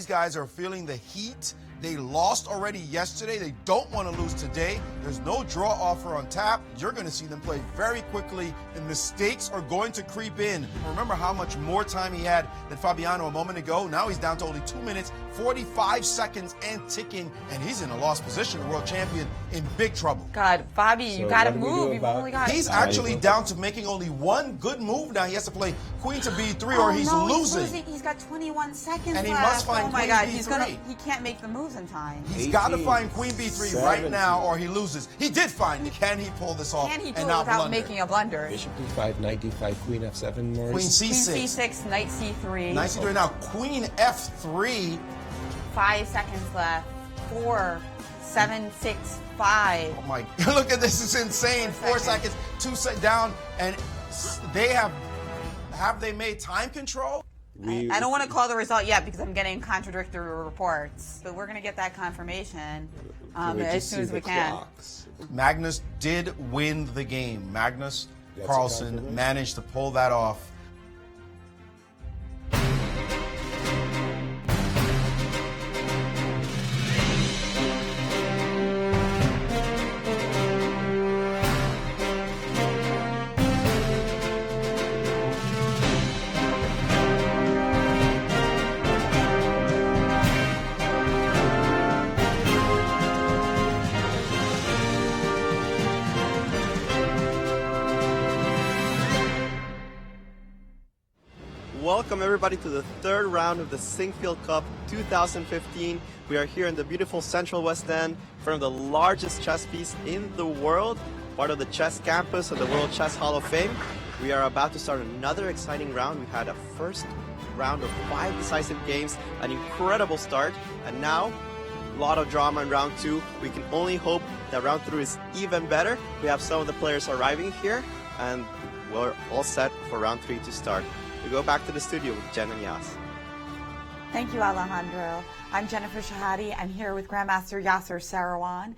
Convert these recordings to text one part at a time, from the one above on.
these guys are feeling the heat. They lost already yesterday. They don't want to lose today. There's no draw offer on tap. You're going to see them play very quickly, and mistakes are going to creep in. Remember how much more time he had than Fabiano a moment ago? Now he's down to only 2 minutes, 45 seconds and ticking, and he's in a lost position. The world champion in big trouble. God, Fabi, you got to move. You've only got... He's actually down to making only one good move now. He has to play queen to b3 or he's losing. He's got 21 seconds and he left. must find queen b3. He can't make the moves in time. He's got to find queen b3 right now or he loses. He did find it. Can he pull this off? Can he do it without making a blunder? Bishop d5, knight d5, queen f7. More queen c6. Queen c6, knight c3. Knight c3 now. Queen f3. 5 seconds left. 4, 7, 6, 5. Oh my! Look at this! It's insane. 4 seconds, 2 down, and they have they made time control? I don't want to call the result yet because I'm getting contradictory reports, but we're going to get that confirmation as soon as we can. Magnus did win the game. Magnus Carlsen managed to pull that off. Welcome everybody to the third round of the Sinquefield Cup 2015. We are here in the beautiful Central West End in front of the largest chess piece in the world, part of the chess campus of the World Chess Hall of Fame. We are about to start another exciting round. We had a first round of 5 decisive games, an incredible start, and now a lot of drama in round 2. We can only hope that round 3 is even better. We have some of the players arriving here, and we're all set for round 3 to start. We go back to the studio with Jen and Yas. Thank you, Alejandro. I'm Jennifer Shahadi. I'm here with Grandmaster Yasser Sarawan.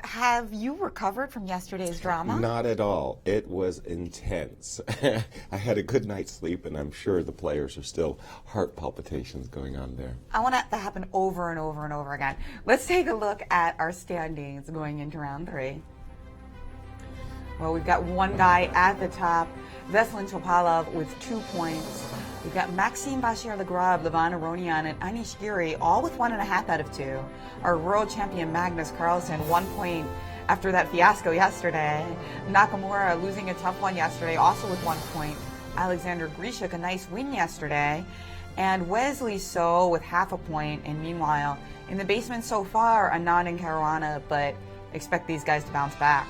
Have you recovered from yesterday's drama? Not at all. It was intense. I had a good night's sleep, and I'm sure the players are still heart palpitations going on there. I want that to happen over and over and over again. Let's take a look at our standings going into round 3. Well, we've got one guy at the top, Veselin Topalov with 2 points. We've got Maxime Bashir-Legrave, Levon Aronian, and Anish Giri, all with 1.5 out of 2. Our world champion Magnus Carlsen, 1 point after that fiasco yesterday. Nakamura losing a tough one yesterday, also with 1 point. Alexander Grishuk, a nice win yesterday. And Wesley So with 0.5 point. And meanwhile, in the basement so far, Anand and Caruana, but expect these guys to bounce back.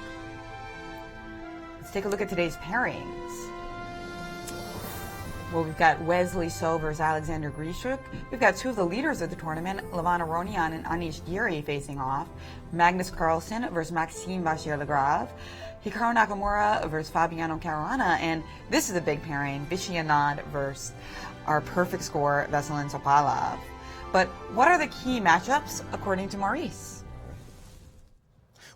Let's take a look at today's pairings. Well, we've got Wesley So versus Alexander Grishuk. We've got 2 of the leaders of the tournament, Levon Aronian and Anish Giri, facing off. Magnus Carlsen versus Maxime Bashir-Legrave. Hikaru Nakamura versus Fabiano Caruana. And this is a big pairing, Viswanathan versus our perfect score, Veselin Topalov. But what are the key matchups according to Maurice?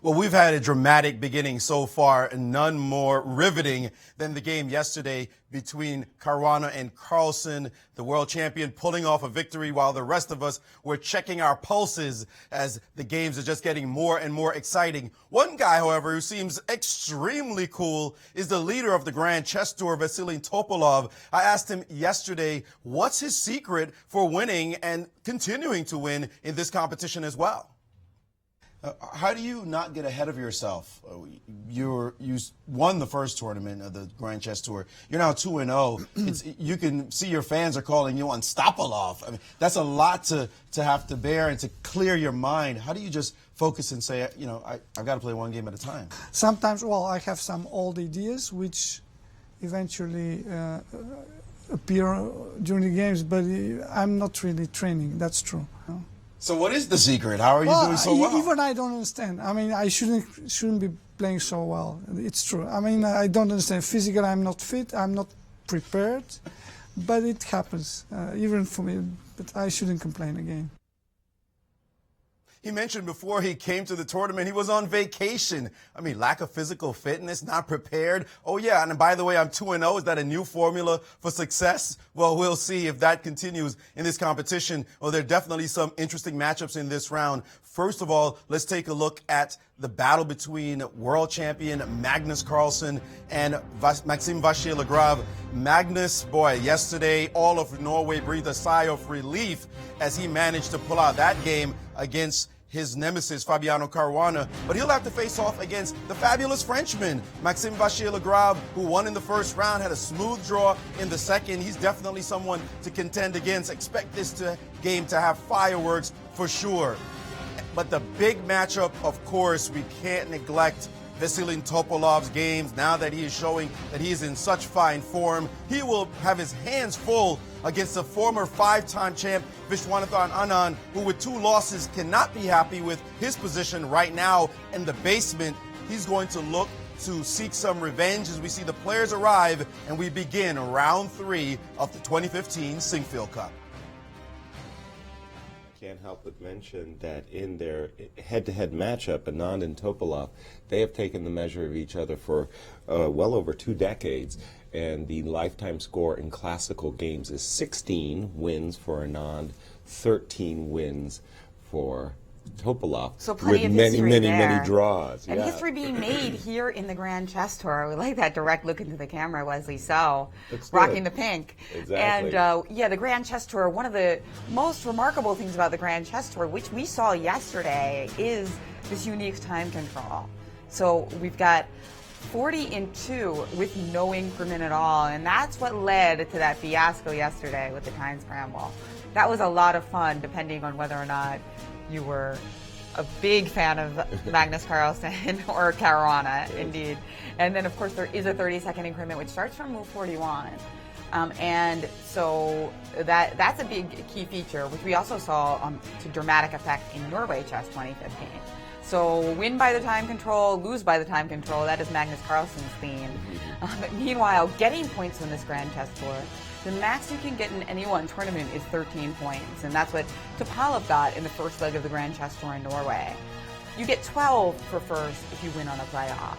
Well, we've had a dramatic beginning so far, and none more riveting than the game yesterday between Caruana and Carlsen, the world champion pulling off a victory while the rest of us were checking our pulses as the games are just getting more and more exciting. One guy, however, who seems extremely cool is the leader of the Grand Chess Tour, Veselin Topalov. I asked him yesterday, what's his secret for winning and continuing to win in this competition as well? How do you not get ahead of yourself? You won the first tournament of the Grand Chess Tour. You're now 2-0. You can see your fans are calling you Unstoppalov. I mean, that's a lot to have to bear and to clear your mind. How do you just focus and say, you know, I've got to play one game at a time? Sometimes, well, I have some old ideas which eventually appear during the games, but I'm not really training. That's true. You know? So what is the secret? How are you doing so well? Even I don't understand. I mean, I shouldn't be playing so well. It's true. I mean, I don't understand. Physically, I'm not fit. I'm not prepared. But it happens, even for me. But I shouldn't complain again. He mentioned before he came to the tournament, he was on vacation. I mean, lack of physical fitness, not prepared. Oh, yeah, and by the way, I'm 2-0. Is that a new formula for success? Well, we'll see if that continues in this competition. Well, there are definitely some interesting matchups in this round. First of all, let's take a look at the battle between world champion Magnus Carlsen and Maxime Vachier-Lagrave. Magnus, boy, yesterday all of Norway breathed a sigh of relief as he managed to pull out that game against his nemesis, Fabiano Caruana. But he'll have to face off against the fabulous Frenchman, Maxime Vachier-Lagrave, who won in the first round, had a smooth draw in the second. He's definitely someone to contend against. Expect this game to have fireworks for sure. But the big matchup, of course, we can't neglect Vasily Topolov's games. Now that he is showing that he is in such fine form, he will have his hands full against the former 5-time champ Viswanathan Anand, who with 2 losses cannot be happy with his position right now in the basement. He's going to look to seek some revenge as we see the players arrive and we begin round 3 of the 2015 Sinquefield Cup. Can't help but mention that in their head-to-head matchup, Anand and Topolov, they have taken the measure of each other for well over 2 decades, and the lifetime score in classical games is 16 wins for Anand, 13 wins for Topolov, so plenty with of many, history many, there. many draws. And history being made here in the Grand Chess Tour. We like that direct look into the camera, Wesley So, rocking the pink. Exactly. And yeah, the Grand Chess Tour, one of the most remarkable things about the Grand Chess Tour, which we saw yesterday, is this unique time control. So we've got 40-2 with no increment at all, and that's what led to that fiasco yesterday with the time scramble. That was a lot of fun, depending on whether or not you were a big fan of Magnus Carlsen or Caruana, indeed. And then, of course, there is a 30-second increment, which starts from move 41. And so that's a big key feature, which we also saw to dramatic effect in Norway Chess 2015. So win by the time control, lose by the time control, that is Magnus Carlsen's theme. Meanwhile, getting points in this Grand Chess Tour, the max you can get in any one tournament is 13 points, and that's what Topolov got in the first leg of the Grand Chess Tour in Norway. You get 12 for first if you win on a playoff.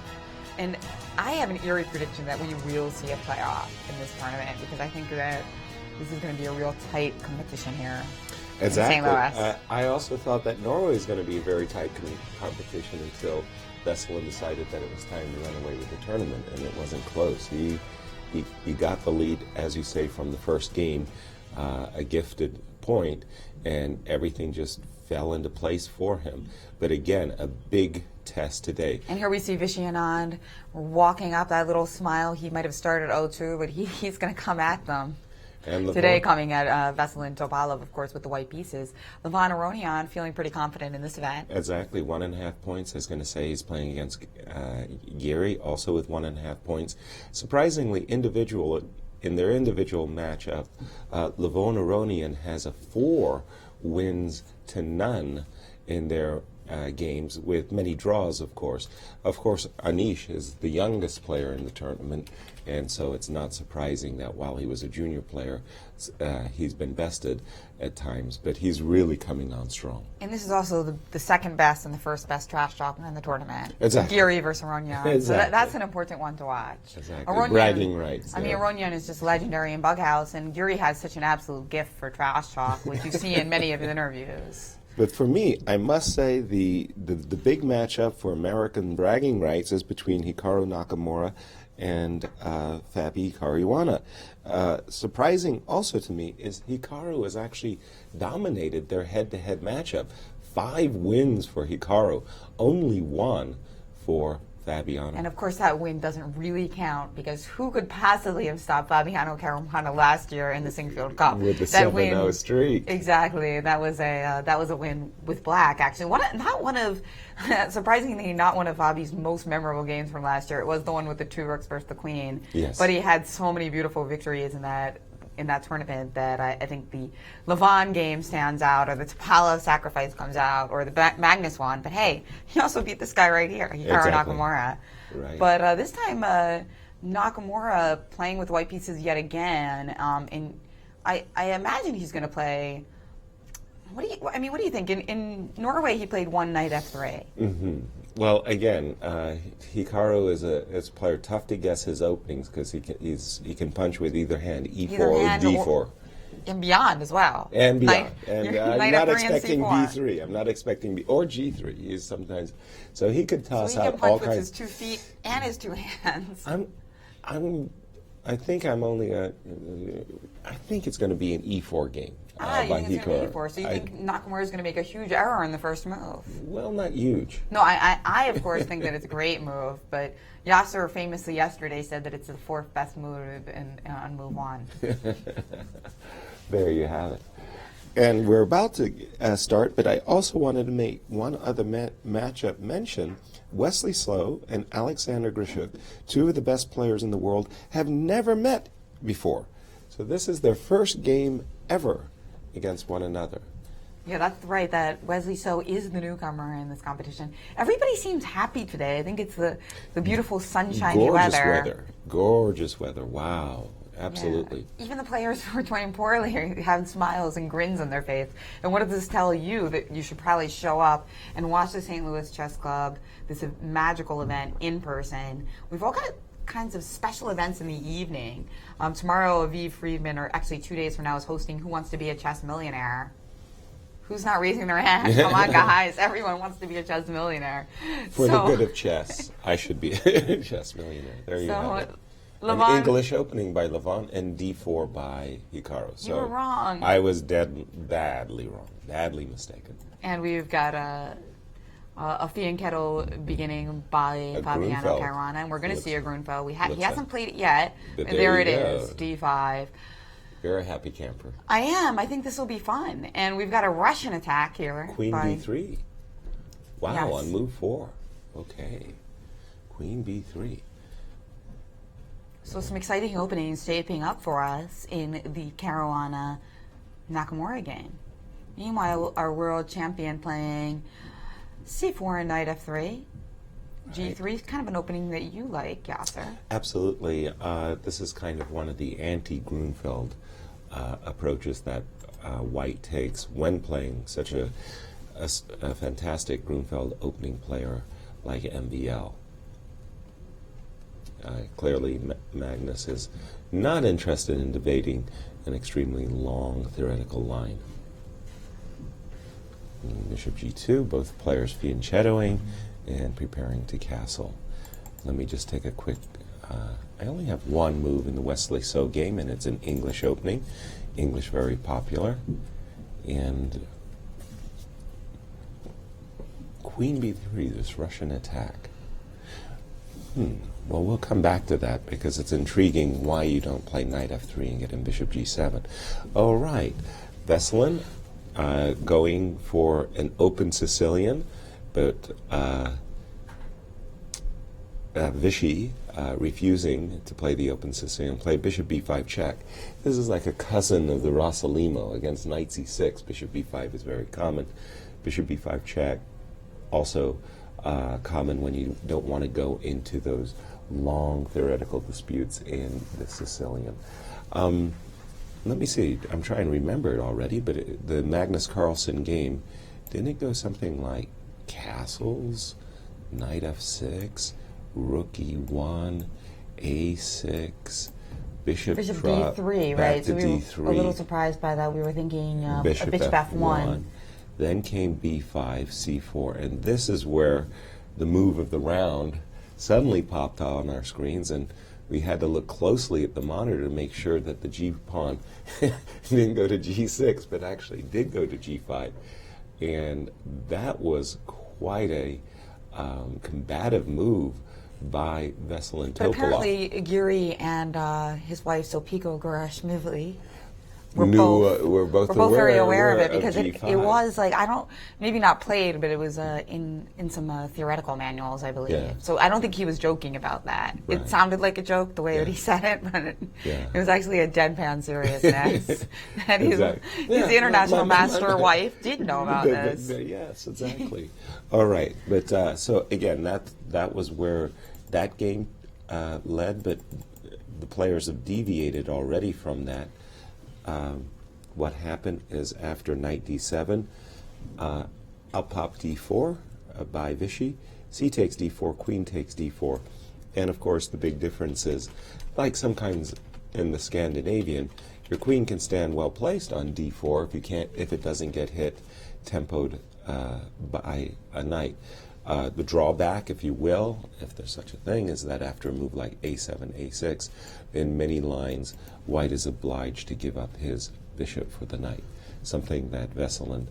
And I have an eerie prediction that we will see a playoff in this tournament, because I think that this is going to be a real tight competition here. Exactly. In St. Louis. I also thought that Norway was going to be a very tight competition until Vesselin decided that it was time to run away with the tournament, and it wasn't close. He got the lead, as you say, from the first game, a gifted point, and everything just fell into place for him. But again, a big test today. And here we see Vishy Anand walking up, that little smile. He might have started 0-2, but he's going to come at them. And Levon, today coming at Veselin Topolov, of course, with the white pieces. Levon Aronian feeling pretty confident in this event. Exactly, 1.5 points. I was going to say he's playing against Giri, also with 1.5 points. Surprisingly, in their individual matchup, Levon Aronian has a 4 wins to none in their games, with many draws, of course. Of course, Anish is the youngest player in the tournament, and so it's not surprising that while he was a junior player, he's been bested at times, but he's really coming on strong. And this is also the second best and the first best trash talker in the tournament. Exactly. Giri versus Aronian. Exactly. So that's an important one to watch. Exactly. Bragging rights. I mean, Aronian is just legendary in Bughouse, and Giri has such an absolute gift for trash talk, which you see in many of his interviews. But for me, I must say the big matchup for American bragging rights is between Hikaru Nakamura and Fabi Caruana. Surprising also to me is Hikaru has actually dominated their head-to-head matchup. 5 wins for Hikaru, only 1 for Fabiano. And of course that win doesn't really count, because who could possibly have stopped Fabiano Caruana last year in the Sinquefield Cup? With the 7-0 streak. Exactly. That was a win with black, actually. Surprisingly, not one of Fabi's most memorable games from last year. It was the one with the 2 rooks versus the queen. Yes. But he had so many beautiful victories in that tournament that I think the Levon game stands out, or the Topolov sacrifice comes out, or the Magnus one. But hey, he also beat this guy right here, Hikaru Exactly. Nakamura. Right. But this time, Nakamura playing with white pieces yet again. And I imagine he's going to play. What do you think? In Norway, he played one knight f3. Mm-hmm. Well, again, Hikaru is a player tough to guess his openings because he can punch with either hand, e4 or d4. And beyond as well. And beyond. I'm not expecting C4. b3. I'm not expecting or g3. He's sometimes so he could toss So he out can punch all with kinds. his 2 feet and his 2 hands. I think I'm only I think it's going to be an e4 game You by think it's going to be Hikaru. e4, so you think Nakamura is going to make a huge error in the first move? Well, not huge. No, I of course think that it's a great move, but Yasser famously yesterday said that it's the 4th best move on move 1. There you have it. And we're about to start, but I also wanted to make one other matchup mention. Wesley Slow and Alexander Grishuk, 2 of the best players in the world, have never met before. So this is their first game ever against one another. Yeah, that's right, that Wesley So is the newcomer in this competition. Everybody seems happy today. I think it's the beautiful sunshiny weather. Gorgeous weather. Wow. Absolutely. Yeah. Even the players who are doing poorly have smiles and grins on their face. And what does this tell you? That you should probably show up and watch the St. Louis Chess Club, this magical event in person. We've all got kinds of special events in the evening. Tomorrow, Aviv Friedman, or actually 2 days from now, is hosting Who Wants to Be a Chess Millionaire? Who's not raising their hand? Come on, guys. Everyone wants to be a chess millionaire. For the good of chess, I should be a chess millionaire. There you have it. Levon, an English opening by Levon and d4 by Hikaru. So you were wrong. I was badly wrong, badly mistaken. And we've got a Fianchetto beginning by Fabiano Caruana, and we're going to see a Grunfeld. He hasn't played it yet. But there it is, d5. You're a happy camper. I am. I think this will be fun. And we've got a Russian attack here. Queen b3. Wow, Yes. on move 4. Okay. Queen b3. So some exciting openings shaping up for us in the Caruana Nakamura game. Meanwhile, our world champion playing c4 and knight f3. G3 is kind of an opening that you like, Yasser. Absolutely. This is kind of one of the anti-Grunfeld approaches that White takes when playing such a fantastic Grunfeld opening player like MBL. Clearly, Magnus is not interested in debating an extremely long theoretical line. Bishop g2, both players fianchettoing and preparing to castle. Let me just take a quick... I only have one move in the Wesley So game, and it's an English opening. English very popular. And Queen b3, this Russian attack. Well, we'll come back to that because it's intriguing why you don't play knight f3 and get in bishop g7. All right. Veselin going for an open Sicilian, but Vichy refusing to play the open Sicilian, play bishop b5 check. This is like a cousin of the Rossolimo against knight c6. Bishop b5 is very common. Bishop b5 check, also common when you don't want to go into those long theoretical disputes in the Sicilian. Let me see. I'm trying to remember it already, but the Magnus Carlsen game, didn't it go something like castles, knight f6, rook e1, a6, bishop drop, d3, back right? to So we d3. were a little surprised by that. We were thinking Bishop a bishop f1. Then came b5, c4, and this is where the move of the round suddenly popped on our screens, and we had to look closely at the monitor to make sure that the g pawn didn't go to g6, but actually did go to g5. And that was quite a combative move by Veselin Topalov. But apparently, Giri and his wife, Sopiko Gorashmivli, we're both very aware of it because G5. it was like, maybe not played, but it was in some theoretical manuals, I believe. Yeah. So I don't think he was joking about that. Right. It sounded like a joke the way that he said it, but it was actually a deadpan seriousness. That his the international master wife did know about this. Yes, exactly. All right, but so again, that was where that game led, but the players have deviated already from that. what happened is after knight d7, up pop d4 by Vichy, c takes d4, queen takes d4, and of course the big difference is, like sometimes in the Scandinavian, your queen can stand well placed on d4 if it doesn't get hit tempoed by a knight. The drawback, if you will, if there's such a thing, is that after a move like a7, a6, in many lines, white is obliged to give up his bishop for the knight, something that Vesselin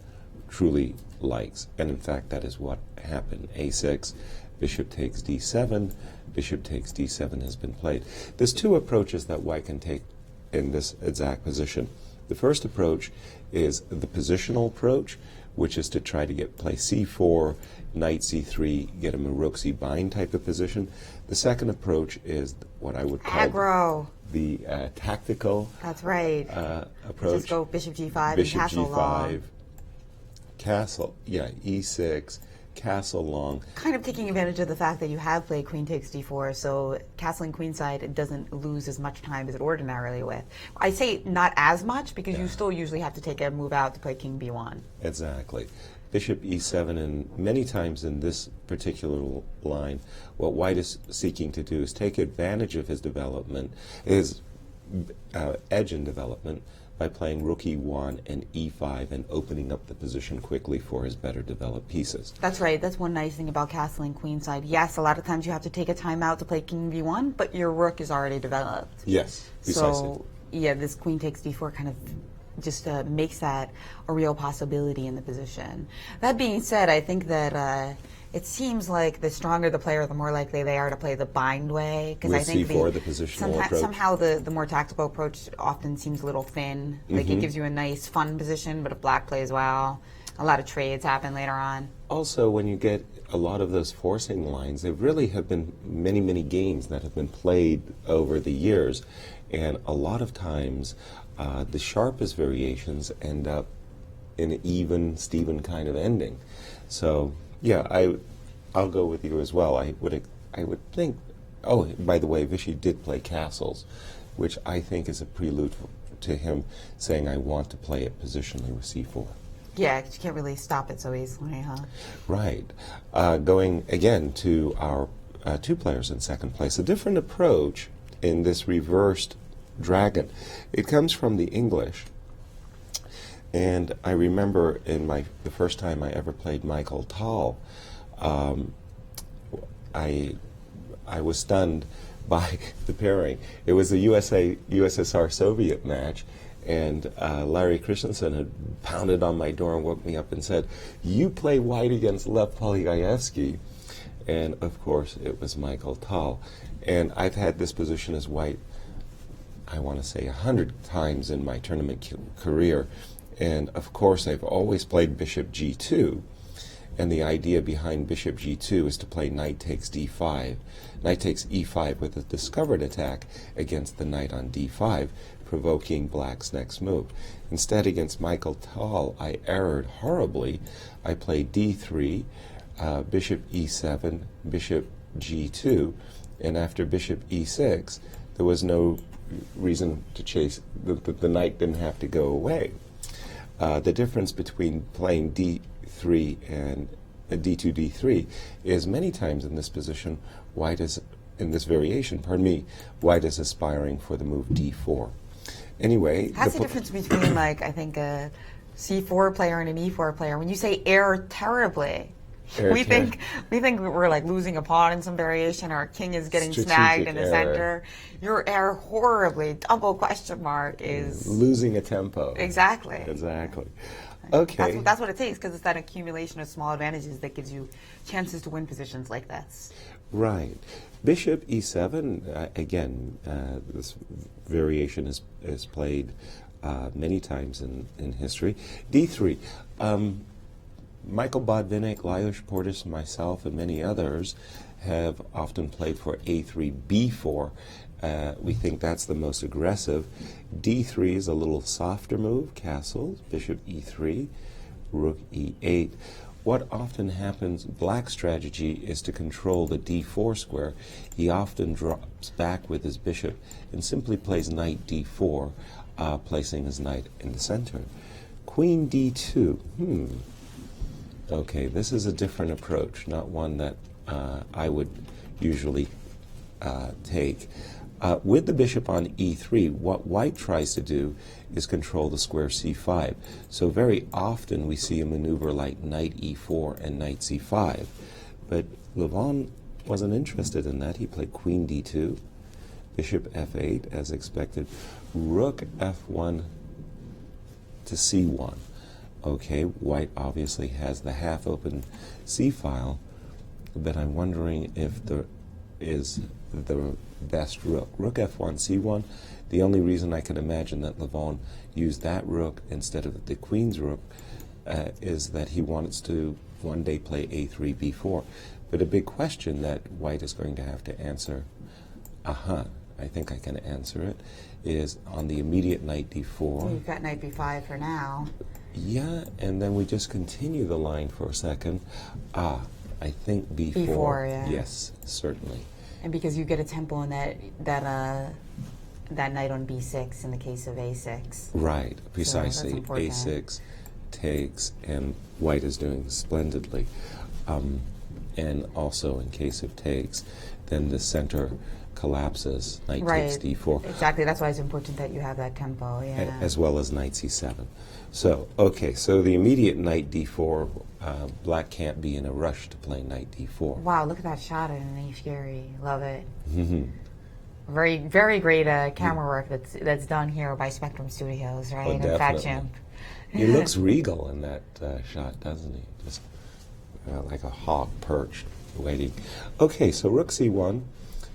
truly likes. And in fact, that is what happened. a6, bishop takes d7, bishop takes d7 has been played. There's two approaches that white can take in this exact position. The first approach is the positional approach, which is to try to play c4, knight c3, get a Maroczy bind type of position. The second approach is what I would call Aggro. the tactical That's right. approach. Just go bishop g5 Bishop and castle g5, long. castle, e6, castle long. Kind of taking advantage of the fact that you have played queen takes d4, so castling queenside, it doesn't lose as much time as it ordinarily would. I say not as much because you still usually have to take a move out to play king b1. Exactly. Bishop e7, and many times in this particular line, what white is seeking to do is take advantage of his development, his edge in development, by playing rook e1 and e5 and opening up the position quickly for his better developed pieces. That's right. That's one nice thing about castling queenside. Yes, a lot of times you have to take a timeout to play king b1, but your rook is already developed. Yes, precisely. So, yeah, this queen takes d4 kind of just makes that a real possibility in the position. That being said, I think that it seems like the stronger the player, the more likely they are to play the bind way. Because I think c4, the positional approach. Somehow the more tactical approach often seems a little thin. Like it gives you a nice, fun position, but if black plays well, a lot of trades happen later on. Also, when you get a lot of those forcing lines, there really have been many, many games that have been played over the years, and a lot of times the sharpest variations end up in an even, Steven kind of ending. So, yeah, I'll go with you as well. I would think. Oh, by the way, Vichy did play castles, which I think is a prelude to him saying, "I want to play it positionally with c4." Yeah, 'cause you can't really stop it so easily, huh? Right. Going again to our two players in second place, a different approach in this reversed dragon. It comes from the English, and I remember in the first time I ever played Michael Tal, I was stunned by the pairing. It was a USSR Soviet match, and Larry Christensen had pounded on my door and woke me up and said, "You play white against Lev Polygaevsky." And of course it was Michael Tal. And I've had this position as white, I want to say 100 times in my tournament career. And of course I've always played bishop g2. And the idea behind bishop g2 is to play knight takes d5. Knight takes e5 with a discovered attack against the knight on d5, provoking black's next move. Instead, against Michael Tal, I erred horribly. I played d3, bishop e7, bishop g2, and after bishop e6, there was no reason to chase. The knight didn't have to go away. The difference between playing d3 and d2, d3 is many times in this position, white is, in this variation, white is aspiring for the move d4. Anyway, That's the difference between, like, I think a c4 player and an e4 player. When you say err terribly, we think we're like losing a pawn in some variation, or our king is getting snagged in the center. Your error horribly, double question mark, is losing a tempo. Exactly. Exactly. Okay. That's what it takes, because it's that accumulation of small advantages that gives you chances to win positions like this. Right. Bishop e7, again, this variation is played many times in history. d3. Michael Bodvinek, Lajos Portis, myself, and many others have often played for a3, b4. We think that's the most aggressive. d3 is a little softer move, castles, bishop e3, rook e8. What often happens, black's strategy is to control the d4 square. He often drops back with his bishop and simply plays knight d4, placing his knight in the center. Queen d2. Okay, this is a different approach, not one that I would usually take. With the bishop on e3, what white tries to do is control the square c5. So very often we see a maneuver like knight e4 and knight c5. But Levon wasn't interested in that. He played queen d2, bishop f8 as expected, rook f1 to c1. Okay, white obviously has the half-open c-file, but I'm wondering if there is the best rook. Rook f1, c1. The only reason I can imagine that Levon used that rook instead of the queen's rook is that he wants to one day play a3, b4. But a big question that white is going to have to answer, I think I can answer it, is on the immediate knight d4. You've got knight b5 for now. Yeah, and then we just continue the line for a second. I think b4. b4, yeah. Yes, certainly. And because you get a tempo in that knight on b6 in the case of a6. Right, precisely. So that's important. a6 takes, and white is doing splendidly. And also in case of takes, then the center collapses, knight takes d4. Exactly, that's why it's important that you have that tempo, yeah. As well as knight c7. So, okay, so the immediate knight d4, black can't be in a rush to play knight d4. Wow, look at that shot in an Fury. Love it. Very, very great camera work that's done here by Spectrum Studios, right? Oh, And definitely. Fat Chimp. He looks regal in that shot, doesn't he? Just like a hawk perched, waiting. Okay, so rook c1.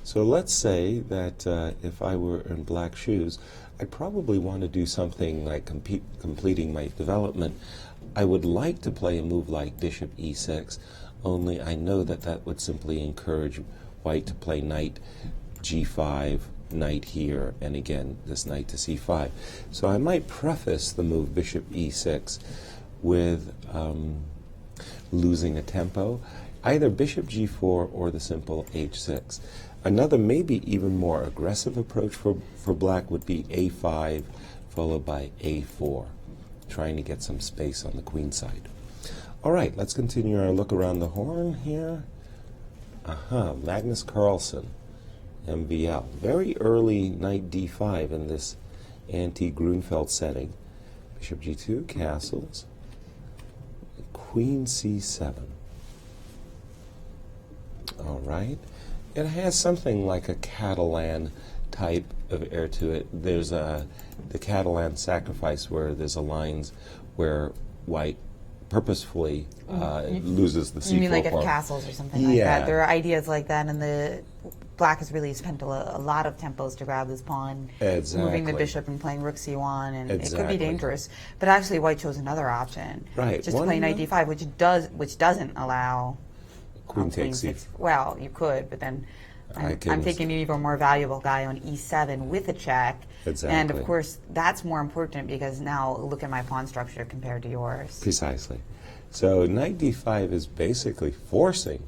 So let's say that if I were in black shoes, I'd probably want to do something like completing my development. I would like to play a move like bishop e6, only I know that that would simply encourage white to play knight g5, knight here, and again this knight to c5. So I might preface the move bishop e6 with losing a tempo, either bishop g4 or the simple h6. Another maybe even more aggressive approach for black would be a5 followed by a4, trying to get some space on the queen side. All right, let's continue our look around the horn here. Magnus Carlsen, MVL. Very early knight d5 in this anti-Grunfeld setting. Bishop g2, castles. Queen c7. All right. It has something like a Catalan type of air to it. There's the Catalan sacrifice where there's a lines where white purposefully loses the c4 You mean like pawn. at castles or something like that? There are ideas like that, and the black has really spent a lot of tempos to grab this pawn, moving the bishop and playing rook c1, and it could be dangerous. But actually, white chose another option, just to play knight d5, which doesn't allow queen takes c4. Well, you could, but then I'm taking an even more valuable guy on e7 with a check. Exactly. And of course, that's more important because now look at my pawn structure compared to yours. Precisely. So knight d5 is basically forcing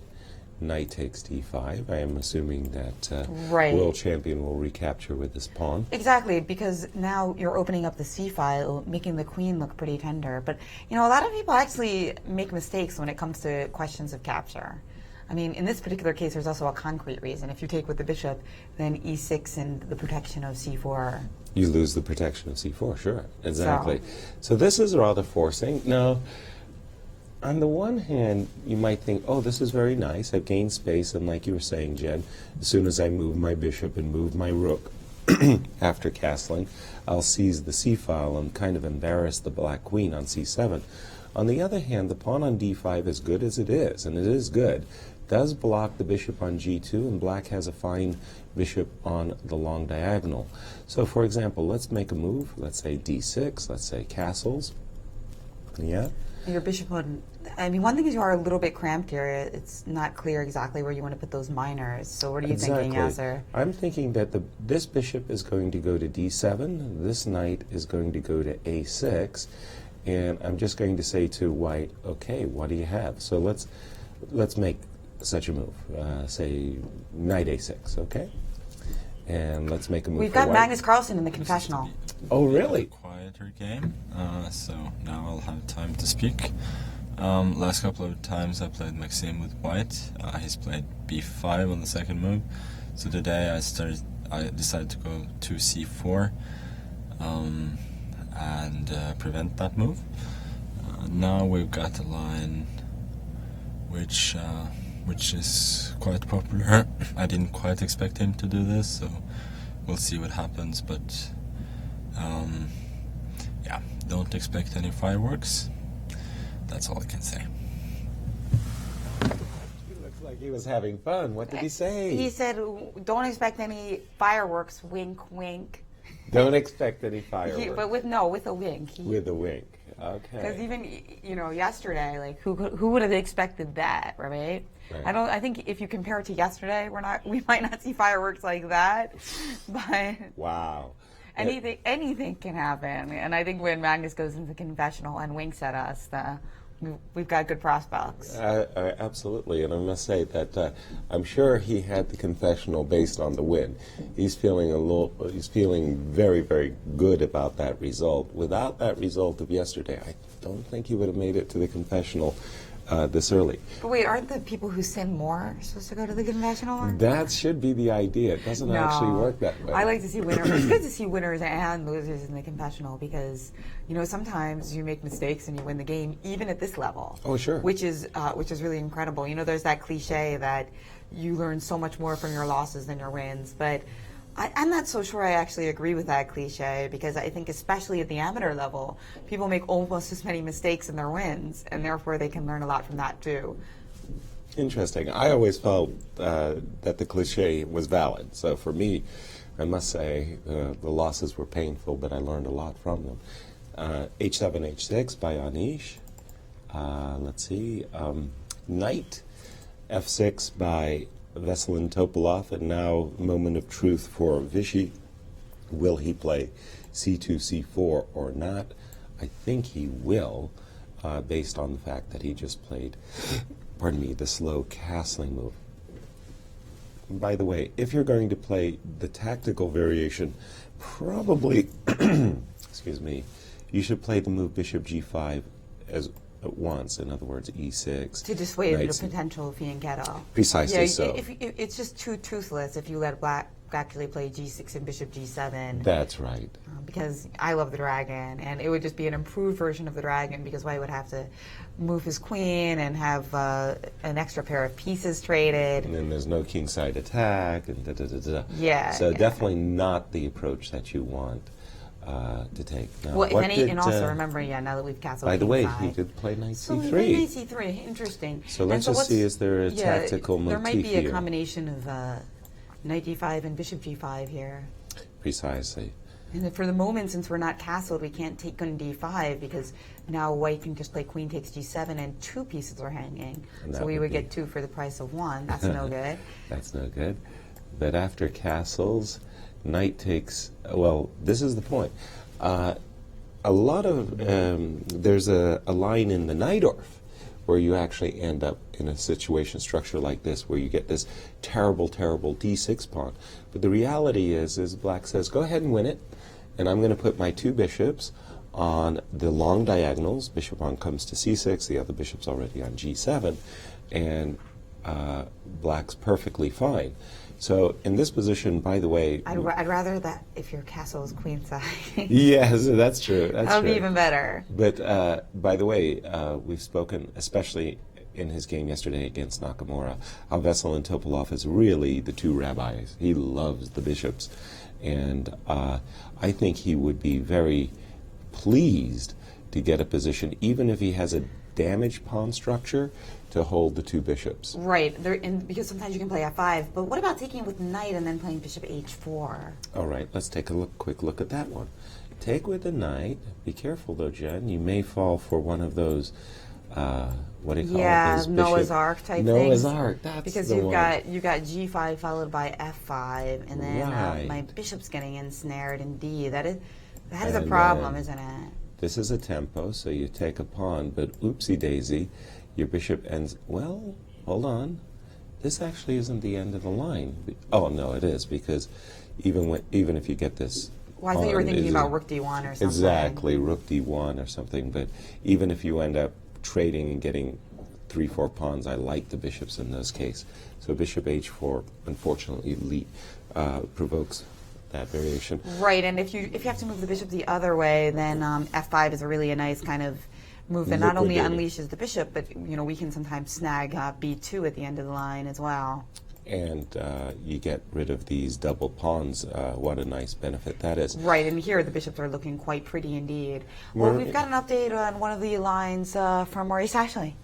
knight takes d5. I am assuming that world champion will recapture with this pawn. Exactly, because now you're opening up the c file, making the queen look pretty tender. But you know, a lot of people actually make mistakes when it comes to questions of capture. I mean, in this particular case, there's also a concrete reason. If you take with the bishop, then e6 and the protection of c4. You lose the protection of c4, sure. Exactly. So this is rather forcing. Now, on the one hand, you might think, oh, this is very nice. I've gained space, and like you were saying, Jen, as soon as I move my bishop and move my rook after castling, I'll seize the c-file and kind of embarrass the black queen on c7. On the other hand, the pawn on d5, as good as it is, and it is good, does block the bishop on g2, and black has a fine bishop on the long diagonal. So, for example, let's make a move. Let's say d6. Let's say castles. Yeah. Your bishop on... I mean, one thing is you are a little bit cramped here. It's not clear exactly where you want to put those minors. So what are you thinking, Yasser? I'm thinking that this bishop is going to go to d7. This knight is going to go to a6. And I'm just going to say to white, okay, what do you have? So let's make such a move. Say knight a6, okay? And let's make a move We've for got white. Magnus Carlsen in the confessional. Oh, really? Quieter game, so now I'll have time to speak. Last couple of times I played Maxime with white. He's played b5 on the second move. So today I decided to go to c4 and prevent that move. Now we've got a line which is quite popular. I didn't quite expect him to do this, so we'll see what happens. But yeah, don't expect any fireworks. That's all I can say. He looks like he was having fun. What did he say? He said, "Don't expect any fireworks." Wink, wink. Don't expect any fireworks. But with a wink. With a wink. Because Okay. even yesterday, like who would have expected that, right? Right. I think if you compare it to yesterday, we might not see fireworks like that, but Wow. anything can happen. And I think when Magnus goes into the confessional and winks at us, we've got good prospects. Absolutely, and I must say that I'm sure he had the confessional based on the win. He's feeling very, very good about that result. Without that result of yesterday, I don't think he would have made it to the confessional this early. But wait, aren't the people who sin more supposed to go to the confessional? That should be the idea. It doesn't actually work that way. I like to see winners. It's good to see winners and losers in the confessional because, sometimes you make mistakes and you win the game, even at this level. Oh, sure. Which is really incredible. There's that cliche that you learn so much more from your losses than your wins, but I'm not so sure I actually agree with that cliche because I think especially at the amateur level, people make almost as many mistakes in their wins, and therefore they can learn a lot from that too. Interesting. I always felt that the cliche was valid. So for me, I must say the losses were painful, but I learned a lot from them. H7, H6 by Anish. Let's see. Knight F6 by Veselin Topalov, and now moment of truth for Vichy. Will he play C2, C4 or not? I think he will, based on the fact that he just played, the slow castling move. By the way, if you're going to play the tactical variation, probably, excuse me, you should play the move Bishop G5 at once, in other words, E6. To dissuade Knights- the potential fianchetto. Precisely so. If it's just too toothless if you let black actually play G6 and Bishop G7. That's right. Because I love the dragon, and it would just be an improved version of the dragon because White would have to move his queen and have an extra pair of pieces traded. And then there's no kingside attack, and da-da-da-da. Yeah. So yeah. definitely not the approach that you want to take. Now, Well, and also uh, remember, now that we've castled by the way, kingside. he did play knight So c3. he played knight c3. Interesting. So let's just see, is there a tactical motif There might be here? a combination of knight d5 and bishop g5 here. Precisely. And for the moment, since we're not castled, we can't take on d5 because now White can just play queen takes g7 and two pieces are hanging. And So that we would would be- get two for the price of one. That's no good. That's no good. But after castles, knight takes, well, this is the point. A lot of, there's a line in the Najdorf where you actually end up in a situation structure like this where you get this terrible, terrible d6 pawn. But the reality is black says, go ahead and win it, and I'm going to put my two bishops on the long diagonals. Bishop on comes to c6, the other bishop's already on g7, and black's perfectly fine. So in this position, by the way... I'd rather that if your castle is queenside. Yes, that's true. That's That would true. be even better. But by the way, we've spoken, especially in his game yesterday against Nakamura, how Veselin Topalov is really the two rabbis. He loves the bishops. And I think he would be very pleased to get a position, even if he has a damaged pawn structure, to hold the two bishops. Right, because sometimes you can play f5, but what about taking it with knight and then playing bishop h4? All right, let's take a quick look at that one. Take with the knight. Be careful, though, Jen. You may fall for one of those, what do you call it? Those Noah's bishop- Ark type Noah's things. Ark, that's because the you've one. got g5 followed by f5, and then Right. my bishop's getting ensnared in d. That is a And problem, then- isn't it? This is a tempo, so you take a pawn, but oopsie daisy, your bishop ends, well, hold on. this actually isn't the end of the line. Oh, no, it is, because even if you get this... Well, I thought you were thinking about Rook D1 or something. Exactly, Rook D1 or something. But even if you end up trading and getting 3-4 pawns, I like the bishops in those cases. So bishop H4, unfortunately, provokes that variation. Right, and if you have to move the bishop the other way, then F5 is a nice kind of move that not only unleashes the bishop, but we can sometimes snag B2 at the end of the line as well. And you get rid of these double pawns. What a nice benefit that is. Right, and here the bishops are looking quite pretty indeed. Well, we've got an update on one of the lines from Maurice Ashley.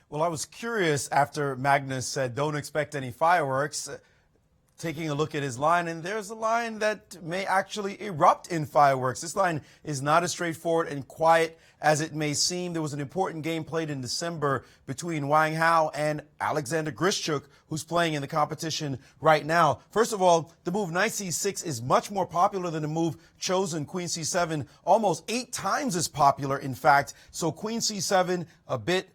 Well, I was curious after Magnus said, don't expect any fireworks, taking a look at his line, and there's a line that may actually erupt in fireworks. This line is not as straightforward and quiet as it may seem. There was an important game played in December between Wang Hao and Alexander Grischuk, who's playing in the competition right now. First of all, the move knight c6 is much more popular than the move chosen, queen c7, almost 8 times as popular, in fact. So queen c7, a bit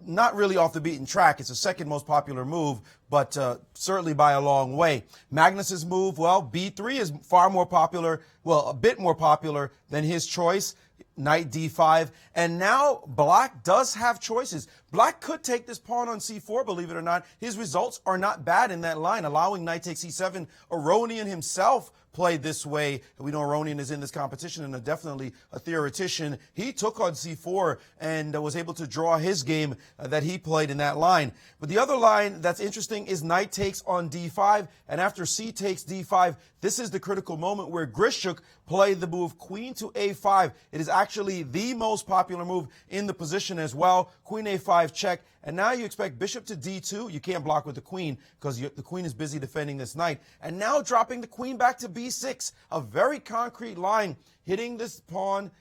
not really off the beaten track. It's the second most popular move, but certainly by a long way. Magnus's move, well, b3 is far more popular, well, a bit more popular than his choice. Knight d5, and now Black does have choices. Black could take this pawn on c4, believe it or not. His results are not bad in that line, allowing knight takes c7. Aronian himself played this way. We know Aronian is in this competition and definitely a theoretician. He took on c4 and was able to draw his game that he played in that line. But the other line that's interesting is knight takes on d5, and after c takes d5, this is the critical moment where Grischuk played the move queen to a5. It is actually the most popular move in the position as well. Queen a5 check. And now you expect bishop to d2. You can't block with the queen because the queen is busy defending this knight. And now dropping the queen back to b6. A very concrete line, hitting this pawn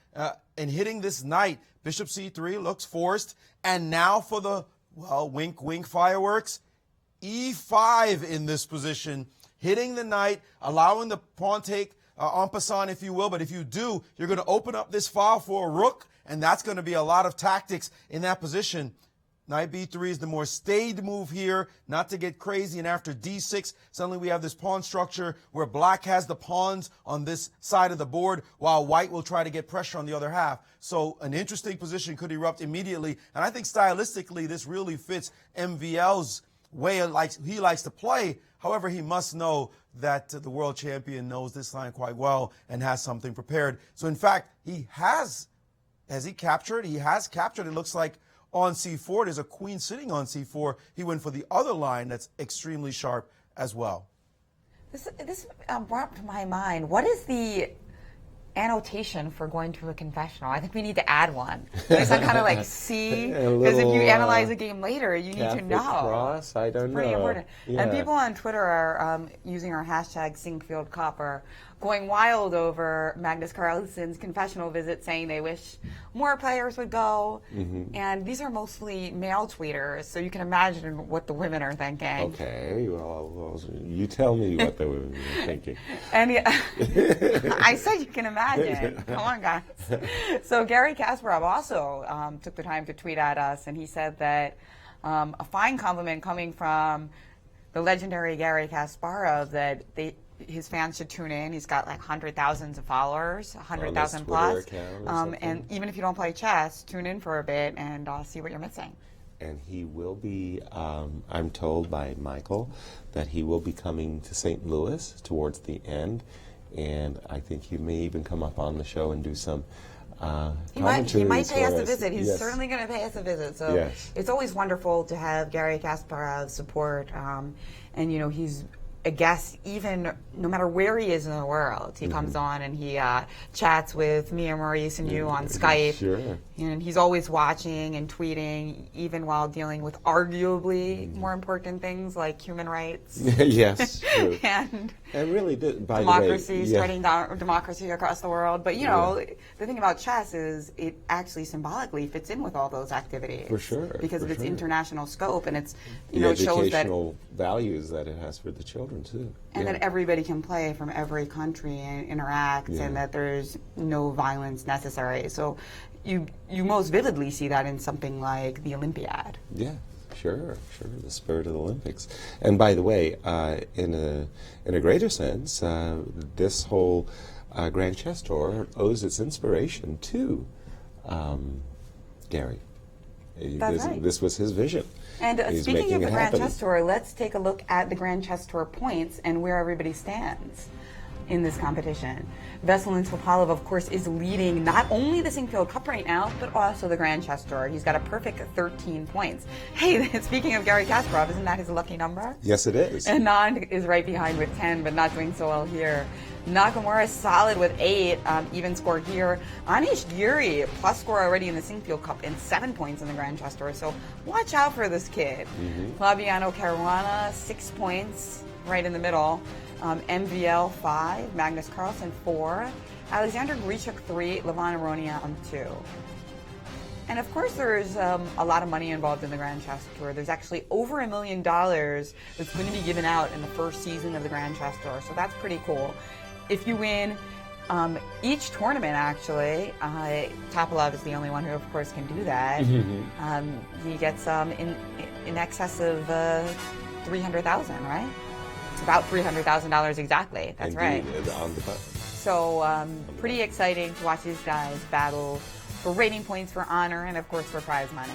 and hitting this knight. Bishop c3 looks forced. And now for the, well, wink, wink fireworks. e5 in this position, hitting the knight, allowing the pawn take en passant, if you will. But if you do, you're going to open up this file for a rook, and that's going to be a lot of tactics in that position. Knight b3 is the more staid move here, not to get crazy. And after d6, suddenly we have this pawn structure where Black has the pawns on this side of the board, while White will try to get pressure on the other half. So an interesting position could erupt immediately. And I think stylistically, this really fits MVL's way he likes to play. However, he must know that the world champion knows this line quite well and has something prepared. So in fact, he has captured, it looks like, on c4. There's a queen sitting on c4. He went for the other line that's extremely sharp as well. This brought to my mind, what is the annotation for going to a confessional? I think we need to add one. There's some kind of like C, because if you analyze a game later, you need to know. Cross? I don't know. Pretty important. Yeah. And people on Twitter are using our hashtag Sinquefield Cup are going wild over Magnus Carlsen's confessional visit, saying they wish more players would go. Mm-hmm. And these are mostly male tweeters, so you can imagine what the women are thinking. Okay, well you tell me what the women are thinking. And I said you can imagine. Come on, guys. So Gary Kasparov also took the time to tweet at us, and he said that a fine compliment coming from the legendary Gary Kasparov that his fans should tune in. He's got like 100,000 of followers, 100,000 plus. And even if you don't play chess, tune in for a bit and see what you're missing. And he will be, I'm told by Michael, that he will be coming to St. Louis towards the end. And I think he may even come up on the show and do some he might pay us a visit. He's yes. certainly going to pay us a visit. So yes. It's always wonderful to have Gary Kasparov's support. And, you know, he's a guest, even no matter where he is in the world. He comes on and he chats with me and Maurice and you on Skype. Sure. And he's always watching and tweeting, even while dealing with arguably more important things like human rights. Yes, true. and really, by democracy, the way, spreading down democracy across the world. But, you know, the thing about chess is it actually symbolically fits in with all those activities. For sure. Because of its international scope, and it's, you the know, it shows that educational values that it has for the children, too. And that everybody can play from every country and interact, and that there's no violence necessary. So you most vividly see that in something like the Olympiad. Yeah, Sure, the spirit of the Olympics. And by the way, in a greater sense, this whole Grand Chess Tour owes its inspiration to Gary. This was his vision. And He's speaking of making the it Grand happen. Chess Tour, let's take a look at the Grand Chess Tour points and where everybody stands in this competition. Veselin Topalov, of course, is leading not only the Sinquefield Cup right now, but also the Grand Chess Tour. He's got a perfect 13 points. Hey, speaking of Gary Kasparov, isn't that his lucky number? Yes, it is. Anand is right behind with 10, but not doing so well here. Nakamura is solid with 8, even score here. Anish Giri, plus score already in the Sinquefield Cup and 7 points in the Grand Chess Tour, so watch out for this kid. Fabiano Caruana, 6 points, right in the middle. MVL 5, Magnus Carlsen 4, Alexander Grichuk 3, Levon Aronian 2. And of course there's a lot of money involved in the Grand Chess Tour. There's actually over $1 million that's going to be given out in the first season of the Grand Chess Tour, so that's pretty cool. If you win each tournament, actually, Topalov is the only one who, of course, can do that. He gets in excess of $300,000, right? It's about $300,000 exactly. That's right. On the button. So pretty exciting to watch these guys battle for rating points, for honor, and of course for prize money.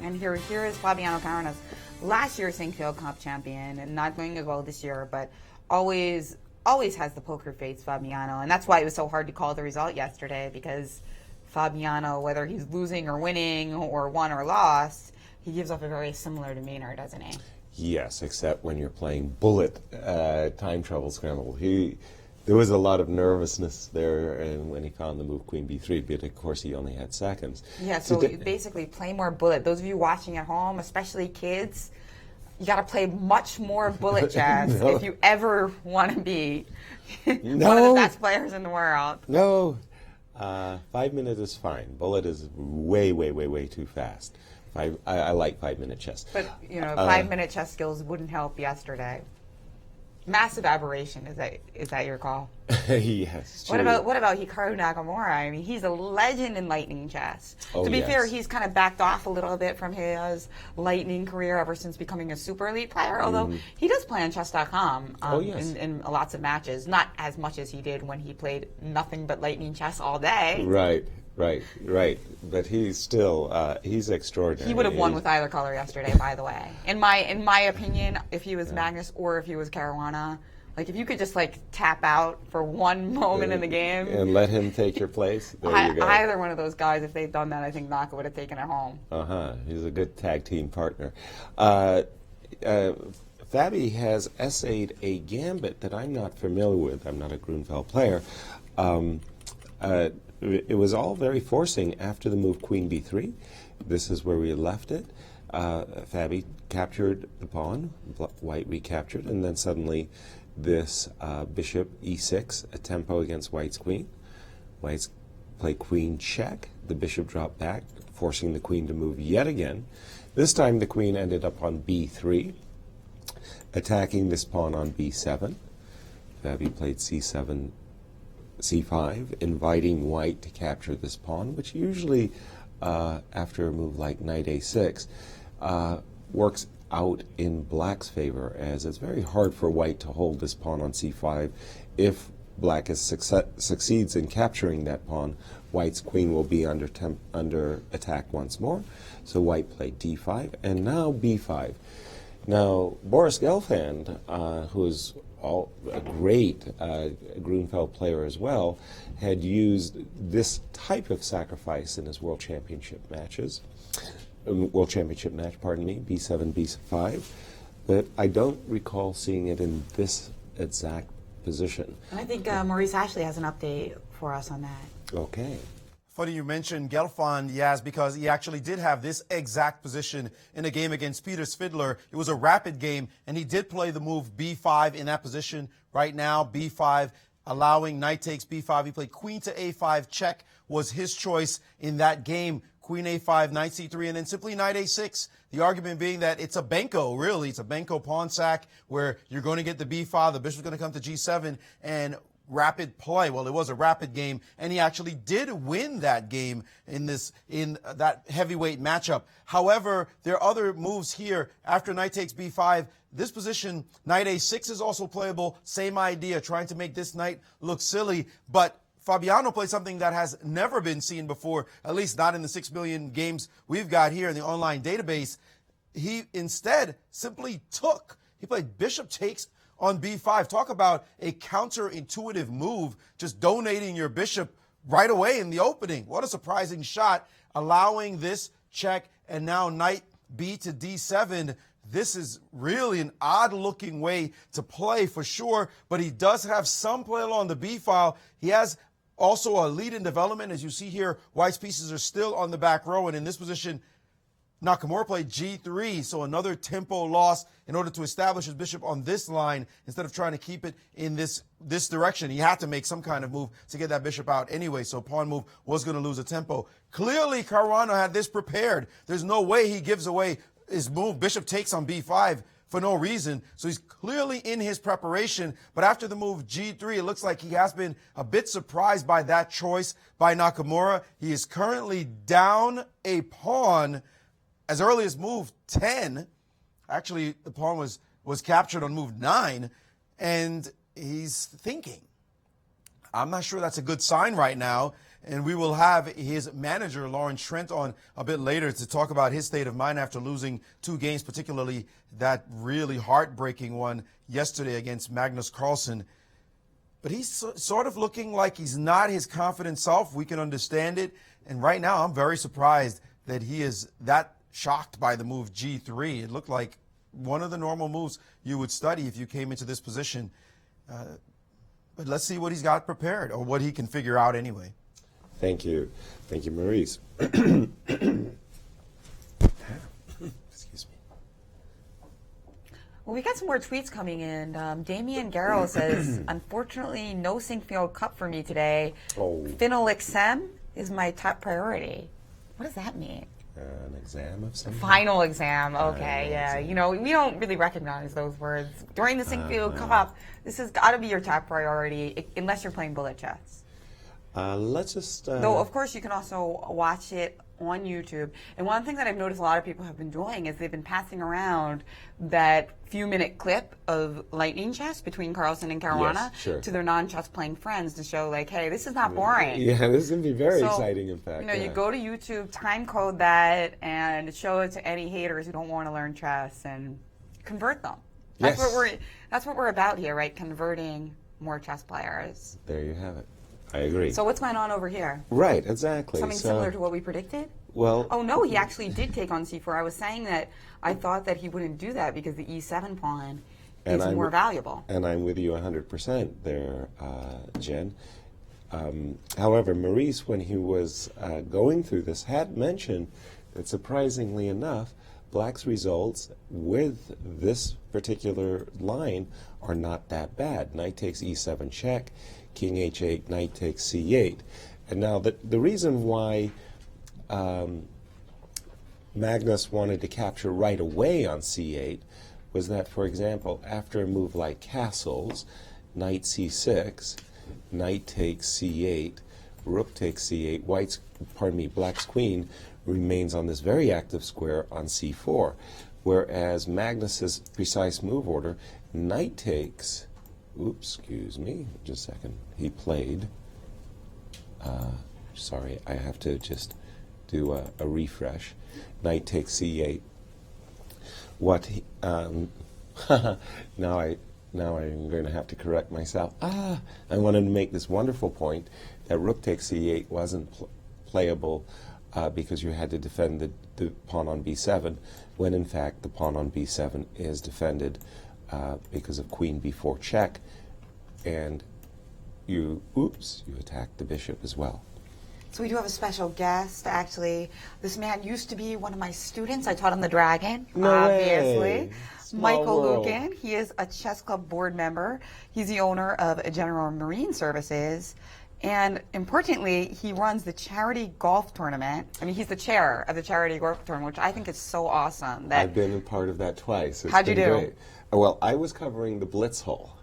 And here is Fabiano Caruana's last year's Sinquefield Cup champion, and not going as well this year, but always has the poker face, Fabiano, and that's why it was so hard to call the result yesterday, because Fabiano, whether he's losing or winning or won or lost, he gives off a very similar demeanor, doesn't he? Yes, except when you're playing bullet time trouble scramble. There was a lot of nervousness there, and when he found the move Queen B3, but of course he only had seconds. Yeah, so basically play more bullet. Those of you watching at home, especially kids, you got to play much more bullet chess if you ever want to be one of the best players in the world. No, 5 minutes is fine. Bullet is way too fast. I like 5 minute chess. But, 5 minute chess skills wouldn't help yesterday. Massive aberration, is that your call? Yes. What about Hikaru Nakamura? I mean, he's a legend in Lightning chess. To be fair, he's kind of backed off a little bit from his Lightning career ever since becoming a super elite player, although he does play on chess.com in lots of matches. Not as much as he did when he played nothing but Lightning chess all day. Right. But he's still, he's extraordinary. He would have won with either color yesterday, by the way. In my opinion, if he was Magnus or if he was Caruana, like if you could just tap out for one moment in the game. And let him take your place, there you go. Either one of those guys, if they'd done that, I think Naka would have taken it home. He's a good tag team partner. Fabi has essayed a gambit that I'm not familiar with. I'm not a Grunfeld player. It was all very forcing after the move Queen B3. This is where we left it. Fabi captured the pawn, White recaptured, and then suddenly this bishop E6, a tempo against White's queen. White's play queen check. The bishop dropped back, forcing the queen to move yet again. This time the queen ended up on B3, attacking this pawn on B7. Fabi played C7, C5, inviting White to capture this pawn, which usually, after a move like Knight A6, works out in Black's favor, as it's very hard for White to hold this pawn on C5. If Black succeeds in capturing that pawn, White's queen will be under attack once more. So White played D5, and now B5. Now, Boris Gelfand, who is a great Grunfeld player as well, had used this type of sacrifice in his World Championship matches. World Championship match, B7, B5. But I don't recall seeing it in this exact position. I think Maurice Ashley has an update for us on that. Okay. Funny you mentioned Gelfand, Yaz, because he actually did have this exact position in a game against Peter Svidler. It was a rapid game, and he did play the move B5 in that position. Right now, B5, allowing knight takes B5. He played queen to A5 check was his choice in that game. Queen A5, knight C3, and then simply knight A6. The argument being that it's a Benko, really. It's a Benko pawn sack where you're going to get the B5, the bishop's going to come to G7, and rapid play. Well, it was a rapid game, and he actually did win that game in that heavyweight matchup. However, there are other moves here. After knight takes b5, this position, knight a6 is also playable. Same idea, trying to make this knight look silly, but Fabiano played something that has never been seen before, at least not in the 6 million games we've got here in the online database. He instead simply took. He played bishop takes on b5. Talk about a counterintuitive move, just donating your bishop right away in the opening. What a surprising shot, allowing this check, and now knight b to d7. This is really an odd-looking way to play for sure, but he does have some play along the b file. He has also a lead in development. As you see here, White's pieces are still on the back row, and in this position, Nakamura played g3, so another tempo loss in order to establish his bishop on this line instead of trying to keep it in this direction. He had to make some kind of move to get that bishop out anyway, so pawn move was going to lose a tempo. Clearly, Caruana had this prepared. There's no way he gives away his move. Bishop takes on b5 for no reason, so he's clearly in his preparation. But after the move g3, it looks like he has been a bit surprised by that choice by Nakamura. He is currently down a pawn as early as move 10. Actually, the pawn was captured on move 9, and he's thinking. I'm not sure that's a good sign right now, and we will have his manager, Lawrence Trent, on a bit later to talk about his state of mind after losing 2 games, particularly that really heartbreaking one yesterday against Magnus Carlsen. But he's sort of looking like he's not his confident self. We can understand it. And right now, I'm very surprised that he is that shocked by the move g3. It looked like one of the normal moves you would study if you came into this position. But let's see what he's got prepared, or what he can figure out anyway. Thank you. Thank you, Maurice. Excuse me. Well, we got some more tweets coming in. Damien Garrow says, unfortunately, no Sinquefield Cup for me today. Oh. Final exam is my top priority. What does that mean? An exam of some Final exam. Okay, yeah. You know, we don't really recognize those words. During the Sinquefield Cup, this has got to be your top priority, unless you're playing bullet chess. Let's just... Though, of course, you can also watch it on YouTube. And one thing that I've noticed a lot of people have been doing is they've been passing around that few-minute clip of lightning chess between Carlsen and Caruana Yes, sure. to their non-chess playing friends to show, like, hey, this is not boring. Yeah, this is going to be very So, exciting, in fact. You know, yeah. you go to YouTube, time code that, and show it to any haters who don't want to learn chess and convert them. That's Yes. that's what we're about here, right? Converting more chess players. There you have it. I agree. So what's going on over here? Right, exactly. Something similar to what we predicted? Well, Oh, no, he actually did take on c4. I was saying that I thought that he wouldn't do that because the e7 pawn is more valuable. And I'm with you 100% there, Jen. However, Maurice, when he was going through this, had mentioned that, surprisingly enough, Black's results with this particular line are not that bad. Knight takes e7 check, king h8, knight takes c8. And now the reason why Magnus wanted to capture right away on c8 was that, for example, after a move like castles, knight c6, knight takes c8, rook takes c8, Black's queen remains on this very active square on c4, whereas Magnus's precise move order, knight takes, oops, excuse me, just a second, he played, sorry, I have to just do a refresh, knight takes c8, what he, now I'm going to have to correct myself. I wanted to make this wonderful point that rook takes c8 wasn't playable because you had to defend the pawn on b7, when in fact the pawn on b7 is defended because of queen b4 check, and you attack the bishop as well. So we do have a special guest, actually. This man used to be one of my students. I taught him the dragon, No obviously. way. Small Michael world. Lucan. He is a chess club board member. He's the owner of General Marine Services. And importantly, he runs the charity golf tournament. I mean, he's the chair of the charity golf tournament, which I think is so awesome. That I've been a part of that twice. It's How'd you been do? Great. Well, I was covering the blitz hole.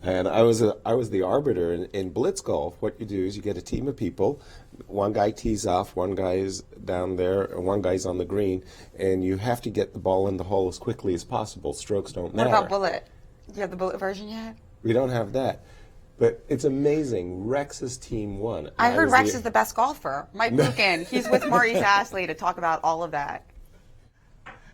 And I was the arbiter in blitz golf. What you do is you get a team of people. One guy tees off, one guy is down there, and one guy's on the green, and you have to get the ball in the hole as quickly as possible. Strokes don't matter. What about bullet? Do you have the bullet version yet? We don't have that. But it's amazing. Rex's team won. I heard Rex is the best golfer. Mike Lucan. He's with Maurice Ashley to talk about all of that.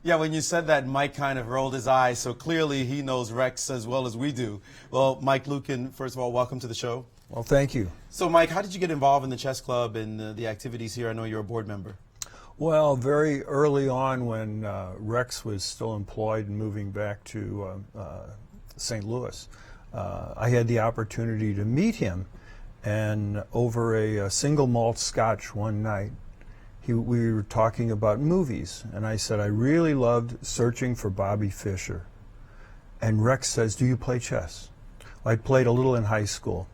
Yeah, when you said that, Mike kind of rolled his eyes, so clearly he knows Rex as well as we do. Well, Mike Lucan, first of all, welcome to the show. Well, thank you. So, Mike, how did you get involved in the chess club and the activities here? I know you're a board member. Well, very early on when Rex was still employed and moving back to St. Louis, I had the opportunity to meet him, and over a single malt scotch one night, we were talking about movies, and I said, I really loved Searching for Bobby Fischer. And Rex says, do you play chess? I played a little in high school.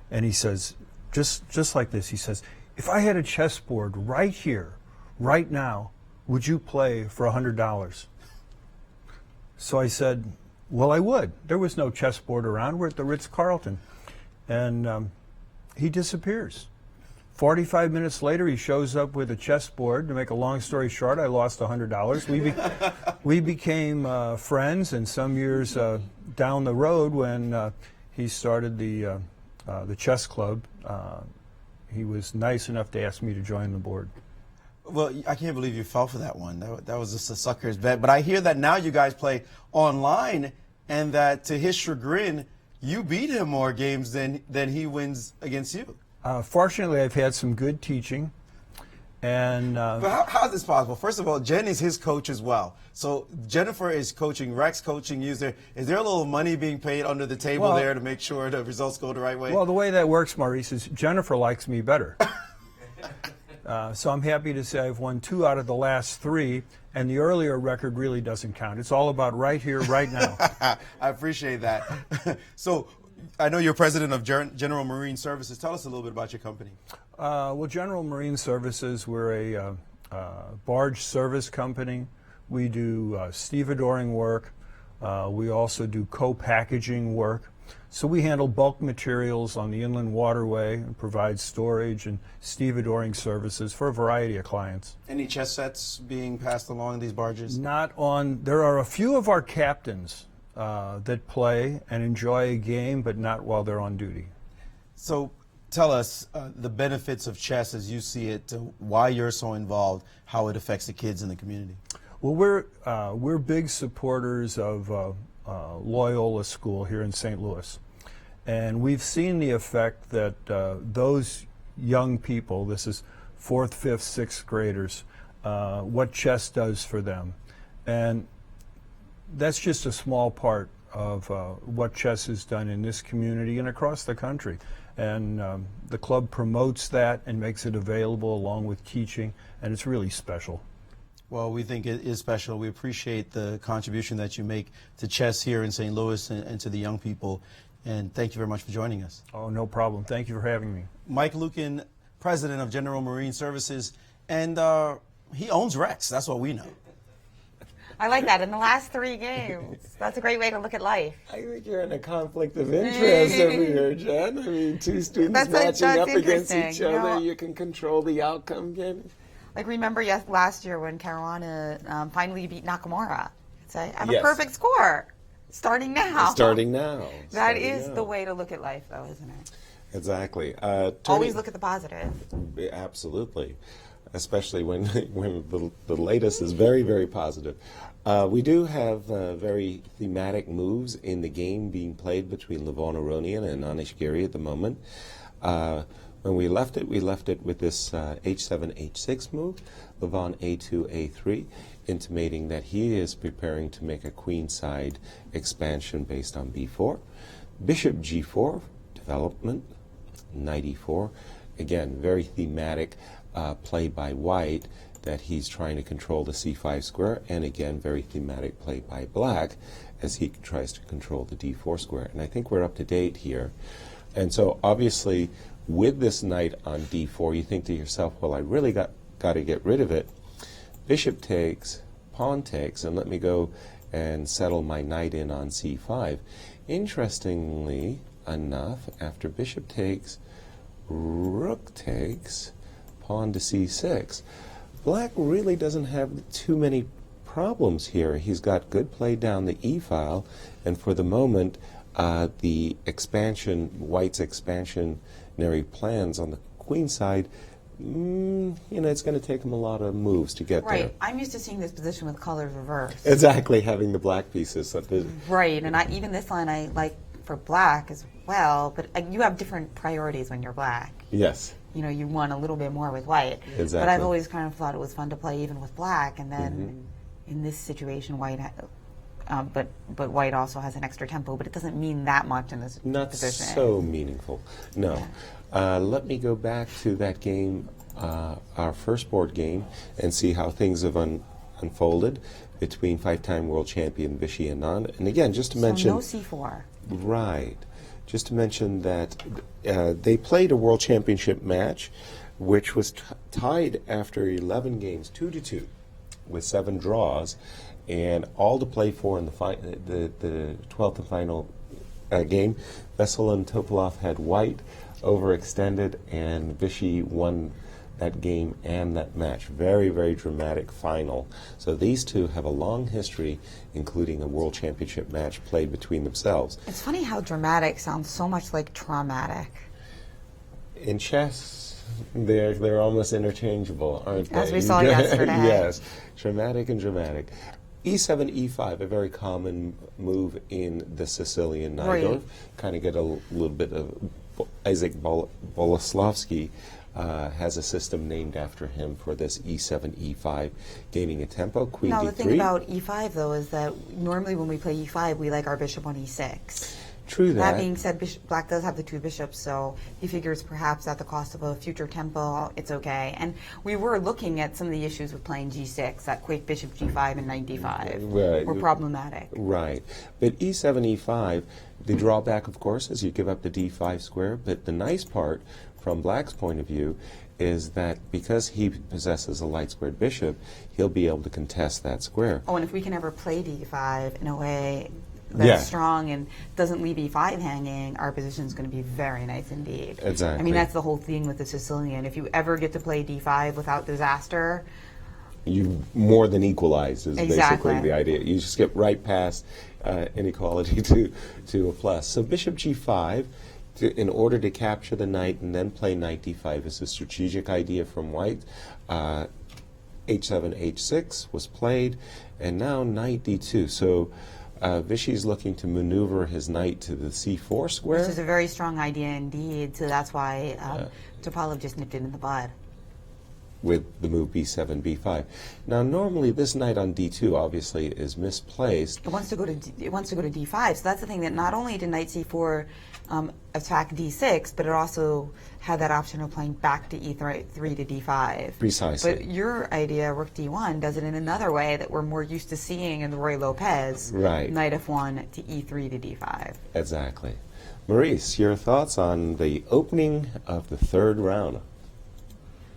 And he says, just like this, he says, if I had a chessboard right here, right now, would you play for $100? So I said, well, I would. There was no chessboard around. We're at the Ritz-Carlton. And he disappears. 45 minutes later, he shows up with a chessboard. To make a long story short, I lost $100. We became friends, and some years down the road when he started the chess club, he was nice enough to ask me to join the board. Well, I can't believe you fell for that one. That was just a sucker's bet. But I hear that now you guys play online, and that to his chagrin, you beat him more games than he wins against you. Fortunately, I've had some good teaching. And but how is this possible? First of all, Jen is his coach as well. So Jennifer is coaching, Rex coaching you. Is there a little money being paid under the table there to make sure the results go the right way? Well, the way that works, Maurice, is Jennifer likes me better. So I'm happy to say I've won 2 out of the last 3, and the earlier record really doesn't count. It's all about right here, right now. I appreciate that. So I know you're president of General Marine Services. Tell us a little bit about your company. Well, General Marine Services, we're a barge service company. We do stevedoring work. We also do co-packaging work. So we handle bulk materials on the inland waterway and provide storage and stevedoring services for a variety of clients. Any chess sets being passed along these barges? Not on. There are a few of our captains that play and enjoy a game, but not while they're on duty. So tell us the benefits of chess as you see it, why you're so involved, how it affects the kids in the community. Well, we're big supporters of Loyola School here in St. Louis, and we've seen the effect that those young people, this is 4th, 5th, 6th graders, what chess does for them. And that's just a small part of what chess has done in this community and across the country. And the club promotes that and makes it available along with teaching, and it's really special. Well, we think it is special. We appreciate the contribution that you make to chess here in St. Louis and to the young people. And thank you very much for joining us. Oh, no problem. Thank you for having me. Mike Lucan, president of General Marine Services, and he owns Rex. That's what we know. I like that. In the last 3 games. That's a great way to look at life. I think you're in a conflict of interest over here, Jen. I mean, 2 students matching up against each other. You can control the outcome, Jen. Like, remember last year when Caruana finally beat Nakamura? Say, I have a Yes. perfect score. Starting now. Starting now. That is the way to look at life, though, isn't it? Exactly. Always look at the positive. Absolutely. Especially when the latest is very, very positive. We do have very thematic moves in the game being played between Levon Aronian and Anand at the moment. When we left it with this H7, H6 move, Levon A2, A3, intimating that he is preparing to make a queenside expansion based on B4. Bishop G4, development, Knight E4. Again, very thematic play by White that he's trying to control the C5 square, and again, very thematic play by Black as he tries to control the D4 square. And I think we're up to date here. And so obviously, with this knight on D4, you think to yourself, well, I really got to get rid of it. Bishop takes, pawn takes, and let me go and settle my knight in on c5. Interestingly enough, after bishop takes, rook takes, pawn to c6, black really doesn't have too many problems here. He's got good play down the e-file, and for the moment, the expansion, white's expansionary plans on the queen side, it's going to take him a lot of moves to get there. Right. I'm used to seeing this position with colors reversed. Exactly, having the black pieces. Right, and even this line I like for black as well, but you have different priorities when you're black. Yes. You want a little bit more with white. Exactly. But I've always kind of thought it was fun to play even with black, and then in this situation, white, but white also has an extra tempo, but it doesn't mean that much in this position. Not so meaningful. No. Yeah. Let me go back to that game, our first board game, and see how things have unfolded between five-time world champion Vishy Anand. And again, just to mention... no c4. Right. Just to mention that they played a world championship match, which was tied after 11 games, 2-2, with 7 draws, and all to play for in the 12th and final game. Vesel and Topalov had white overextended, and Vishy won that game and that match. Very, very dramatic final. So these two have a long history, including a world championship match played between themselves. It's funny how dramatic sounds so much like traumatic. In chess, they're almost interchangeable, aren't they? As we saw yesterday. Yes, traumatic and dramatic. E7, E5, a very common move in the Sicilian Najdorf. Right. Kind of get a little bit of Isaac Boleslavsky has a system named after him for this E7, E5, gaining a tempo. Queen Now, D3. the thing about E5, though, is that normally when we play E5, we like our bishop on E6. True that. That being said, black does have the 2 bishops, so he figures perhaps at the cost of a future tempo, it's okay. And we were looking at some of the issues with playing G6, that quick bishop G5 and knight D5 were problematic. Right. But E7, E5, the drawback, of course, is you give up the D5 square, but the nice part from black's point of view is that because he possesses a light-squared bishop, he'll be able to contest that square. Oh, and if we can ever play D5 in a way that's strong and doesn't leave E5 hanging, our position is going to be very nice indeed. Exactly. I mean, that's the whole thing with the Sicilian. If you ever get to play D5 without disaster, you more than equalize is exactly basically the idea. You just get right past inequality to a plus. So bishop G5, in order to capture the knight and then play knight D5 is a strategic idea from white. H7, H6 was played, and now knight D2. So Vishy's looking to maneuver his knight to the C4 square. Which is a very strong idea indeed, so that's why Topalov just nipped it in the bud. With the move B7, B5. Now, normally this knight on D2 obviously is misplaced. It wants to go to D5. So that's the thing, that not only did knight C4 attack D6, but it also had that option of playing back to E3 to D5. Precisely. But your idea, Rook D1, does it in another way that we're more used to seeing in the Roy Lopez. Right. Knight F1 to E3 to D5. Exactly. Maurice, your thoughts on the opening of the third round?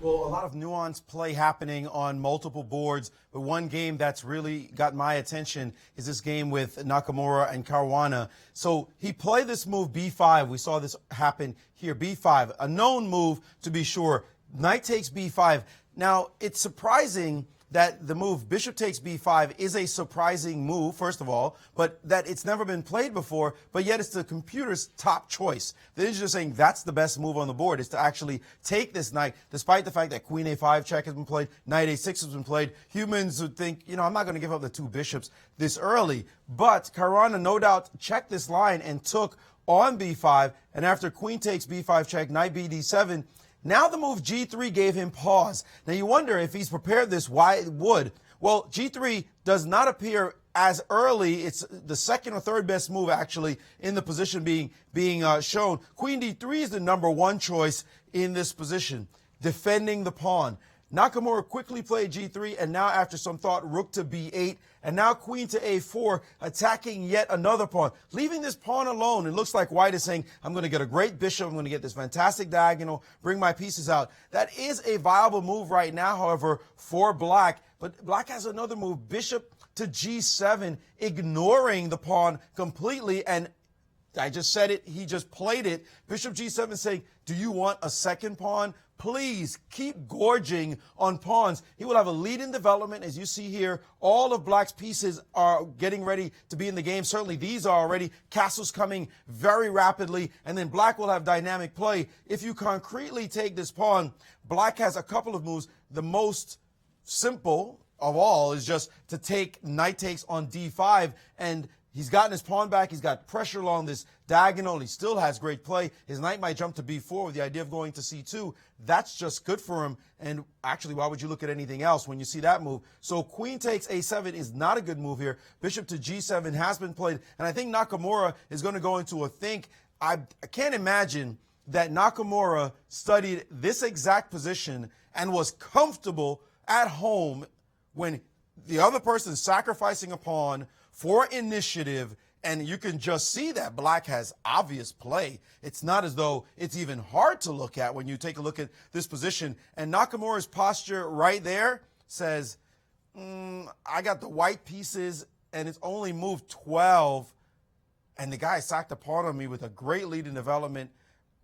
Well, a lot of nuanced play happening on multiple boards, but one game that's really got my attention is this game with Nakamura and Caruana. So he played this move B5. We saw this happen here, B5, a known move to be sure. Knight takes B5. Now, it's surprising that the move bishop takes B5 is a surprising move, first of all, but that it's never been played before, but yet it's the computer's top choice. They're just saying that's the best move on the board, is to actually take this knight, despite the fact that Queen A5 check has been played, Knight A6 has been played. Humans would think, I'm not going to give up the 2 bishops this early, but Caruana no doubt checked this line and took on B5, and after Queen takes B5 check, Knight BD7, now the move G3 gave him pause. Now you wonder if he's prepared this, why it would. Well, G3 does not appear as early. It's the second or third best move actually in the position being shown. Queen D3 is the number 1 choice in this position, defending the pawn. Nakamura quickly played G3, and now after some thought, Rook to B8, and now Queen to A4, attacking yet another pawn. Leaving this pawn alone, it looks like white is saying, I'm going to get a great bishop, I'm going to get this fantastic diagonal, bring my pieces out. That is a viable move right now, however, for black, but black has another move, bishop to G7, ignoring the pawn completely. And I just said it, he just played it. Bishop G7 saying, do you want a second pawn? Please keep gorging on pawns. He will have a lead in development. As you see here, all of Black's pieces are getting ready to be in the game. Certainly these are already. Castles coming very rapidly. And then Black will have dynamic play. If you concretely take this pawn, Black has a couple of moves. The most simple of all is just to take knight takes on D5, and he's gotten his pawn back. He's got pressure along this diagonal. He still has great play. His knight might jump to B4 with the idea of going to C2. That's just good for him. And actually, why would you look at anything else when you see that move? So queen takes A7 is not a good move here. Bishop to G7 has been played. And I think Nakamura is going to go into a think. I can't imagine that Nakamura studied this exact position and was comfortable at home when the other person is sacrificing a pawn for initiative, and you can just see that Black has obvious play. It's not as though it's even hard to look at when you take a look at this position. And Nakamura's posture right there says, I got the white pieces, and it's only move 12, and the guy sacked a pawn on me with a great lead in development.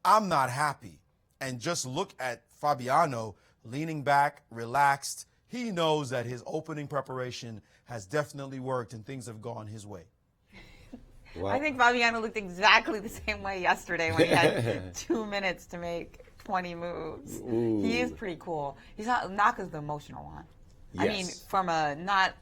I'm not happy. And just look at Fabiano leaning back, relaxed. He knows that his opening preparation has definitely worked and things have gone his way. I think Fabiano looked exactly the same way yesterday when he had 2 minutes to make 20 moves. Ooh. He is pretty cool. He's not Naka's the emotional one. Yes. I mean, from a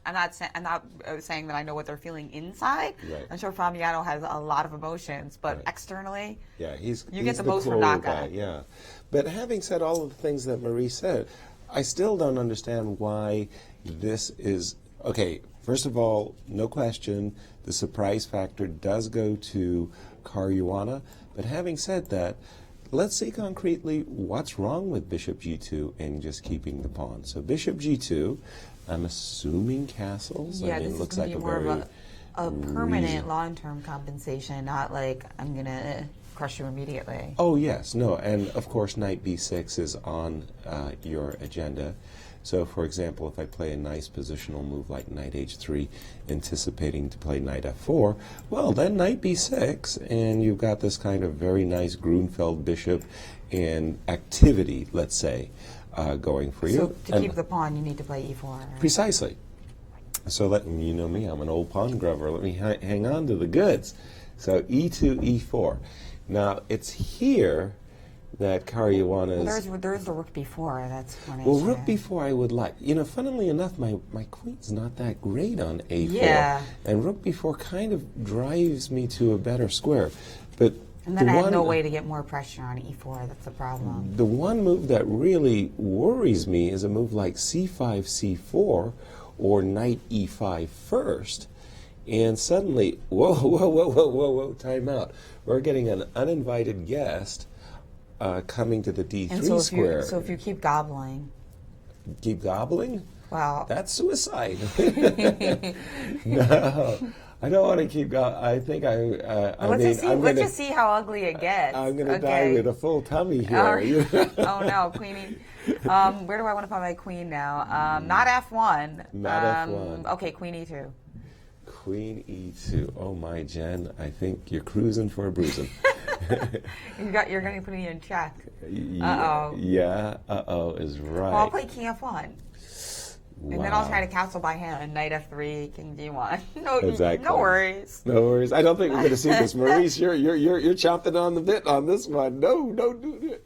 I'm not saying that I know what they're feeling inside. Right. I'm sure Fabiano has a lot of emotions, but Right. externally, Yeah, he's get the the most from cool Naka. guy, yeah. But having said all of the things that Marie said, I still don't understand why this is okay. First of all, no question, the surprise factor does go to Caruana. But having said that, let's see concretely what's wrong with Bishop G2 and just keeping the pawn. So Bishop G2, I'm assuming castles. yeah, I mean, this it is looks going like to be a more very of a permanent, long-term compensation, not like I'm going to crush you immediately. Oh, yes, no, and of course knight b6 is on your agenda. So, for example, if I play a nice positional move like knight h3, anticipating to play knight f4, well, then knight b6, and you've got this kind of very nice Grunfeld bishop and activity, let's say, going for you. So to keep the pawn, you need to play e4. Right? Precisely. So you know me, I'm an old pawn grubber. Let me hang on to the goods. So e2, e4. Now, it's here that Caruana is... There's the rook b4. That's one Well, issue. rook b4 I would like. You know, funnily enough, my queen's not that great on a4. Yeah. And rook b4 kind of drives me to a better square. But And then I have no way to get more pressure on e4. That's the problem. the one move that really worries me is a move like c5, c4, or knight e5 first. And suddenly, whoa, time out. We're getting an uninvited guest coming to the d3 And so square. So if you keep gobbling, Keep gobbling? well, That's suicide. No, I don't want to keep going. I think let's just see how ugly it gets. I'm going to die with a full tummy here. All right. Oh no, Queenie. Where do I want to put my queen now? Not f1. Not F1. Okay, Queen e2. Queen e2. Oh my, Jen, I think you're cruising for a bruising. You're going to put me in check. Uh-oh. Yeah, uh-oh is right. Well, I'll play king f1. And then I'll try to castle by hand. Knight f3, king d1. No, Exactly. no worries. No worries. I don't think we're going to see this. Maurice, you're chomping on the bit on this one. No, don't do it.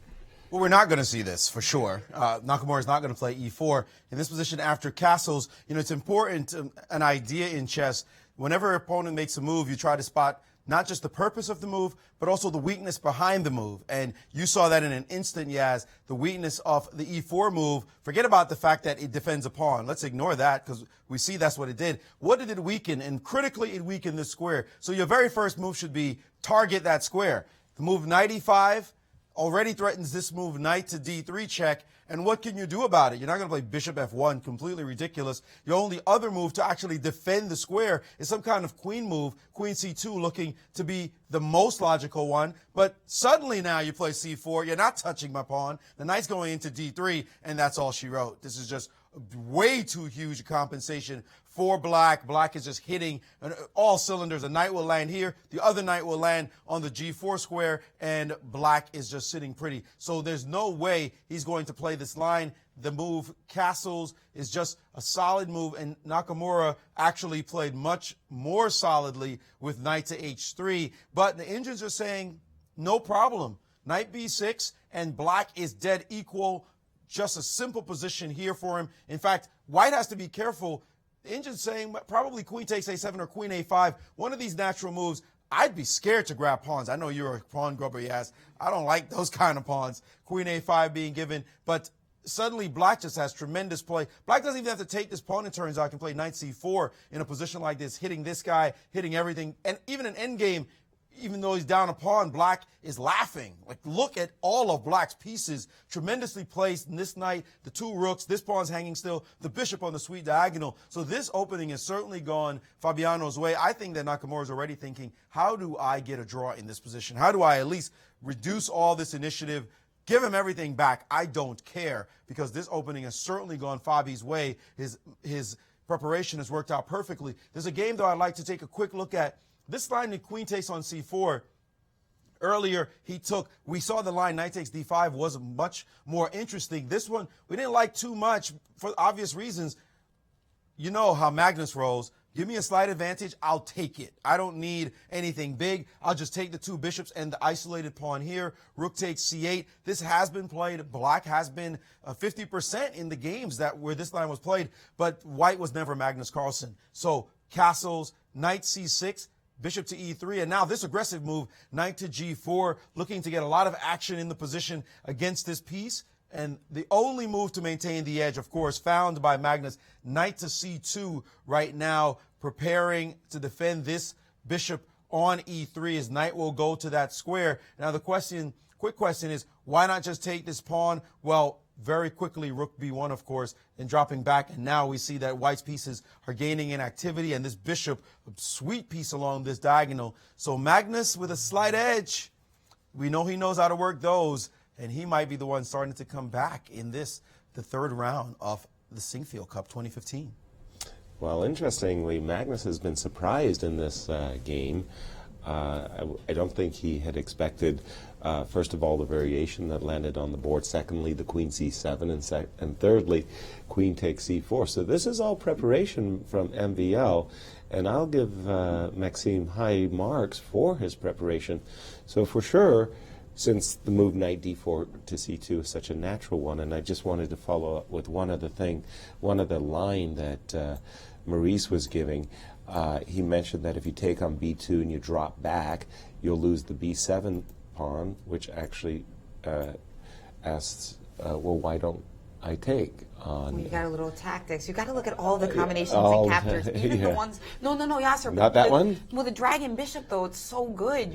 Well, we're not going to see this for sure. Nakamura is not going to play e4 in this position after castles. You know, it's important, an idea in chess. Whenever an opponent makes a move, you try to spot not just the purpose of the move, but also the weakness behind the move. And you saw that in an instant, Yaz, the weakness of the e4 move. Forget about the fact that it defends a pawn. Let's ignore that because we see that's what it did. What did it weaken? And critically, it weakened this square. So your very first move should be target that square. The move knight e5 already threatens this move knight to d3 check. And what can you do about it? You're not going to play bishop f1, completely ridiculous. Your only other move to actually defend the square is some kind of queen move, queen c2 looking to be the most logical one. But suddenly now you play c4, you're not touching my pawn. The knight's going into d3, and that's all she wrote. This is just way too huge compensation for Black. Black is just hitting all cylinders. A knight will land here. The other knight will land on the G4 square, and Black is just sitting pretty. So there's no way he's going to play this line. The move castles is just a solid move, and Nakamura actually played much more solidly with knight to h3. But the engines are saying, no problem. Knight b6, and Black is dead equal. Just a simple position here for him. In fact, White has to be careful. The engine's saying probably queen takes a7 or queen a5. One of these natural moves, I'd be scared to grab pawns. I know you're a pawn grubber, yes. I don't like those kind of pawns. Queen a5 being given, but suddenly Black just has tremendous play. Black doesn't even have to take this pawn, it turns out. Can play knight c4 in a position like this, hitting this guy, hitting everything. And even in endgame, even though he's down a pawn, Black is laughing. Like, look at all of Black's pieces, tremendously placed in this knight, the two rooks, this pawn's hanging still, the bishop on the sweet diagonal. So this opening has certainly gone Fabiano's way. I think that Nakamura is already thinking, how do I get a draw in this position? How do I at least reduce all this initiative, give him everything back? I don't care, because this opening has certainly gone Fabi's way. His preparation has worked out perfectly. There's a game, though, I'd like to take a quick look at. This line, the queen takes on c4, earlier we saw the line knight takes d5 was much more interesting. This one, we didn't like too much for obvious reasons. You know how Magnus rolls. Give me a slight advantage, I'll take it. I don't need anything big. I'll just take the two bishops and the isolated pawn here. Rook takes c8. This has been played. Black has been 50% in the games where this line was played, but White was never Magnus Carlsen. So castles, knight c6, bishop to e3, and now this aggressive move, knight to g4, looking to get a lot of action in the position against this piece. And the only move to maintain the edge, of course, found by Magnus, knight to c2 right now, preparing to defend this bishop on e3. His knight will go to that square. Now the quick question is, why not just take this pawn? Well, very quickly, rook b1, of course, and dropping back. And now we see that White's pieces are gaining in activity, and this bishop, a sweet piece along this diagonal. So Magnus with a slight edge. We know he knows how to work those, and he might be the one starting to come back in the third round of the Sinquefield Cup 2015. Well, interestingly, Magnus has been surprised in this game. I don't think he had expected, first of all, the variation that landed on the board. Secondly, the queen c7, and thirdly, queen takes c4. So this is all preparation from MVL, and I'll give Maxime high marks for his preparation. So for sure, since the move knight d4 to c2 is such a natural one, and I just wanted to follow up with one other line that Maurice was giving. He mentioned that if you take on b2 and you drop back, you'll lose the b7 pawn, which actually asks, well, why don't I take on... You got a little tactics. You got to look at all the combinations and captures, even the ones... No, Yasser. Not that one? Well, the dragon bishop, though, it's so good.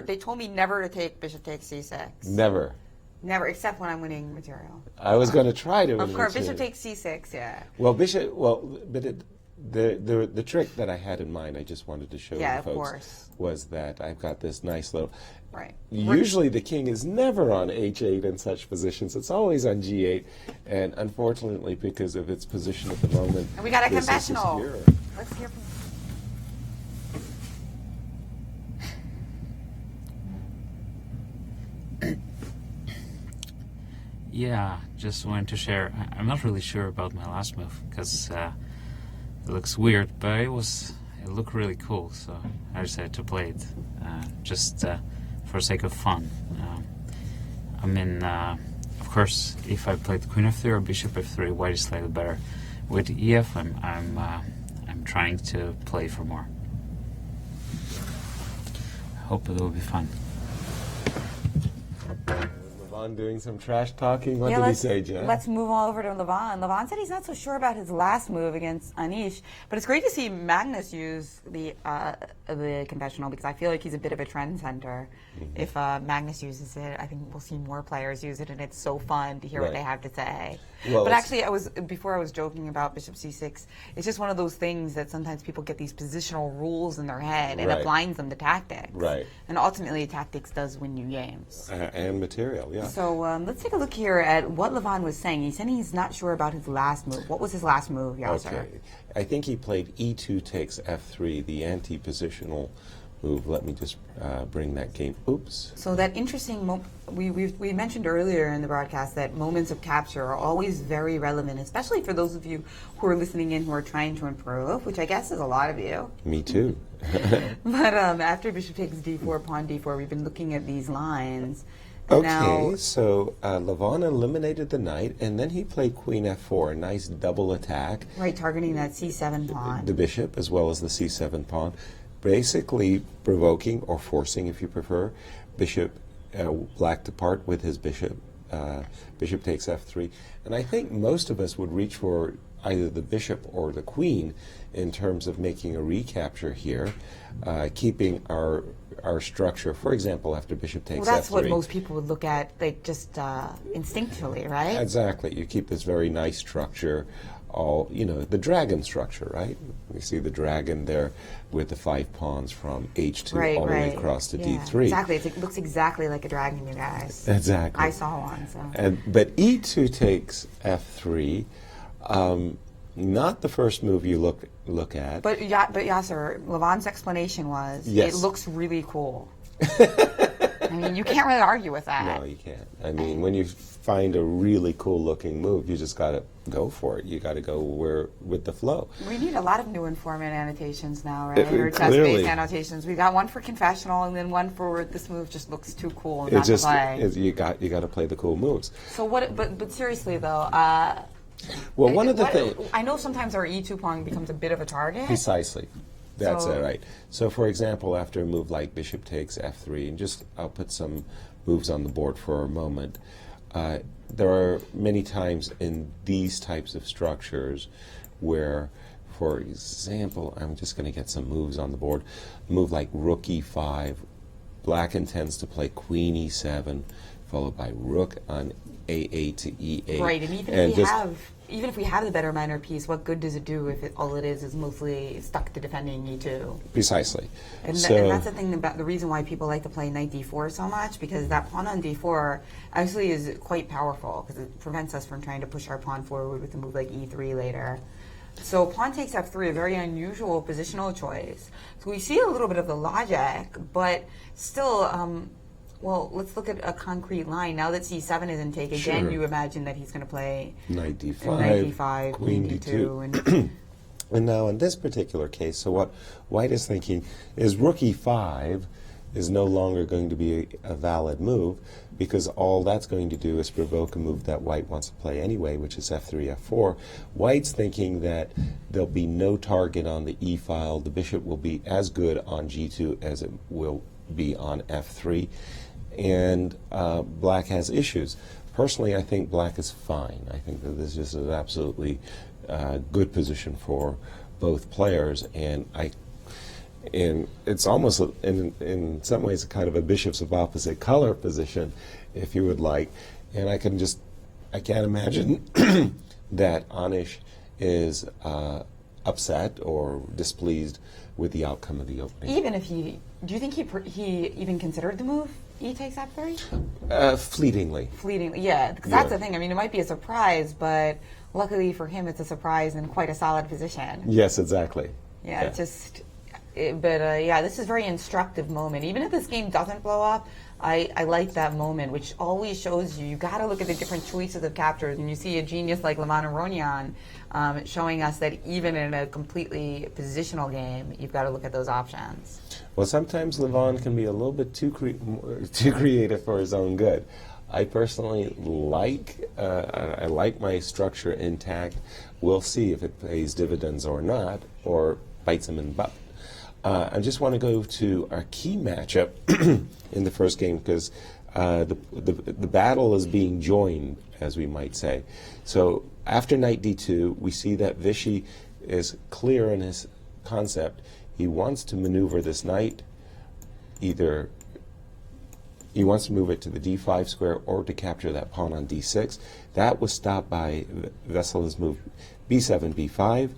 They told me never to take bishop takes c6. Never. Never, except when I'm winning material. I was going to try to win. Of course, bishop takes c6, yeah. Well, but the trick that I had in mind, I just wanted to show you folks, was that I've got this nice little... Right. Usually the king is never on h8 in such positions. It's always on g8. And unfortunately, because of its position at the moment... And we got a confessional. Let's hear from... Yeah, just wanted to share. I'm not really sure about my last move because it looks weird, but it looked really cool, so I decided to play it just for the sake of fun. I mean, of course, if I played queen f3 or bishop f3, white is slightly better. With ef, I'm trying to play for more. I hope it will be fun. Levon doing some trash talking. What did he say, Jen? Let's move on over to Levon. Levon said he's not so sure about his last move against Anish, but it's great to see Magnus use the confessional, because I feel like he's a bit of a trend center. If Magnus uses it, I think we'll see more players use it, and it's so fun to hear what they have to say. Well, but actually, before I was joking about bishop c6. It's just one of those things that sometimes people get these positional rules in their head, and it blinds them to tactics. Right. And ultimately, tactics does win you games. And material, yeah. Yeah. So let's take a look here at what Levon was saying. He said he's not sure about his last move. What was his last move, Yasser? Okay. I think he played E2 takes F3, the anti-positional move. Let me just bring that game. Oops. So that interesting, we mentioned earlier in the broadcast that moments of capture are always very relevant, especially for those of you who are listening in who are trying to improve, which I guess is a lot of you. Me too. But after bishop takes d4, pawn d4, we've been looking at these lines. And Okay, so Levon eliminated the knight, and then he played queen f4, a nice double attack. Right, targeting that c7 pawn. The bishop as well as the c7 pawn, basically provoking or forcing, if you prefer, bishop black to part with his bishop. Bishop takes f3, and I think most of us would reach for either the bishop or the queen in terms of making a recapture here, keeping our structure, for example, after bishop takes Well, that's f3. what most people would look at, like just instinctually, right? Exactly. You keep this very nice structure, all, the dragon structure, right? You see the dragon there with the 5 pawns from h2 all the way across to d3. Exactly. It looks exactly like a dragon, you guys. Exactly. I saw one. So. But e2 takes f3. Not the first move you look at. But Yasser, Levon's explanation was, Yes. it looks really cool. I mean, you can't really argue with that. No, you can't. I mean, when you find a really cool looking move, you just got to go for it. You got to go with the flow. We need a lot of new informant annotations now, right? It- Or clearly. chess-based annotations. We got one for confessional, and then one for this move just looks too cool It not just to play. you got to play the cool moves. So what? But seriously though, Well, one of the things. I know sometimes our e2 pawn becomes a bit of a target. Precisely. That's So- it, right. So, for example, after a move like bishop takes f3, and I'll put some moves on the board for a moment. There are many times in these types of structures where, for example, I'm just going to get some moves on the board. A move like rook e5, black intends to play queen e7, followed by rook on a8 to e8. Right, and even if we have the better minor piece, what good does it do if all it is mostly stuck to defending e2? Precisely. And, So- and that's the thing about the reason why people like to play knight d4 so much, because that pawn on d4 actually is quite powerful because it prevents us from trying to push our pawn forward with a move like e3 later. So pawn takes f3, a very unusual positional choice. So we see a little bit of the logic, but still, well, let's look at a concrete line. Now that c7 isn't taken, again, Sure. you imagine that he's going to play Knight d5, knight d5, queen d2, and And now in this particular case, so what White is thinking is rook e5 is no longer going to be a valid move because all that's going to do is provoke a move that White wants to play anyway, which is f3, f4. White's thinking that there'll be no target on the e file. The bishop will be as good on g2 as it will be on f3. And Black has issues. Personally, I think Black is fine. I think that this is an absolutely good position for both players, and it's almost in some ways kind of a bishops of opposite color position, if you would like. And I can't imagine that Anish is upset or displeased with the outcome of the opening. even if do you think he even considered the move? E takes f3? Fleetingly. Fleeting, yeah, because that's the thing. I mean, it might be a surprise, but luckily for him, it's a surprise in quite a solid position. Yes, exactly. Yeah, this is a very instructive moment. Even if this game doesn't blow up, I like that moment, which always shows you got to look at the different choices of captures. And you see a genius like Levon Aronian showing us that even in a completely positional game, you've got to look at those options. Well, sometimes Levon can be a little bit too creative for his own good. I personally I like my structure intact. We'll see if it pays dividends or not, or bites him in the butt. I just want to go to our key matchup in the first game because the battle is being joined, as we might say. So after knight d2, we see that Vichy is clear in his concept. He wants to maneuver this knight, either he wants to move it to the d5 square or to capture that pawn on d6. That was stopped by Vesela's move b7, b5.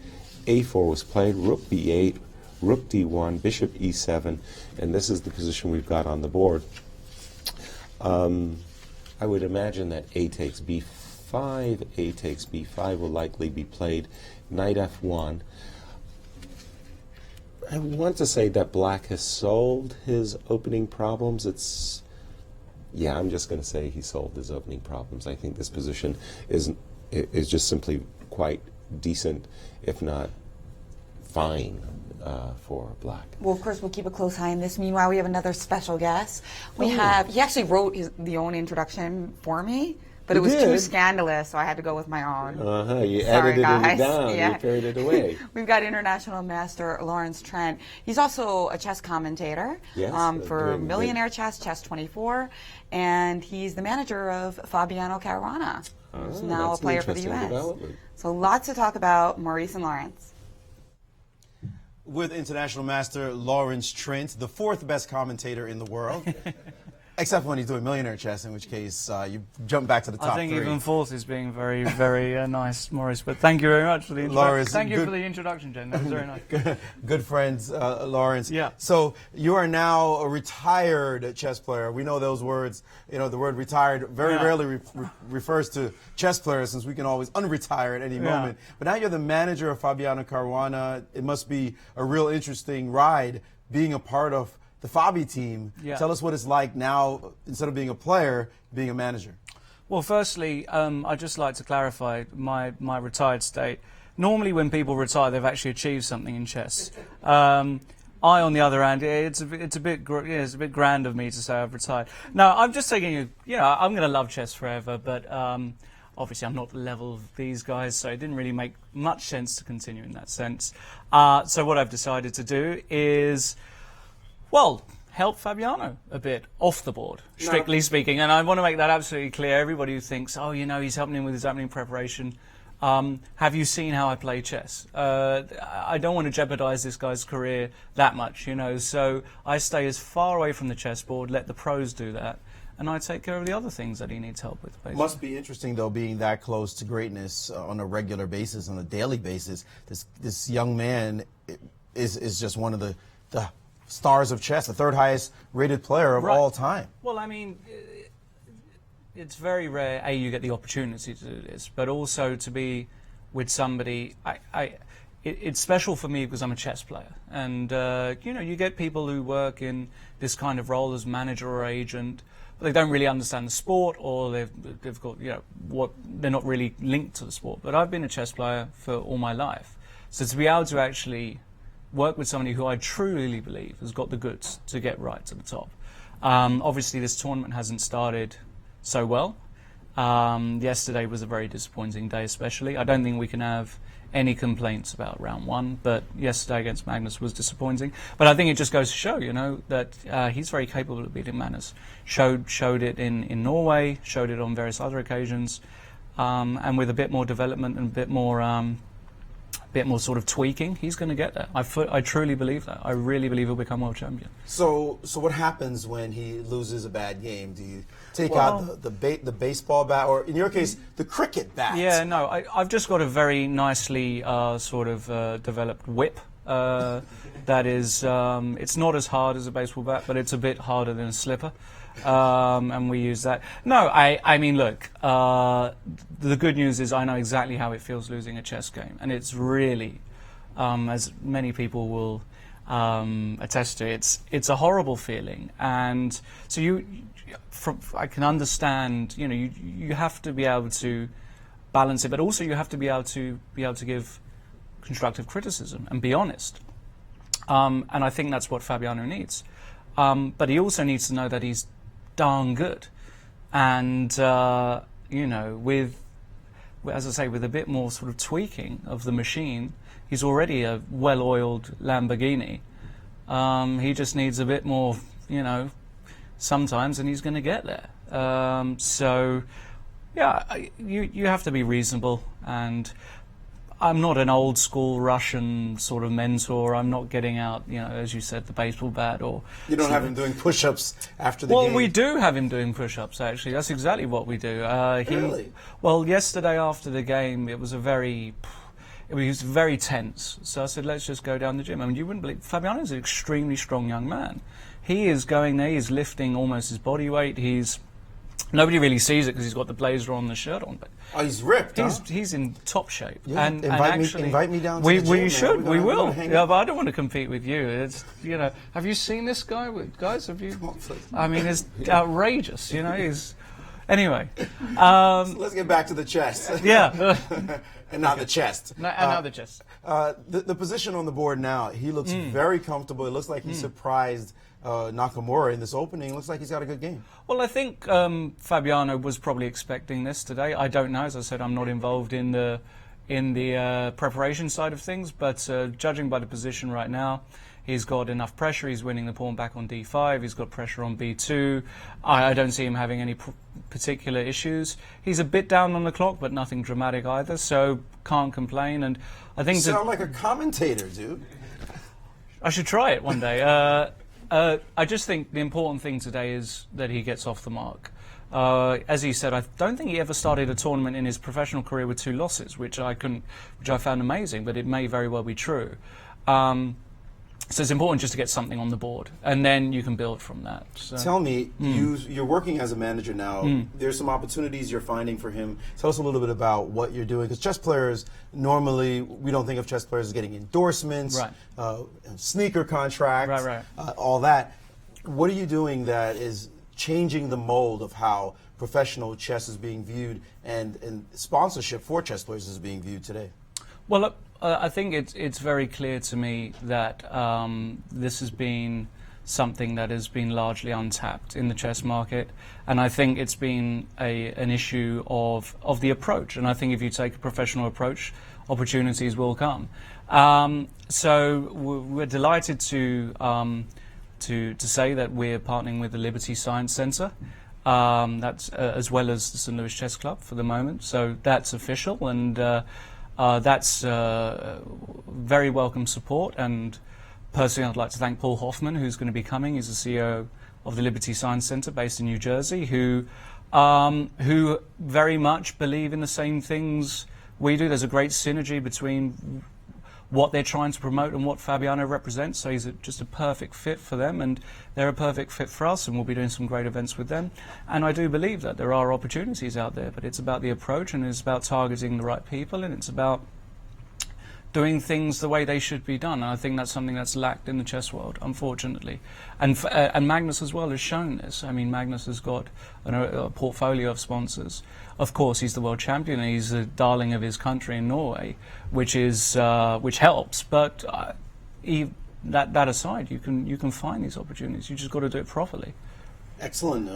a4 was played, rook b8, rook d1, bishop e7, and this is the position we've got on the board. I would imagine that A takes B5, A takes B5 will likely be played, knight F1. I want to say that black has solved his opening problems. Yeah, I'm just going to say he solved his opening problems. I think this position is just simply quite decent, if not fine, for black. Well, of course, we'll keep a close eye on this. Meanwhile, we have another special guest. He actually wrote the own introduction for me, but it was too scandalous, so I had to go with my own. You Sorry, edited guys. it down. Yeah. You carried it away. We've got international master Lawrence Trent. He's also a chess commentator for Millionaire Chess, Chess 24, and he's the manager of Fabiano Caruana, who's now a player for the U.S. So lots to talk about. Maurice and Lawrence. With international master Lawrence Trent, the fourth best commentator in the world. Except when he's doing Millionaire Chess, in which case you jump back to the top I think three. even fourth is being very, very nice, Maurice. But thank you very much for the introduction. Thank you for the introduction, Jen. That was very nice. Good friends, Lawrence. Yeah. So you are now a retired chess player. We know those words. You know, the word retired very rarely refers to chess players, since we can always unretire at any moment. But now you're the manager of Fabiano Caruana. It must be a real interesting ride being a part of the Fabi team. Yeah. Tell us what it's like now, instead of being a player, being a manager. Well, firstly, I'd just like to clarify my retired state. Normally when people retire, they've actually achieved something in chess. I, on the other hand, it's a bit grand of me to say I've retired. No, I'm just taking I'm going to love chess forever, but obviously I'm not the level of these guys, so it didn't really make much sense to continue in that sense. So what I've decided to do is, well, help Fabiano a bit off the board, strictly speaking. And I want to make that absolutely clear. Everybody who thinks, oh, he's helping him with his opening preparation. Have you seen how I play chess? I don't want to jeopardize this guy's career that much, so I stay as far away from the chessboard, let the pros do that, and I take care of the other things that he needs help with, basically. Must be interesting, though, being that close to greatness on a regular basis, on a daily basis. This young man is just one of the stars of chess, the third highest rated player of all time. Well, I mean, it's very rare, you get the opportunity to do this, but also to be with somebody. It's special for me because I'm a chess player. And, you get people who work in this kind of role as manager or agent, but they don't really understand the sport, or they've got, they're not really linked to the sport. But I've been a chess player for all my life. So to be able to actually work with somebody who I truly believe has got the goods to get right to the top. Obviously, this tournament hasn't started so well. Yesterday was a very disappointing day, especially. I don't think we can have any complaints about round one, but yesterday against Magnus was disappointing. But I think it just goes to show, that he's very capable of beating Magnus. Showed it in Norway, showed it on various other occasions, and with a bit more development and a bit more sort of tweaking, he's going to get there. I truly believe that. I really believe he'll become world champion. So what happens when he loses a bad game? Do you take out the baseball bat, or in your case, the cricket bat? Yeah, no, I've just got a very nicely developed whip. That is, it's not as hard as a baseball bat, but it's a bit harder than a slipper. And we use that. No, I mean, look, the good news is I know exactly how it feels losing a chess game. And it's really, as many people will attest to, it's a horrible feeling. And so I can understand, you have to be able to balance it, but also you have to be able to give constructive criticism and be honest. And I think that's what Fabiano needs. But he also needs to know that he's darn good, and with, as I say, with a bit more sort of tweaking of the machine, he's already a well-oiled Lamborghini. He just needs a bit more, sometimes, and he's going to get there. So, yeah, you have to be reasonable, and I'm not an old school Russian sort of mentor. I'm not getting out, as you said, the baseball bat, or... You don't have him doing push-ups after the game? Well, we do have him doing push-ups, actually. That's exactly what we do. Really? Well, yesterday after the game, it was very tense. So I said, let's just go down the gym. I mean, you wouldn't believe, Fabiano's an extremely strong young man. He is going there, he's lifting almost his body weight, he's Nobody really sees it because he's got the blazer on, the shirt on, but Oh, he's ripped, huh? he's in top shape. Yeah, and invite me down to we the gym, man. should, We're we gonna will. hang Yeah, out. but I don't want to compete with you. It's, you know, have you seen this guy? Guys, have you? I mean, it's outrageous. You know, he's. Anyway, Let's get back to the chest. yeah. And not the chest. Another chest. The position on the board now, he looks very comfortable. It looks like he surprised Nakamura in this opening. Looks like he's got a good game. Well, I think Fabiano was probably expecting this today. I don't know. As I said, I'm not involved in the preparation side of things, but judging by the position right now, he's got enough pressure. He's winning the pawn back on d5. He's got pressure on b2. I don't see him having any particular issues. He's a bit down on the clock, but nothing dramatic either, so can't complain. And I think You sound like a commentator, dude. I should try it one day. I just think the important thing today is that he gets off the mark. As he said, I don't think he ever started a tournament in his professional career with 2 losses, which I found amazing, but it may very well be true. So it's important just to get something on the board, and then you can build from that. So. Tell me, you're working as a manager now. There's some opportunities you're finding for him. Tell us a little bit about what you're doing, because chess players, normally, we don't think of chess players as getting endorsements, sneaker contracts, all that. What are you doing that is changing the mold of how professional chess is being viewed and sponsorship for chess players is being viewed today? Well, I think it's very clear to me that this has been something that has been largely untapped in the chess market, and I think it's been an issue of the approach. And I think if you take a professional approach, opportunities will come. So we're delighted to say that we're partnering with the Liberty Science Centre. That's as well as the St. Louis Chess Club for the moment. So that's official, and that's very welcome support. And personally, I'd like to thank Paul Hoffman, who's going to be coming. He's the CEO of the Liberty Science Centre based in New Jersey, who very much believe in the same things we do. There's a great synergy between what they're trying to promote and what Fabiano represents. So he's just a perfect fit for them, and they're a perfect fit for us, and we'll be doing some great events with them. And I do believe that there are opportunities out there, but it's about the approach, and it's about targeting the right people, and it's about doing things the way they should be done. And I think that's something that's lacked in the chess world, unfortunately. And Magnus as well has shown this. I mean, Magnus has got a portfolio of sponsors. Of course, he's the world champion, and he's the darling of his country in Norway, which helps. But that aside, you can find these opportunities. You just got to do it properly. Excellent.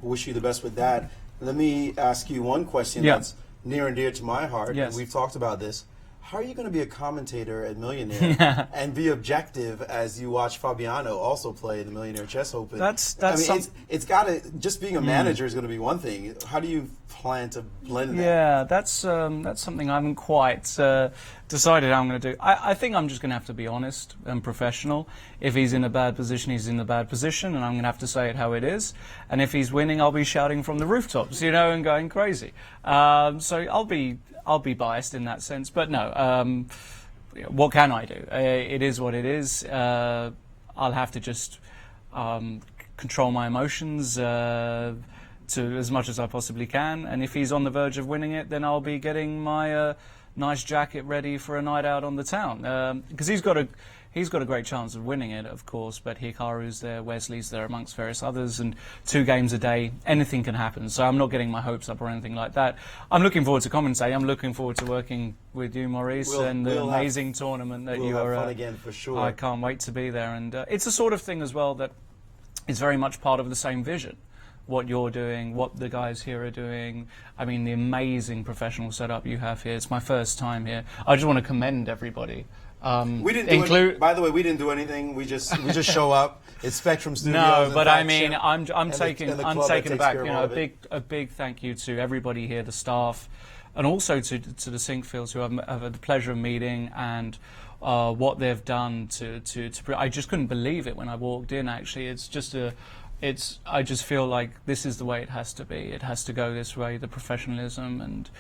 Wish you the best with that. Let me ask you one question that's near and dear to my heart. Yes. We've talked about this. How are you going to be a commentator at Millionaire and be objective as you watch Fabiano also play the Millionaire Chess Open? That's I mean, it's got to, just being a manager is going to be one thing. How do you plan to blend that? Yeah, that's something I haven't quite decided how I'm going to do. I think I'm just going to have to be honest and professional. If he's in a bad position, he's in a bad position, and I'm going to have to say it how it is. And if he's winning, I'll be shouting from the rooftops, and going crazy. So I'll be biased in that sense, but no. What can I do? It is what it is. I'll have to just control my emotions to as much as I possibly can. And if he's on the verge of winning it, then I'll be getting my nice jacket ready for a night out on the town. Because he's got a great chance of winning it, of course, but Hikaru's there, Wesley's there, amongst various others, and 2 games a day, anything can happen. So I'm not getting my hopes up or anything like that. I'm looking forward to commentating. I'm looking forward to working with you, Maurice, and the amazing tournament that you are. We'll have fun again, for sure. I can't wait to be there. And it's the sort of thing as well that is very much part of the same vision. What you're doing, what the guys here are doing. I mean, the amazing professional setup you have here. It's my first time here. I just want to commend everybody. We didn't by the way, we didn't do anything. We just show up. It's Spectrum Studios. No, but I mean, I'm taken aback. A big thank you to everybody here, the staff, and also to the Sinquefields who I've had the pleasure of meeting, and what they've done to I just couldn't believe it when I walked in. Actually, I just feel like this is the way it has to be. It has to go this way, the professionalism, and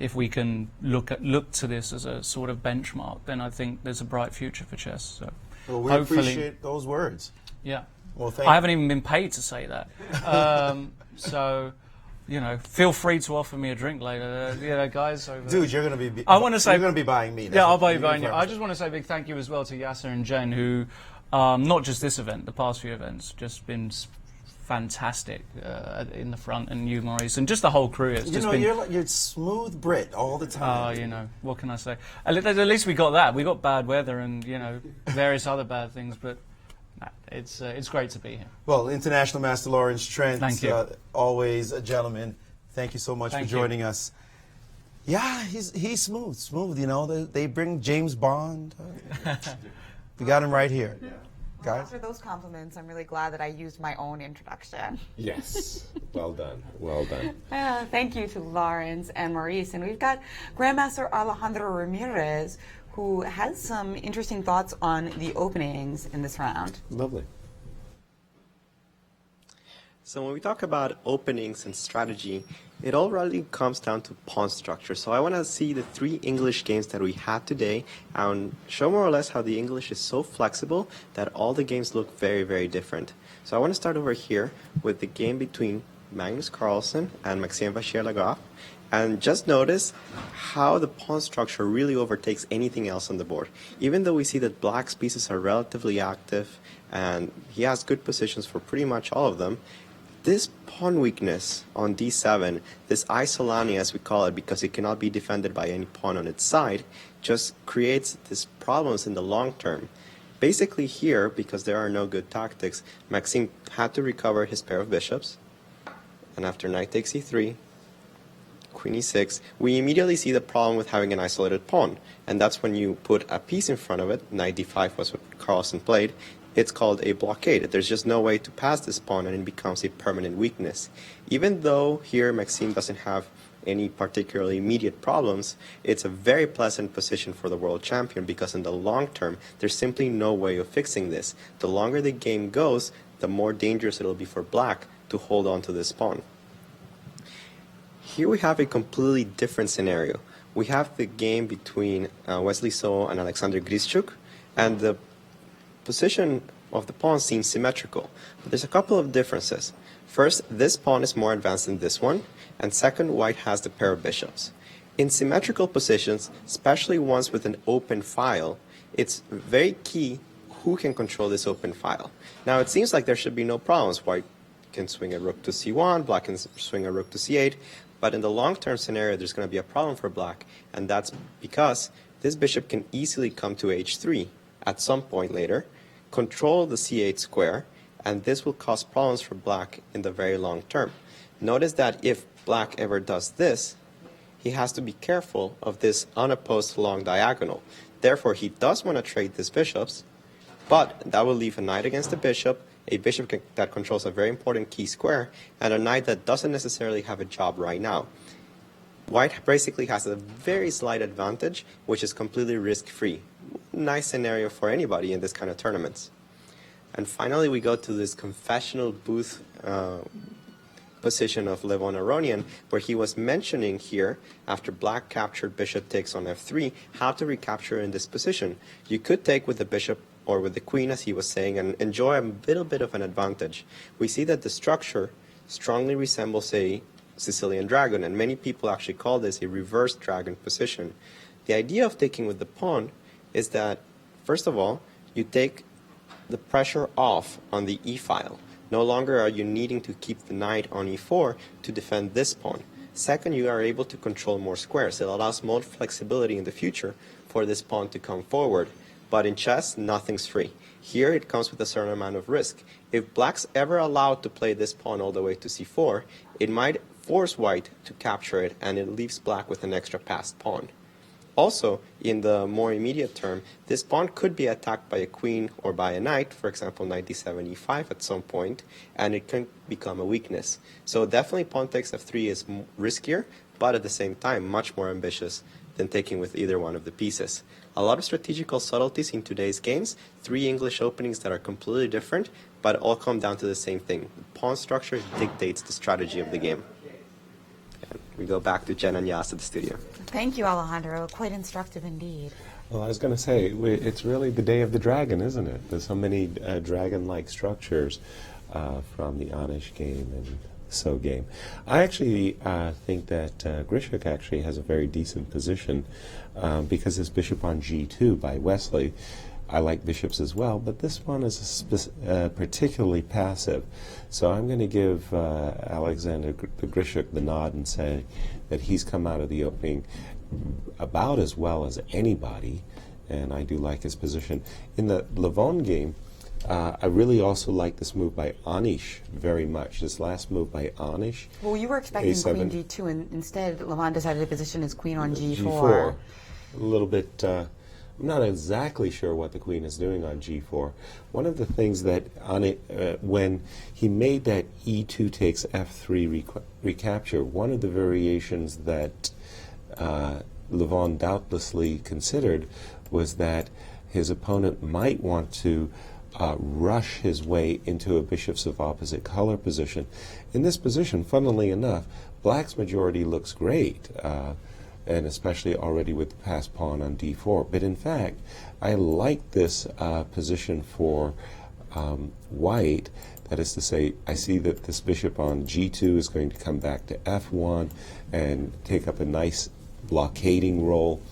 if we can look to this as a sort of benchmark, then I think there's a bright future for chess. So well, we appreciate those words. Yeah. Well, thank I haven't even been paid to say that. So, you know, feel free to offer me a drink later. You know, guys. Over Dude, you're gonna be. I want to say you're gonna be buying me. Yeah, I'll buy you buying you. I just want to say a big thank you as well to Yasser and Jen, who, not just this event, the past few events, just been fantastic in the front, and you, Maurice, and just the whole crew. It's You just know, been. you're smooth Brit all the time. You know, what can I say? At least we got that. We got bad weather and, you know, various other bad things, but nah, it's great to be here. Well, International Master Lawrence Trent, Thank you. Always a gentleman. Thank you so much Thank for you. joining us. Yeah, he's smooth. You know, they bring James Bond. We got him right here, guys. After those compliments, I'm really glad that I used my own introduction. Yes. Well done. Well done. Thank you to Lawrence and Maurice. And we've got Grandmaster Alejandro Ramirez, who has some interesting thoughts on the openings in this round. Lovely. So when we talk about openings and strategy, it all really comes down to pawn structure. So I want to see the 3 English games that we had today and show more or less how the English is so flexible that all the games look very, very different. So I want to start over here with the game between Magnus Carlsen and Maxime Vachier-Lagoff. And just notice how the pawn structure really overtakes anything else on the board. Even though we see that Black's pieces are relatively active and he has good positions for pretty much all of them, this pawn weakness on d7, this isolani as we call it because it cannot be defended by any pawn on its side, just creates these problems in the long term. Basically here, because there are no good tactics, Maxime had to recover his pair of bishops, and after knight takes e3, queen e6, we immediately see the problem with having an isolated pawn, and that's when you put a piece in front of it. Knight d5 was what Carlsen played. It's called a blockade. There's just no way to pass this pawn and it becomes a permanent weakness. Even though here Maxime doesn't have any particularly immediate problems, it's a very pleasant position for the world champion because in the long term, there's simply no way of fixing this. The longer the game goes, the more dangerous it'll be for Black to hold on to this pawn. Here we have a completely different scenario. We have the game between Wesley So and Alexander Grischuk, and the position of the pawn seems symmetrical, but there's a couple of differences. First, this pawn is more advanced than this one, and second, white has the pair of bishops. In symmetrical positions, especially ones with an open file, it's very key who can control this open file. Now, it seems like there should be no problems. White can swing a rook to c1, Black can swing a rook to c8, but in the long-term scenario, there's going to be a problem for Black, and that's because this bishop can easily come to h3 at some point later, control the c8 square, and this will cause problems for Black in the very long term. Notice that if Black ever does this, he has to be careful of this unopposed long diagonal. Therefore, he does want to trade these bishops, but that will leave a knight against a bishop that controls a very important key square, and a knight that doesn't necessarily have a job right now. White basically has a very slight advantage, which is completely risk-free. Nice scenario for anybody in this kind of tournaments. And finally, we go to this confessional booth position of Levon Aronian, where he was mentioning here, after Black captured bishop takes on f3, how to recapture in this position. You could take with the bishop or with the queen, as he was saying, and enjoy a little bit of an advantage. We see that the structure strongly resembles a Sicilian dragon, and many people actually call this a reverse dragon position. The idea of taking with the pawn is that, first of all, you take the pressure off on the e-file. No longer are you needing to keep the knight on e4 to defend this pawn. Second, you are able to control more squares. It allows more flexibility in the future for this pawn to come forward. But in chess, nothing's free. Here it comes with a certain amount of risk. If Black's ever allowed to play this pawn all the way to c4, it might force White to capture it, and it leaves Black with an extra passed pawn. Also, in the more immediate term, this pawn could be attacked by a queen or by a knight, for example, knight d7, e5 at some point, and it can become a weakness. So definitely pawn takes f3 is riskier, but at the same time, much more ambitious than taking with either one of the pieces. A lot of strategical subtleties in today's games, 3 English openings that are completely different, but all come down to the same thing. The pawn structure dictates the strategy of the game. And we go back to Jen and Yas at the studio. Thank you, Alejandro. Quite instructive indeed. Well, I was going to say, it's really the day of the dragon, isn't it? There's so many dragon-like structures from the Anish game and So game. I actually think that Grishuk actually has a very decent position because his bishop on g2 by Wesley. I like bishops as well, but this one is particularly passive. So I'm going to give Alexander Grishuk the nod and say that he's come out of the opening about as well as anybody, and I do like his position. In the Levon game, I really also like this move by Anish very much. This last move by Anish. Well, you were expecting A7. queen d2, and instead Levon decided to position his queen on g4. G4. A little bit, I'm not exactly sure what the queen is doing on g4. One of the things that, when he made that e2 takes f3 recapture, one of the variations that Levon doubtlessly considered was that his opponent might want to rush his way into a bishops of opposite color position. In this position, funnily enough, black's majority looks great, and especially already with the passed pawn on d4. But in fact, I like this position for white. That is to say, I see that this bishop on g2 is going to come back to f1 and take up a nice blockading role.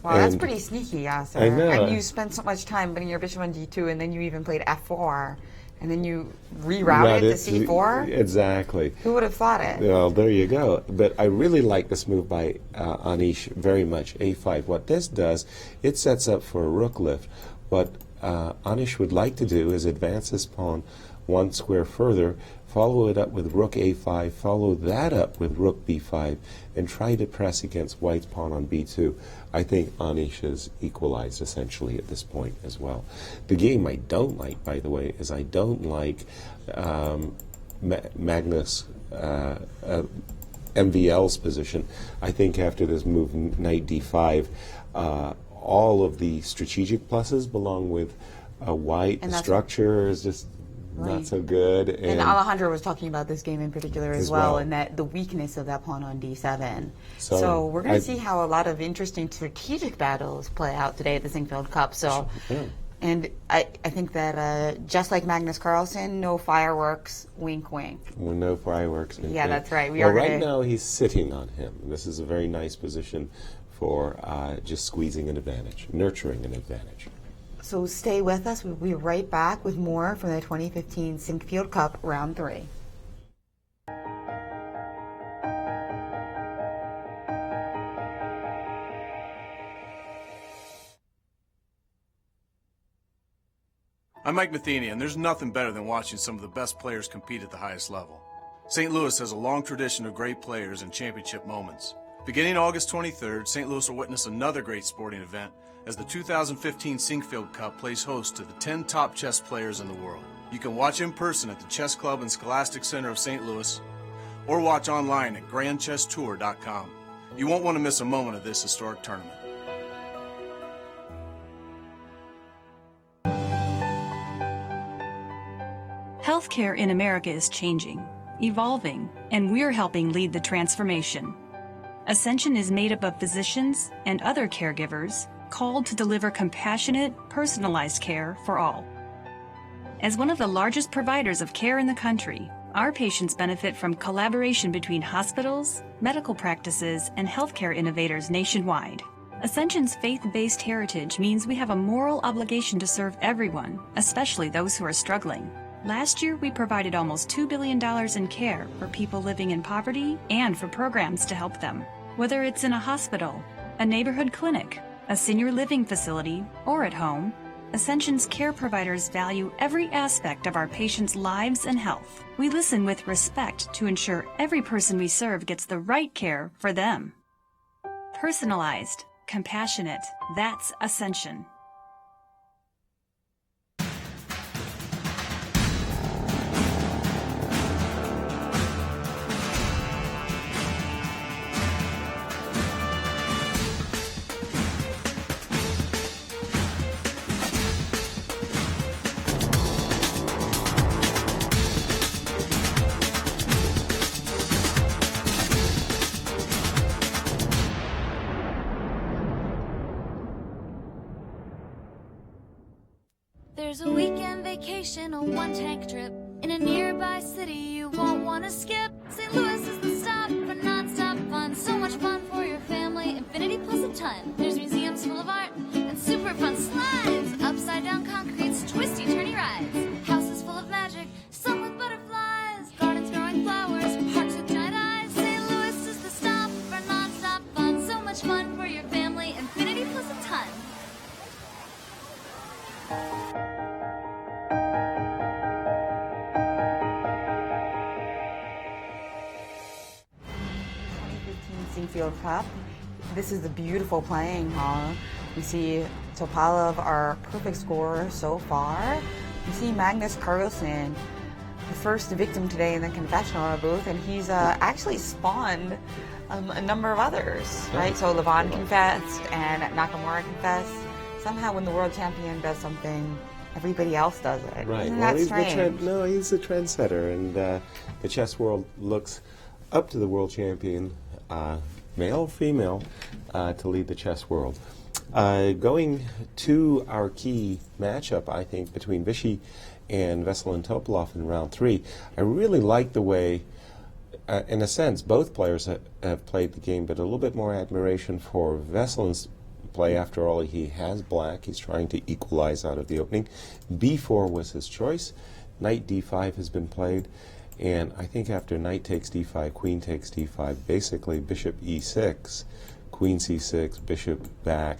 Wow, that's pretty sneaky, Yasser. I know. And you spent so much time putting your bishop on d2, and then you even played f4, and then you rerouted to c4? Exactly. Who would have thought it? Well, there you go. But I really like this move by Anish very much, a5. What this does, it sets up for a rook lift. What Anish would like to do is advance his pawn one square further, follow it up with rook a5, follow that up with rook b5, and try to press against white's pawn on b2. I think Anish is equalized essentially at this point as well. The game I don't like, by the way, is I don't like Magnus MVL's position. I think after this move, knight d5, all of the strategic pluses belong with white. The structure is just not so good. And Alejandro was talking about this game in particular as well, and that the weakness of that pawn on d7. So we're going to see how a lot of interesting strategic battles play out today at the Sinquefield Cup. So, and I think that just like Magnus Carlsen, no fireworks, wink, wink. Well, no fireworks. Yeah, that's right. Right now he's sitting on him. This is a very nice position for just squeezing an advantage, nurturing an advantage. So stay with us. We'll be right back with more from the 2015 Sinquefield Cup Round 3. I'm Mike Matheny, and there's nothing better than watching some of the best players compete at the highest level. St. Louis has a long tradition of great players and championship moments. Beginning August 23rd, St. Louis will witness another great sporting event as the 2015 Sinquefield Cup plays host to the 10 top chess players in the world. You can watch in person at the Chess Club and Scholastic Center of St. Louis, or watch online at grandchesstour.com. You won't want to miss a moment of this historic tournament. Healthcare in America is changing, evolving, and we're helping lead the transformation. Ascension is made up of physicians and other caregivers called to deliver compassionate, personalized care for all. As one of the largest providers of care in the country, our patients benefit from collaboration between hospitals, medical practices, and healthcare innovators nationwide. Ascension's faith-based heritage means we have a moral obligation to serve everyone, especially those who are struggling. Last year, we provided almost $2 billion in care for people living in poverty and for programs to help them. Whether it's in a hospital, a neighborhood clinic, a senior living facility, or at home, Ascension's care providers value every aspect of our patients' lives and health. We listen with respect to ensure every person we serve gets the right care for them. Personalized, compassionate, that's Ascension. There's a weekend vacation, a one-tank trip in a nearby city you won't want to skip. St. Louis is the stop for non-stop fun. So much fun for your family, infinity plus a ton. There's museums full of art and super fun slides. Upside down concretes, twisty turny rides. Houses full of magic, some with butterflies. Gardens growing flowers, parks with giant eyes. St. Louis is the stop for non-stop fun. So much fun for your family, infinity plus a ton. Sinquefield Cup. This is the beautiful playing hall. We see Topalov, our perfect scorer so far. You see Magnus Carlsen, the first victim today in the confessional booth, and he's actually spawned a number of others, right? So Levon confessed and Nakamura confessed. Somehow when the world champion does something, everybody else does it. Right. Isn't Well, that strange? he's a trendsetter, and the chess world looks up to the world champion, male or female, to lead the chess world. Going to our key matchup, I think, between Vishy and Veselin Topalov in round 3, I really like the way, in a sense, both players have played the game, but a little bit more admiration for Veselin's play. After all, he has black. He's trying to equalize out of the opening. b4 was his choice. Knight d5 has been played. And I think after knight takes d5, queen takes d5, basically bishop e6, queen c6, bishop back,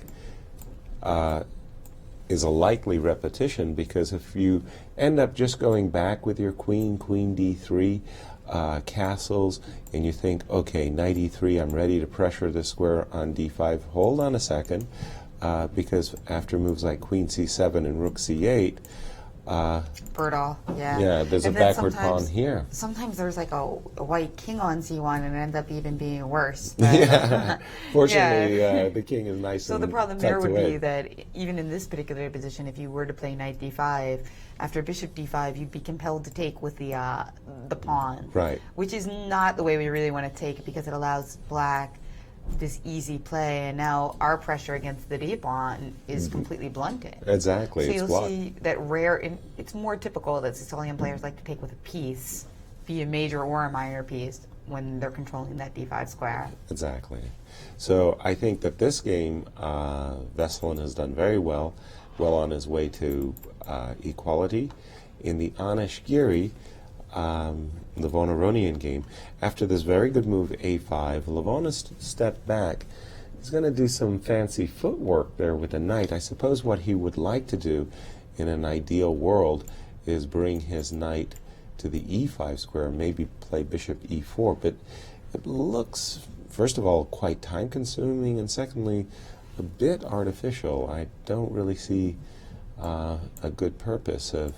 is a likely repetition, because if you end up just going back with your queen, queen d3, castles, and you think, okay, knight e3, I'm ready to pressure the square on d5, hold on a second, because after moves like queen c7 and rook c8, Brutal, yeah. yeah, there's And a then backward pawn here. Sometimes there's like a white king on c1 and it ends up even being worse. Yeah. Fortunately, Yeah. The king is nice. So and the problem there tucked would away. be that even in this particular position, if you were to play knight d5, after bishop d5, you'd be compelled to take with the pawn. Right. Which is not the way we really want to take it, because it allows black this easy play, and now our pressure against the d pawn is completely blunted. Exactly. So it's you'll blocked. see that it's more typical that Sicilian players like to take with a piece, be a major or a minor piece, when they're controlling that d5 square. Exactly. So I think that this game, Veselin has done very well on his way to equality. In the Anish Giri, Levon Aronian game, after this very good move a5, Levon has stepped back. He's going to do some fancy footwork there with the knight. I suppose what he would like to do in an ideal world is bring his knight to the e5 square, maybe play bishop e4, but it looks, first of all, quite time-consuming, and secondly, a bit artificial. I don't really see a good purpose of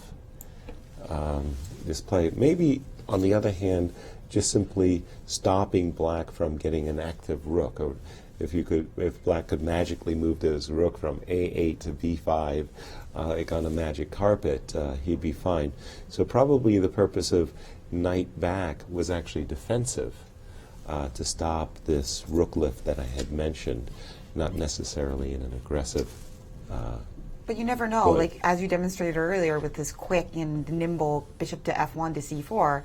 this play. Maybe, on the other hand, just simply stopping black from getting an active rook, or if black could magically move his rook from a8 to b5, like on a magic carpet, he'd be fine. So probably the purpose of knight back was actually defensive, to stop this rook lift that I had mentioned, not necessarily in an aggressive. But you never know, like as you demonstrated earlier with this quick and nimble bishop to f1 to c4,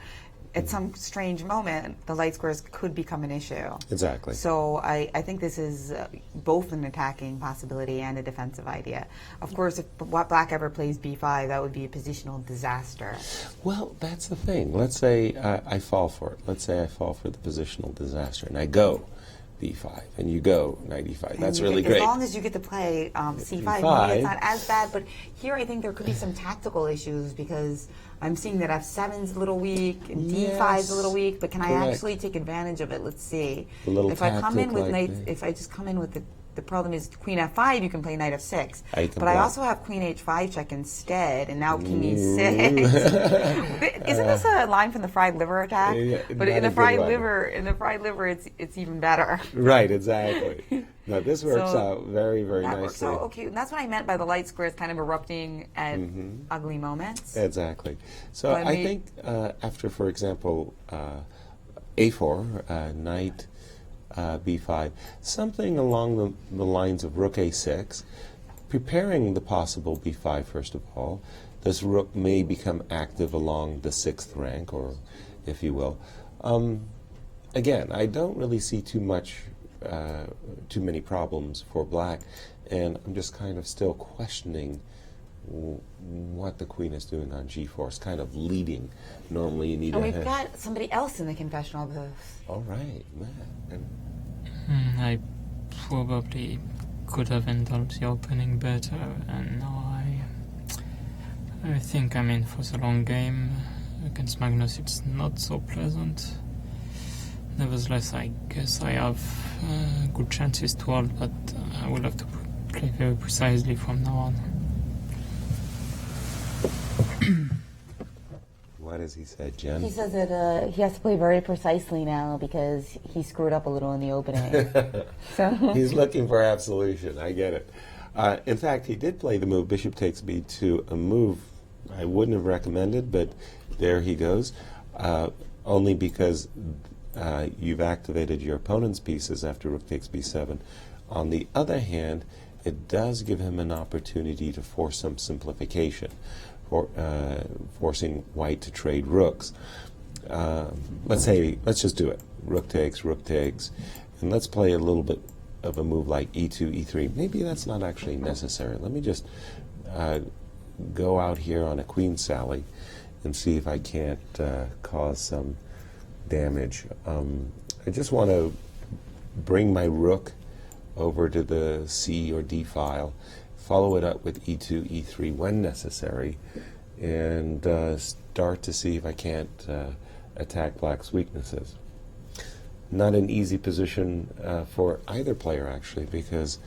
at some strange moment, the light squares could become an issue. Exactly. So I think this is both an attacking possibility and a defensive idea. Of course, if black ever plays b5, that would be a positional disaster. Well, that's the thing. Let's say I fall for it. Let's say I fall for the positional disaster, and I go b5, and you go knight e5. That's really great. As long as you get to play c5, b5. maybe it's not as bad. But here I think there could be some tactical issues, because I'm seeing that f7's a little weak, and d5's a little weak, but can I actually take advantage of it? Let's see. A little if I come in with tactic knight, if I just come in with the problem is queen f5, you can play knight f6. But I block. also have queen h5 check instead, and now king e6. Isn't this a line from the fried liver attack? Yeah, but in the fried liver, it's even better. Right, exactly. No, this works out very, very that nicely. Works out okay. And that's what I meant by the light squares kind of erupting at ugly moments. Exactly. So I think after, for example, a4, knight b5, something along the lines of rook a6, preparing the possible b5 first of all, this rook may become active along the 6th rank, or if you will. Again, I don't really see too many problems for black, and I'm just kind of still questioning what the queen is doing on g4. It's kind of leading. Normally you need and a we've got somebody else in the confessional booth. All right, man. I probably could have handled the opening better, and now I think I'm in for the long game. Against Magnus it's not so pleasant. Nevertheless, I guess I have good chances to hold, but I will have to play very precisely from now on. What has he said, Jen? He says that he has to play very precisely now because he screwed up a little in the opening. So he's looking for absolution. I get it. In fact, he did play the move bishop takes b2, a move I wouldn't have recommended, but there he goes. Only because you've activated your opponent's pieces after rook takes b7. On the other hand, it does give him an opportunity to force some simplification, forcing white to trade rooks. Let's just do it. Rook takes, and let's play a little bit of a move like e2, e3. Maybe that's not actually necessary. Let me just go out here on a queen sally and see if I can't cause some damage. I just want to bring my rook over to the C or D file, follow it up with e2, e3 when necessary, and start to see if I can't attack black's weaknesses. Not an easy position for either player, actually, because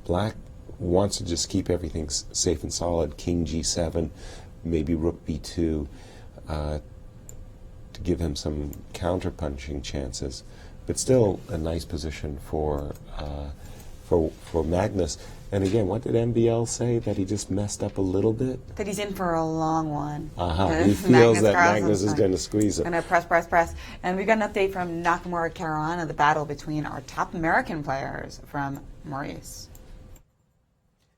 black wants to just keep everything safe and solid. King g7, maybe rook b2, to give him some counter-punching chances. But still a nice position for Magnus. And again, what did MBL say? That he just messed up a little bit? that he's in for a long one. He feels that Carlsen's Magnus is going to squeeze him. Going to press. And we got an update from Nakamura Caruana, the battle between our top American players, from Maurice.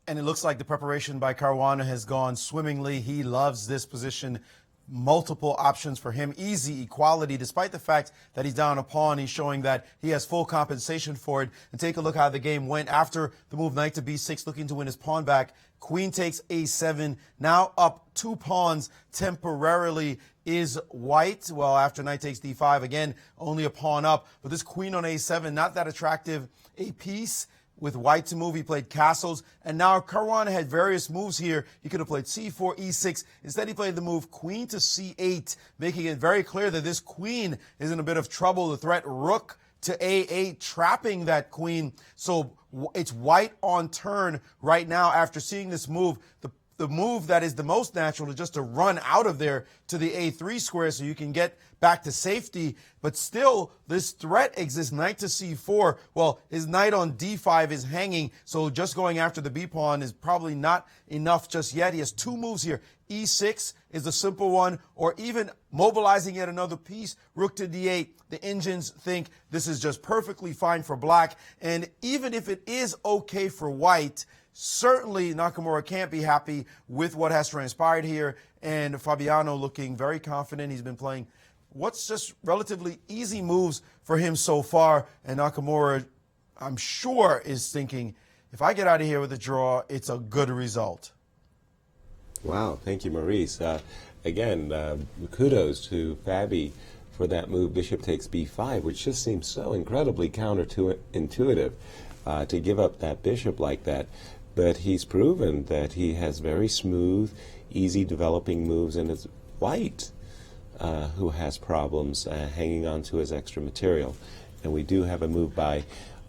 And it looks like the preparation by Caruana has gone swimmingly. He loves this position. Multiple options for him. Easy equality, despite the fact that he's down a pawn. He's showing that he has full compensation for it. And take a look how the game went after the move knight to b6, looking to win his pawn back. Queen takes a7. Now up 2 pawns temporarily is white. Well, after knight takes d5, again, only a pawn up. But this queen on a7, not that attractive a piece. With white to move, he played castles, and now Caruana had various moves here. He could have played c4, e6. Instead, he played the move queen to c8, making it very clear that this queen is in a bit of trouble. The threat rook to a8, trapping that queen. So it's white on turn right now after seeing this move. The move that is the most natural is just to run out of there to the a3 square so you can get back to safety. But still, this threat exists. Knight to c4. Well, his knight on d5 is hanging, so just going after the b pawn is probably not enough just yet. He has 2 moves here. e6 is the simple one, or even mobilizing yet another piece, rook to d8. The engines think this is just perfectly fine for black. And even if it is okay for white, certainly Nakamura can't be happy with what has transpired here, and Fabiano looking very confident. He's been playing what's just relatively easy moves for him so far, and Nakamura, I'm sure, is thinking, if I get out of here with a draw, it's a good result. Wow, thank you, Maurice. Again, kudos to Fabi for that move, bishop takes b5, which just seems so incredibly counterintuitive to give up that bishop like that. But he's proven that he has very smooth, easy developing moves, and it's white who has problems hanging on to his extra material. And we do have a move by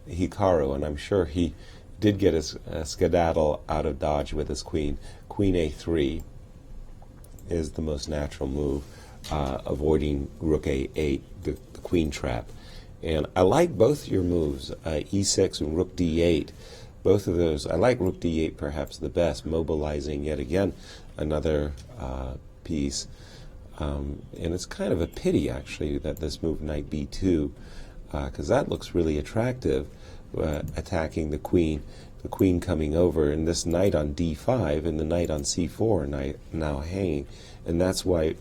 Hikaru, and I'm sure he did get his skedaddle out of dodge with his queen. Queen a3 is the most natural move, avoiding rook a8, the queen trap. And I like both your moves, e6 and rook d8. Both of those, I like rook d8 perhaps the best, mobilizing yet again another piece. And it's kind of a pity, actually, that this move knight b2, because that looks really attractive, attacking the queen. the queen coming over, and this knight on d5 and the knight on c4 are now hanging. And that's why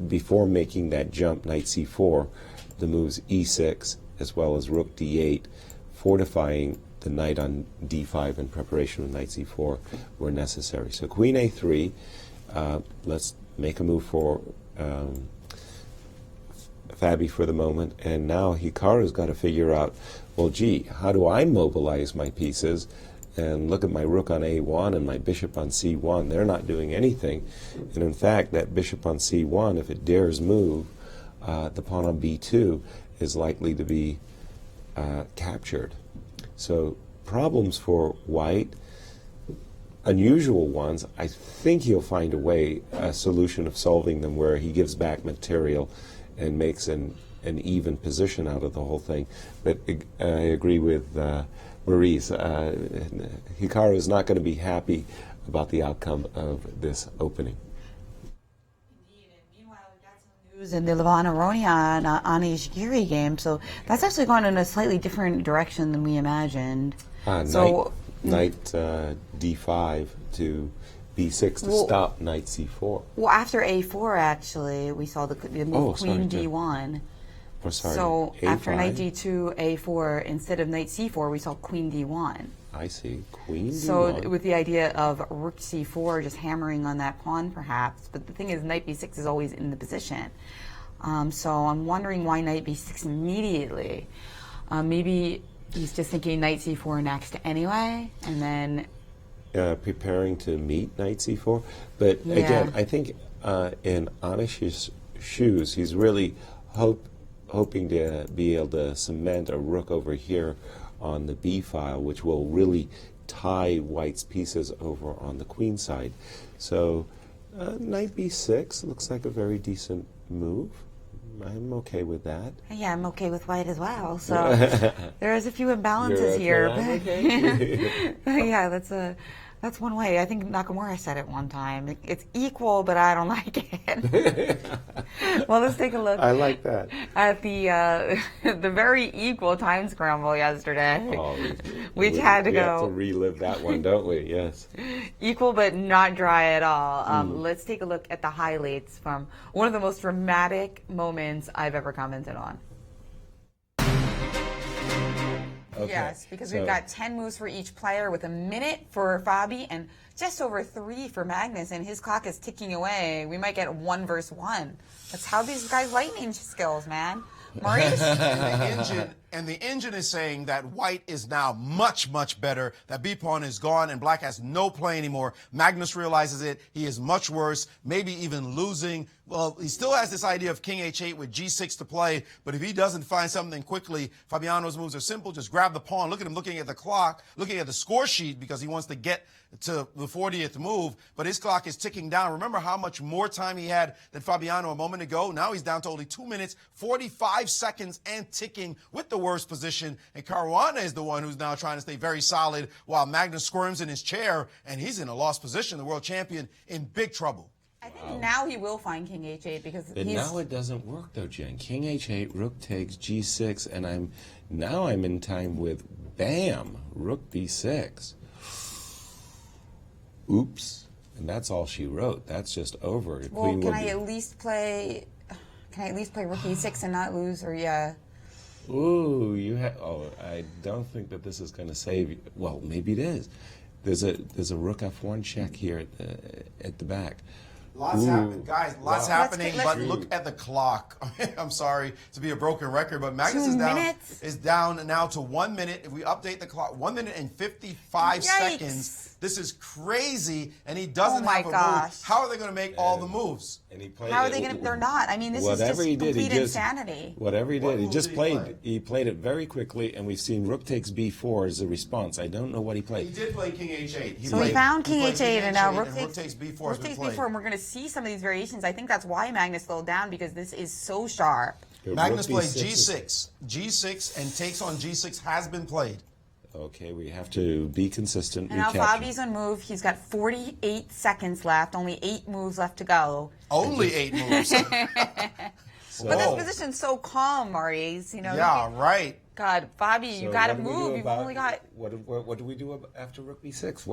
before making that jump, knight c4, the moves e6 as well as rook d8, fortifying the knight on d5 in preparation with knight c4 were necessary. So queen a3, let's make a move for Fabi for the moment, and now Hikaru's got to figure out, well, gee, how do I mobilize my pieces? And look at my rook on a1 and my bishop on c1. They're not doing anything. And in fact, that bishop on c1, if it dares move, the pawn on b2 is likely to be captured. So problems for white, unusual ones. I think he'll find a solution of solving them where he gives back material and makes an even position out of the whole thing. But I agree with Maurice. Hikaru is not going to be happy about the outcome of this opening. Indeed, and meanwhile, we got some news in the Levon Aronian Anish Giri game, so that's actually gone in a slightly different direction than we imagined. Knight d5 to b6 to stop knight c4. Well, after a4, actually, we saw the move queen d1. Oh, sorry. So A5? after knight d2, a4, instead of knight c4, we saw queen d1. I see. Queen d1. So with the idea of rook c4, just hammering on that pawn, perhaps. But the thing is, knight b6 is always in the position. So I'm wondering why knight b6 immediately. Maybe he's just thinking knight c4 next anyway, and then preparing to meet knight c4. But again, I think in Anish's shoes, he's really hoping to be able to cement a rook over here on the b file, which will really tie white's pieces over on the queen side. So knight b6 looks like a very decent move. I'm okay with that. Yeah, I'm okay with white as well. So there's a few imbalances here. I'm okay. Yeah, that's one way. I think Nakamura said it one time. It's equal, but I don't like it. Well, let's take a look. I like that. At the very equal time scramble yesterday. Oh, we had to we go. have to relive that one, don't we? Yes. Equal but not dry at all. Let's take a look at the highlights from one of the most dramatic moments I've ever commented on. Okay. Yes, because we've got 10 moves for each player with a minute for Fabi and just over 3 for Magnus, and his clock is ticking away. We might get 1 versus 1. That's how these guys' lightning skills, man. Maurice? And the engine is saying that white is now much, much better, that b-pawn is gone and black has no play anymore. Magnus realizes it. He is much worse, maybe even losing. Well, he still has this idea of king h8 with g6 to play, but if he doesn't find something quickly, Fabiano's moves are simple. Just grab the pawn. Look at him looking at the clock, looking at the score sheet because he wants to get to the 40th move, but his clock is ticking down. Remember how much more time he had than Fabiano a moment ago? Now he's down to only 2 minutes, 45 seconds, and ticking with the worst position. And Caruana is the one who's now trying to stay very solid while Magnus squirms in his chair, and he's in a lost position. The world champion in big trouble. I think now he will find king h8 because But now it doesn't work though, Jen. King h8, rook takes g6, and I'm in time with bam, rook b6. Oops. And that's all she wrote. That's just over. Well, can I at least play rook e6 and not lose, or Ooh, I don't think that this is going to save you. Well, maybe it is. There's a rook f1 check here at the back. Lots happening, guys. Lots happening, but look at the clock. I'm sorry to be a broken record, but Magnus is down now to 1 minute. If we update the clock, 1 minute and 55 seconds. This is crazy, and he doesn't have a move. How are they going to make all the moves? And he played How are they going to? They're not. I mean, this is just complete insanity. Whatever he did, he just played. He played it very quickly, and we've seen rook takes b4 as a response. I don't know what he played. He did play king h8. He found king h8, and now rook takes b4. Rook takes b4, and we're going to see some of these variations. I think that's why Magnus slowed down, because this is so sharp. Magnus plays g6. G6 and takes on g6 has been played. Okay, we have to be consistent. And now Fabi's on move. He's got 48 seconds left. Only 8 moves left to go. Only 8 moves. But this position's so calm, Maurice. You know. Yeah, right. God, Bobby, you So got to what do we do move. You've about- only got. What do we do after Rook B6?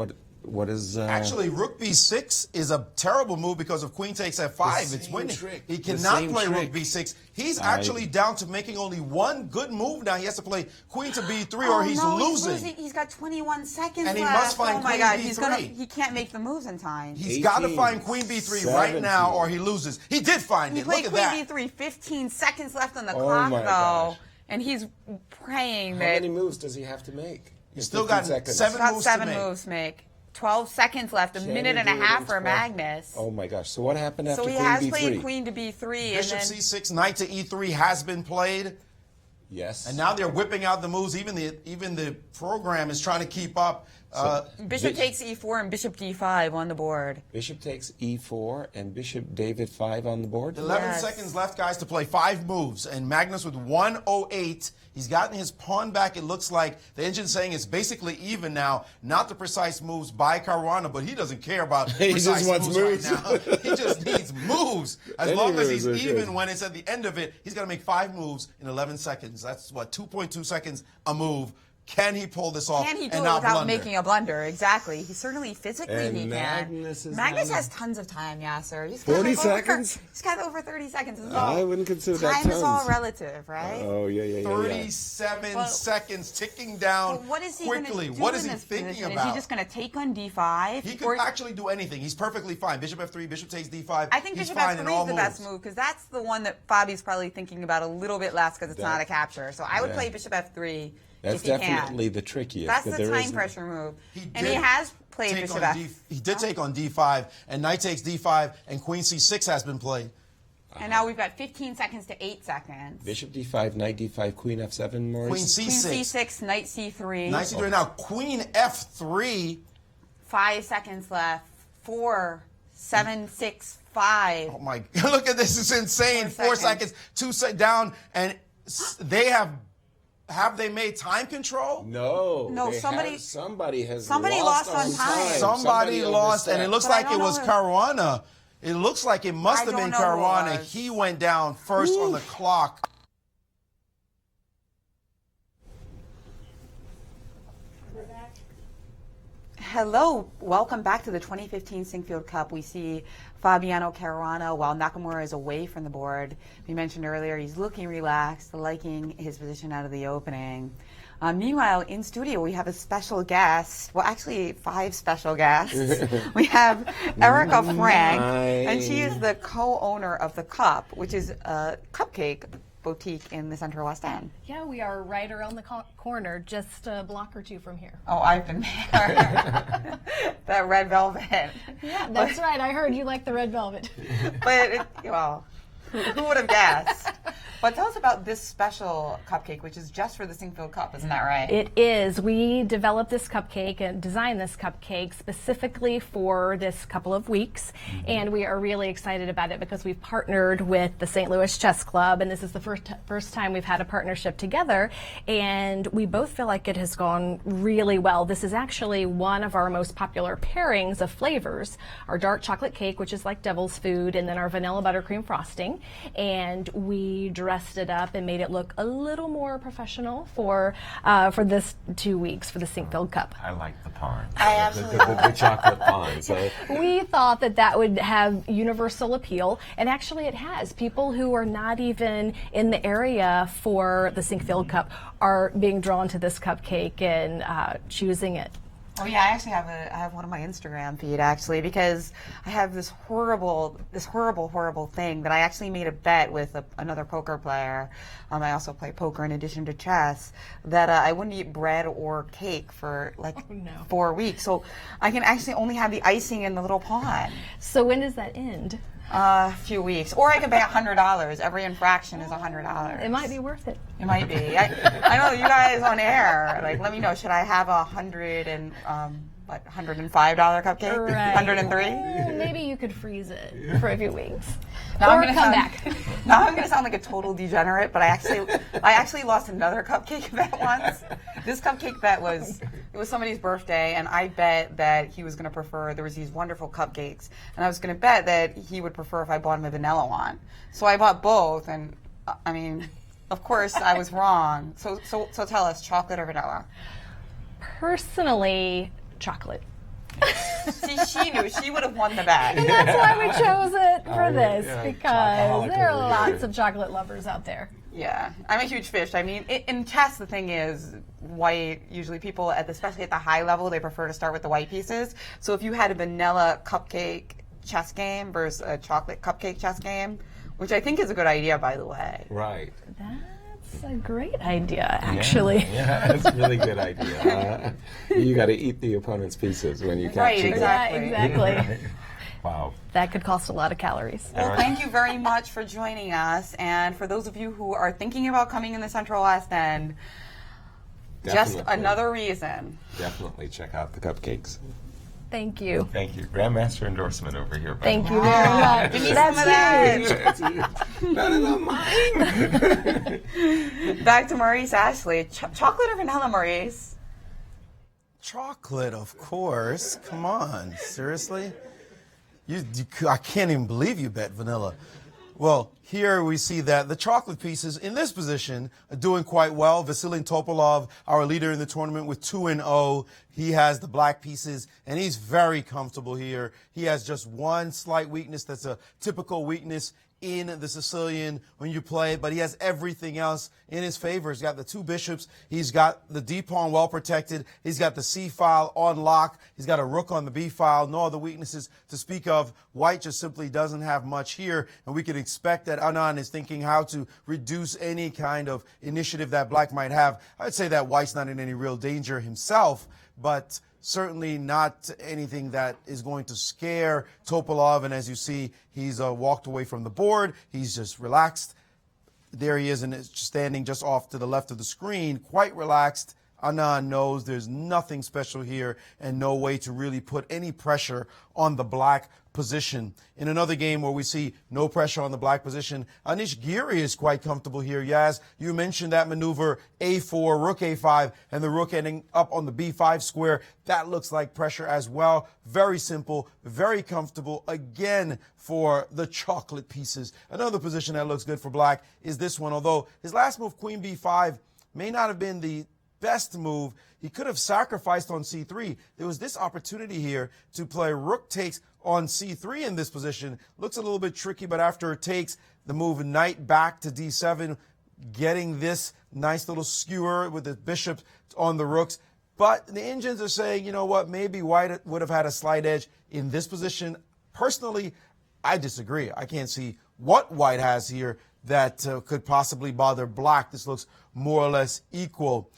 What is Actually, Rook B6 is a terrible move because if Queen takes F5, it's same winning. trick. He The cannot same play Rook trick. B6. He's actually down to making only one good move now. He has to play Queen to B3 or he's no, losing. He's got 21 seconds And he left. must find oh my Queen God, B3. he can't make the moves in time. He's got to 18, find Queen B3 right now 17. or he loses. He did find He it. played Look at Queen that. B3, 15 seconds left on the Oh clock, my though. gosh. And he's praying How that many moves does he have to make? He's in still 15 got seconds? seven got moves 7 to make. moves to make. 12 seconds left, a Can minute he and a do it half in for 12? Magnus. Oh my gosh! So what happened after So he Queen has B3? played Queen to B3. Bishop and then, C6, Knight to E3 has been played. Yes. And now they're whipping out the moves. Even the program is trying to keep up. Bishop takes E4 and Bishop D5 on the board. Bishop takes E4 and Bishop David 5 on the board. 11 seconds left, guys, to play 5 moves. And Magnus with 108. He's gotten his pawn back, it looks like. The engine's saying it's basically even now. Not the precise moves by Caruana, but he doesn't care about He just precise wants moves right now. He just needs moves. As Any long as he's moves are even good. when it's at the end of it, he's got to make 5 moves in 11 seconds. That's, 2.2 seconds a move. Can he pull this off Can he do and it not without blunder? making a blunder? Exactly. He certainly physically And he can. Magnus is Magnus on has the- tons of time, Yasser. He's 40 got like seconds? He's got over 30 seconds. This is I all- wouldn't consider that time is all tons. relative, right? Oh, yeah. 37 seconds ticking down But what is he going to quickly. do What is in he this thinking position? about? Is he just going to take on D5? He could actually do anything. He's perfectly fine. Bishop F3, Bishop takes D5. I think He's Bishop fine in all F3 is the best moves. move because that's the one that Bobby's probably thinking about a little bit less because it's not a capture. So I would Yeah. play Bishop F3 That's if he can. definitely the trickiest. That's but the there time is- pressure move. And did he has played take Bishop on F. He did take on D5, and Knight takes D5, and Queen C6 has been played. And now we've got 15 seconds to 8 seconds. Bishop D5, Knight D5, Queen F7, Maurice. Queen C6. Queen C6, Knight C3. Knight C3. Now, Queen F3. 5 seconds left. 4, 7, 6, 5. Oh, my. Look at this. It's insane. 4 seconds. 2 down, and they have they made time control? No. No, they somebody- have- somebody has somebody lost on on time. Somebody lost, and it looks But I like it don't was know if- Caruana. It looks like it must I have don't been know who it Caruana. was. He went down first on the clock. Hello, welcome back to the 2015 Sinquefield Cup. We see Fabiano Caruana while Nakamura is away from the board. We mentioned earlier he's looking relaxed, liking his position out of the opening. Meanwhile, in studio, we have a special guest. Well, actually, 5 special guests. We have Erica Frank, and she is the co-owner of The Cup, which is a cupcake boutique in the Central West End. Yeah, we are right around the corner, just a block or 2 from here. Oh, I've been there. That red velvet. Yeah, that's right. I heard you like the red velvet. But, well, who would have guessed? But tell us about this special cupcake, which is just for the Sinquefield Cup, isn't that right? It is. We developed this cupcake and designed this cupcake specifically for this couple of weeks. And we are really excited about it because we've partnered with the St. Louis Chess Club. And this is the first time we've had a partnership together. And we both feel like it has gone really well. This is actually one of our most popular pairings of flavors. Our dark chocolate cake, which is like devil's food, and then our vanilla buttercream frosting. And we dressed it up and made it look a little more professional for this 2 weeks for the Sinquefield Cup. I like the pawn. I absolutely the chocolate pawn. So We thought that would have universal appeal, and actually it has. People who are not even in the area for the Sinquefield Cup are being drawn to this cupcake and choosing it. Oh yeah, I actually have one on my Instagram feed actually because I have this horrible thing that I actually made a bet with another poker player. I also play poker in addition to chess. That I wouldn't eat bread or cake for like 4 weeks, so I can actually only have the icing in the little pawn. So when does that end? A few weeks, or I can pay $100. Every infraction is $100. It might be worth it. It might be. I know you guys on air. Like, let me know. Should I have $105 cupcake? Right. 103. Maybe you could freeze it for a few weeks. Now or I'm gonna come sound, back. Now I'm gonna sound like a total degenerate, but I actually lost another cupcake bet once. This cupcake bet was somebody's birthday, and I bet that he was gonna prefer. There was these wonderful cupcakes, and I was gonna bet that he would prefer if I bought him a vanilla one. So I bought both, and I mean, Of course, I was wrong. So tell us, chocolate or vanilla? Personally, chocolate. See, she knew. She would have won the bet. And that's why we chose it for this, yeah, because there are chocoholic over lots here. of chocolate lovers out there. Yeah, I'm a huge fish. I mean, in chess, the thing is, white, usually people, especially at the high level, they prefer to start with the white pieces. So if you had a vanilla cupcake chess game versus a chocolate cupcake chess game, which I think is a good idea, by the way. Right. That's a great idea, actually. Yeah, that's a really good idea. You got to eat the opponent's pieces when you catch Right, it. exactly. Yeah, exactly. Wow. That could cost a lot of calories. Well, thank you very much for joining us. And for those of you who are thinking about coming in the Central West End, just Definitely. another reason. Definitely check out the cupcakes. Thank you. Thank you. Grandmaster endorsement over here. Thank you very much. Give me some of that. That is not mine. Back to Maurice Ashley. Chocolate or vanilla, Maurice? Chocolate, of course. Come on, seriously? I can't even believe you bet vanilla. Well, here we see that the chocolate pieces in this position are doing quite well. Vasily Topalov, our leader in the tournament with 2-0. He has the black pieces, and he's very comfortable here. He has just one slight weakness that's a typical weakness in the Sicilian when you play, but he has everything else in his favor. He's got the two bishops. He's got the D pawn well protected. He's got the C file on lock. He's got a rook on the B file. No other weaknesses to speak of. White just simply doesn't have much here, and we can expect that Anand is thinking how to reduce any kind of initiative that black might have. I'd say that white's not in any real danger himself, but certainly not anything that is going to scare Topalov. And as you see, he's walked away from the board. He's just relaxed. There he is, and it's standing just off to the left of the screen, quite relaxed. Anand knows there's nothing special here and no way to really put any pressure on the black position. In another game where we see no pressure on the black position, Anish Giri is quite comfortable here. Yaz, you mentioned that maneuver A4, rook A5, and the rook ending up on the B5 square. That looks like pressure as well. Very simple, very comfortable, again, for the chocolate pieces. Another position that looks good for black is this one. Although his last move, Queen B5, may not have been the best move. He could have sacrificed on C3. There was this opportunity here to play rook takes on C3 in this position. Looks a little bit tricky, but after it takes the move knight back to D7, getting this nice little skewer with the bishop on the rooks. But the engines are saying, you know what, maybe white would have had a slight edge in this position. Personally, I disagree. I can't see what white has here that could possibly bother black. This looks more or less equal.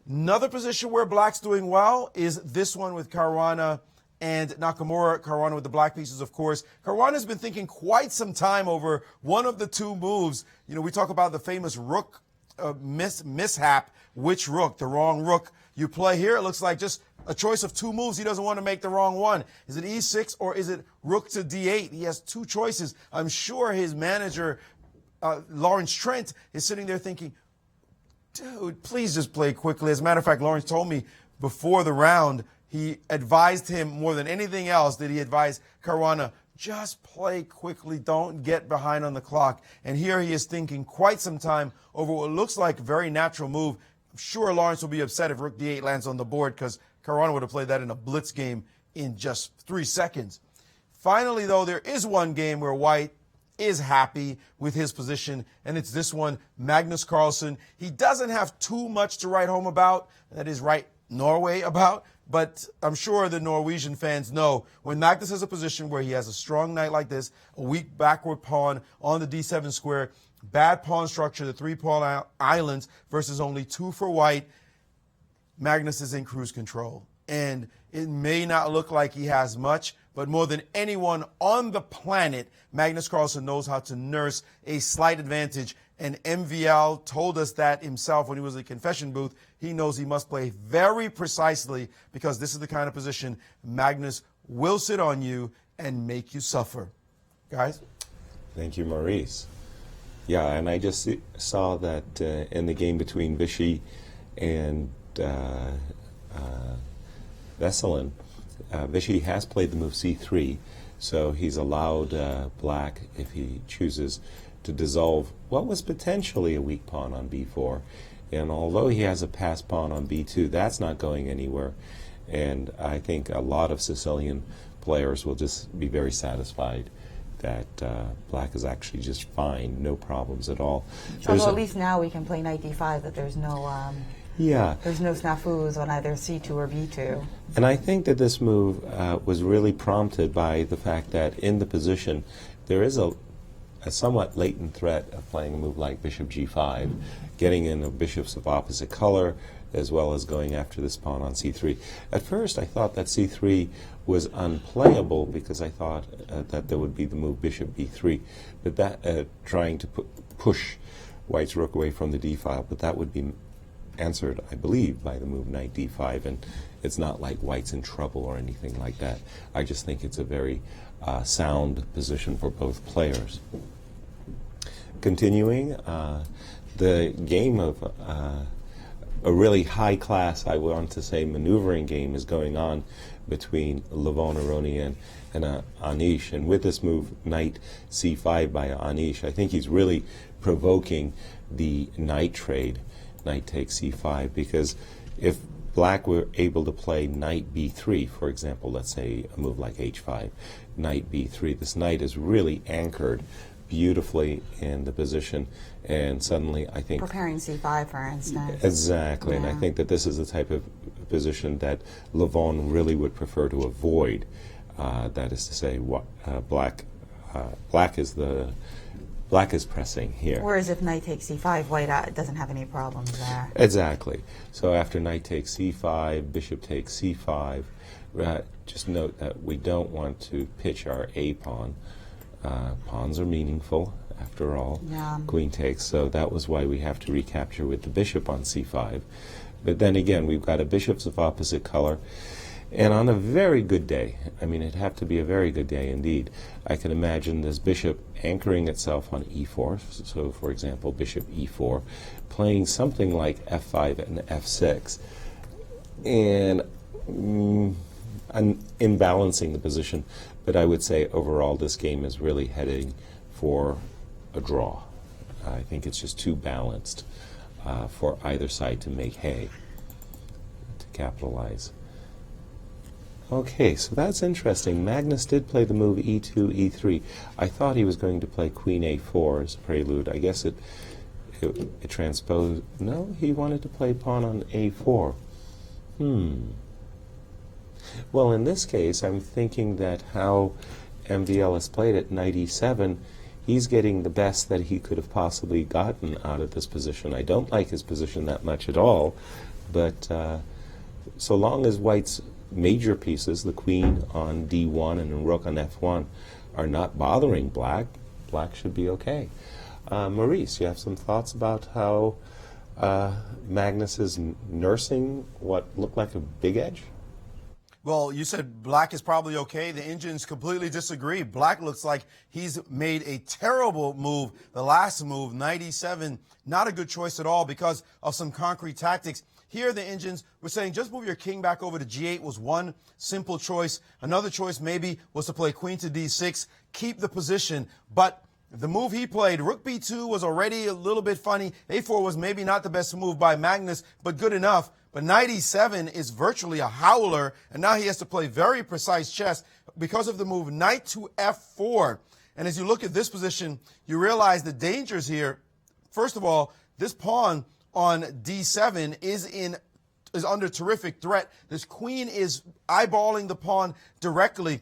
Another position where black's doing well is this one with Caruana and Nakamura. Caruana with the black pieces, of course. Caruana's been thinking quite some time over one of the two moves. You know, we talk about the famous rook mishap. Which rook? The wrong rook you play here. It looks like just a choice of two moves. He doesn't want to make the wrong one. Is it E6 or is it rook to D8? He has two choices. I'm sure his manager, Lawrence Trent, is sitting there thinking, dude, please just play quickly. As a matter of fact, Lawrence told me before the round, he advised him more than anything else that he advised Caruana, just play quickly, don't get behind on the clock. And here he is thinking quite some time over what looks like a very natural move. I'm sure Lawrence will be upset if rook D8 lands on the board because Caruana would have played that in a blitz game in just 3 seconds. Finally, though, there is one game where white is happy with his position, and it's this one, Magnus Carlsen. He doesn't have too much to write home about, that is, write Norway about, but I'm sure the Norwegian fans know when Magnus has a position where he has a strong knight like this, a weak backward pawn on the D7 square, bad pawn structure, the 3-pawn islands versus only 2 for white, Magnus is in cruise control. And it may not look like he has much, but more than anyone on the planet, Magnus Carlsen knows how to nurse a slight advantage. And MVL told us that himself when he was in the confession booth. He knows he must play very precisely because this is the kind of position Magnus will sit on you and make you suffer. Guys? Thank you, Maurice. Yeah, and I just saw that in the game between Vichy and Veselin, Vichy has played the move C3. So he's allowed black, if he chooses, to dissolve what was potentially a weak pawn on b4. And although he has a passed pawn on b2, that's not going anywhere. And I think a lot of Sicilian players will just be very satisfied that black is actually just fine, no problems at all. Although at least now we can play knight d5, that there's no there's no snafus on either c2 or b2. And I think that this move was really prompted by the fact that in the position there is a somewhat latent threat of playing a move like bishop g5, getting in the bishops of opposite color, as well as going after this pawn on c3. At first I thought that c3 was unplayable because I thought that there would be the move bishop b3, but that trying to push white's rook away from the d file, but that would be answered, I believe, by the move knight d5, and it's not like white's in trouble or anything like that. I just think it's a very sound position for both players. Continuing, the game of a really high-class, I want to say, maneuvering game is going on between Levon, Aronian, and Anish. And with this move, knight c5 by Anish, I think he's really provoking the knight trade, knight takes c5, because if black were able to play knight b3, for example, let's say a move like h5, knight b3, this knight is really anchored beautifully in the position, and suddenly I think Preparing c5, for instance. exactly, and I think that this is the type of position that Levon really would prefer to avoid. That is to say, black is pressing here. Whereas if knight takes c5, white doesn't have any problems there. Exactly. So after knight takes c5, bishop takes c5. Just note that we don't want to pitch our a pawn. Pawns are meaningful, after all. Yeah. Queen takes, so that was why we have to recapture with the bishop on c5. But then again, we've got a bishops of opposite color, and on a very good day, I mean, it'd have to be a very good day indeed, I can imagine this bishop anchoring itself on e4, so for example, bishop e4, playing something like f5 and f6, and imbalancing the position. But I would say overall this game is really heading for a draw. I think it's just too balanced for either side to make hay, to capitalize. Okay, so that's interesting. Magnus did play the move e2, e3. I thought he was going to play queen a4 as a prelude. I guess it transposed. No, he wanted to play pawn on a4. Well, in this case, I'm thinking that how MVL has played it, knight e7, he's getting the best that he could have possibly gotten out of this position. I don't like his position that much at all, but so long as white's major pieces, the queen on d1 and the rook on f1, are not bothering black, black should be okay. Maurice, you have some thoughts about how Magnus is nursing what looked like a big edge? Well, you said black is probably okay. The Indians completely disagree. Black looks like he's made a terrible move. The last move, knight e7, not a good choice at all because of some concrete tactics. Here, the Indians were saying just move your king back over to g8 was one simple choice. Another choice maybe was to play queen to d6, keep the position. But the move he played, rook b2, was already a little bit funny. a4 was maybe not the best move by Magnus, but good enough. But knight e7 is virtually a howler, and now he has to play very precise chess because of the move knight to f4. And as you look at this position, you realize the dangers here. First of all, this pawn on d7 is under terrific threat. This queen is eyeballing the pawn directly.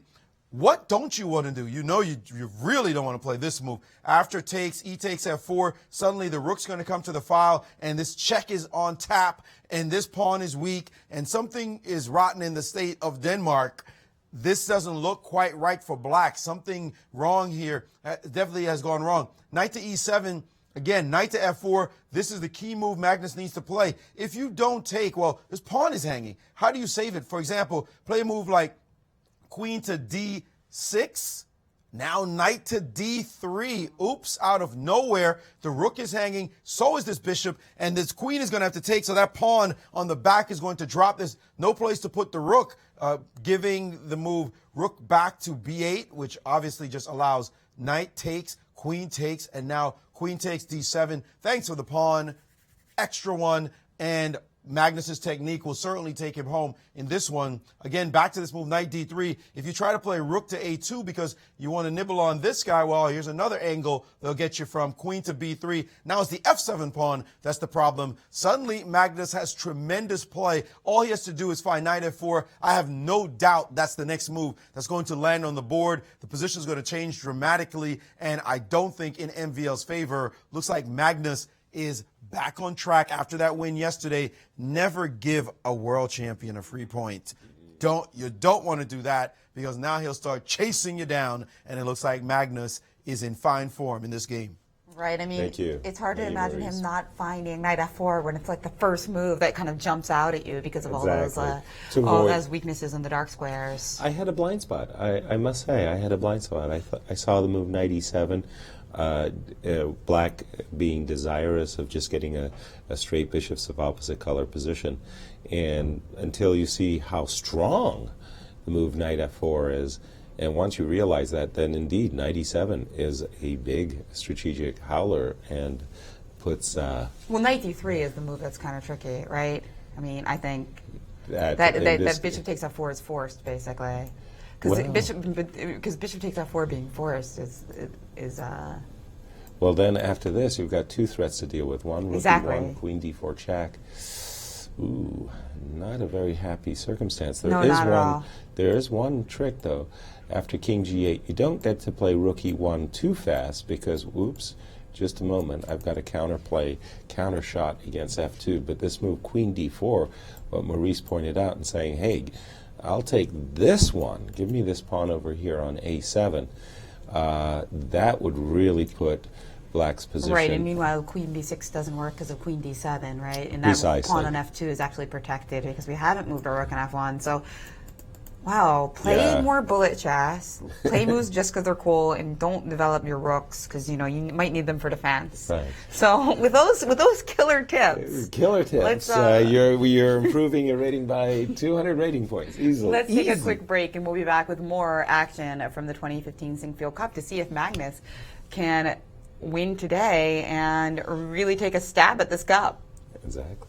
What don't you want to do? You know you really don't want to play this move. After takes, e takes f4, suddenly the rook's going to come to the file, and this check is on tap, and this pawn is weak, and something is rotten in the state of Denmark. This doesn't look quite right for black. Something wrong here. Definitely has gone wrong. Knight to e7, again, knight to f4. This is the key move Magnus needs to play. If you don't take, well, this pawn is hanging. How do you save it? For example, play a move like queen to d6. Now knight to d3. Oops, out of nowhere. The rook is hanging. So is this bishop. And this queen is going to have to take. So that pawn on the back is going to drop. There's no place to put the rook, giving the move rook back to b8, which obviously just allows knight takes, queen takes, and now queen takes d7. Thanks for the pawn. Extra one. And Magnus's technique will certainly take him home in this one. Again, back to this move, knight d3. If you try to play rook to a2 because you want to nibble on this guy, well, here's another angle they'll get you from queen to b3. Now it's the f7 pawn that's the problem. Suddenly, Magnus has tremendous play. All he has to do is find knight f4. I have no doubt that's the next move that's going to land on the board. The position is going to change dramatically, and I don't think in MVL's favor. Looks like Magnus is back on track after that win yesterday. Never give a world champion a free point. You don't want to do that, because now he'll start chasing you down, and it looks like Magnus is in fine form in this game. Right, I mean, Thank you. it's hard to Many imagine worries. him not finding knight f4 when it's like the first move that kind of jumps out at you because of Exactly. all those weaknesses in the dark squares. I had a blind spot. I must say, I had a blind spot. I saw the move knight e7. Black being desirous of just getting a straight bishops of opposite color position. And until you see how strong the move knight f4 is, and once you realize that, then indeed knight e7 is a big strategic howler and puts... well, knight d3 is the move that's kind of tricky, right? I mean, I think that bishop takes f4 is forced, basically. Because bishop takes f4 being forced is Well, then after this, you've got two threats to deal with. One, rook e1, queen d4 check. Ooh, not a very happy circumstance. There is one trick, though. After king g8, you don't get to play rook e1 too fast, because, whoops, just a moment, I've got a counter shot against f2. But this move, queen d4, what Maurice pointed out and saying, hey, I'll take this one. Give me this pawn over here on a7. That would really put Black's position. Right, and meanwhile, queen b6 doesn't work because of queen d7, right? And that Precisely. pawn on f2 is actually protected because we haven't moved our rook on f1. So, wow, play more bullet chess. Play moves just because they're cool, and don't develop your rooks because you might need them for defense. Right. So with those killer tips, you're improving your rating by 200 rating points easily. Let's take a quick break, and we'll be back with more action from the 2015 Sinquefield Cup to see if Magnus can win today and really take a stab at this cup. Exactly.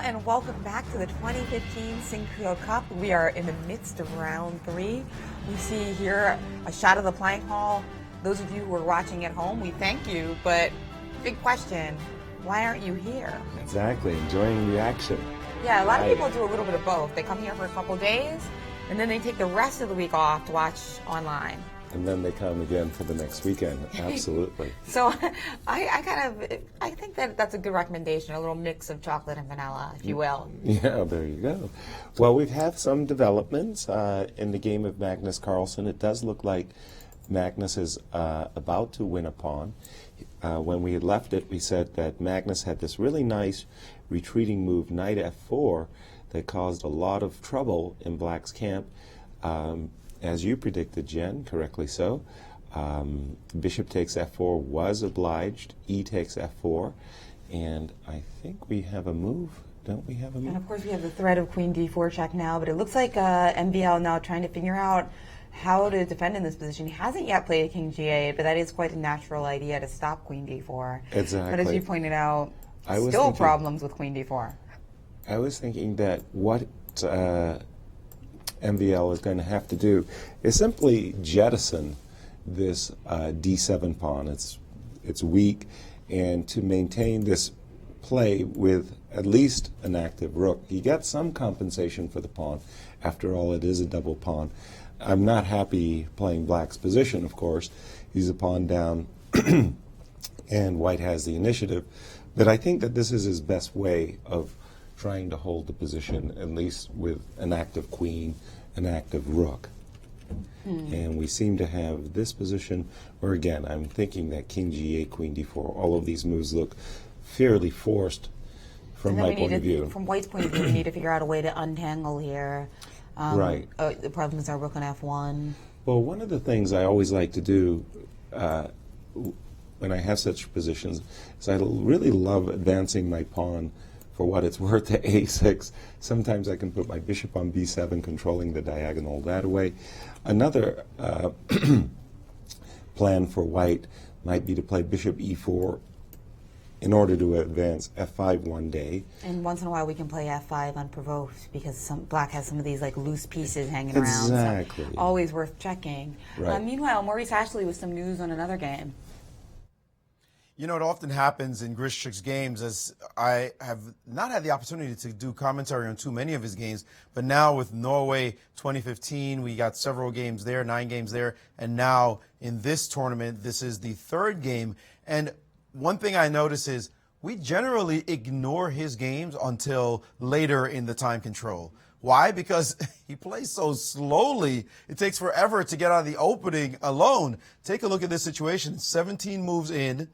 and welcome back to the 2015 Sinquefield Cup. We are in the midst of round 3. We see here a shot of the plank hall. Those of you who are watching at home, we thank you, but big question, why aren't you here? Exactly, enjoying the action. Yeah, a lot of people do a little bit of both. They come here for a couple days, and then they take the rest of the week off to watch online. And then they come again for the next weekend. Absolutely. So I think that's a good recommendation, a little mix of chocolate and vanilla, if you will. Yeah, there you go. Well, we've had some developments in the game of Magnus Carlsen. It does look like Magnus is about to win a pawn. When we had left it, we said that Magnus had this really nice retreating move, knight f4, that caused a lot of trouble in Black's camp. As you predicted, Jen, correctly so. Bishop takes f4 was obliged. E takes f4. And I think we have a move. Don't we have a move? And of course we have the threat of queen d4 check now, but it looks like MVL now trying to figure out how to defend in this position. He hasn't yet played king g8, but that is quite a natural idea to stop queen d4. Exactly. But as you pointed out, still problems with queen d4. I was thinking that what MVL is going to have to do is simply jettison this d7 pawn. It's weak, and to maintain this play with at least an active rook, you get some compensation for the pawn. After all, it is a double pawn. I'm not happy playing Black's position, of course. He's a pawn down, and White has the initiative. But I think that this is his best way of trying to hold the position, at least with an active queen, an active rook. And we seem to have this position, or again, I'm thinking that king g8, queen d4, all of these moves look fairly forced from my point of view. From White's point of view, we need to figure out a way to untangle here. Right. The problem is our rook on f1. Well, one of the things I always like to do when I have such positions is I really love advancing my pawn for what it's worth to a6. Sometimes I can put my bishop on b7, controlling the diagonal that way. Another plan for White might be to play bishop e4 in order to advance f5 one day. And once in a while we can play f5 unprovoked because Black has some of these like loose pieces hanging around. Exactly. So always worth checking. Right. Meanwhile, Maurice Ashley with some news on another game. You know, it often happens in Grischuk's games, as I have not had the opportunity to do commentary on too many of his games, but now with Norway 2015, we got several games there, 9 games there, and now in this tournament, this is the 3rd game. And one thing I notice is we generally ignore his games until later in the time control. Why? Because he plays so slowly. It takes forever to get out of the opening alone. Take a look at this situation. 17 moves in.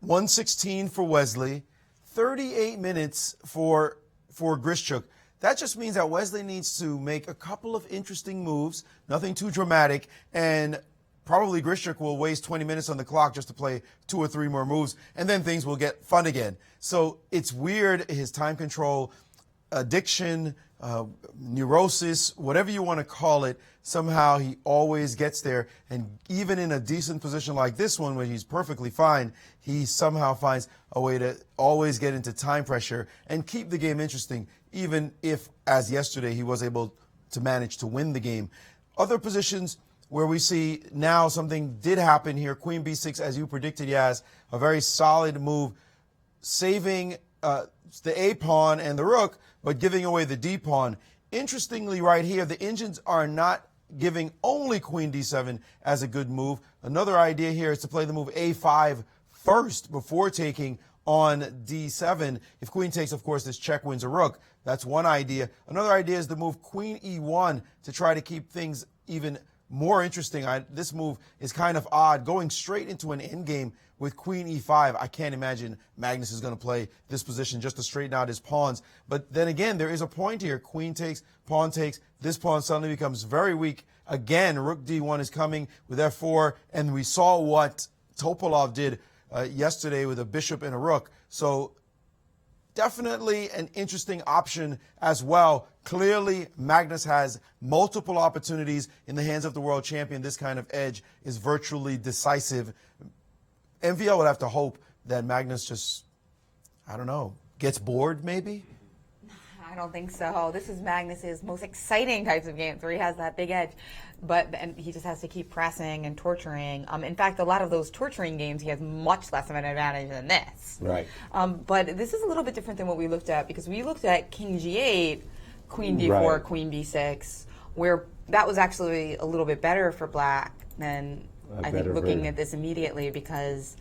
116 for Wesley, 38 minutes for Grischuk. That just means that Wesley needs to make a couple of interesting moves, nothing too dramatic, and probably Grischuk will waste 20 minutes on the clock just to play 2 or 3 more moves, and then things will get fun again. So it's weird, his time control, addiction, neurosis, whatever you want to call it, somehow he always gets there. And even in a decent position like this one, where he's perfectly fine, he somehow finds a way to always get into time pressure and keep the game interesting, even if, as yesterday, he was able to manage to win the game. Other positions where we see now something did happen here, queen b6, as you predicted, Yaz, a very solid move, saving the A pawn and the rook, but giving away the D pawn. Interestingly, right here, the engines are not giving only queen d7 as a good move. Another idea here is to play the move a5 first before taking on d7. If queen takes, of course, this check wins a rook. That's one idea. Another idea is the move queen e1 to try to keep things even more interesting. This move is kind of odd, going straight into an endgame with queen e5. I can't imagine Magnus is going to play this position just to straighten out his pawns. But then again, there is a point here. Queen takes, pawn takes. This pawn suddenly becomes very weak. Again, rook d1 is coming with f4, and we saw what Topalov did yesterday with a bishop and a rook. So definitely an interesting option as well. Clearly, Magnus has multiple opportunities in the hands of the world champion. This kind of edge is virtually decisive. MVL would have to hope that Magnus just, I don't know, gets bored maybe? I don't think so. This is Magnus's most exciting types of games where he has that big edge, and he just has to keep pressing and torturing. In fact, a lot of those torturing games, he has much less of an advantage than this. Right. But this is a little bit different than what we looked at, because we looked at King G8, Queen D4, Right. Queen B6, where that was actually a little bit better for black than I think looking at this immediately, because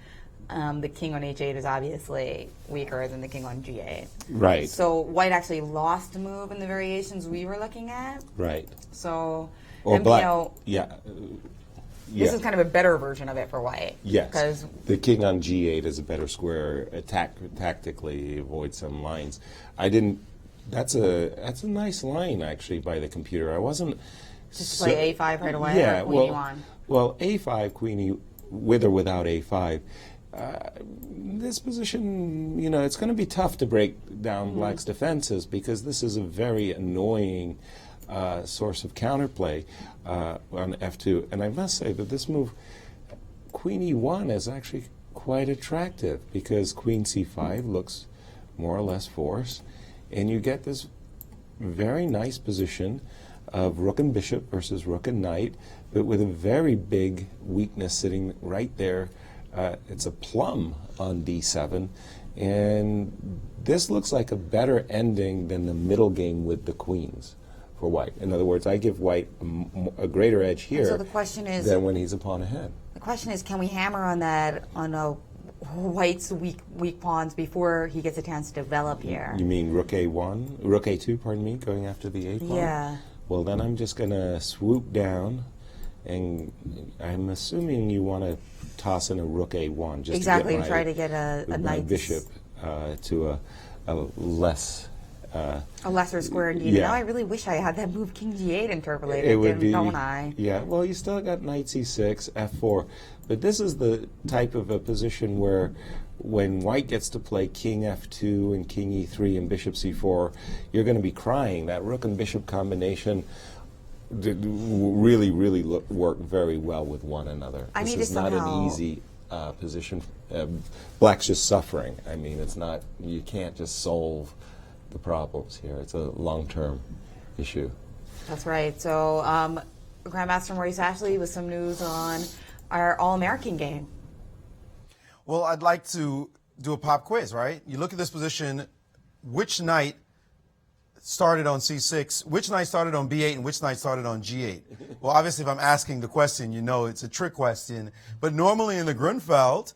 the king on H8 is obviously weaker than the king on G8. Right. So white actually lost a move in the variations we were looking at. Right. So, Or black. this Yeah. is kind of a better version of it for white. Yes. Because The king on G8 is a better square. Tactically avoid some lines. I didn't. That's a nice line actually by the computer. I wasn't. just play A5 right away, Yeah. or Queen E1. Well, A5, Queen E, with or without A5. This position, it's going to be tough to break down black's defenses, because this is a very annoying source of counterplay on F2. And I must say that this move, Queen E1, is actually quite attractive, because Queen C5 looks more or less forced, and you get this very nice position of rook and bishop versus rook and knight, but with a very big weakness sitting right there. It's a plum on D7, and this looks like a better ending than the middle game with the queens for white. In other words, I give white a greater edge here so the question is, than when he's a pawn ahead. The question is, can we hammer on that, on white's weak pawns before he gets a chance to develop here? You mean rook A1, rook A2, pardon me, going after the A pawn? Yeah. Well, then I'm just going to swoop down, and I'm assuming you want to toss in a rook A1 just exactly, to get try to get a my knight bishop to a less a lesser square indeed. Yeah. Now I really wish I had that move King G8 interpolated, don't I? Yeah, well, you still got knight C6, F4, but this is the type of a position where when white gets to play king F2 and king E3 and bishop C4, you're going to be crying. That rook and bishop combination really work very well with one another. This is not an easy position. Black's just suffering. I mean, it's not, you can't just solve the problems here. It's a long-term issue. That's right. So, Grandmaster Maurice Ashley with some news on our All-American game. Well, I'd like to do a pop quiz, right? You look at this position, which knight started on C6, which knight started on B8, and which knight started on G8? Well, obviously, if I'm asking the question, you know it's a trick question. But normally in the Grunfeld,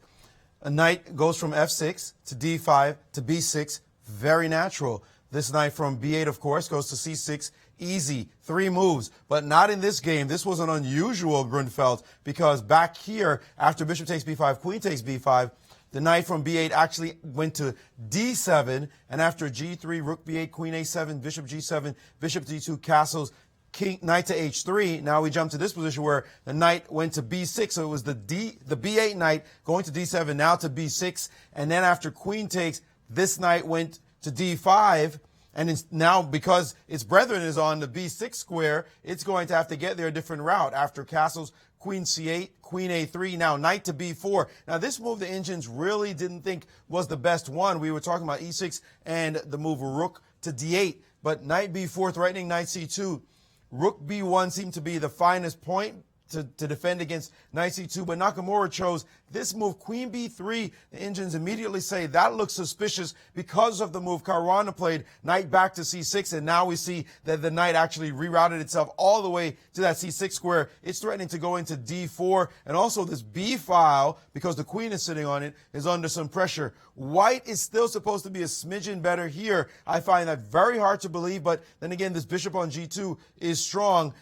a knight goes from F6 to D5 to B6, very natural. This knight from B8, of course, goes to C6, easy, 3 moves. But not in this game. This was an unusual Grunfeld, because back here, after bishop takes B5, queen takes B5, the knight from B8 actually went to D7, and after G3, rook B8, queen A7, bishop G7, bishop D2, castles, king, knight to H3. Now we jump to this position where the knight went to B6, so it was the B8 knight going to D7, now to B6, and then after queen takes, this knight went to D5, and it's now, because its brethren is on the B6 square, it's going to have to get there a different route. After castles, queen C8, queen A3, now knight to B4. Now this move the engines really didn't think was the best one. We were talking about E6 and the move rook to D8, but knight B4 threatening knight C2. Rook B1 seemed to be the finest point to defend against knight C2, but Nakamura chose this move, queen B3. The engines immediately say that looks suspicious because of the move Caruana played, knight back to C6, and now we see that the knight actually rerouted itself all the way to that C6 square. It's threatening to go into D4, and also this B file, because the queen is sitting on it, is under some pressure. White is still supposed to be a smidgen better here. I find that very hard to believe, but then again, this bishop on G2 is strong.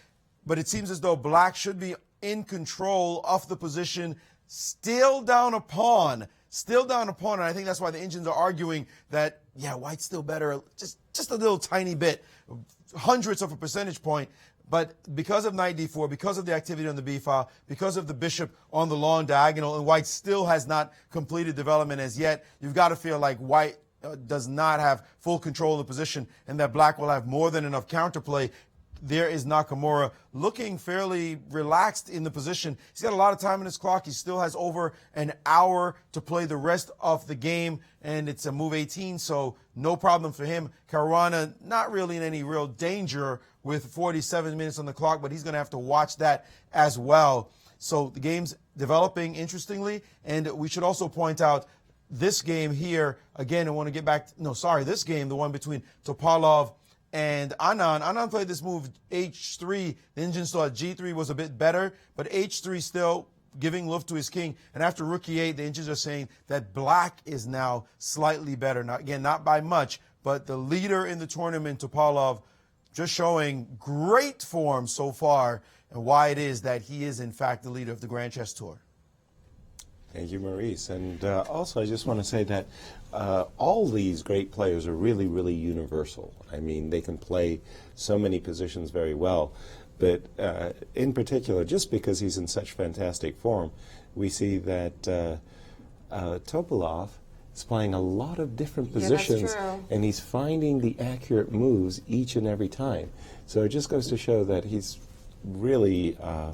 But it seems as though black should be in control of the position, still down a pawn. And I think that's why the engines are arguing that, yeah, white's still better, just a little tiny bit, hundredths of a percentage point. But because of knight d4, because of the activity on the b file, because of the bishop on the long diagonal, and white still has not completed development as yet, you've got to feel like white does not have full control of the position, and that black will have more than enough counterplay. there is Nakamura looking fairly relaxed in the position. He's got a lot of time on his clock. He still has over an hour to play the rest of the game, and it's a move 18, so no problem for him. Caruana not really in any real danger with 47 minutes on the clock, but he's going to have to watch that as well. So the game's developing interestingly, and we should also point out this game here, again, I want to get back, this game, the one between Topalov and Anand. Anand played this move H3. The Indians thought G3 was a bit better, but H3 still giving love to his king. And after Rook E8, the Indians are saying that black is now slightly better. Now, again, not by much, but the leader in the tournament, Topalov, just showing great form so far and why it is that he is, in fact, the leader of the Grand Chess Tour. Thank you, Maurice. And also, I just want to say that all these great players are really, really universal. I mean, they can play so many positions very well. But in particular, just because he's in such fantastic form, we see that Topalov is playing a lot of different positions, and he's finding the accurate moves each and every time. So it just goes to show that he's really a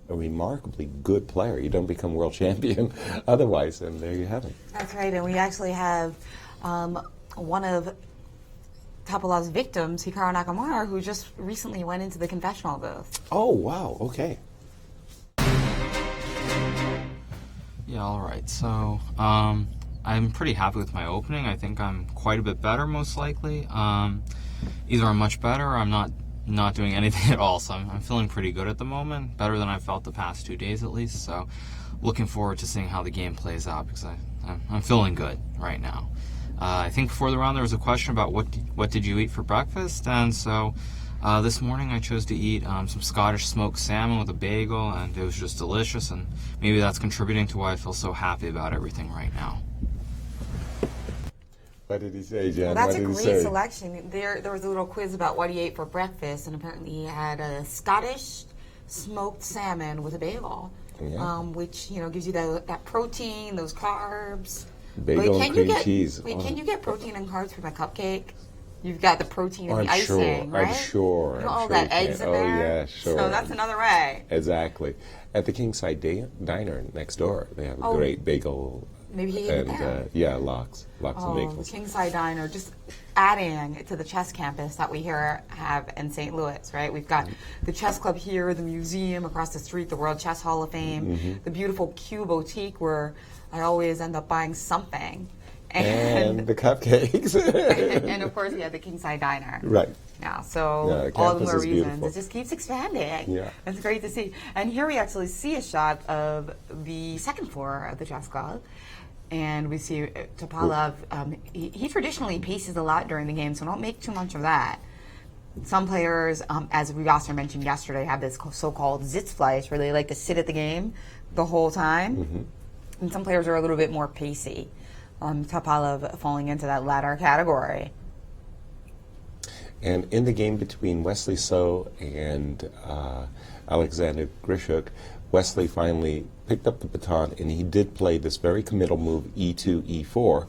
remarkably good player. You don't become world champion otherwise, and there you have it. That's right, and we actually have one of Topalov's victims, Hikaru Nakamura, who just recently went into the confessional booth. Oh, wow, okay. Yeah, all right, so I'm pretty happy with my opening. I think I'm quite a bit better, most likely. Either I'm much better or I'm not doing anything at all, so I'm feeling pretty good at the moment, better than I felt the past 2 days at least, so looking forward to seeing how the game plays out because I'm feeling good right now. I think before the round there was a question about what did you eat for breakfast, and so this morning I chose to eat some Scottish smoked salmon with a bagel, and it was just delicious, and maybe that's contributing to why I feel so happy about everything right now. What did he say, Jen? Well, that's what a did he great say? selection. There was a little quiz about what he ate for breakfast, and apparently he had a Scottish smoked salmon with a bagel, which gives you that protein, those carbs. Bagel and cream cheese. Wait, can you get protein and carbs from a cupcake? You've got the protein and the icing, right? I'm sure. You know, all that eggs in there. Oh, yeah, sure. So that's another way. Exactly. At the Kingside Diner next door, they have a great bagel. Maybe he and lox of bagels. The Kingside Diner, just adding to the chess campus that we here have in St. Louis, right? We've got the chess club here, the museum across the street, the World Chess Hall of Fame, the beautiful Q Boutique where I always end up buying something. And the cupcakes. and of course, the Kingside Diner. Right. Yeah, so all the more reasons. Beautiful. It just keeps expanding. Yeah. It's great to see. And here we actually see a shot of the second floor of the chess club. And we see Topalov, he traditionally paces a lot during the game, so don't make too much of that. Some players, as we also mentioned yesterday, have this so-called Sitzfleisch, where they like to sit at the game the whole time. And some players are a little bit more pacey. Topalov falling into that latter category. And in the game between Wesley So and Alexander Grishuk, Wesley finally picked up the baton, and he did play this very committal move, E2, E4,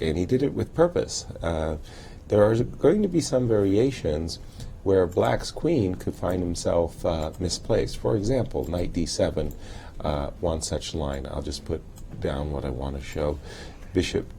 and he did it with purpose. There are going to be some variations where Black's queen could find himself misplaced. For example, Knight D7, one such line. I'll just put down what I want to show. Bishop,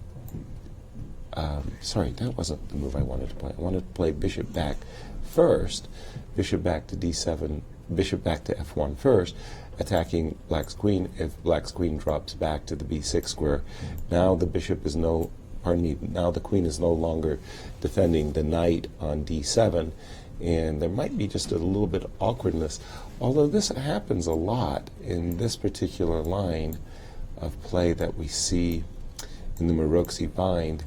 sorry, that wasn't the move I wanted to play. I wanted to play bishop back first, bishop back to D7, bishop back to F1 first, attacking Black's queen. If Black's queen drops back to the B6 square, now the bishop is now the queen is no longer defending the knight on D7, and there might be just a little bit of awkwardness, although this happens a lot in this particular line of play that we see in the Maroczy bind.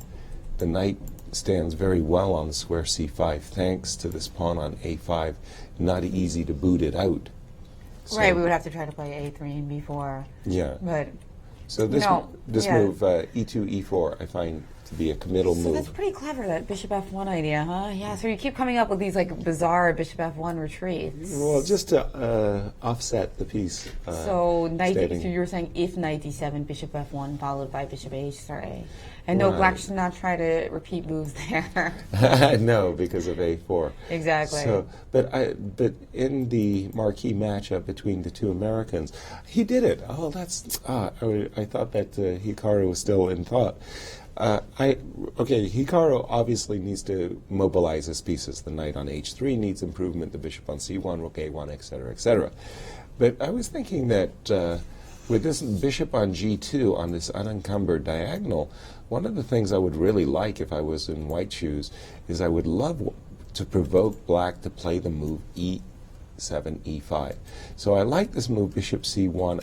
The knight stands very well on the square C5 thanks to this pawn on A5. Not easy to boot it out. So, right, we would have to try to play A3 and B4. Yeah. But so this move, E2, E4, I find to be a committal So move. that's pretty clever, that bishop f1 idea, huh? Yeah, so you keep coming up with these like bizarre bishop f1 retreats. Well, just to offset the piece. So stating- you were saying if knight d7, bishop f1 followed by bishop h3. And no, black should not try to repeat moves there. No, because of a4. Exactly. So, but in the marquee matchup between the two Americans, he did it. Oh, that's. I thought that Hikaru was still in thought. Hikaru obviously needs to mobilize his pieces. The knight on h3 needs improvement. The bishop on c1, rook a1, etc., etc. But I was thinking that with this bishop on g2 on this unencumbered diagonal, one of the things I would really like if I was in white shoes is I would love to provoke black to play the move e7, e5. So I like this move bishop c1,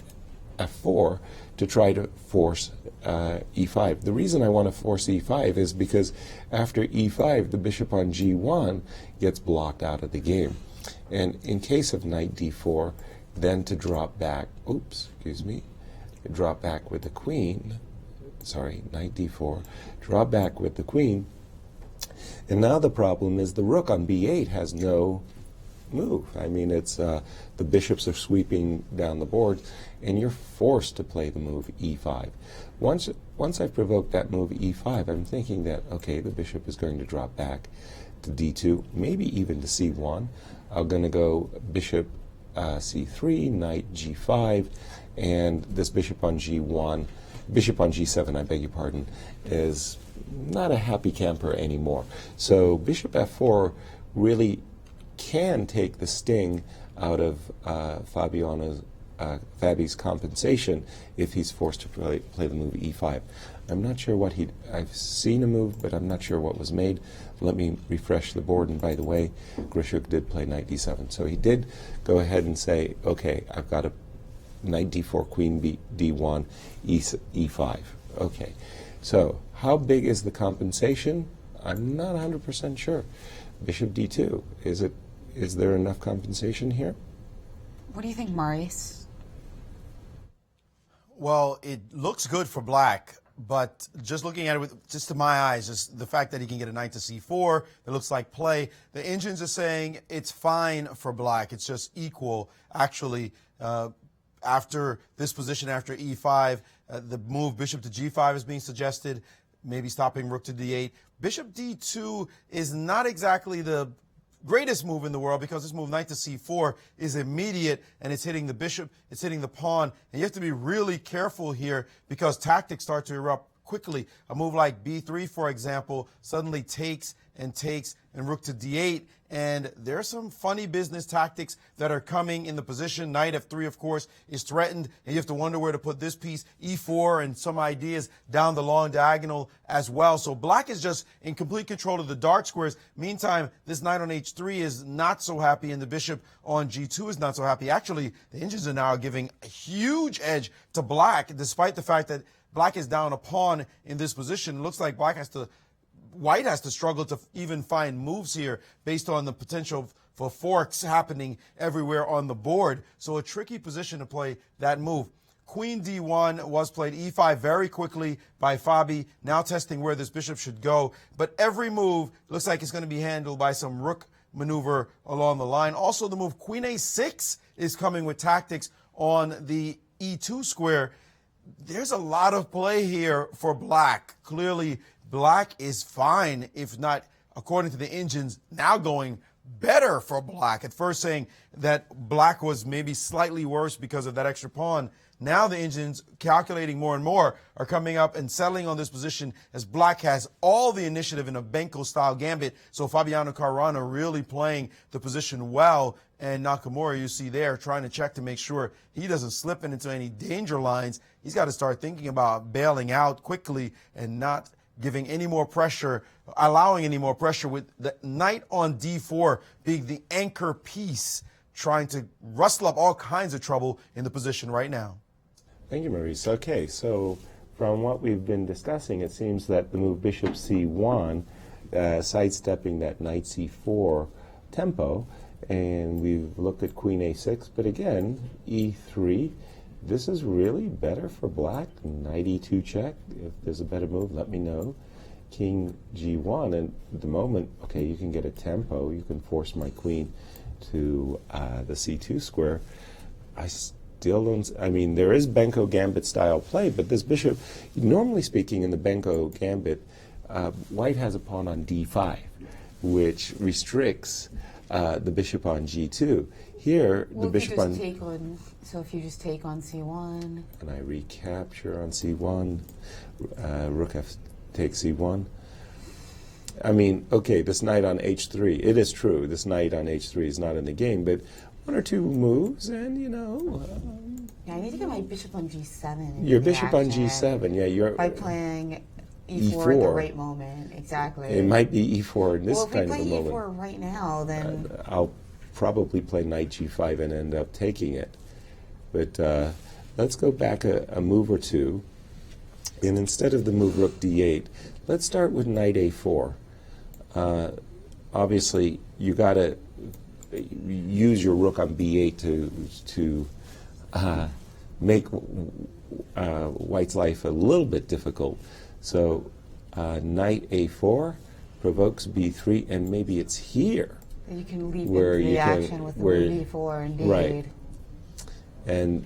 f4 to try to force e5. The reason I want to force e5 is because after e5, the bishop on g1 gets blocked out of the game. And in case of knight d4, then to drop back, drop back with the queen, knight d4, drop back with the queen, and now the problem is the rook on b8 has no move. I mean, it's the bishops are sweeping down the board, and you're forced to play the move e5. Once I've provoked that move e5, I'm thinking that, okay, the bishop is going to drop back to d2, maybe even to c1. I'm going to go bishop c3, knight g5, and this bishop on g1, bishop on g7, I beg your pardon, is not a happy camper anymore. So bishop f4 really can take the sting out of Fabi's compensation if he's forced to play the move e5. I'm not sure what I've seen a move, but I'm not sure what was made. Let me refresh the board, and by the way, Grishuk did play knight d7. So he did go ahead and say, okay, I've got a knight d4, queen d1, e5. Okay, so how big is the compensation? I'm not 100% sure. Bishop d2, is there enough compensation here? What do you think, Maurice? Well, it looks good for black, but just looking at it with just to my eyes, just the fact that he can get a knight to c4, it looks like play. The engines are saying it's fine for black. It's just equal. Actually, after this position, after e5, the move bishop to g5 is being suggested, maybe stopping rook to d8. Bishop d2 is not exactly the greatest move in the world because this move knight to c4 is immediate and it's hitting the bishop, it's hitting the pawn, and you have to be really careful here because tactics start to erupt quickly. A move like b3, for example, suddenly takes and rook to d8, and there's some funny business tactics that are coming in the position. Knight f3, of course, is threatened, and you have to wonder where to put this piece. e4 and some ideas down the long diagonal as well. So black is just in complete control of the dark squares. Meantime, this knight on h3 is not so happy, and the bishop on g2 is not so happy. Actually, the engines are now giving a huge edge to black, despite the fact that black is down a pawn in this position. It looks like white has to struggle to even find moves here based on the potential for forks happening everywhere on the board. So a tricky position to play that move. Queen d1 was played, e5 very quickly by Fabi, now testing where this bishop should go. But every move looks like it's going to be handled by some rook maneuver along the line. Also, the move queen a6 is coming with tactics on the e2 square. There's a lot of play here for black. Clearly, black is fine, if not, according to the engines, now going better for black. At first saying that black was maybe slightly worse because of that extra pawn. Now the engines, calculating more and more, are coming up and settling on this position as black has all the initiative in a Benko-style gambit. So Fabiano Caruana really playing the position well. And Nakamura, you see there, trying to check to make sure he doesn't slip into any danger lines. He's got to start thinking about bailing out quickly and not giving any more pressure, allowing any more pressure, with the knight on d4 being the anchor piece, trying to rustle up all kinds of trouble in the position right now. Thank you, Maurice. Okay, so from what we've been discussing, it seems that the move bishop c1, sidestepping that knight c4 tempo, and we've looked at queen a6, but again, e3, this is really better for black. Knight e2 check. If there's a better move, let me know. king g1, and at the moment, okay, you can get a tempo, you can force my queen to the c2 square. I still don't, I mean, there is Benko Gambit style play, but this bishop, normally speaking in the Benko Gambit, white has a pawn on d5, which restricts the bishop on g2. Here, the bishop on... So if you just take on c1... And I recapture on c1, rook f takes c1. I mean, okay, this knight on h3, it is true, this knight on h3 is not in the game, but one or two moves and, you know... yeah, I need to get my bishop on g7. Your bishop on g7, yeah. You're by playing e4 at the right moment, exactly. It might be e4 in this kind of a moment. Well, if we play e4 right now, then... I'll probably play knight g5 and end up taking it. But let's go back a move or two, and instead of the move rook d8, let's start with knight a4. Obviously, you got to use your rook on b8 to make white's life a little bit difficult. So knight a4 provokes b3, and maybe it's here you can leap into the action with the move e4 indeed. Right. And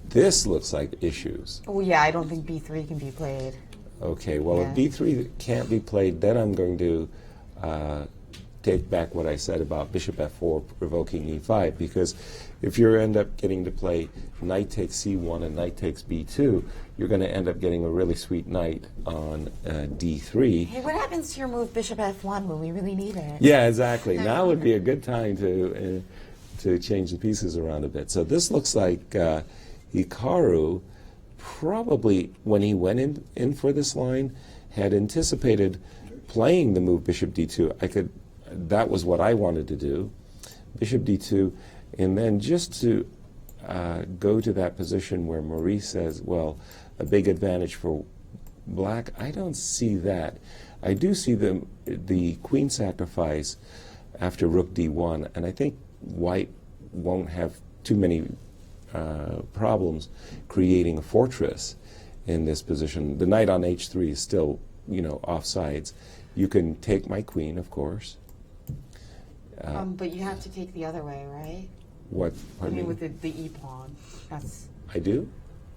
this looks like issues. Oh yeah, I don't think b3 can be played. Okay, well, if b3 can't be played, then I'm going to take back what I said about bishop f4 provoking e5, because if you end up getting to play knight takes c1 and knight takes b2, you're going to end up getting a really sweet knight on d3. Hey, what happens to your move bishop f1 when we really need it? Yeah, exactly. Now would be a good time to change the pieces around a bit. So this looks like Hikaru probably, when he went in for this line, had anticipated playing the move bishop d2. That was what I wanted to do, bishop d2, and then just to go to that position where Maurice says, well, a big advantage for black. I don't see that. I do see the queen sacrifice after rook d1, and I think white won't have too many problems creating a fortress in this position. The knight on h3 is still, you know, offsides. You can take my queen, of course. But you have to take the other way, right? What? I mean, with the e pawn. That's. I do.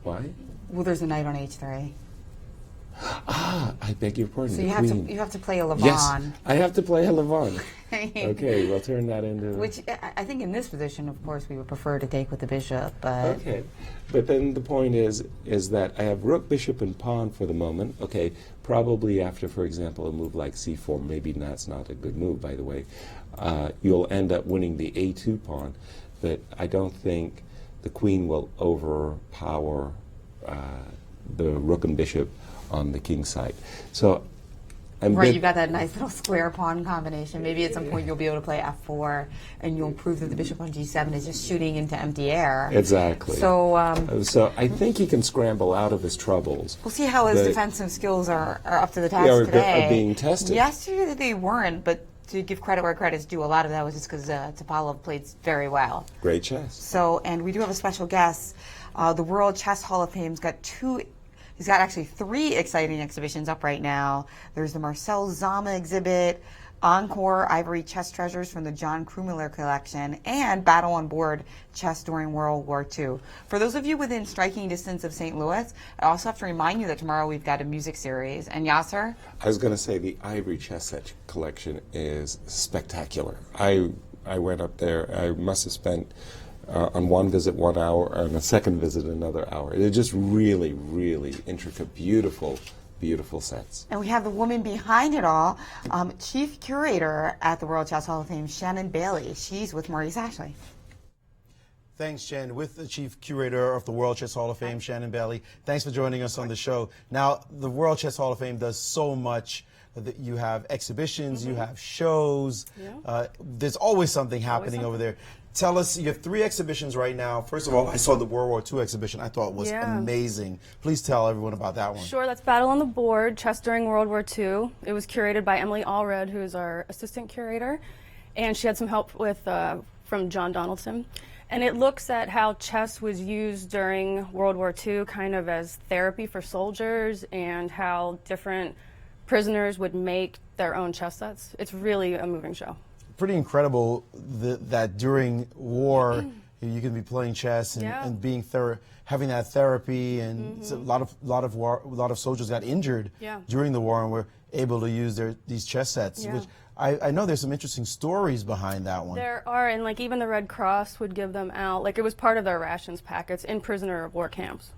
Why? Well, there's a knight on h3. Ah, I beg your pardon. So you have to play a Levon. Yes, I have to play a Levon. Okay, we'll turn that into... Which I think in this position, of course, we would prefer to take with the bishop, but... Okay, but then the point is that I have rook, bishop, and pawn for the moment. Okay, probably after, for example, a move like c4, maybe that's not a good move, by the way, you'll end up winning the a2 pawn, but I don't think the queen will overpower the rook and bishop on the king side. So, right, you've got that nice little square pawn combination. Maybe at some point you'll be able to play f4, and you'll prove that the bishop on g7 is just shooting into empty air. Exactly. So, so I think he can scramble out of his troubles. We'll see how his defensive skills are up to the task today. Are being tested. Yesterday they weren't, but to give credit where credit's due, a lot of that was just because Topalov played very well. Great chess. So, and we do have a special guest. The World Chess Hall of Fame's got he's got actually 3 exciting exhibitions up right now. There's the Marcel Zama exhibit, Encore Ivory Chess Treasures from the John Krumiller collection, and Battle on Board Chess During World War II. For those of you within striking distance of St. Louis, I also have to remind you that tomorrow we've got a music series. And Yasser? I was going to say the Ivory Chess set collection is spectacular. I went up there. I must have spent on one visit 1 hour, and a second visit another hour. They're just really, really intricate, beautiful sets. And we have the woman behind it all, Chief Curator at the World Chess Hall of Fame, Shannon Bailey. She's with Maurice Ashley. Thanks, Jen. With the Chief Curator of the World Chess Hall of Fame, Shannon Bailey. Thanks for joining us on the show. Now, the World Chess Hall of Fame does so much. You have exhibitions, you have shows. There's always something happening over there. Tell us, you have 3 exhibitions right now. First of all, I saw the World War II exhibition. I thought it was amazing. Please tell everyone about that one. Sure, that's Battle on the Board, Chess During World War II. It was curated by Emily Allred, who is our assistant curator, and she had some help with from John Donaldson. And it looks at how chess was used during World War II kind of as therapy for soldiers, and how different prisoners would make their own chess sets. It's really a moving show. Pretty incredible that during war you can be playing chess and being having that therapy, and a lot of soldiers got injured during the war and were able to use these chess sets. Which I know there's some interesting stories behind that one. There are, and like even the Red Cross would give them out, like it was part of their rations packets in prisoner of war camps.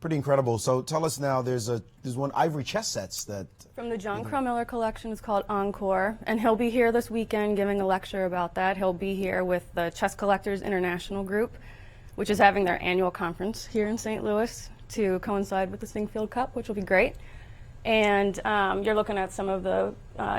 Pretty incredible. So tell us now, there's one ivory chess sets that from the John Crow Miller collection. It's called Encore, and he'll be here this weekend giving a lecture about that. He'll be here with the Chess Collectors International Group, which is having their annual conference here in St. Louis to coincide with the Sinquefield Cup, which will be great. And you're looking at some of the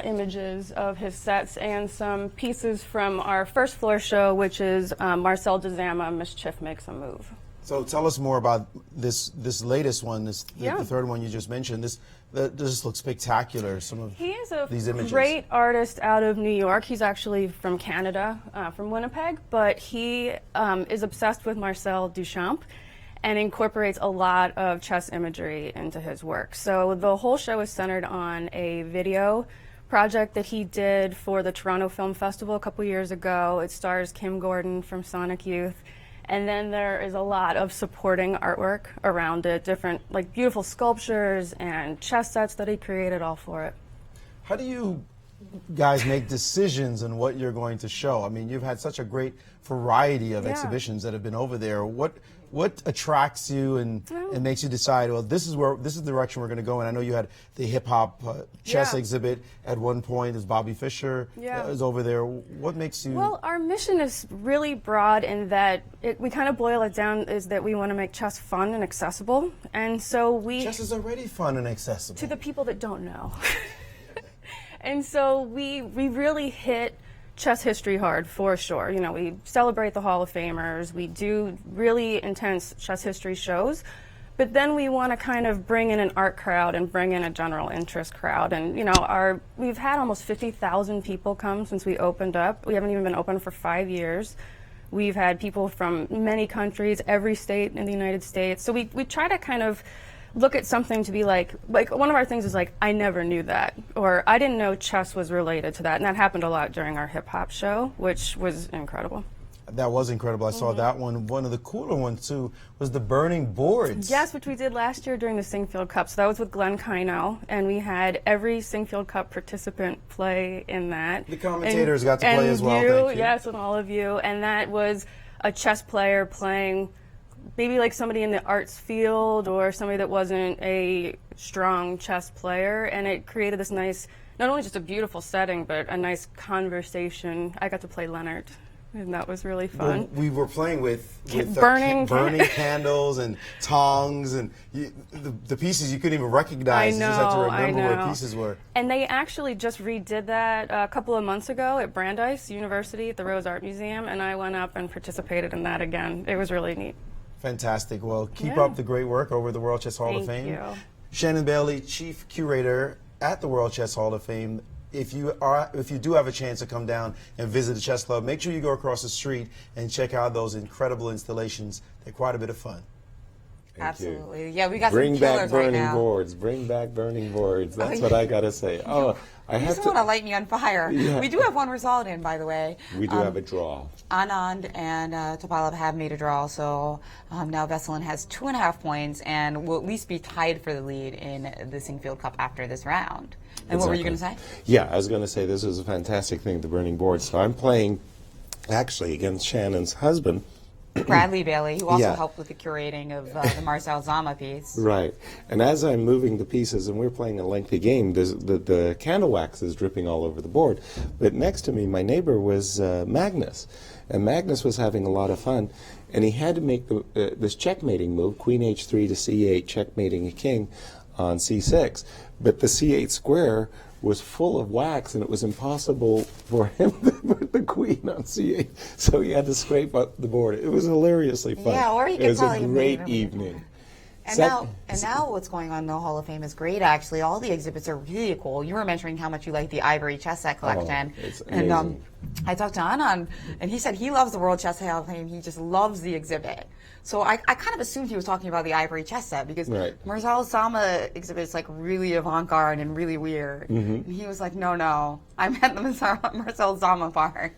images of his sets and some pieces from our first floor show, which is Marcel Dzama, Mischief Makes a Move. So tell us more about this latest one, the third one you just mentioned. This looks spectacular. He is a these images. Great artist out of New York. He's actually from Canada, from Winnipeg, but he is obsessed with Marcel Duchamp and incorporates a lot of chess imagery into his work. So the whole show is centered on a video project that he did for the Toronto Film Festival a couple years ago. It stars Kim Gordon from Sonic Youth. And then there is a lot of supporting artwork around it, different, like, beautiful sculptures and chess sets that he created all for it. How do you guys make decisions on what you're going to show? I mean, you've had such a great variety of exhibitions that have been over there. What attracts you and makes you decide, well, this is the direction we're going to go in? I know you had the hip hop chess exhibit at one point. There's Bobby Fischer is over there. What makes you? Well, our mission is really broad in that we kind of boil it down is that we want to make chess fun and accessible, and so chess is already fun and accessible to the people that don't know. And so we really hit chess history hard, for sure. You know, we celebrate the Hall of Famers. We do really intense chess history shows. But then we want to kind of bring in an art crowd and bring in a general interest crowd. And, you know, we've had almost 50,000 people come since we opened up. We haven't even been open for 5 years. We've had people from many countries, every state in the United States. So we try to kind of look at something to be like one of our things is like, I never knew that, or I didn't know chess was related to that. And that happened a lot during our hip hop show, which was incredible. That was incredible. I saw that one. One of the cooler ones, too, was the burning boards. Yes, which we did last year during the Sinquefield Cup. So that was with Glenn Kino, and we had every Sinquefield Cup participant play in that. The commentators got to play as well, thank you. Yes, and all of you. And that was a chess player playing maybe like somebody in the arts field or somebody that wasn't a strong chess player, and it created this nice, not only just a beautiful setting, but a nice conversation. I got to play Leonard, and that was really fun. Well, we were playing with burning candles and tongs, and the pieces you couldn't even recognize. I know, you just had to remember where pieces were. And they actually just redid that a couple of months ago at Brandeis University at the Rose Art Museum, and I went up and participated in that again. It was really neat. Fantastic. Well, keep up the great work over the World Chess Hall of Fame. Thank you. Shannon Bailey, Chief Curator at the World Chess Hall of Fame. If you do have a chance to come down and visit the chess club, make sure you go across the street and check out those incredible installations. They're quite a bit of fun. Absolutely. Yeah, we got Bring some back killers burning right now. boards. Bring back burning boards. That's what I got to say. Oh, I You have just want to light me on fire. Yeah. We do have one result in, by the way. We do have a draw. Anand and Topalov have made a draw, so now Vesselin has 2.5 points and will at least be tied for the lead in the Sinquefield Cup after this round. And what were you going to say? Yeah, I was going to say this is a fantastic thing, the burning boards. So I'm playing, actually, against Shannon's husband, Bradley Bailey, who also helped with the curating of the Marcel Dzama piece. Right. And as I'm moving the pieces, and we're playing a lengthy game, the candle wax is dripping all over the board. But next to me, my neighbor was Magnus. And Magnus was having a lot of fun. And he had to make this checkmating move, Queen H3 to C8, checkmating a king on C6. But the C8 square was full of wax, and it was impossible for him to put the queen on C8, so he had to scrape up the board. It was hilariously fun. Yeah, or he could it was probably a great evening. And now what's going on in the Hall of Fame is great, actually. All the exhibits are really cool. You were mentioning how much you like the ivory chess set collection. It's amazing. And I talked to Anand, and he said he loves the World Chess Hall of Fame. He just loves the exhibit. So I kind of assumed he was talking about the ivory chess set because Marcel Sama exhibit is like really avant-garde and really weird. And he was like, no, I meant the Marcel Sama part.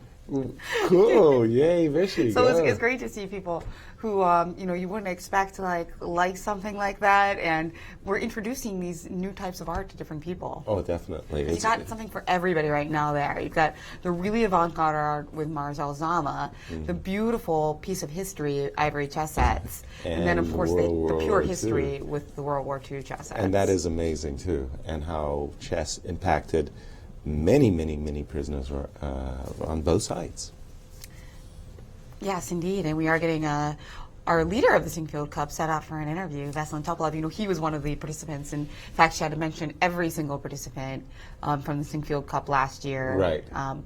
Cool, yay, Vishy. So it's great to see people who you wouldn't expect to like something like that, and we're introducing these new types of art to different people. Oh, definitely. You got something for everybody right now there. You've got the really avant-garde art with Marcel Zama, the beautiful piece of history ivory chess sets, and then of course the pure history with the World War II chess sets. And that is amazing too, and how chess impacted many prisoners on both sides. Yes, indeed, and we are getting our leader of the Sinquefield Cup set up for an interview, Veselin Topalov. He was one of the participants. In fact, she had to mention every single participant from the Sinquefield Cup last year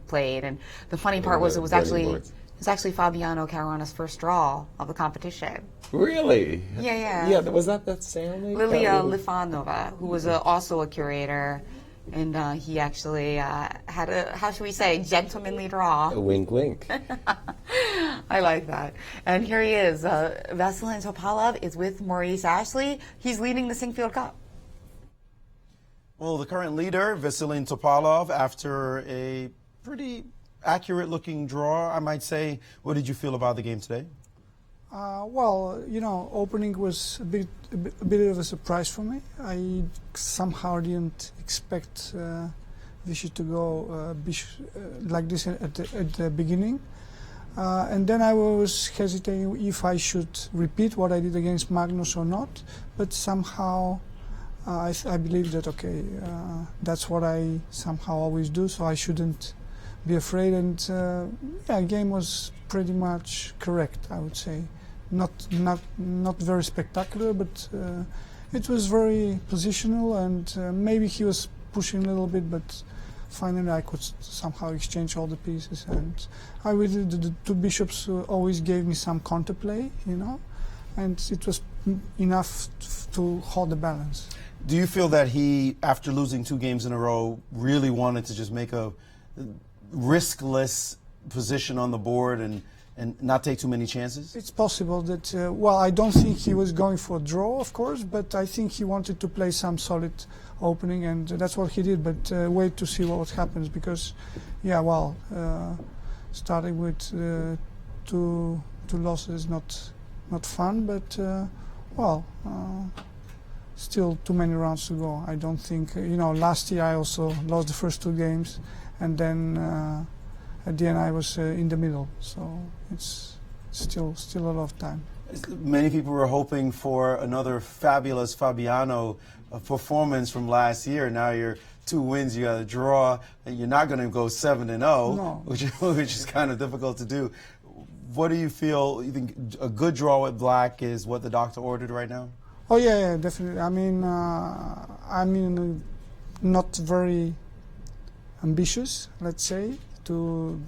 played. And the funny part was it was actually Fabiano Caruana's first draw of the competition. Really? Yeah. Yeah, was that Stanley? Lilia Lifanova, who was also a curator. And he actually had a, how should we say, gentlemanly draw. A wink, wink. I like that. And here he is. Veselin Topalov is with Maurice Ashley. He's leading the Sinquefield Cup. Well, the current leader, Veselin Topalov, after a pretty accurate-looking draw, I might say. What did you feel about the game today? Well, opening was a bit of a surprise for me. I somehow didn't expect Vishy to go like this at the beginning. And then I was hesitating if I should repeat what I did against Magnus or not. But somehow I believe that, that's what I somehow always do, so I shouldn't be afraid. And game was pretty much correct, I would say. Not very spectacular, but it was very positional, and maybe he was pushing a little bit, but finally I could somehow exchange all the pieces. And the two bishops always gave me some counterplay, and it was enough to hold the balance. Do you feel that he, after losing 2 games in a row, really wanted to just make a riskless position on the board and not take too many chances? It's possible that, I don't think he was going for a draw, of course, but I think he wanted to play some solid opening, and that's what he did. But wait to see what happens, because, starting with 2 losses, not fun, but, still too many rounds to go. I don't think, last year I also lost the first 2 games, and then at the end I was in the middle, so it's still a lot of time. Many people were hoping for another fabulous Fabiano performance from last year. Now you're 2 wins, you got a draw, and you're not going to go 7-0, which is kind of difficult to do. What do you feel? You think a good draw with black is what the doctor ordered right now? Oh yeah, definitely. I mean, not very ambitious, let's say, to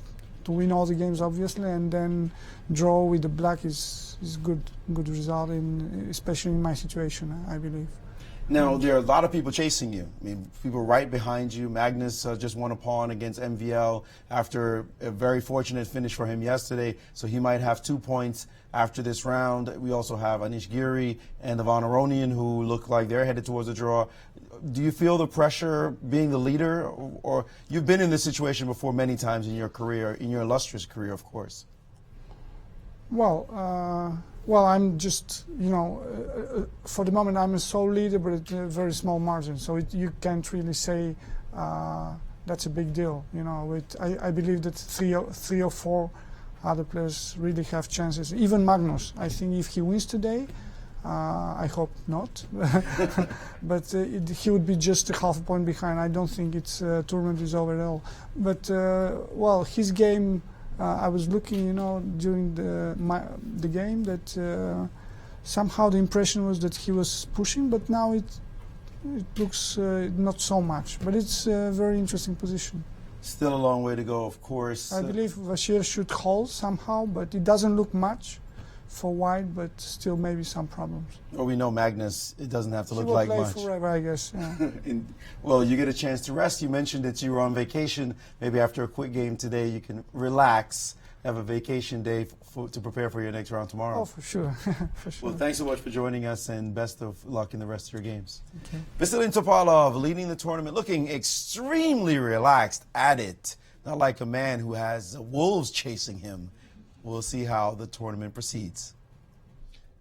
win all the games, obviously, and then draw with the black is good result, especially in my situation, I believe. Now, there are a lot of people chasing you. I mean, people right behind you. Magnus just won a pawn against MVL after a very fortunate finish for him yesterday, so he might have 2 points after this round. We also have Anish Giri and Levon Aronian, who look like they're headed towards a draw. Do you feel the pressure being the leader, or you've been in this situation before many times in your career, in your illustrious career, of course? Well, I'm just, for the moment I'm a sole leader, but at a very small margin. So you can't really say that's a big deal. I believe that three or four other players really have chances. Even Magnus, I think if he wins today, I hope not, but he would be just a half point behind. I don't think its tournament is over at all. But his game. I was looking, during the game that somehow the impression was that he was pushing, but now it looks not so much. But it's a very interesting position. Still a long way to go, of course. I believe Bashir should hold somehow, but it doesn't look much for white, but still maybe some problems. Well, we know Magnus, it doesn't have to She look will like play much. forever, I guess. Yeah. Well, you get a chance to rest. You mentioned that you were on vacation. Maybe after a quick game today, you can relax, have a vacation day to prepare for your next round tomorrow. Oh, for sure. For sure. Well, thanks so much for joining us, and best of luck in the rest of your games. Okay. Viswanathan Topalov leading the tournament, looking extremely relaxed at it. Not like a man who has wolves chasing him. We'll see how the tournament proceeds.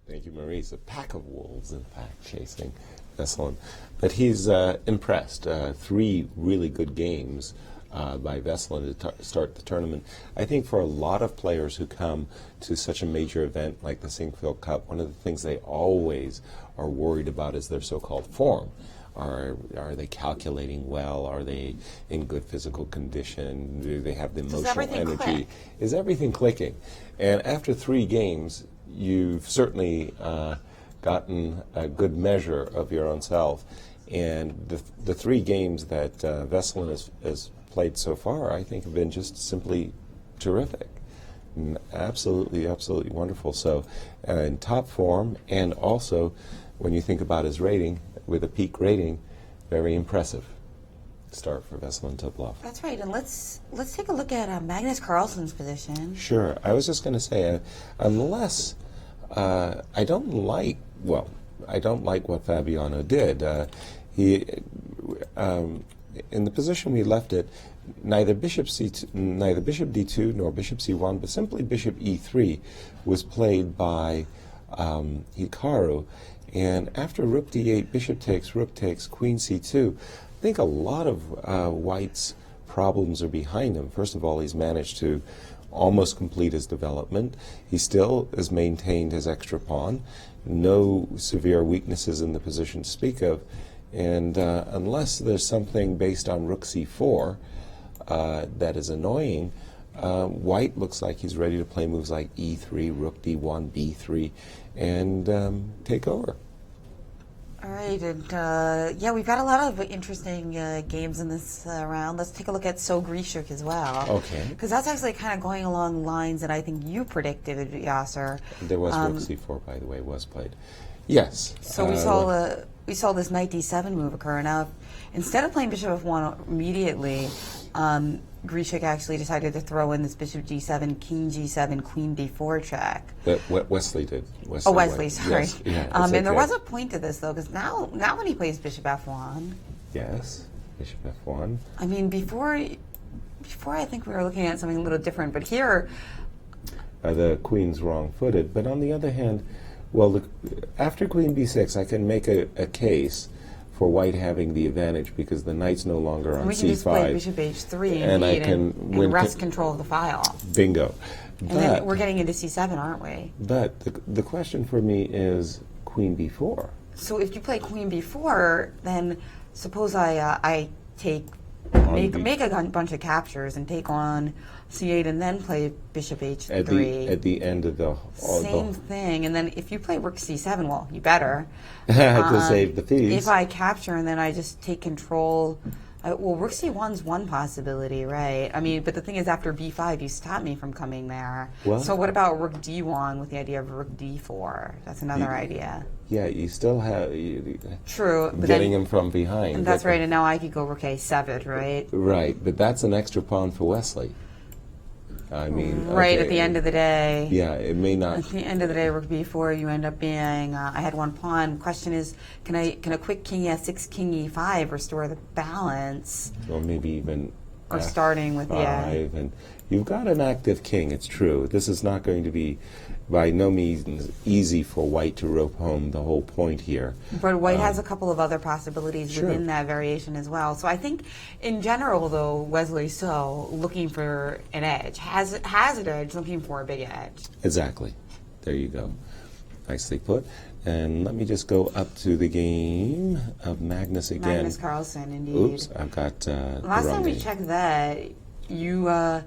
Thank you, Maurice. A pack of wolves, in fact, chasing Vesselin. But he's impressed. 3 really good games by Vesselin to start the tournament. I think for a lot of players who come to such a major event like the Sinquefield Cup, one of the things they always are worried about is their so-called form. Are they calculating well? Are they in good physical condition? Do they have the emotional energy? Click? Is everything clicking? And after 3 games, you've certainly gotten a good measure of your own self. And the 3 games that Vesselin has played so far, I think, have been just simply terrific. Absolutely, absolutely wonderful. So in top form, and also when you think about his rating, with a peak rating, very impressive start for Vesselin Topalov. That's right, and let's take a look at Magnus Carlsen's position. Sure. I was just going to say, unless I don't like what Fabiano did. He in the position we left it, neither bishop d2 nor bishop c1, but simply bishop e3 was played by Hikaru. And after rook d8, bishop takes, rook takes, queen c2, I think a lot of White's problems are behind him. First of all, he's managed to almost complete his development. He still has maintained his extra pawn. No severe weaknesses in the position to speak of. And unless there's something based on rook c4 that is annoying, White looks like he's ready to play moves like e3, rook d1, b3, and take over. All right, and yeah, we've got a lot of interesting games in this round. Let's take a look at So Grishuk as well. Okay. Because that's actually kind of going along lines that I think you predicted, Yasser. There was rook c4, by the way, was played. Yes. So we saw this knight d7 move occur. Now, instead of playing bishop f1 immediately, Grishuk actually decided to throw in this bishop g7, king g7, queen d4 check. But Wesley did. Wesley, sorry. Yes. Yeah, and okay. there was a point to this, though, because now when he plays bishop f1. Yes, bishop f1. I mean, before I think we were looking at something a little different, but here... the queen's wrong-footed. But on the other hand, well, after queen b6, I can make a case for White having the advantage because the knight's no longer on c5. We can just play bishop h3 and I can and wrest control of the file. Bingo. And then we're getting into c7, aren't we? But the question for me is queen b4. So if you play queen b4, then suppose I make a bunch of captures and take on c8 and then play bishop h3. At the end of the... Same thing. And then if you play rook c7, well, you better. to save the piece. If I capture and then I just take control... well, rook c1's one possibility, right? I mean, but the thing is, after b5, you stop me from coming there. Well, so what about rook d1 with the idea of rook d4? That's another idea. Yeah, you still have... True. But getting him from behind. And that's right, and now I could go rook a7, right? Right, but that's an extra pawn for Wesley. I mean... Right, okay, at the end of the day. Yeah, it may not... At the end of the day, rook b4, you end up being... I had one pawn. Question is, can a quick king e6, king e5 restore the balance? Or maybe even... Or starting with, yeah. And you've got an active king, it's true. This is not going to be by no means easy for White to rope home the whole point here. But White has a couple of other possibilities sure. within that variation as well. So I think, in general, though, Wesley So looking for an edge, has an edge, looking for a big edge. Exactly. There you go. Nicely put. And let me just go up to the game of Magnus again. Magnus Carlsen, indeed. Oops, I've got last time we checked that, you thought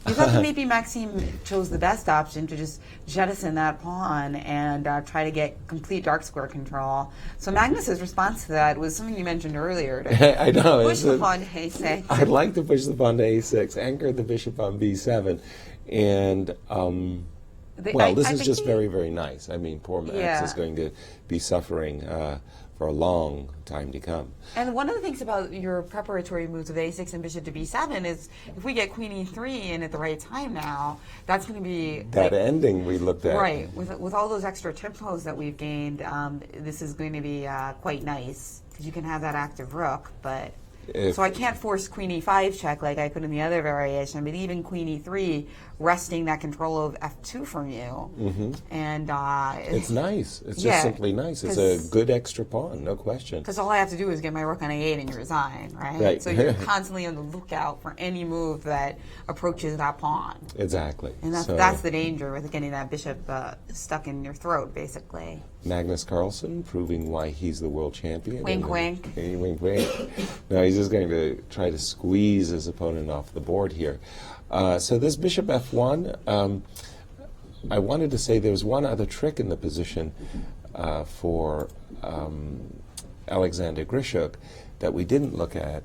that maybe Maxime chose the best option to just jettison that pawn and try to get complete dark square control. So Magnus's response to that was something you mentioned earlier. I know. Push the pawn to a6. I'd like to push the pawn to a6, anchor the bishop on b7, and... Well, this is just very, very nice. I mean, poor Max Yeah. is going to be suffering for a long time to come. And one of the things about your preparatory moves of A6 and bishop to B7 is if we get queen E3 in at the right time now, that's going to be... That ending we looked at. Right. With all those extra tempos that we've gained, this is going to be quite nice because you can have that active rook, but... So I can't force queen E5 check like I could in the other variation, but even queen E3 wresting that control of F2 from you. Mm-hmm. And it's nice. It's yeah, just simply nice. It's a good extra pawn, no question. because all I have to do is get my rook on A8 and you resign, right? Right. So you're constantly on the lookout for any move that approaches that pawn. Exactly. And that's the danger with getting that bishop stuck in your throat, basically. Magnus Carlsen proving why he's the world champion. Wink, wink. Wink, wink. No, he's just going to try to squeeze his opponent off the board here. So this bishop f1, I wanted to say there was one other trick in the position for Alexander Grishuk that we didn't look at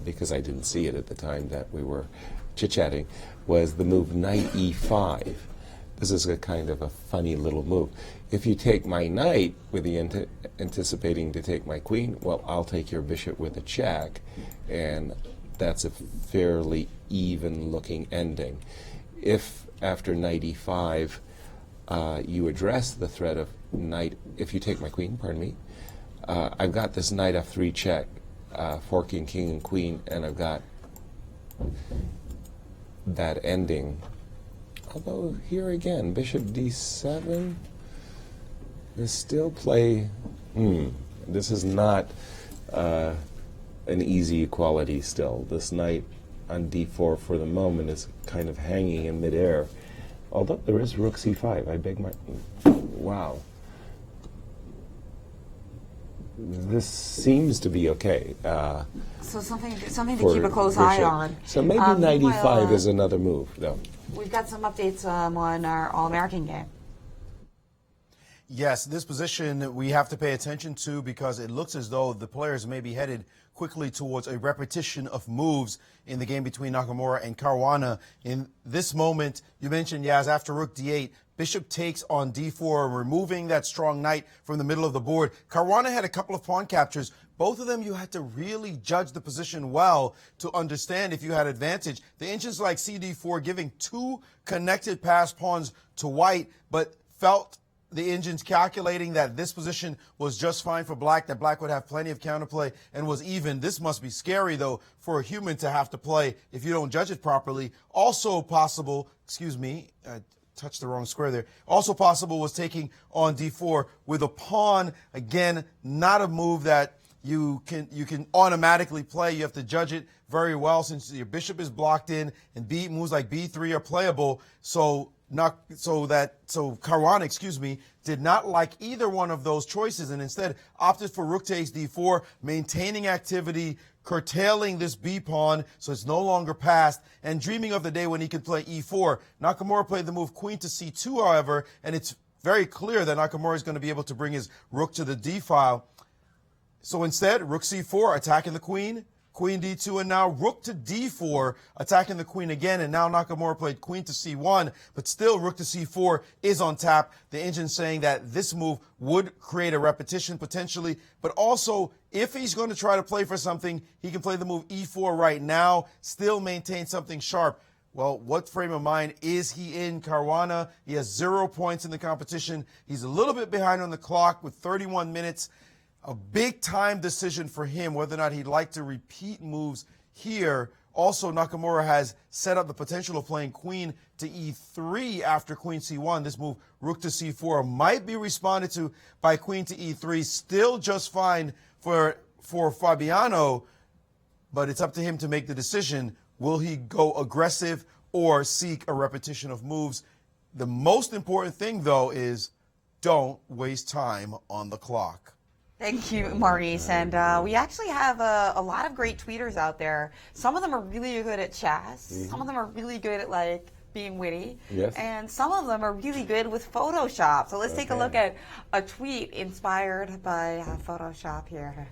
because I didn't see it at the time that we were chit-chatting, was the move knight e5. This is a kind of a funny little move. If you take my knight with the anticipating to take my queen, well, I'll take your bishop with a check, and that's a fairly even-looking ending. If after knight e5 you address the threat of knight, if you take my queen, pardon me, I've got this knight f3 check, forking king and queen, and I've got that ending. Although here again, bishop d7 is still play. This is not an easy equality still. This knight on d4 for the moment is kind of hanging in midair. Although there is rook c5. I beg my... Wow. This seems to be okay. So something to keep a close eye on. So maybe knight e5 is another move, though. We've got some updates on our All-American game. Yes, this position we have to pay attention to because it looks as though the players may be headed quickly towards a repetition of moves in the game between Nakamura and Caruana. In this moment, you mentioned, Yaz, after rook d8, bishop takes on d4, removing that strong knight from the middle of the board. Caruana had a couple of pawn captures. Both of them, you had to really judge the position well to understand if you had advantage. The engines like cd4 giving two connected pass pawns to white, but felt the engines calculating that this position was just fine for black, that black would have plenty of counterplay and was even. This must be scary, though, for a human to have to play if you don't judge it properly. Also possible, excuse me, I touched the wrong square there. Also possible was taking on d4 with a pawn. Again, not a move that you can automatically play. You have to judge it very well since your bishop is blocked in and moves like b3 are playable. So Caruana, did not like either one of those choices and instead opted for rook takes d4, maintaining activity, curtailing this b pawn so it's no longer passed, and dreaming of the day when he could play e4. Nakamura played the move queen to c2, however, and it's very clear that Nakamura is going to be able to bring his rook to the d file. So instead, rook c4, attacking the queen, queen d2, and now rook to d4, attacking the queen again, and now Nakamura played queen to c1, but still rook to c4 is on tap. The engine saying that this move would create a repetition potentially, but also if he's going to try to play for something, he can play the move e4 right now, still maintain something sharp. Well, what frame of mind is he in, Caruana? He has 0 points in the competition. He's a little bit behind on the clock with 31 minutes. A big-time decision for him whether or not he'd like to repeat moves here. Also, Nakamura has set up the potential of playing queen to e3 after queen c1. This move, rook to c4, might be responded to by queen to e3. Still just fine for Fabiano, but it's up to him to make the decision. Will he go aggressive or seek a repetition of moves? The most important thing, though, is don't waste time on the clock. Thank you, Maurice. And we actually have a lot of great tweeters out there. Some of them are really good at chess. Mm-hmm. Some of them are really good at being witty. Yes. And some of them are really good with Photoshop. So let's take a look at a tweet inspired by Photoshop here.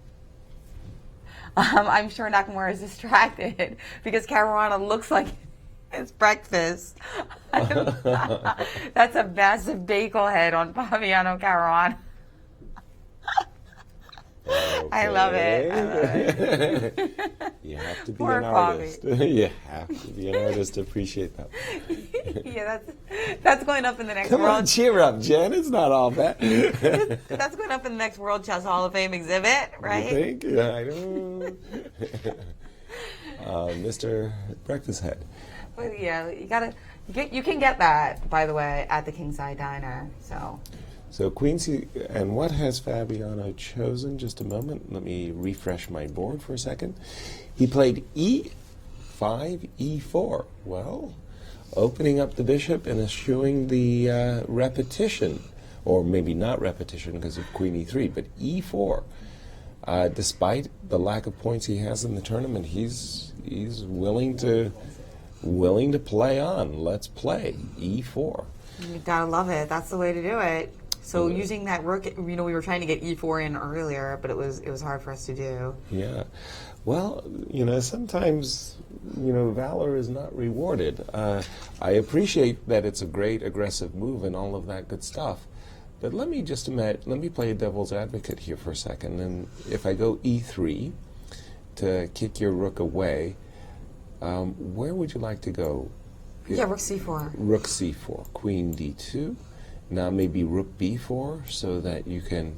I'm sure Nakamura is distracted because Caruana looks like It's breakfast. That's a massive bagel head on Fabiano Caruana. Okay. I love it. You have to be Poor an artist. You have to be an artist to appreciate that. Yeah, that's going up in the next Come world. on, cheer up, Jen. It's not all bad. That's going up in the next World Chess Hall of Fame exhibit, right? You think? Yeah, I know. Mr. Breakfast Head. But yeah, you can get that, by the way, at the Kingside Diner. So Queen C, and what has Fabiano chosen? Just a moment. Let me refresh my board for a second. He played E5, E4. Well, opening up the bishop and eschewing the repetition, or maybe not repetition because of Queen E3, but E4. Despite the lack of points he has in the tournament, he's willing to play on. Let's play E4. You gotta love it. That's the way to do it. So using that rook, we were trying to get E4 in earlier, but it was hard for us to do. Yeah. Well, sometimes, valor is not rewarded. I appreciate that it's a great aggressive move and all of that good stuff. But let me play devil's advocate here for a second. And if I go E3 to kick your rook away, where would you like to go? Yeah, rook C4. Rook C4, Queen D2. Now maybe rook B4 so that you can...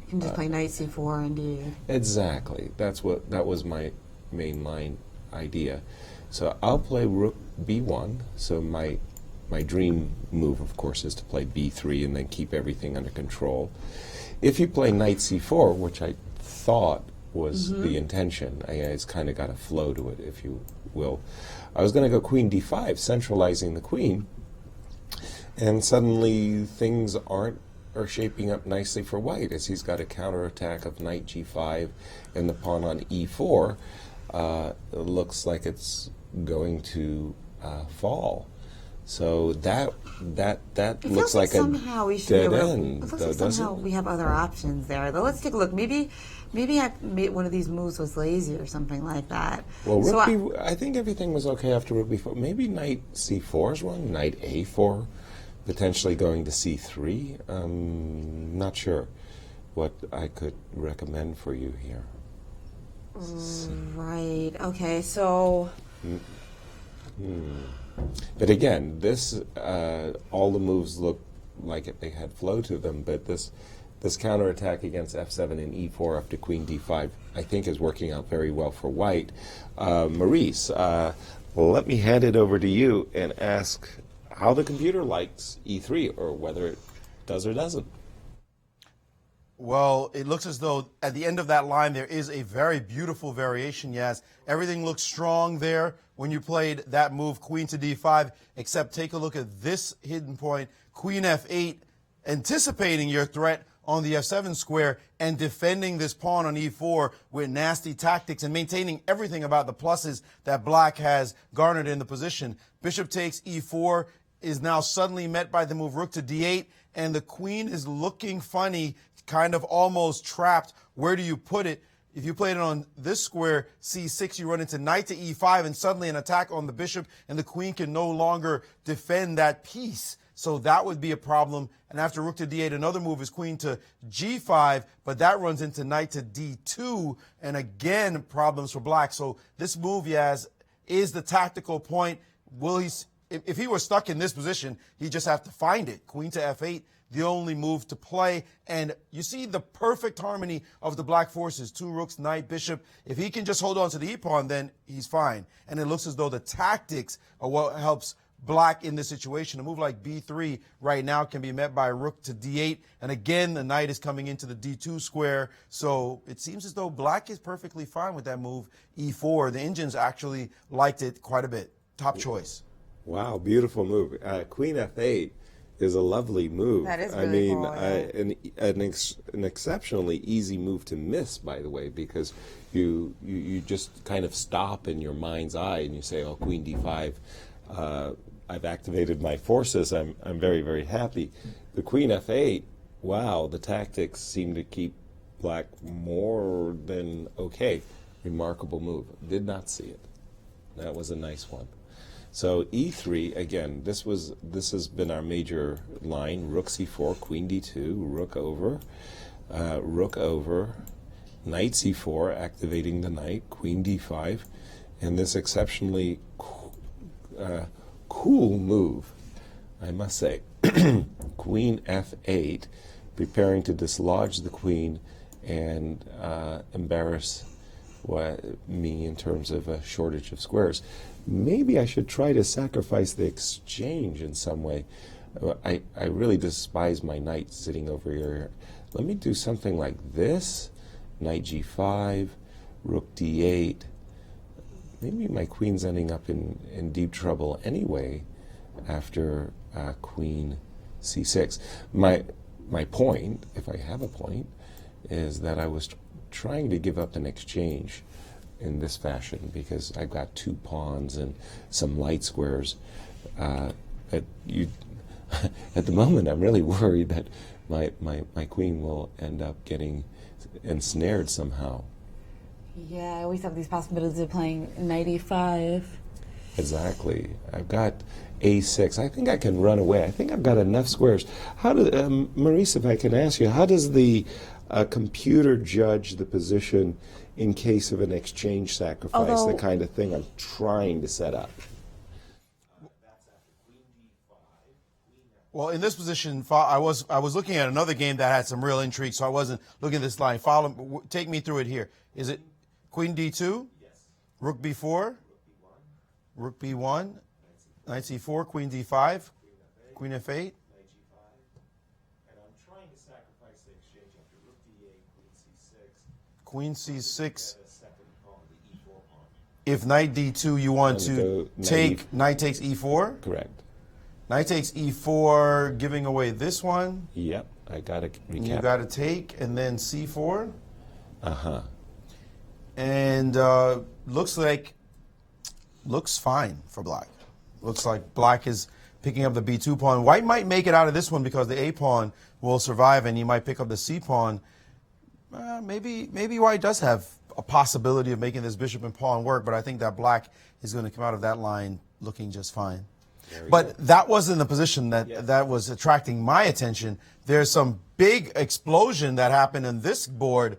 You can just play knight C4 indeed. Exactly. That was my mainline idea. So I'll play rook B1. So my dream move, of course, is to play B3 and then keep everything under control. If you play knight C4, which I thought was the intention, it's kind of got a flow to it, if you will. I was going to go Queen D5, centralizing the queen, and suddenly things are shaping up nicely for white, as he's got a counterattack of knight G5 and the pawn on E4. It looks like it's going to fall. So that looks like a dead end. It looks like somehow we have other options there. Though let's take a look. Maybe one of these moves was lazy or something like that. Well, I think everything was okay after rook B4. Maybe knight C4 is wrong. Knight A4, potentially going to C3. Not sure what I could recommend for you here. Right. Okay. So. But again, this all the moves look like they had flow to them, but this counterattack against F7 and E4 after Queen D5, I think, is working out very well for white. Maurice, let me hand it over to you and ask how the computer likes E3, or whether it does or doesn't. Well, it looks as though at the end of that line there is a very beautiful variation, Yaz. Everything looks strong there when you played that move, Queen to D5, except take a look at this hidden point, Queen F8, anticipating your threat on the F7 square and defending this pawn on E4 with nasty tactics and maintaining everything about the pluses that black has garnered in the position. Bishop takes E4 is now suddenly met by the move rook to D8, and the queen is looking funny, kind of almost trapped. Where do you put it? If you played it on this square, C6, you run into knight to E5 and suddenly an attack on the bishop, and the queen can no longer defend that piece. So that would be a problem. And after rook to D8, another move is queen to G5, but that runs into knight to D2, and again, problems for black. So this move, Yaz, is the tactical point. If he were stuck in this position, he'd just have to find it. Queen to F8, the only move to play. And you see the perfect harmony of the black forces, two rooks, knight, bishop. If he can just hold on to the e-pawn, then he's fine. And it looks as though the tactics are what helps black in this situation. A move like B3 right now can be met by rook to D8. And again, the knight is coming into the D2 square. So it seems as though black is perfectly fine with that move, E4. The Indians actually liked it quite a bit. Top choice. Wow, beautiful move. Queen F8 is a lovely move. That is really cool, an exceptionally easy move to miss, by the way, because you just kind of stop in your mind's eye and you say, oh, Queen D5, I've activated my forces. I'm very, very happy. The Queen F8, wow, the tactics seem to keep black more than okay. Remarkable move. Did not see it. That was a nice one. So e3, again, this has been our major line. Rook c4, queen d2, rook over, knight c4, activating the knight, queen d5, and this exceptionally cool move, I must say. Queen f8, preparing to dislodge the queen and embarrass me in terms of a shortage of squares. Maybe I should try to sacrifice the exchange in some way. I really despise my knight sitting over here. Let me do something like this. Knight g5, rook d8. Maybe my queen's ending up in deep trouble anyway after queen c6. My point, if I have a point, is that I was trying to give up an exchange in this fashion because I've got two pawns and some light squares. At the moment, I'm really worried that my queen will end up getting ensnared somehow. Yeah, I always have these possibilities of playing knight e5. Exactly. I've got a6. I think I can run away. I think I've got enough squares. How do, Maurice, if I can ask you, how does the computer judge the position in case of an exchange sacrifice, the kind of thing I'm trying to set up? Well, in this position, I was looking at another game that had some real intrigue, so I wasn't looking at this line. Take me through it here. Is it queen d2? Yes. Rook b4? Rook b1? Knight c4, queen d5, queen f8. Queen c6. If knight d2, you want to take, knight takes e4? Correct. Knight takes e4, giving away this one. Yep, I got to recap. You got to take, and then c4. Uh-huh. And looks fine for black. Looks like black is picking up the b2 pawn. White might make it out of this one because the a pawn will survive, and you might pick up the c pawn. Maybe white does have a possibility of making this bishop and pawn work, but I think that black is going to come out of that line looking just fine. But that wasn't the position that was attracting my attention. There's some big explosion that happened in this board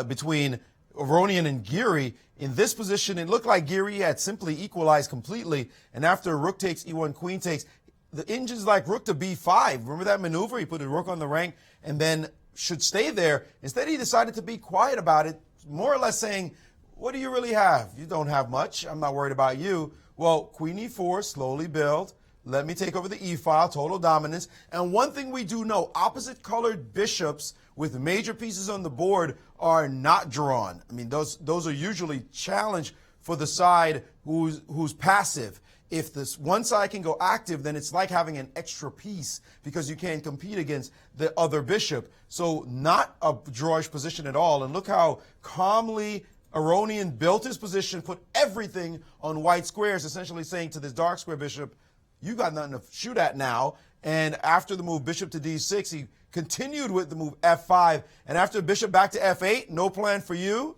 between Aronian and Giri. In this position, it looked like Giri had simply equalized completely, and after rook takes e1, queen takes, the engine's like rook to b5. Remember that maneuver? He put a rook on the rank and then should stay there. Instead, he decided to be quiet about it, more or less saying, what do you really have? You don't have much. I'm not worried about you. Well, queen e4, slowly build. Let me take over the e-file, total dominance. And one thing we do know, opposite colored bishops with major pieces on the board are not drawn. I mean, those are usually challenged for the side who's passive. If this one side can go active, then it's like having an extra piece because you can't compete against the other bishop. So not a drawish position at all. And look how calmly Aronian built his position, put everything on white squares, essentially saying to this dark square bishop, you got nothing to shoot at now. And after the move bishop to d6, he continued with the move f5. And after bishop back to f8, no plan for you.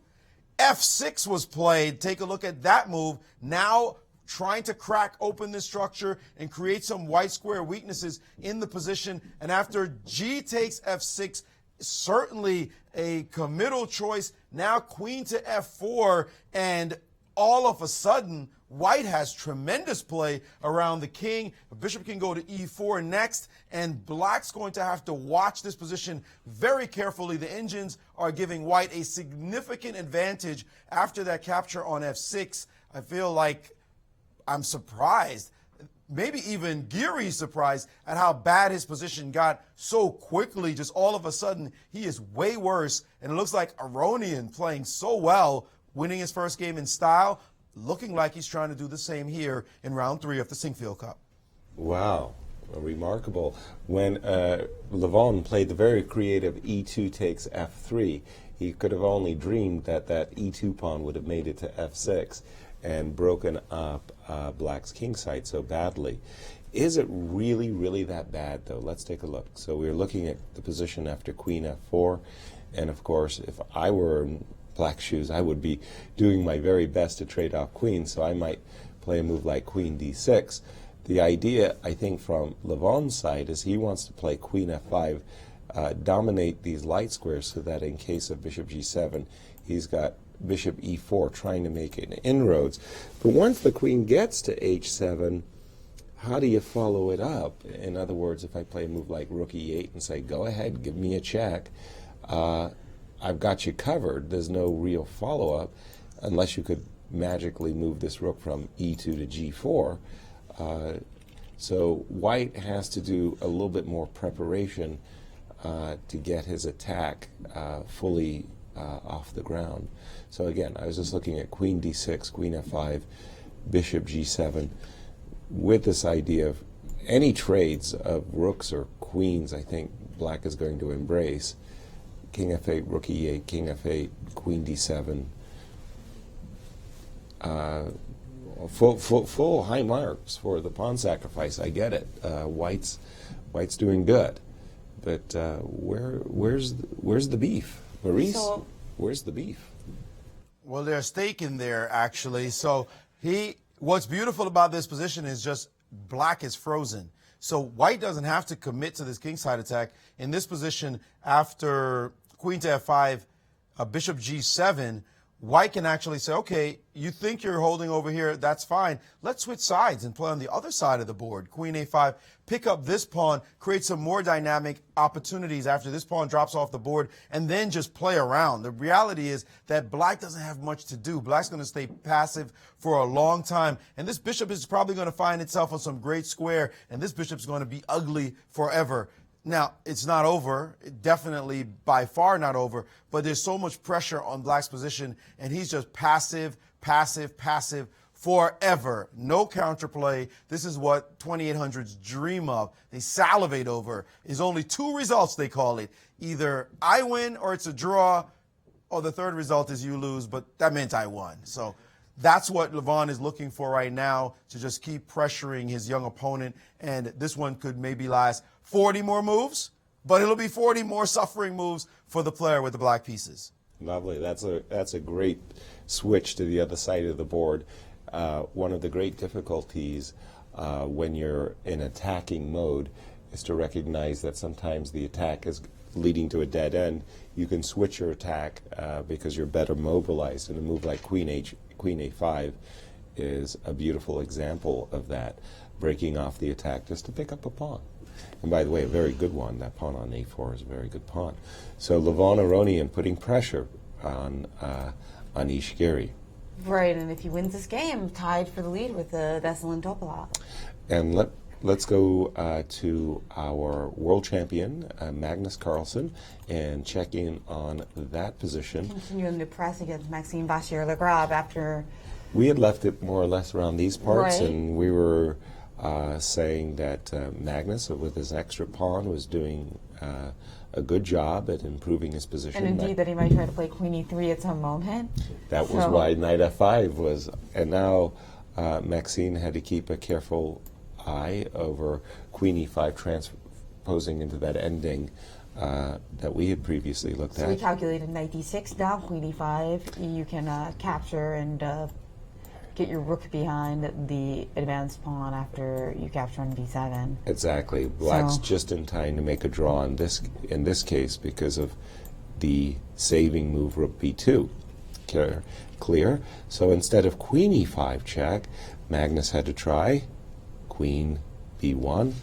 f6 was played. Take a look at that move. Now trying to crack open this structure and create some white square weaknesses in the position. And after g takes f6, certainly a committal choice. Now queen to f4, and all of a sudden, white has tremendous play around the king. The bishop can go to e4 next, and black's going to have to watch this position very carefully. The engines are giving white a significant advantage after that capture on f6. I feel like I'm surprised, maybe even Giri's surprised at how bad his position got so quickly. Just all of a sudden, he is way worse, and it looks like Aronian playing so well, winning his first game in style, looking like he's trying to do the same here in round 3 of the Sinquefield Cup. Wow, remarkable. When Levon played the very creative e2 takes f3, he could have only dreamed that that e2 pawn would have made it to f6 and broken up black's king side so badly. Is it really, really that bad, though? Let's take a look. So we're looking at the position after queen f4, and of course, if I were in black shoes, I would be doing my very best to trade off queen, so I might play a move like queen d6. The idea, I think, from Levon's side is he wants to play queen f5, dominate these light squares so that in case of bishop g7, he's got bishop e4 trying to make it inroads. But once the queen gets to h7, how do you follow it up? In other words, if I play a move like rook e8 and say, go ahead, give me a check, I've got you covered. There's no real follow-up unless you could magically move this rook from e2 to g4. So white has to do a little bit more preparation to get his attack fully off the ground. So again, I was just looking at queen d6, queen f5, bishop g7, with this idea of any trades of rooks or queens. I think black is going to embrace king f8, rook e8, king f8, queen d7. Full high marks for the pawn sacrifice. I get it. White's doing good, but where's the beef, Maurice? Where's the beef? Well, there's stake in there actually. So what's beautiful about this position is just black is frozen. So white doesn't have to commit to this kingside attack. In this position, after queen to f5, bishop g7, white can actually say, okay, you think you're holding over here, that's fine. Let's switch sides and play on the other side of the board. Queen a5, pick up this pawn, create some more dynamic opportunities after this pawn drops off the board, and then just play around. The reality is that black doesn't have much to do. Black's going to stay passive for a long time, and this bishop is probably going to find itself on some great square, and this bishop's going to be ugly forever. Now, it's not over, definitely by far not over, but there's so much pressure on black's position, and he's just passive, passive, passive forever. No counterplay. This is what 2800s dream of. They salivate over. There's only two results, they call it. Either I win or it's a draw, or the third result is you lose, but that meant I won. So that's what Levon is looking for right now, to just keep pressuring his young opponent, and this one could maybe last 40 more moves, but it'll be 40 more suffering moves for the player with the black pieces. Lovely. That's a great switch to the other side of the board. One of the great difficulties when you're in attacking mode is to recognize that sometimes the attack is leading to a dead end. You can switch your attack because you're better mobilized, and a move like queen a5 is a beautiful example of that, breaking off the attack just to pick up a pawn. And by the way, a very good one. That pawn on a4 is a very good pawn. So Levon Aronian putting pressure on Hikaru. Right, and if he wins this game, tied for the lead with Veselin Topalov. And let's go to our world champion, Magnus Carlsen, and check in on that position. Continuing to press against Maxime Vachier-Lagrave after... We had left it more or less around these parts, right, and we were saying that Magnus, with his extra pawn, was doing a good job at improving his position. And indeed that he might try to play queen e3 at some moment. That was why knight f5 was. And now Maxime had to keep a careful eye over queen e5 transposing into that ending that we had previously looked at. So we calculated knight d6, now queen e5. You can capture and get your rook behind the advanced pawn after you capture on b7. Exactly. Black's just in time to make a draw in this case because of the saving move rook b2. Clear. So instead of queen e5 check, Magnus had to try queen b1,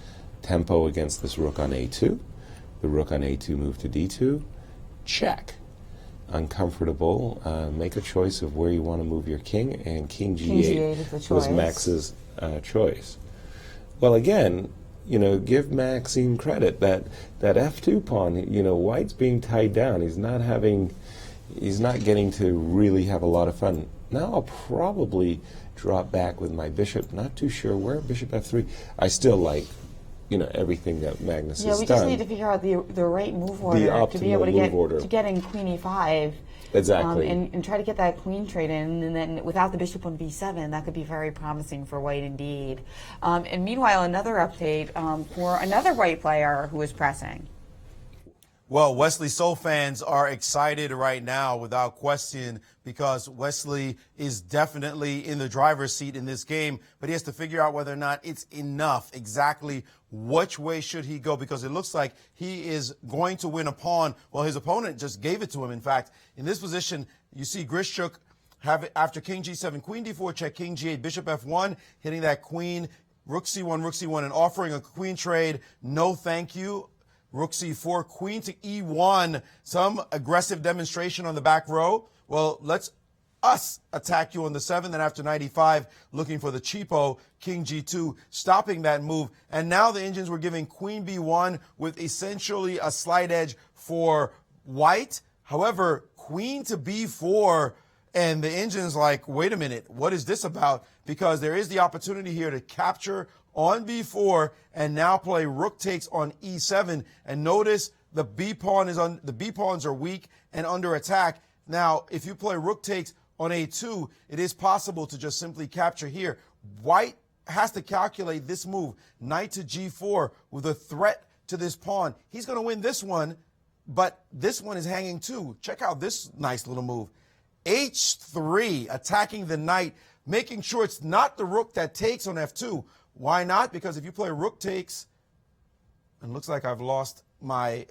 tempo against this rook on a2. The rook on a2 moved to d2, check. Uncomfortable, make a choice of where you want to move your king, and king g8 was Max's choice. Well, again, give Maxime credit that f2 pawn, white's being tied down. He's not getting to really have a lot of fun. Now I'll probably drop back with my bishop. Not too sure where. Bishop f3. I still like everything that Magnus has done. Yeah, we just need to figure out the right move order to be able to get in queen e5. Exactly. And try to get that queen trade in, and then without the bishop on b7, that could be very promising for white indeed. And meanwhile, another update for another white player who is pressing. Well, Wesley So fans are excited right now without question because Wesley is definitely in the driver's seat in this game, but he has to figure out whether or not it's enough, exactly which way should he go, because it looks like he is going to win a pawn. Well, his opponent just gave it to him. In fact, in this position, you see Grishchuk have it after king g7, queen d4, check, king g8, bishop f1, hitting that queen, rook c1, and offering a queen trade. No, thank you. Rook c4, queen to e1, some aggressive demonstration on the back row. Well, let's us attack you on the 7th, and after 95, looking for the cheapo, king g2, stopping that move. And now the Indians were giving queen b1 with essentially a slight edge for white. However, queen to b4, and the Indians like, wait a minute, what is this about? Because there is the opportunity here to capture on b4 and now play rook takes on e7. And notice the b pawns are weak and under attack. Now, if you play rook takes on a2, it is possible to just simply capture here. White has to calculate this move, knight to g4, with a threat to this pawn. He's going to win this one, but this one is hanging too. Check out this nice little move. h3, attacking the knight, making sure it's not the rook that takes on f2. Why not? Because if you play rook takes, and looks like I've lost my,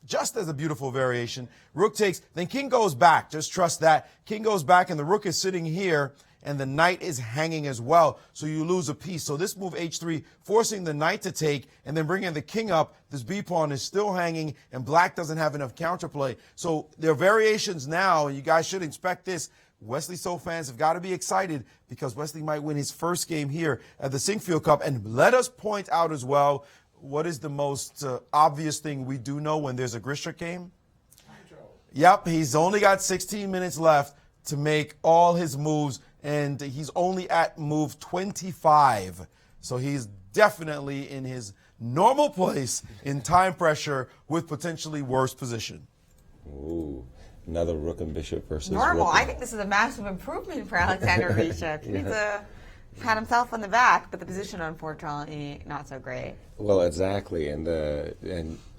just as a beautiful variation, rook takes, then king goes back. Just trust that. King goes back, and the rook is sitting here, and the knight is hanging as well, so you lose a piece. So this move, h3, forcing the knight to take, and then bringing the king up. This b-pawn is still hanging, and black doesn't have enough counterplay. So there are variations now, and you guys should expect this. Wesley So fans have got to be excited because Wesley might win his first game here at the Sinquefield Cup. And let us point out as well, what is the most obvious thing we do know when there's a Grishchuk game? Yep, he's only got 16 minutes left to make all his moves, and he's only at move 25. So he's definitely in his normal place in time pressure with potentially worse position. Ooh. Another rook and bishop versus normal. rook. I think this is a massive improvement for Alexander Grishchuk. He's pat himself on the back, but the position, unfortunately, not so great. Well, exactly, and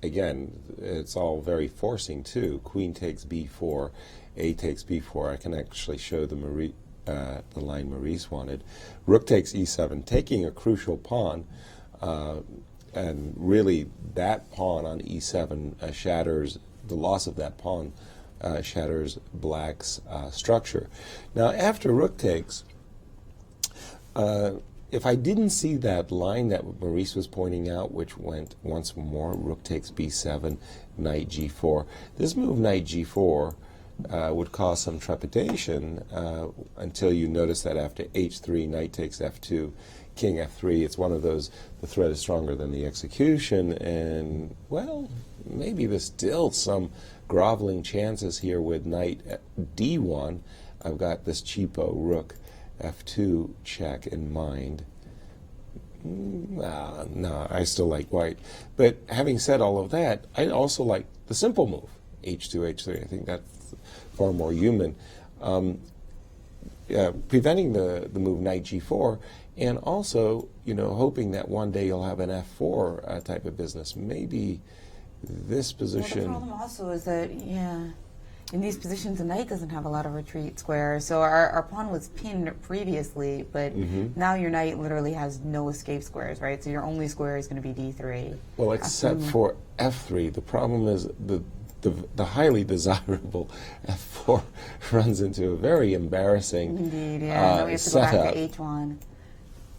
again, it's all very forcing too. Queen takes b4, a takes b4. I can actually show the line Maurice wanted. Rook takes e7, taking a crucial pawn, and really that pawn on e7 shatters the loss of that pawn. Shatters black's structure. Now, after rook takes, if I didn't see that line that Maurice was pointing out, which went once more, rook takes b7, knight g4, this move, knight g4, would cause some trepidation until you notice that after h3, knight takes f2, king f3, it's one of those, the threat is stronger than the execution, and, well, maybe there's still some groveling chances here with knight d1. I've got this cheapo rook f2 check in mind. No, I still like white. But having said all of that, I also like the simple move, h2, h3. I think that's far more human. Preventing the move knight g4, and also, hoping that one day you'll have an f4 type of business. Maybe this position. Well, the problem also is that, in these positions, the knight doesn't have a lot of retreat squares. So our pawn was pinned previously, but now your knight literally has no escape squares, right? So your only square is going to be d3. Well, except for f3. The problem is the highly desirable f4 runs into a very embarrassing Indeed, yeah. Then we have to go back to h1.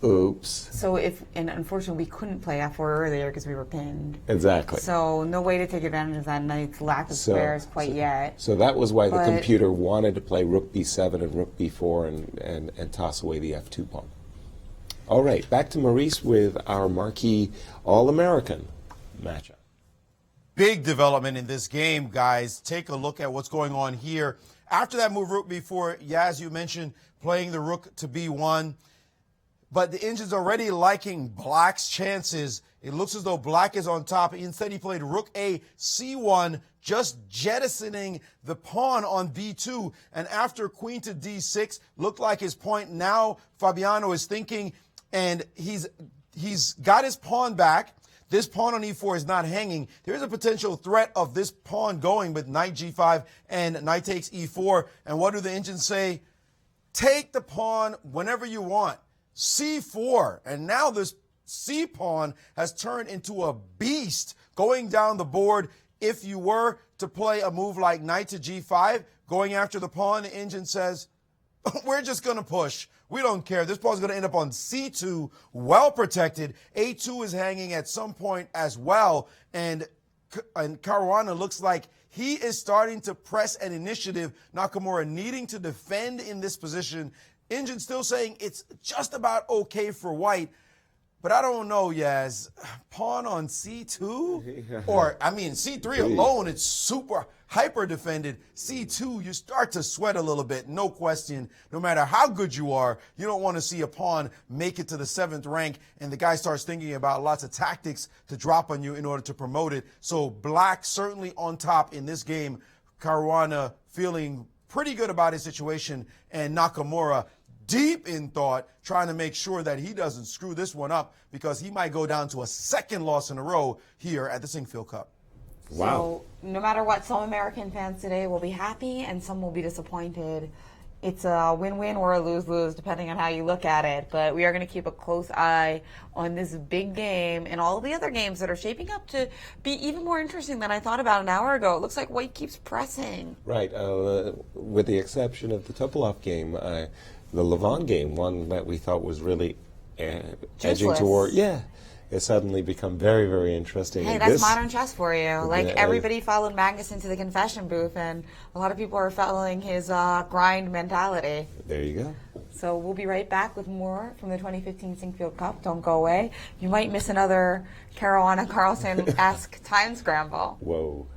Oops. So and unfortunately we couldn't play f4 earlier because we were pinned. Exactly. So no way to take advantage of that knight's lack of squares quite yet. So that was why the computer wanted to play rook b7 and rook b4 and toss away the f2 pawn. All right, back to Maurice with our marquee All-American matchup. Big development in this game, guys. Take a look at what's going on here. After that move, rook b4, as you mentioned, playing the rook to b1. But the Indians already liking black's chances. It looks as though black is on top. Instead, he played rook a c1, just jettisoning the pawn on b2. And after queen to d6, looked like his point. Now Fabiano is thinking, and he's got his pawn back. This pawn on e4 is not hanging. There's a potential threat of this pawn going with knight g5 and knight takes e4. And what do the engines say? Take the pawn whenever you want. c4. And now this c pawn has turned into a beast going down the board. If you were to play a move like knight to g5, going after the pawn, the engine says, we're just going to push. We don't care. This pawn is going to end up on c2, well protected. a2 is hanging at some point as well. And Caruana looks like he is starting to press an initiative. Nakamura needing to defend in this position. Engine still saying it's just about okay for white. But I don't know, Yaz. Pawn on c2? Or, I mean, c3 alone, it's super hyper defended. c2, you start to sweat a little bit, no question. No matter how good you are, you don't want to see a pawn make it to the 7th rank and the guy starts thinking about lots of tactics to drop on you in order to promote it. So black certainly on top in this game. Caruana feeling pretty good about his situation, and Nakamura deep in thought, trying to make sure that he doesn't screw this one up because he might go down to a second loss in a row here at the Sinquefield Cup. Wow. So no matter what, some American fans today will be happy and some will be disappointed. It's a win-win or a lose-lose, depending on how you look at it. But we are going to keep a close eye on this big game and all the other games that are shaping up to be even more interesting than I thought about an hour ago. It looks like white keeps pressing. Right. With the exception of the Topolov game, the Levon game, one that we thought was really edging toward, it's suddenly become very, very interesting. Hey, that's modern chess for you. Like, everybody followed Magnus into the confession booth, and a lot of people are following his grind mentality. There you go. So we'll be right back with more from the 2015 Sinquefield Cup. Don't go away. You might miss another Caruana Carlsen-esque time scramble. Whoa.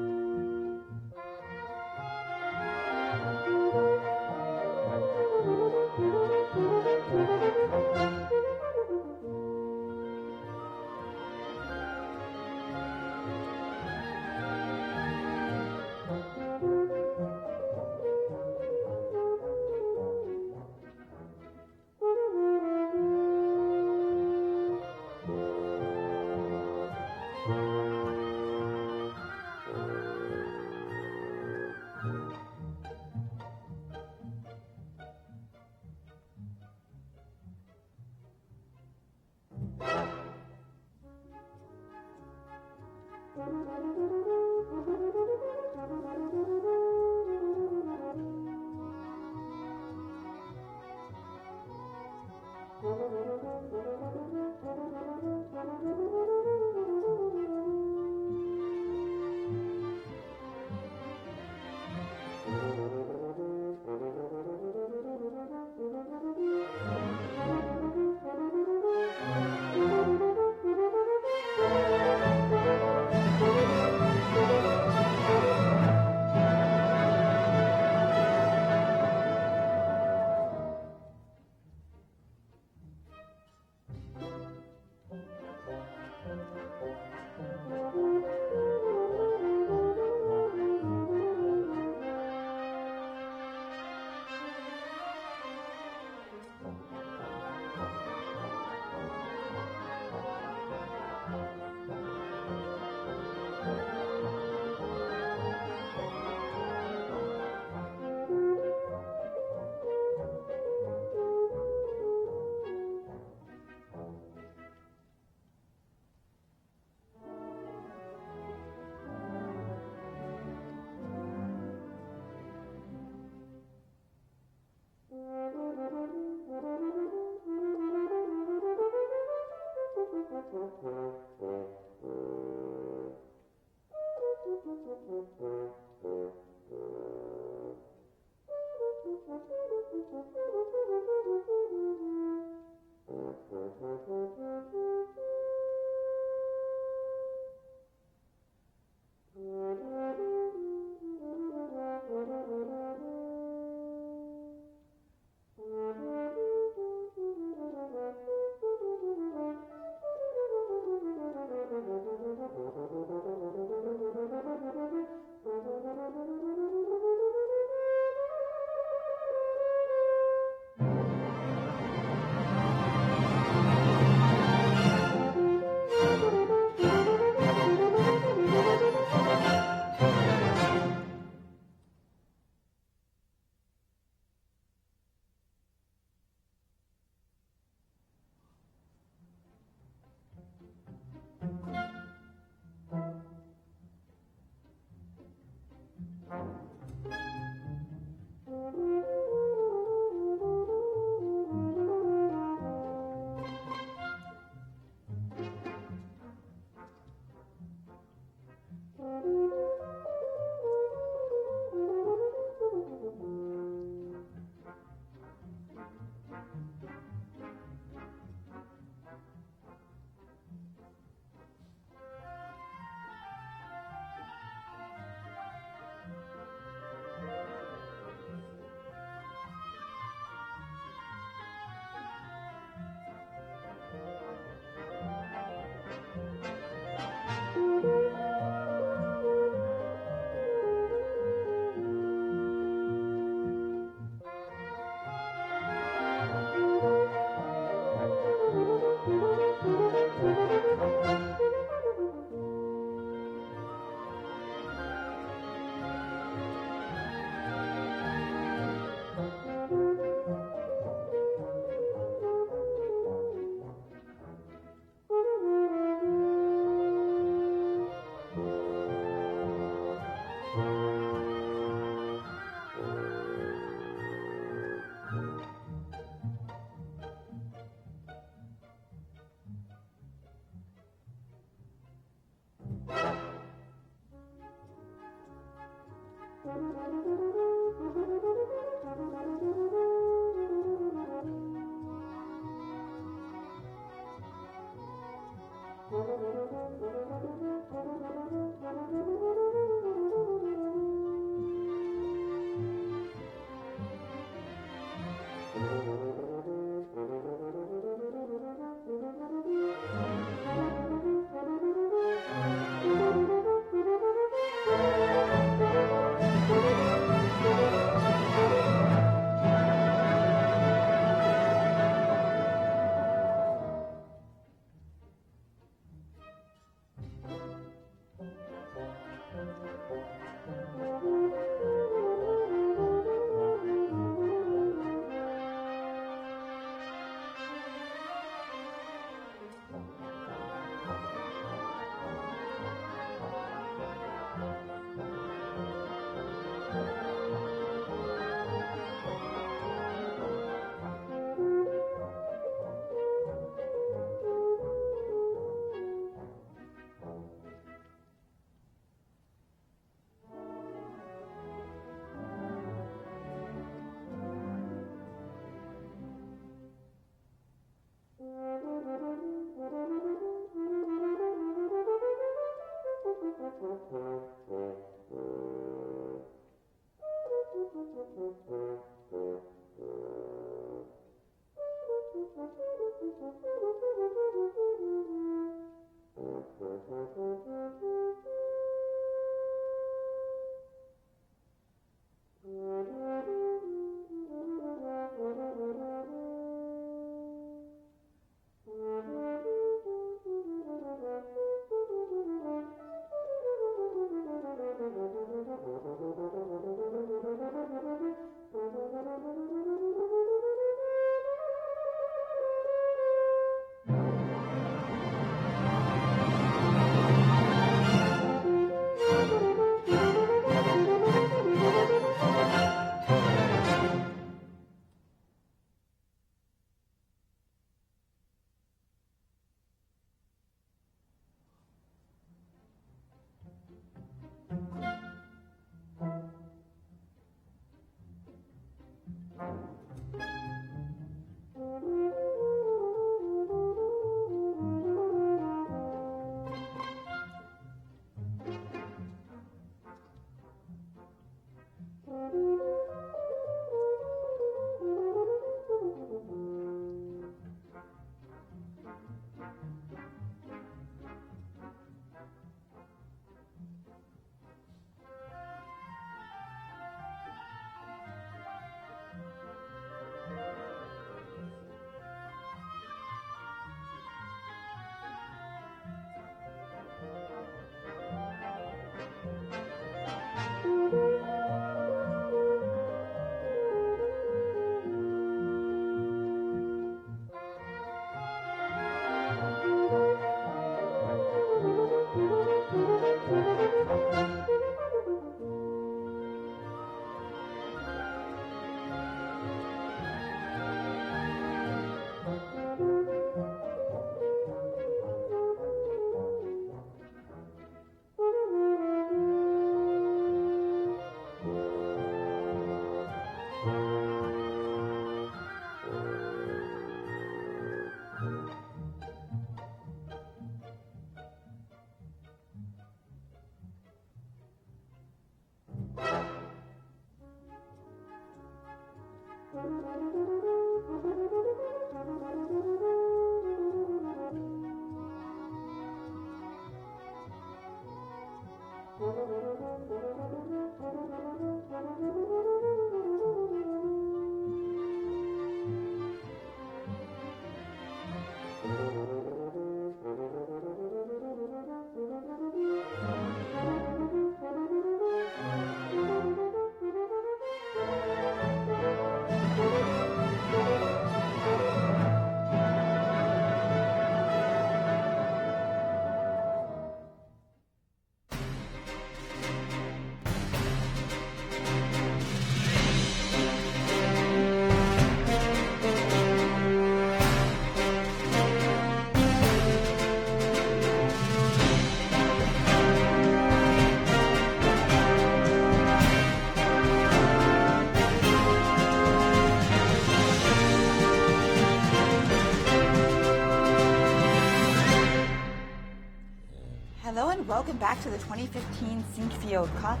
Hello and welcome back to the 2015 Sinquefield Cup.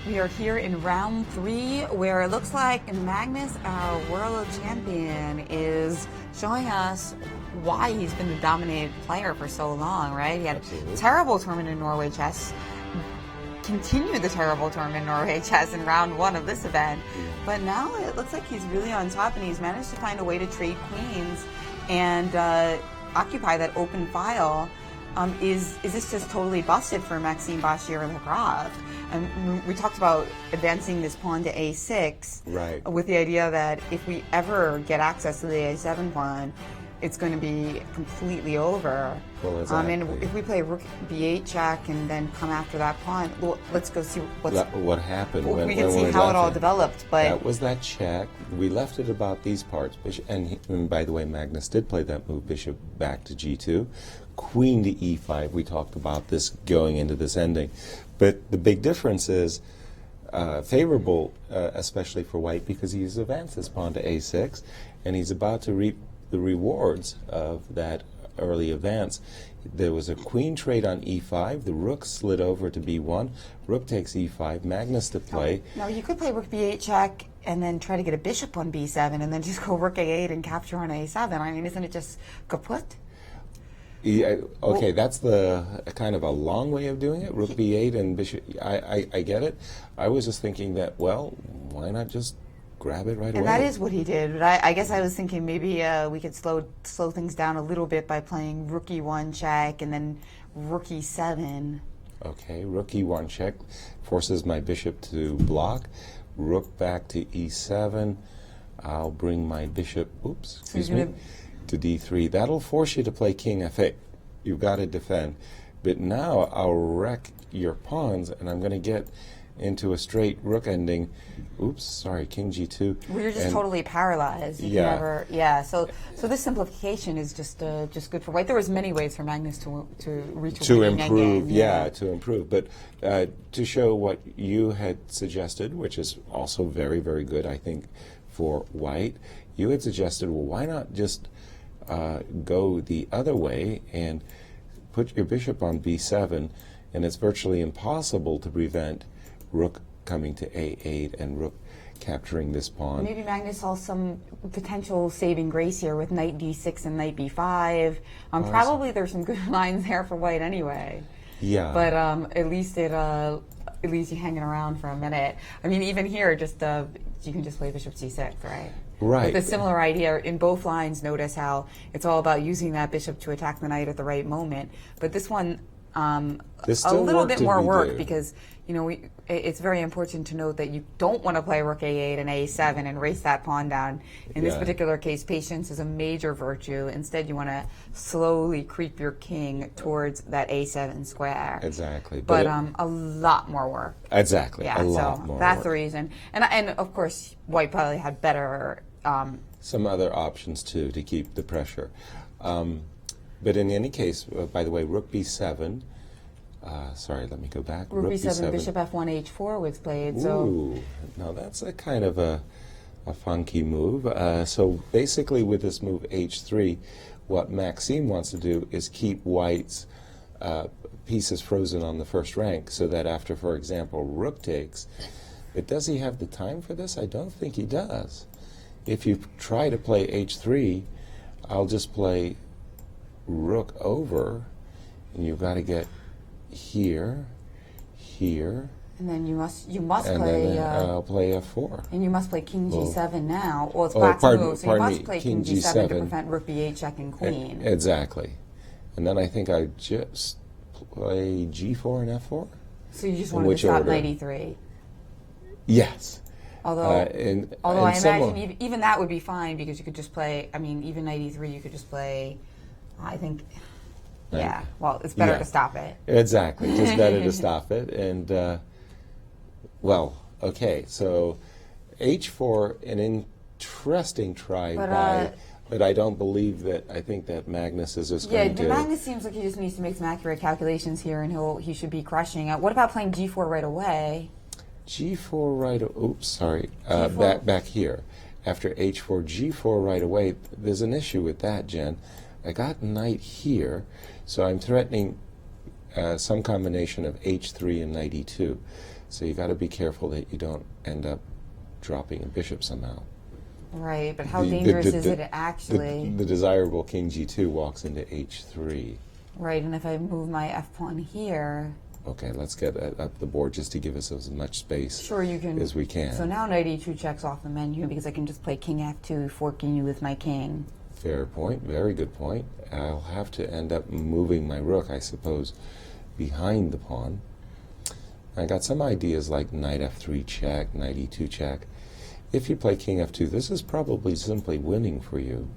We are here in round 3 where it looks like Magnus, our world champion, is showing us why he's been the dominated player for so long, right? He had a terrible tournament in Norway chess, continued the terrible tournament in Norway chess in round 1 of this event, but now it looks like he's really on top and he's managed to find a way to trade queens and occupy that open file. Is this just totally busted for Maxime Bachir-Lacroft? And we talked about advancing this pawn to a6, right, with the idea that if we ever get access to the a7 pawn, it's going to be completely over. Well, exactly. And if we play rook b8 check and then come after that pawn, well, let's go see what happened. Well, when we can see we how it all developed. But that was that check. We left it about these parts. And by the way, Magnus did play that move, bishop back to g2. Queen to e5. We talked about this going into this ending. But the big difference is favorable, especially for white, because he's advanced his pawn to a6, and he's about to reap the rewards of that early advance. There was a queen trade on e5. The rook slid over to b1. Rook takes e5. Magnus to play. No, you could play rook b8 check and then try to get a bishop on b7 and then just go rook a8 and capture on a7. I mean, isn't it just kaput? Yeah, okay, that's the kind of a long way of doing it. Rook b8 and bishop. I get it. I was just thinking that, well, why not just grab it right away? And that is what he did. But I guess I was thinking maybe we could slow things down a little bit by playing rook e1 check and then rook e7. Okay, rook e1 check forces my bishop to block. Rook back to e7. I'll bring my bishop, excuse me, to d3. That'll force you to play king f8. You've got to defend. But now I'll wreck your pawns, and I'm going to get into a straight rook ending. Oops, sorry, king g2. Well, you're just totally paralyzed. You can never, so this simplification is just good for white. There was many ways for Magnus to reach a winning improve, endgame. to improve. But to show what you had suggested, which is also very, very good, I think, for white, you had suggested, well, why not just go the other way and put your bishop on b7, and it's virtually impossible to prevent rook coming to a8 and rook capturing this pawn. Maybe Magnus saw some potential saving grace here with knight d6 and knight b5. Probably there's some good lines there for white anyway. Yeah. But at least it leaves you hanging around for a minute. I mean, even here, just you can just play bishop c6, right? Right. With a similar idea in both lines, notice how it's all about using that bishop to attack the knight at the right moment. But this one, a little bit more work because, you know, it's very important to note that you don't want to play rook a8 and a7 and race that pawn down. In this particular case, patience is a major virtue. Instead, you want to slowly creep your king towards that a7 square. Exactly. But a lot more work. Exactly. Yeah, a lot more that's work. the reason. And of course, white probably had better... some other options, too, to keep the pressure. But in any case, by the way, rook b7... sorry, let me go back. Rook b7, bishop f1, h4 was played. Ooh, now that's a kind of a funky move. So basically with this move h3, what Maxime wants to do is keep white's pieces frozen on the first rank so that after, for example, rook takes, but does he have the time for this? I don't think he does. If you try to play h3, I'll just play rook over, and you've got to get here, here. And then you must and play. Then I'll play f4. And you must play king g7 now. Well, it's black's move, so you must play king g7 to prevent rook b8 checking queen. Exactly. And then I think I just play g4 and f4. So you just wanted to stop knight e3. Yes. Although I imagine even that would be fine because you could just play. I mean, even knight e3, you could just play. I think. Yeah, well, it's better to stop it. Exactly, just better to stop it. And, well, okay, so h4, an interesting try but I don't believe that, I think that Magnus is just going to... Yeah, Magnus seems like he just needs to make some accurate calculations here and he should be crushing it. What about playing g4 right away? g4 right, oops, sorry, back here. After h4, g4 right away, there's an issue with that, Jen. I got knight here, so I'm threatening some combination of h3 and knight e2. So you got to be careful that you don't end up dropping a bishop somehow. Right, but how dangerous is it actually? The desirable king g2 walks into h3. Right, and if I move my f pawn here... Okay, let's get up the board just to give us as much space as we can. So now knight e2 checks off the menu because I can just play king f2, forking you with my king. Fair point, very good point. I'll have to end up moving my rook, I suppose, behind the pawn. I got some ideas like knight f3 check, knight e2 check. If you play king f2, this is probably simply winning for you,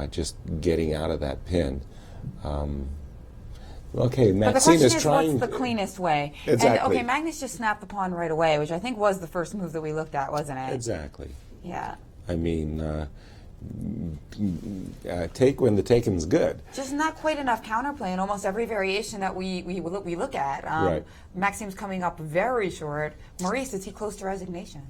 just getting out of that pin. Okay, Maxime is trying... But the question is, what's the cleanest way? Exactly. And, okay, Magnus just snapped the pawn right away, which I think was the first move that we looked at, wasn't it? Exactly. Yeah. I mean, take when the taken's good. Just not quite enough counterplay in almost every variation that we look at. Right. Maxime's coming up very short. Maurice, is he close to resignation?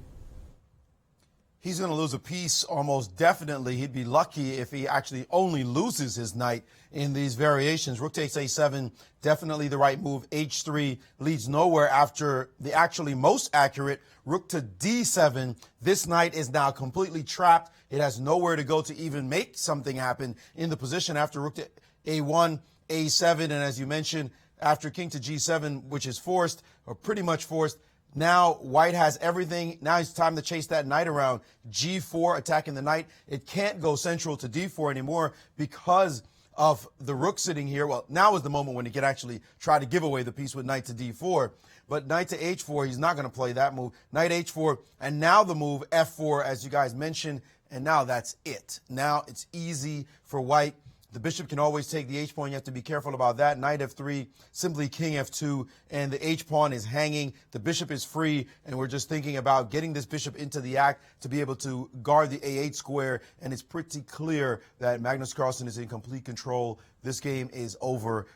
He's going to lose a piece almost definitely. He'd be lucky if he actually only loses his knight in these variations. Rook takes a7, definitely the right move. h3 leads nowhere after the actually most accurate rook to d7. This knight is now completely trapped. It has nowhere to go to even make something happen in the position after rook to a1, a7, and as you mentioned, after king to g7, which is forced, or pretty much forced. Now white has everything. Now it's time to chase that knight around. g4 attacking the knight. It can't go central to d4 anymore because of the rook sitting here. Well, now is the moment when he can actually try to give away the piece with knight to d4. But knight to h4, he's not going to play that move. Knight h4, and now the move f4, as you guys mentioned. And now that's it. Now it's easy for white. The bishop can always take the h-pawn. You have to be careful about that. Knight f3, simply king f2, and the h-pawn is hanging. The bishop is free, and we're just thinking about getting this bishop into the act to be able to guard the a8 square, and it's pretty clear that Magnus Carlsen is in complete control. This game is over.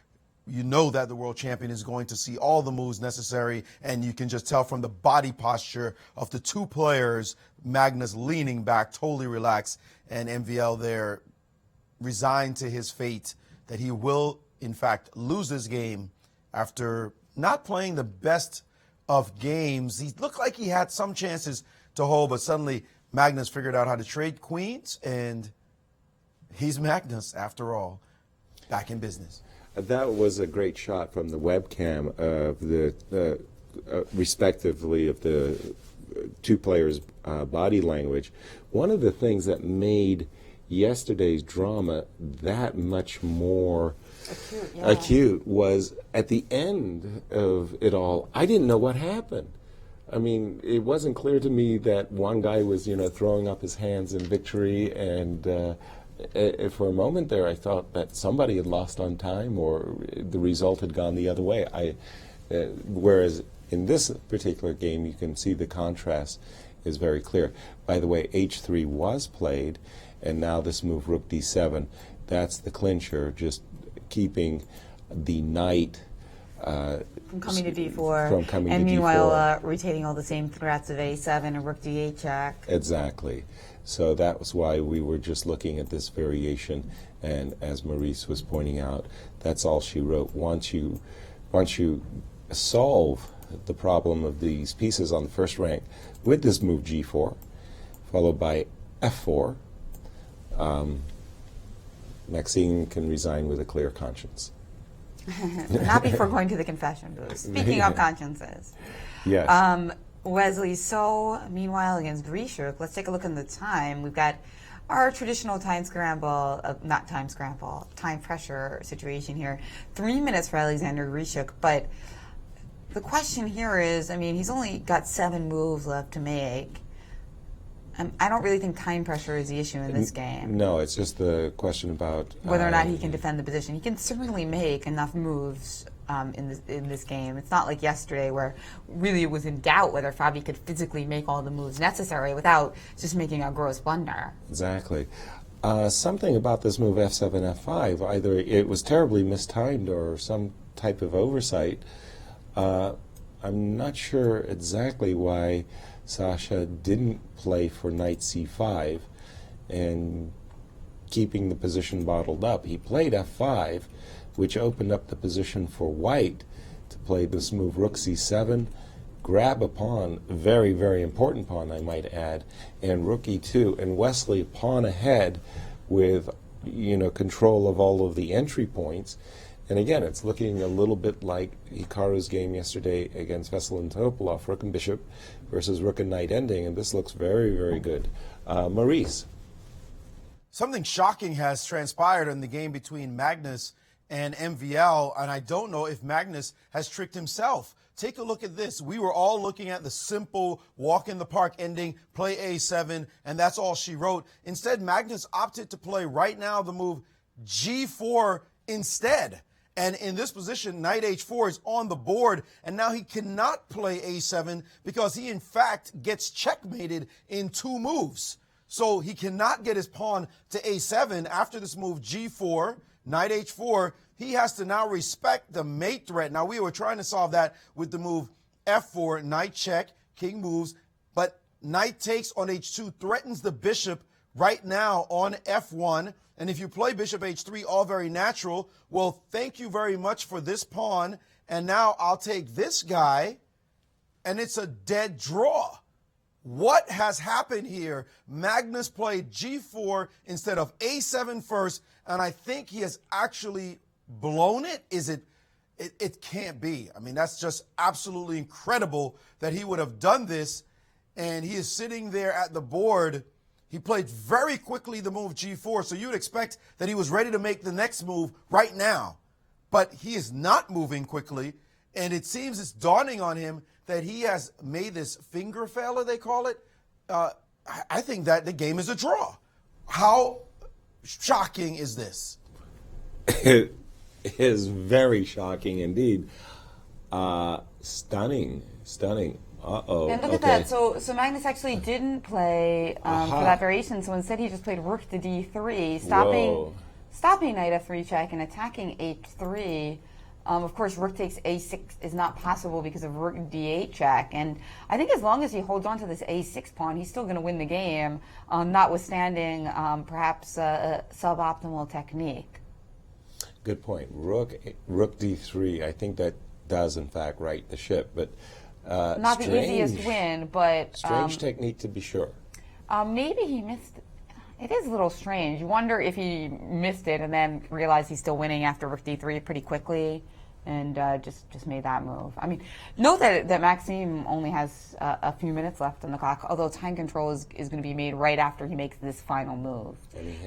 You know that the world champion is going to see all the moves necessary, and you can just tell from the body posture of the two players, Magnus leaning back, totally relaxed, and MVL there resigned to his fate, that he will, in fact, lose this game after not playing the best of games. He looked like he had some chances to hold, but suddenly Magnus figured out how to trade queens, and he's Magnus, after all, back in business. That was a great shot from the webcam of the, respectively, of the two players' body language. One of the things that made yesterday's drama that much more acute was at the end of it all. I didn't know what happened. I mean, it wasn't clear to me that one guy was, throwing up his hands in victory, and for a moment there I thought that somebody had lost on time or the result had gone the other way. Whereas in this particular game, you can see the contrast is very clear. By the way, h3 was played, and now this move, rook d7, that's the clincher, just keeping the knight from coming to d4. From coming and to meanwhile, d4. retaining all the same threats of a7 and rook d8 check. Exactly. So that was why we were just looking at this variation, and as Maurice was pointing out, that's all she wrote. Once you solve the problem of these pieces on the first rank with this move g4, followed by f4, Maxine can resign with a clear conscience. Not before going to the confession booth. Speaking of consciences. Yes. Wesley, so meanwhile against Grishuk, let's take a look at the time. We've got our traditional time pressure situation here. 3 minutes for Alexander Grishuk, but the question here is, he's only got 7 moves left to make. I don't really think time pressure is the issue in this game. No, it's just the question about whether or not he can defend the position. He can certainly make enough moves in this game. It's not like yesterday where really it was in doubt whether Fabi could physically make all the moves necessary without just making a gross blunder. Exactly. Something about this move f7, f5, either it was terribly mistimed or some type of oversight. I'm not sure exactly why Sasha didn't play for knight c5 and keeping the position bottled up. He played f5, which opened up the position for white to play this move rook c7, grab a pawn, very, very important pawn, I might add, and rook e2, and Wesley pawn ahead with control of all of the entry points. And again, it's looking a little bit like Hikaru's game yesterday against Veselin Topolov, rook and bishop versus rook and knight ending, and this looks very, very good. Maurice. Something shocking has transpired in the game between Magnus and MVL, and I don't know if Magnus has tricked himself. Take a look at this. We were all looking at the simple walk in the park ending, play a7, and that's all she wrote. Instead, Magnus opted to play right now the move g4 instead. And in this position, knight h4 is on the board, and now he cannot play a7 because he, in fact, gets checkmated in 2 moves. So he cannot get his pawn to a7 after this move g4, knight h4. He has to now respect the mate threat. Now, we were trying to solve that with the move f4, knight check, king moves, but knight takes on h2 threatens the bishop right now on f1. And if you play bishop h3, all very natural. Well, thank you very much for this pawn. And now I'll take this guy, and it's a dead draw. What has happened here? Magnus played g4 instead of a7 first, and I think he has actually blown it. It can't be. I mean, that's just absolutely incredible that he would have done this, and he is sitting there at the board. He played very quickly the move g4, so you would expect that he was ready to make the next move right now. But he is not moving quickly, and it seems it's dawning on him that he has made this finger failure, they call it. I think that the game is a draw. How shocking is this? It is very shocking indeed. Stunning. Uh-oh. And look at that. So Magnus actually didn't play for that variation. So instead he just played rook to d3, stopping knight f3 check and attacking h3. Of course, rook takes a6 is not possible because of rook d8 check. And I think as long as he holds on to this a6 pawn, he's still going to win the game, notwithstanding perhaps a suboptimal technique. Good point. Rook d3. I think that does in fact right the ship, but not the easiest win, but strange technique to be sure. Maybe he missed. It is a little strange. You wonder if he missed it and then realized he's still winning after rook d3 pretty quickly, and just made that move. I mean, note that Maxime only has a few minutes left on the clock, although time control is going to be made right after he makes this final move.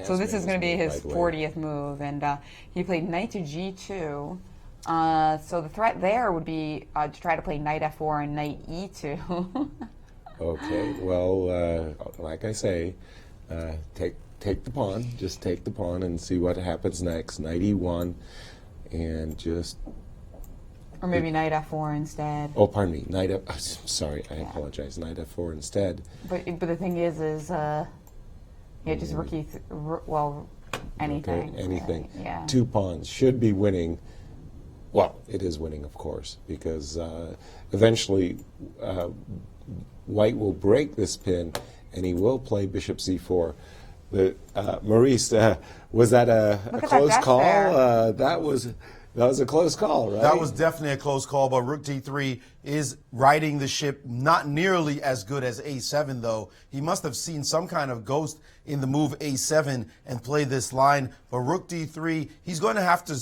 So this is going to be his 40th move, and he played knight to g2. So the threat there would be to try to play knight f4 and knight e2. Okay, well, like I say, take the pawn. Just take the pawn and see what happens next. Knight e1, and just... Or maybe knight f4 instead. Oh, pardon me. Knight f... Sorry, I apologize. Knight f4 instead. But the thing is just rook well, anything. Okay, anything. Right? Yeah. 2 pawns should be winning. Well, it is winning, of course, because eventually White will break this pin, and he will play bishop c4. Maurice, was that a close call? That was a close call, right? That was definitely a close call, but rook d3 is riding the ship, not nearly as good as a7, though. He must have seen some kind of ghost in the move a7 and play this line. But rook d3, he's going to have to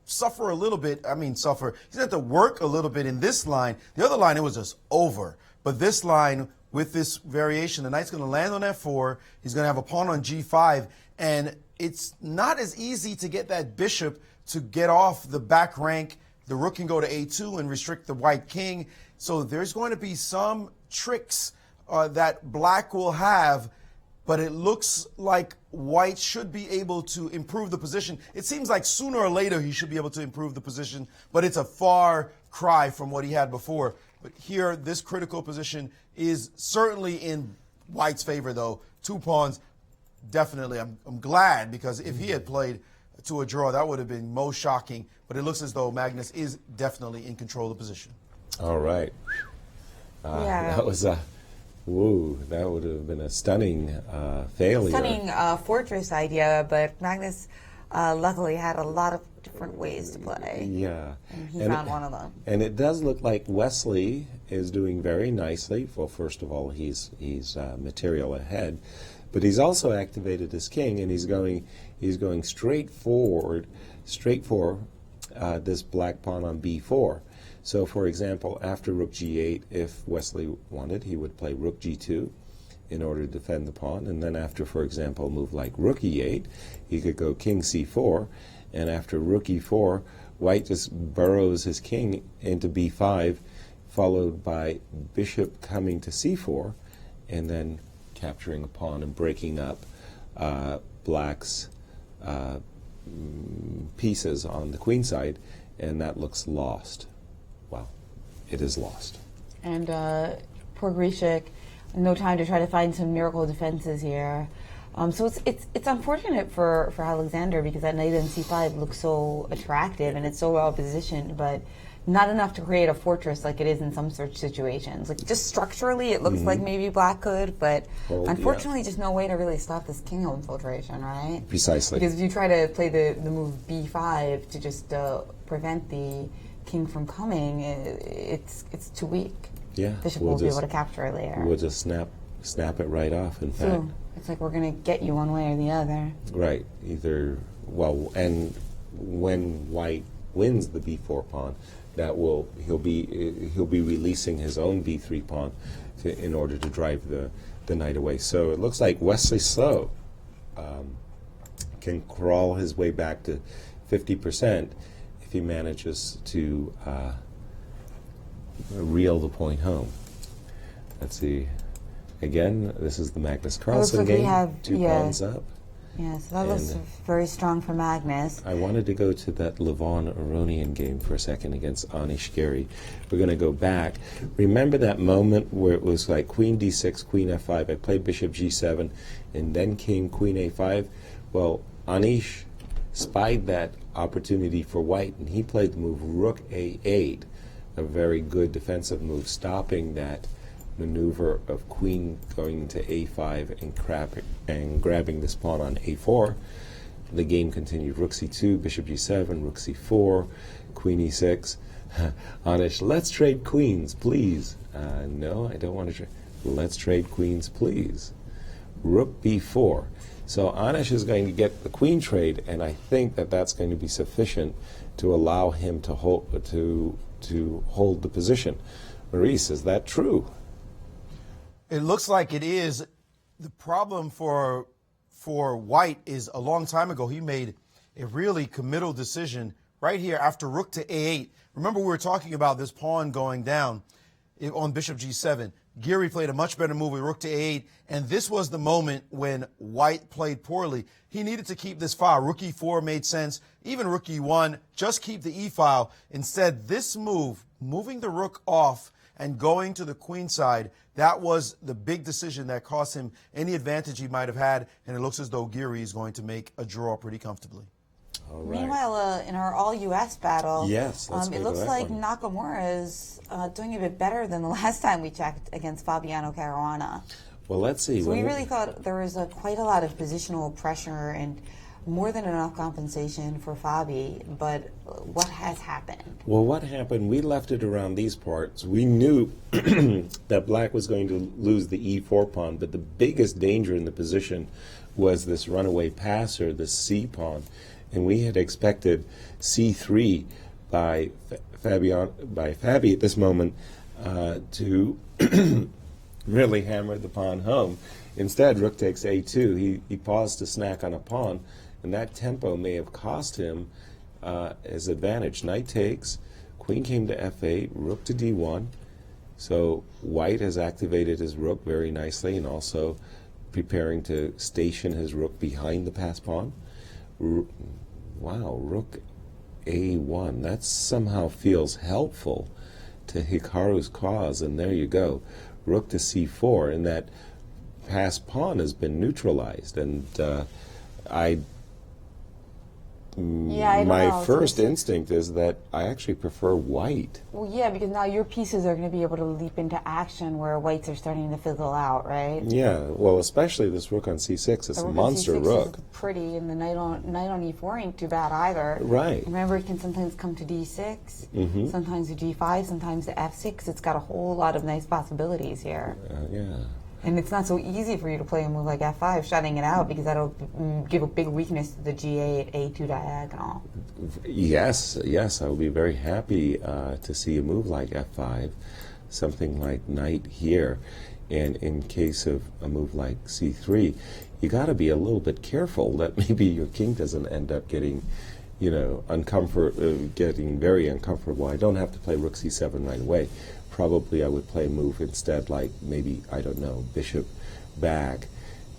suffer a little bit. I mean, suffer. He's going to have to work a little bit in this line. The other line, it was just over. But this line, with this variation, the knight's going to land on f4. He's going to have a pawn on g5. And it's not as easy to get that bishop to get off the back rank. The rook can go to a2 and restrict the white king. So there's going to be some tricks that black will have, but it looks like white should be able to improve the position. It seems like sooner or later he should be able to improve the position, but it's a far cry from what he had before. But here, this critical position is certainly in white's favor, though. 2 pawns, definitely. I'm glad, because if he had played to a draw, that would have been most shocking. But it looks as though Magnus is definitely in control of the position. All right. That was a... Woo, that would have been a stunning failure. Stunning fortress idea, but Magnus luckily had a lot of different ways to play. Yeah. And he found one of them. And it does look like Wesley is doing very nicely. Well, first of all, he's material ahead, but he's also activated his king, and he's going straight for this black pawn on b4. So, for example, after rook g8, if Wesley wanted, he would play rook g2 in order to defend the pawn. And then after, for example, a move like rook e8, he could go king c4. And after rook e4, White just burrows his king into b5, followed by bishop coming to c4, and then capturing a pawn and breaking up Black's pieces on the queen side. And that looks lost. Wow, it is lost. And poor Grishik, no time to try to find some miracle defenses here. So it's unfortunate for Alexander, because that knight on c5 looks so attractive and it's so well positioned, but not enough to create a fortress like it is in some such situations. Like, just structurally, it looks like maybe black could, but unfortunately, just no way to really stop this king infiltration, right? Precisely. Because if you try to play the move b5 to just prevent the king from coming, it's too weak. Yeah. Bishop won't be able to capture it later. We'll just snap it right off, in fact. So it's like we're going to get you one way or the other. Right. Either, well, and when white wins the b4 pawn, he'll be releasing his own b3 pawn in order to drive the knight away. So it looks like Wesley So can crawl his way back to 50% if he manages to reel the point home. Let's see. Again, this is the Magnus Carlsen like game. Two pawns up. Yeah, so that looks very strong for Magnus. I wanted to go to that Levon Aronian game for a second against Anish Giri. We're going to go back. Remember that moment where it was like queen d6, queen f5. I played bishop g7, and then came queen a5. Well, Anish spied that opportunity for white, and he played the move rook a8, a very good defensive move, stopping that maneuver of queen going to a5 and grabbing this pawn on a4. The game continued. Rook c2, bishop g7, rook c4, queen e6. Anish, let's trade queens, please. No, I don't want to trade. Let's trade queens, please. Rook b4. So Anish is going to get the queen trade, and I think that that's going to be sufficient to allow him to hold the position. Maurice, is that true? It looks like it is. The problem for white is a long time ago he made a really committal decision right here after rook to a8. Remember, we were talking about this pawn going down on bishop g7. Giri played a much better move with rook to a8, and this was the moment when white played poorly. He needed to keep this file. Rook e4 made sense. Even rook e1, just keep the e file. Instead, this move, moving the rook off and going to the queen side, that was the big decision that cost him any advantage he might have had, and it looks as though Giri is going to make a draw pretty comfortably. All right. Meanwhile, in our all-U.S. battle, yes, it looks like Nakamura is doing a bit better than the last time we checked against Fabiano Caruana. Well, let's see. So we really thought there was quite a lot of positional pressure and more than enough compensation for Fabi, but what has happened? Well, what happened, we left it around these parts. We knew that black was going to lose the e4 pawn, but the biggest danger in the position was this runaway passer, the c pawn. And we had expected c3 by Fabi at this moment to really hammer the pawn home. Instead, rook takes a2. He paused to snack on a pawn, and that tempo may have cost him his advantage. Knight takes, queen came to f8, rook to d1. So white has activated his rook very nicely and also preparing to station his rook behind the pass pawn. Wow, rook a1. That somehow feels helpful to Hikaru's cause, and there you go. Rook to c4, and that pass pawn has been neutralized, and my first instinct is that I actually prefer white. Well, yeah, because now your pieces are going to be able to leap into action where whites are starting to fizzle out, right? Yeah, well, especially this rook on c6. It's a monster rook. Is pretty, and the knight on e4 ain't too bad either. Right. Remember, it can sometimes come to d6, sometimes to g5, sometimes to f6. It's got a whole lot of nice possibilities here. Yeah. And it's not so easy for you to play a move like f5, shutting it out, because that'll give a big weakness to the g8, a2 diagonal. Yes, I will be very happy to see a move like f5, something like knight here. And in case of a move like c3, you got to be a little bit careful that maybe your king doesn't end up getting, getting very uncomfortable. I don't have to play rook c7 right away. Probably I would play a move instead like maybe, I don't know, bishop back.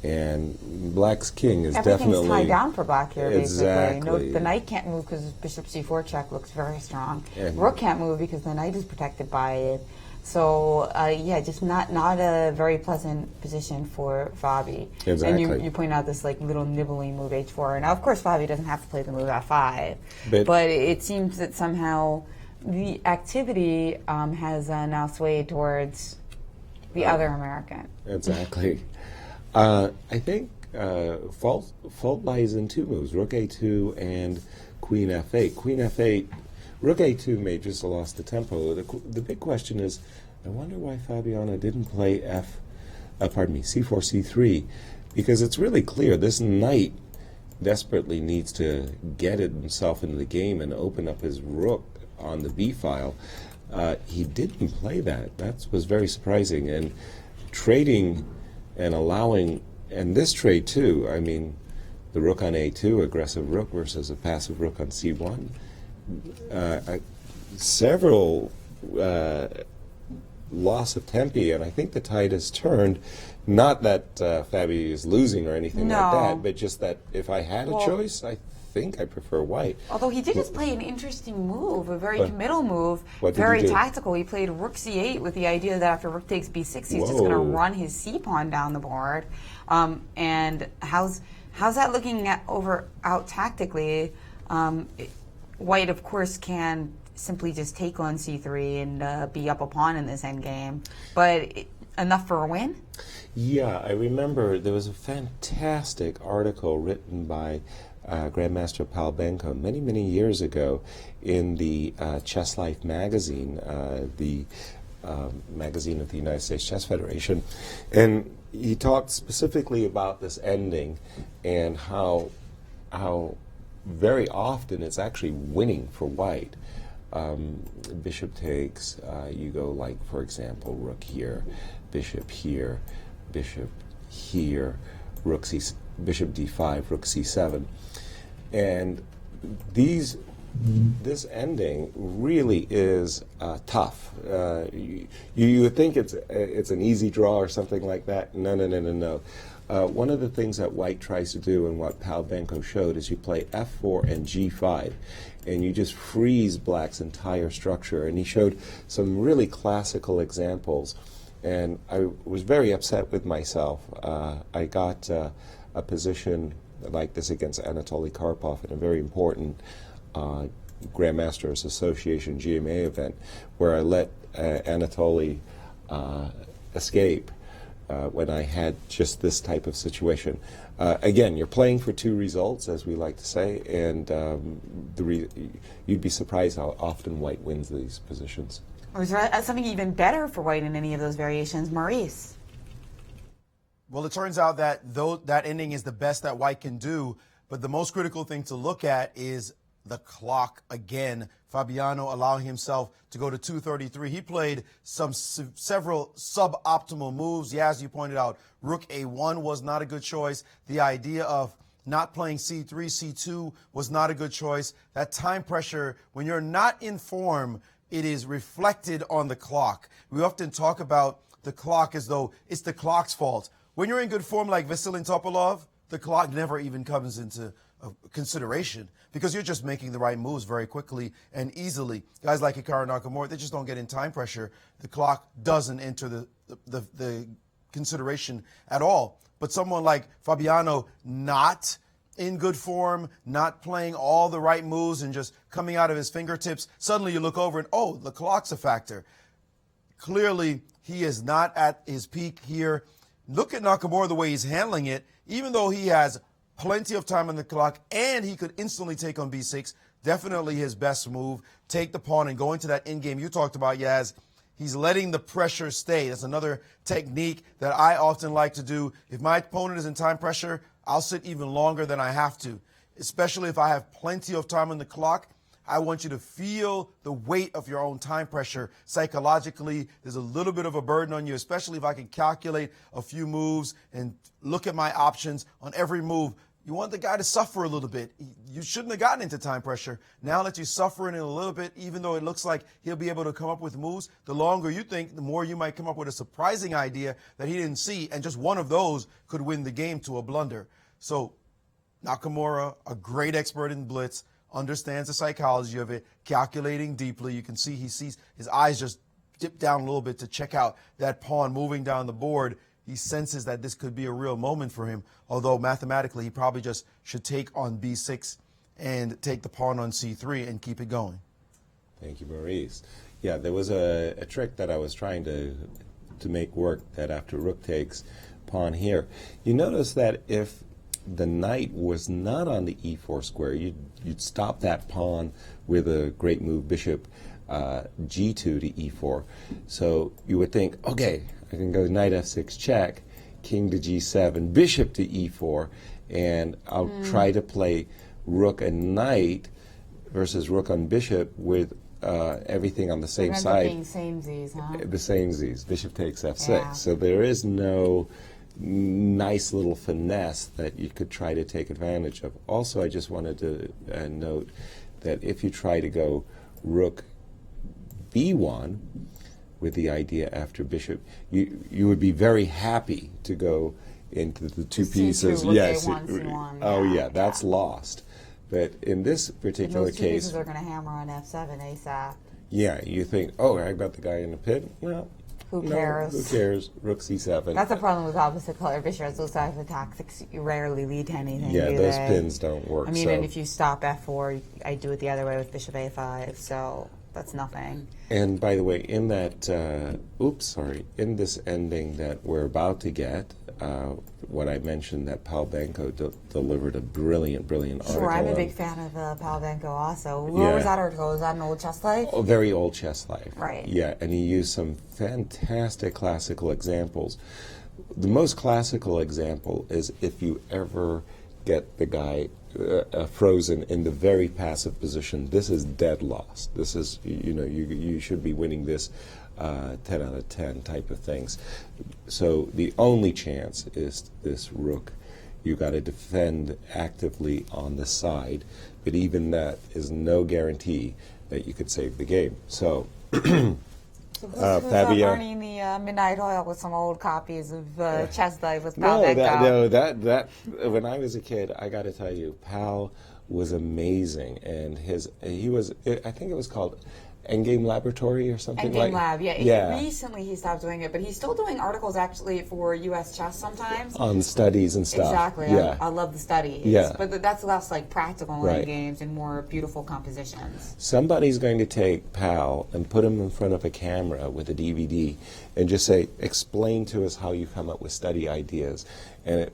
And black's king is definitely... Everything's tied down for black here, basically. Exactly. No, the knight can't move because bishop c4 check looks very strong. And rook can't move because the knight is protected by it. So, yeah, just not a very pleasant position for Fabi. Exactly. And you point out this little nibbling move h4. Now, of course, Fabi doesn't have to play the move f5. But it seems that somehow the activity has now swayed towards the other American. Exactly. I think fault lies in two moves, Rook A2 and Queen F8. Queen F8, Rook A2 may just have lost the tempo. The big question is, I wonder why Fabiano didn't play C4, C3, because it's really clear this knight desperately needs to get himself into the game and open up his rook on the B file. He didn't play that. That was very surprising. And trading and allowing, and this trade too, I mean, the rook on A2, aggressive rook versus a passive rook on C1. Several loss of tempi, and I think the tide has turned. Not that Fabi is losing or anything like that, but just that if I had a choice, I think I prefer white. Although he did just play an interesting move, a very committal move, very tactical. He played Rook C8 with the idea that after Rook takes B6, he's just going to run his C pawn down the board. And how's that looking out tactically? White, of course, can simply just take on C3 and be up a pawn in this endgame, but enough for a win? Yeah, I remember there was a fantastic article written by Grandmaster Palbenko many, many years ago in the Chess Life magazine, the magazine of the United States Chess Federation, and he talked specifically about this ending and how very often it's actually winning for white. Bishop takes, you go like, for example, rook here, bishop here, bishop here, rook C, bishop D5, rook C7. And this ending really is tough. You would think it's an easy draw or something like that. No. One of the things that white tries to do, and what Palbenko showed, is you play F4 and G5, and you just freeze black's entire structure. And he showed some really classical examples, and I was very upset with myself. I got a position like this against Anatoly Karpov in a very important Grandmasters Association GMA event, where I let Anatoly escape when I had just this type of situation. Again, you're playing for two results, as we like to say, and you'd be surprised how often white wins these positions. Or is there something even better for white in any of those variations? Maurice? Well, it turns out that that ending is the best that white can do, but the most critical thing to look at is the clock again. Fabiano allowing himself to go to 233. He played several suboptimal moves. Yeah, as you pointed out, Rook A1 was not a good choice. The idea of not playing C3, C2 was not a good choice. That time pressure, when you're not in form, it is reflected on the clock. We often talk about the clock as though it's the clock's fault. When you're in good form like Vasilij Topalov, the clock never even comes into consideration because you're just making the right moves very quickly and easily. Guys like Hikaru Nakamura, they just don't get in time pressure. The clock doesn't enter the consideration at all. But someone like Fabiano, not in good form, not playing all the right moves and just coming out of his fingertips, suddenly you look over and, oh, the clock's a factor. Clearly, he is not at his peak here. Look at Nakamura, the way he's handling it, even though he has plenty of time on the clock and he could instantly take on B6. Definitely his best move. Take the pawn and go into that endgame you talked about, Yaz. He's letting the pressure stay. That's another technique that I often like to do. If my opponent is in time pressure, I'll sit even longer than I have to, especially if I have plenty of time on the clock. I want you to feel the weight of your own time pressure. Psychologically, there's a little bit of a burden on you, especially if I can calculate a few moves and look at my options on every move. You want the guy to suffer a little bit. You shouldn't have gotten into time pressure. Now let you suffer in it a little bit, even though it looks like he'll be able to come up with moves. The longer you think, the more you might come up with a surprising idea that he didn't see, and just one of those could win the game to a blunder. So Nakamura, a great expert in blitz, understands the psychology of it, calculating deeply. You can see he sees his eyes just dip down a little bit to check out that pawn moving down the board. He senses that this could be a real moment for him, although mathematically he probably just should take on B6 and take the pawn on C3 and keep it going. Thank you, Maurice. Yeah, there was a trick that I was trying to make work, that after rook takes, pawn here. You notice that if the knight was not on the e4 square, you'd stop that pawn with a great move, bishop g2 to e4. So you would think, okay, I can go knight f6 check, king to g7, bishop to e4, and I'll try to play rook and knight versus rook on bishop with everything on the same side. Being samesies, huh? The samesies. Bishop takes f6. Yeah. So there is no nice little finesse that you could try to take advantage of. Also, I just wanted to note that if you try to go rook b1 with the idea after bishop, you would be very happy to go into the two pieces. Yes. That's lost. But in this particular those two case, pieces are going to hammer on f7 ASAP. yeah, you think, oh, I got the guy in the pit. Well, Who cares? Who cares? Rook c7. That's a problem with opposite color bishops. Those types of tactics you rarely lead to anything. Yeah, do those they? pins don't work. I mean, so. and if you stop f4, I do it the other way with bishop a5. So that's nothing. And by the way, in that, in this ending that we're about to get, what I mentioned, that Palbenko delivered a brilliant article. Sure, I'm a big fan of Palbenko also. What was that article? Was that an old chess life? Oh, very old chess life. Right. Yeah, and he used some fantastic classical examples. The most classical example is if you ever get the guy frozen in the very passive position. This is dead lost. This is, you should be winning this 10 out of 10 type of things. So the only chance is this rook. You got to defend actively on the side, but even that is no guarantee that you could save the game. So, who's Fabio, burning the midnight oil with some old copies of Chess Life with Palbenko? No, that when I was a kid, I got to tell you, Pal was amazing, and he was, I think it was called Endgame Laboratory or something Endgame like. Lab, yeah. Recently he stopped doing it, but he's still doing articles actually for U.S. Chess sometimes. On studies and stuff. Exactly. Yeah. I love the studies. Yeah. But that's less like practical Right. games and more beautiful compositions. Somebody's going to take Pal and put him in front of a camera with a DVD and just say, explain to us how you come up with study ideas. And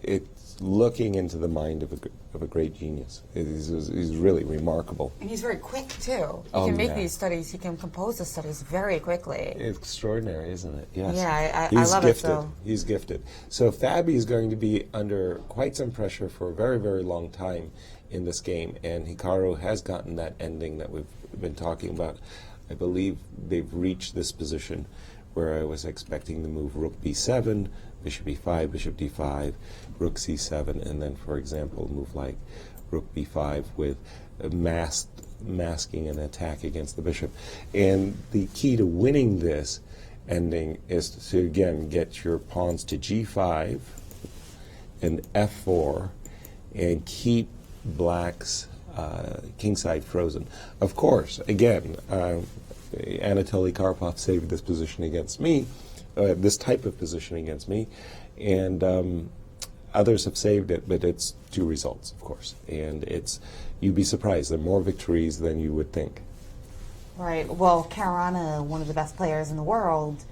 it's looking into the mind of a great genius. He's really remarkable. And he's very quick too. He Oh, can make yeah. these studies, he can compose the studies very quickly. It's extraordinary, isn't it? Yes. Yeah, I He's love gifted. it. So. He's gifted. So Fabi is going to be under quite some pressure for a very, very long time in this game, and Hikaru has gotten that ending that we've been talking about. I believe they've reached this position where I was expecting to move rook b7, bishop e5, bishop d5, rook c7, and then, for example, move like rook b5 with masking an attack against the bishop. And the key to winning this ending is to, again, get your pawns to g5 and f4 and keep black's kingside frozen. Of course, again, Anatoly Karpov saved this position against me, this type of position against me, and others have saved it, but it's two results, of course. And you'd be surprised, there are more victories than you would think. Right. Well, Caruana, one of the best players in the world,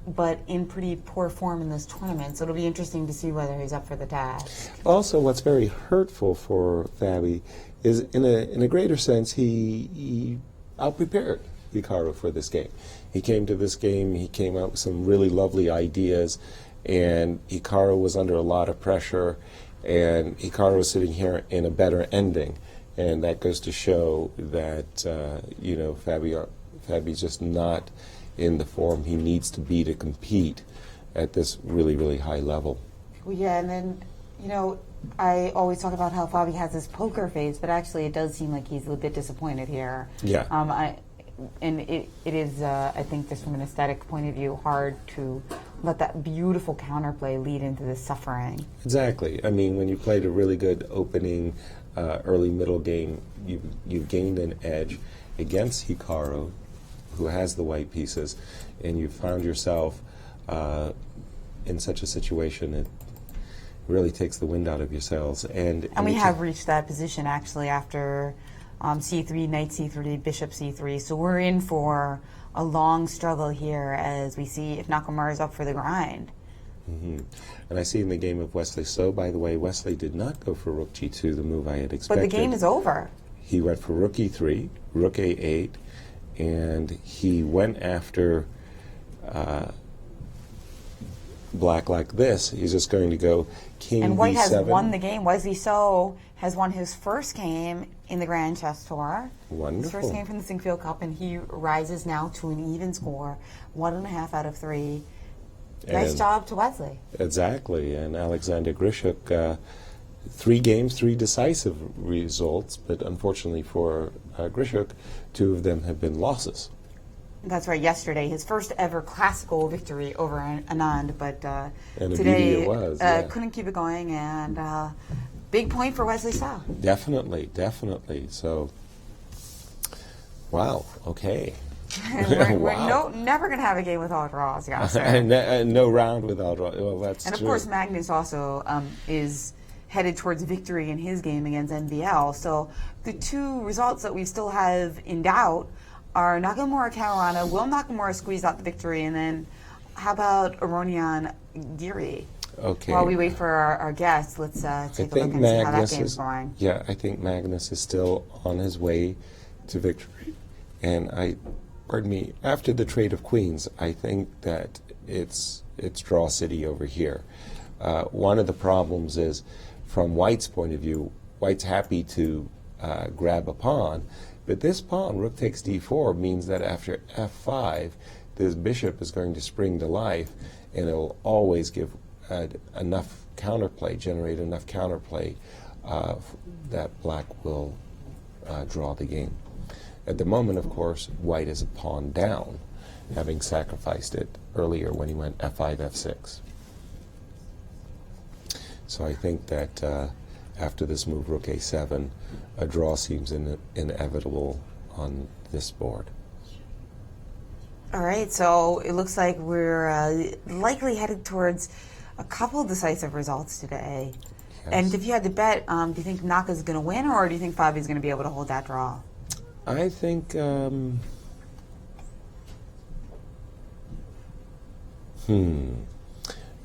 but in pretty poor form in this tournament, so it'll be interesting to see whether he's up for the task. Also, what's very hurtful for Fabi is, in a greater sense, he out-prepared Hikaru for this game. He came to this game, he came out with some really lovely ideas, and Hikaru was under a lot of pressure, and Hikaru was sitting here in a better ending. And that goes to show that, Fabi's just not in the form he needs to be to compete at this really, really high level. Well, yeah, and then, I always talk about how Fabi has this poker face, but actually it does seem like he's a bit disappointed here. Yeah. And it is, I think, just from an aesthetic point of view, hard to let that beautiful counterplay lead into this suffering. Exactly. I mean, when you played a really good opening, early middle game, you've gained an edge against Hikaru, who has the white pieces, and you found yourself in such a situation. It really takes the wind out of your sails. And we have reached that position, actually, after c3, knight c3, bishop c3. So we're in for a long struggle here as we see if Nakamura is up for the grind. Mm-hmm. And I see in the game of Wesley So, by the way, Wesley did not go for rook g2, the move I had expected. But the game is over. He went for rook e3, rook a8, and he went after black like this. He's just going to go king and white b7. has won the game. Wesley So has won his first game in the Grand Chess Tour. Wonderful. His first game from the Sinquefield Cup, and he rises now to an even score, 1.5 out of 3. Nice job to Wesley. Exactly, and Alexander Grishuk, 3 games, 3 decisive results, but unfortunately for Grishuk, 2 of them have been losses. That's right, yesterday, his first ever classical victory over Anand, but and today it was, yeah. couldn't keep it going, and big point for Wesley So. Definitely, definitely. So, wow, okay. we're never going to have a game without draws, you gotta say. No round without draws. Well, that's and of true. course, Magnus also is headed towards victory in his game against NBL. So the 2 results that we still have in doubt are Nakamura Carolina. Will Nakamura squeeze out the victory? And then how about Aronian Giri? Okay. While we wait for our guests, let's take a look and see how that game's going. Yeah, I think Magnus is still on his way to victory. And pardon me, after the trade of queens, I think that it's draw city over here. One of the problems is, from White's point of view, White's happy to grab a pawn, but this pawn, rook takes d4, means that after f5, this bishop is going to spring to life, and it will always give enough counterplay, generate enough counterplay that black will draw the game. At the moment, of course, White is a pawn down, having sacrificed it earlier when he went f5, f6. So I think that after this move, rook a7, a draw seems inevitable on this board. All right, so it looks like we're likely headed towards a couple decisive results today. Yes. And if you had to bet, do you think Naka's going to win, or do you think Fabi's going to be able to hold that draw? I think, I'm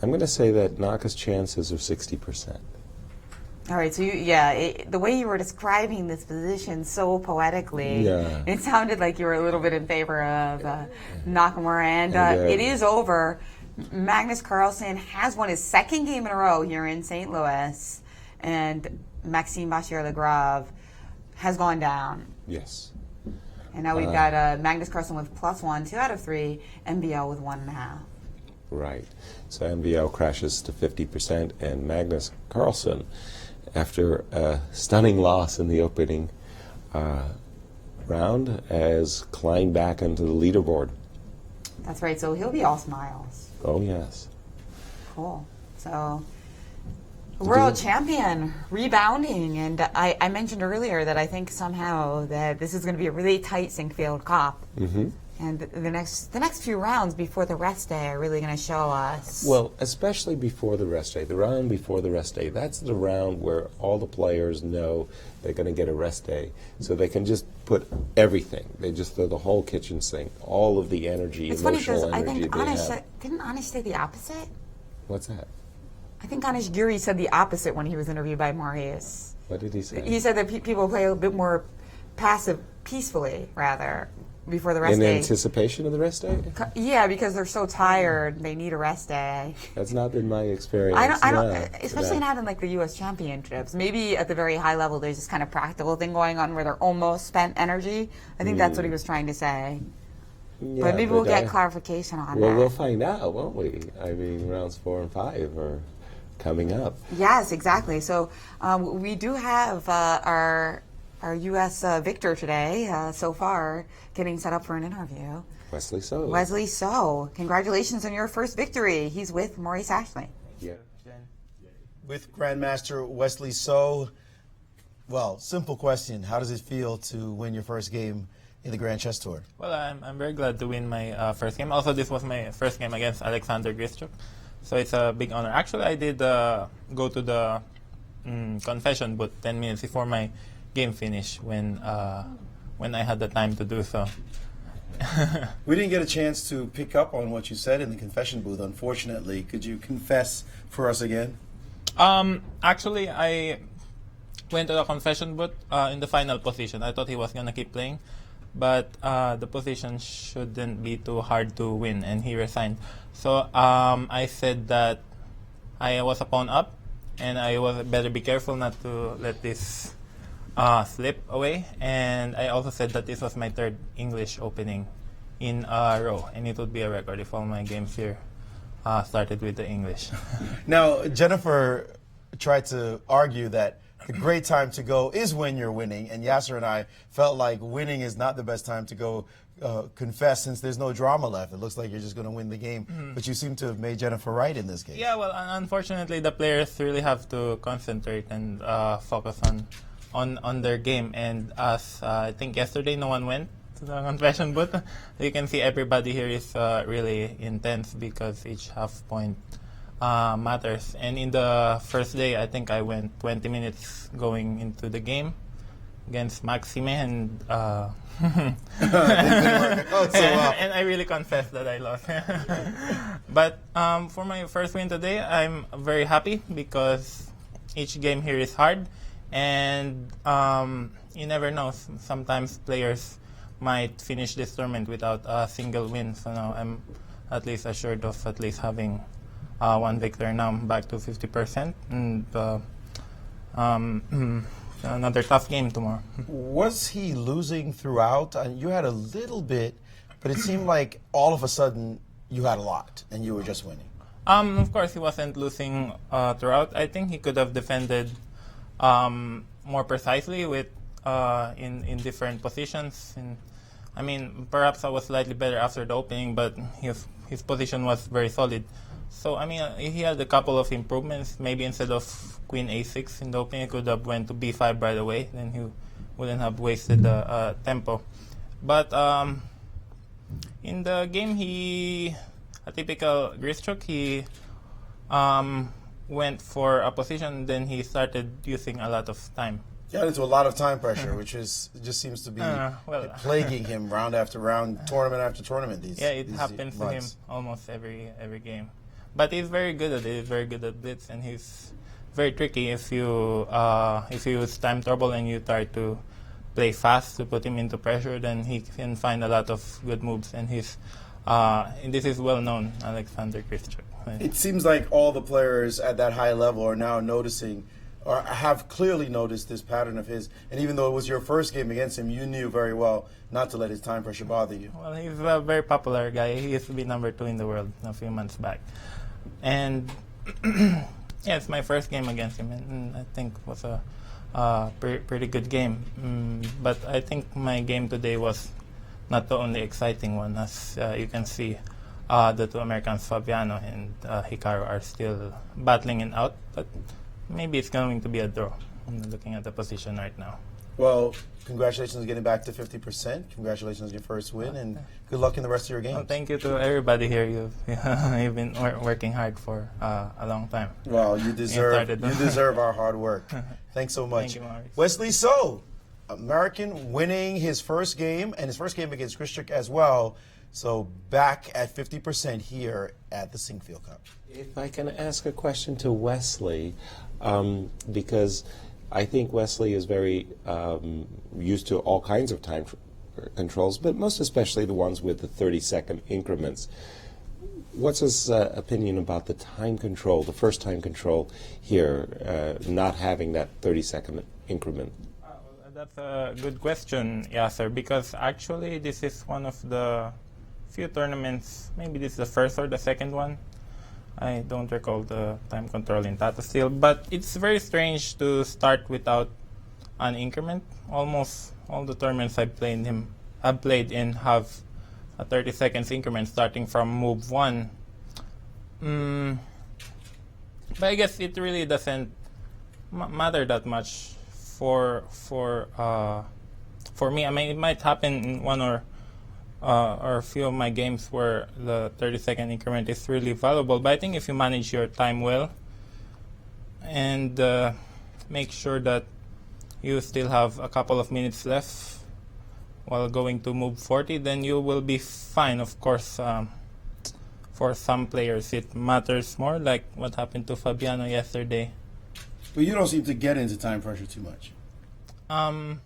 going to say that Naka's chances are 60%. All right, so the way you were describing this position so poetically, it sounded like you were a little bit in favor of Nakamura, and it is over. Magnus Carlsen has won his 2nd game in a row here in St. Louis, and Maxime Bachir-Lagrave has gone down. Yes. And now we've got Magnus Carlsen with +1, 2 out of 3, MBL with 1.5. Right. So MBL crashes to 50%, and Magnus Carlsen, after a stunning loss in the opening round, has climbed back into the leaderboard. That's right, so he'll be all smiles. Oh, yes. Cool. So, world champion, rebounding, and I mentioned earlier that I think somehow that this is going to be a really tight Sinquefield Cup. Mm-hmm. And the next few rounds before the rest day are really going to show us. Well, especially before the rest day. The round before the rest day, that's the round where all the players know they're going to get a rest day. So they can just put everything. They just throw the whole kitchen sink, all of the energy, it's funny emotional because I energy think they Anish have. didn't Anish say the opposite? What's that? I think Anish Giri said the opposite when he was interviewed by Marius. What did he say? He said that people play a bit more peacefully, rather, before the rest In day. anticipation of the rest day? Yeah, because they're so tired, they need a rest day. That's not been my experience. I don't, especially not in like the U.S. Championships. Maybe at the very high level, there's this kind of practical thing going on where they're almost spent energy. I think that's what he was trying to say. Yeah, but maybe we'll get clarification on that. We'll find out, won't we? I mean, rounds 4 and 5 are coming up. Yes, exactly. So we do have our U.S. victor today so far getting set up for an interview. Wesley So. Wesley So. Congratulations on your first victory. He's with Maurice Ashley. Yeah. With Grandmaster Wesley So. Well, simple question. How does it feel to win your first game in the Grand Chess Tour? Well, I'm very glad to win my first game. Also, this was my first game against Alexander Grishuk. So it's a big honor. Actually, I did go to the confession booth 10 minutes before my game finish when I had the time to do so. We didn't get a chance to pick up on what you said in the confession booth, unfortunately. Could you confess for us again? Actually, I went to the confession booth in the final position. I thought he was gonna keep playing, but the position shouldn't be too hard to win, and he resigned. So I said that I was a pawn up, and I was better be careful not to let this slip away. And I also said that this was my third English opening in a row, and it would be a record if all my games here started with the English. Now, Jennifer tried to argue that the great time to go is when you're winning, and Yasser and I felt like winning is not the best time to go confess since there's no drama left. It looks like you're just going to win the game, but you seem to have made Jennifer right in this case. Yeah, well, unfortunately, the players really have to concentrate and focus on their game. And as I think yesterday, no one went to the confession booth. You can see everybody here is really intense because each half point matters. And in the first day, I think I went 20 minutes going into the game against Maxime, and and I really confess that I lost. But for my first win today, I'm very happy because each game here is hard, and you never know. Sometimes players might finish this tournament without a single win. So now I'm at least assured of at least having one victory. Now I'm back to 50%, and another tough game tomorrow. Was he losing throughout? You had a little bit, but it seemed like all of a sudden you had a lot and you were just winning. Of course, he wasn't losing throughout. I think he could have defended more precisely with in different positions. And I mean, perhaps I was slightly better after the opening, but his position was very solid. So I mean, he had a couple of improvements. Maybe instead of Queen A6 in the opening, he could have went to B5 right away. Then he wouldn't have wasted the tempo. But in the game, a typical Grischuk, he went for a position. Then he started using a lot of time. Got into a lot of time pressure, which just seems to be plaguing him round after round, tournament after tournament. It happens to him almost every game. But he's very good at it. He's very good at blitz, and he's very tricky if you use time trouble and you try to play fast to put him into pressure. Then he can find a lot of good moves, and and this is well known, Alexander Grischuk. It seems like all the players at that high level are now noticing, or have clearly noticed this pattern of his. And even though it was your first game against him, you knew very well not to let his time pressure bother you. Well, he's a very popular guy. He used to be number 2 in the world a few months back. And yeah, it's my first game against him, and I think it was a pretty good game. But I think my game today was not the only exciting one. As you can see, the two Americans, Fabiano and Hikaru, are still battling it out. But maybe it's going to be a draw. I'm looking at the position right now. Well, congratulations on getting back to 50%. Congratulations on your first win, and good luck in the rest of your games. Well, thank you to everybody here. You've been working hard for a long time. Well, you deserve our hard work. Thanks so much. Thank you, Maurice. Wesley So, American winning his first game, and his first game against Grischuk as well. So back at 50% here at the Sinquefield Cup. If I can ask a question to Wesley, because I think Wesley is very used to all kinds of time controls, but most especially the ones with the 30-second increments. What's his opinion about the time control, the first time control here, not having that 30-second increment? That's a good question, Yasser, because actually this is one of the few tournaments, maybe this is the first or the second one. I don't recall the time control in Tata Steel, but it's very strange to start without an increment. Almost all the tournaments I've played in have a 30 seconds increment starting from move 1. But I guess it really doesn't matter that much for me. I mean, it might happen in one or a few of my games where the 30-second increment is really valuable. But I think if you manage your time well and make sure that you still have a couple of minutes left while going to move 40, then you will be fine. Of course, for some players it matters more, like what happened to Fabiano yesterday. But you don't seem to get into time pressure too much. I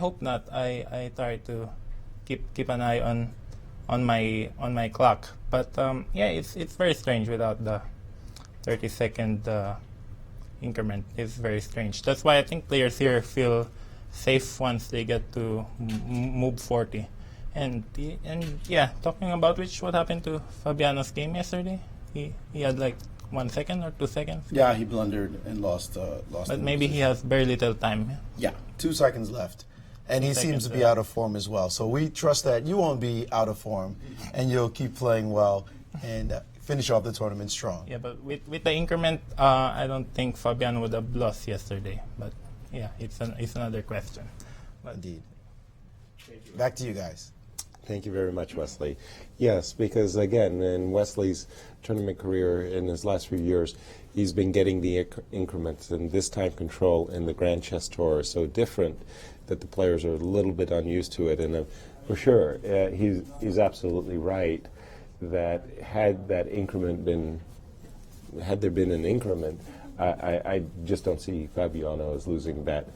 hope not. I try to keep an eye on my clock. But yeah, it's very strange without the 30-second increment. It's very strange. That's why I think players here feel safe once they get to move 40. And yeah, talking about what happened to Fabiano's game yesterday, he had like 1 second or 2 seconds. Yeah, he blundered and lost. But maybe he has very little time. Yeah, 2 seconds left. And he seems to be out of form as well. So we trust that you won't be out of form and you'll keep playing well and finish off the tournament strong. Yeah, but with the increment, I don't think Fabiano would have lost yesterday. But yeah, it's another question. But indeed. Back to you guys. Thank you very much, Wesley. Yes, because again, in Wesley's tournament career in his last few years, he's been getting the increments, and this time control in the Grand Chess Tour is so different that the players are a little bit unused to it. And for sure, he's absolutely right that had there been an increment, I just don't see Fabiano as losing that.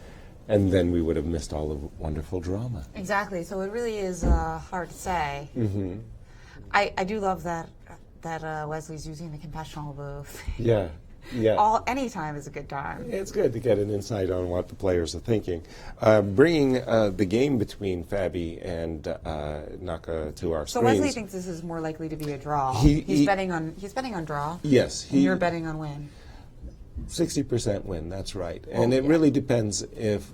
And then we would have missed all the wonderful drama. Exactly. So it really is hard to say. Mm-hmm. I do love that Wesley's using the confessional booth. Yeah. Yeah. Any time is a good time. It's good to get an insight on what the players are thinking. Bringing the game between Fabi and Naka to our So screens. Wesley thinks this is more likely to be a draw. He's betting on draw. Yes. And you're betting on win. 60% win, that's right. And it really depends if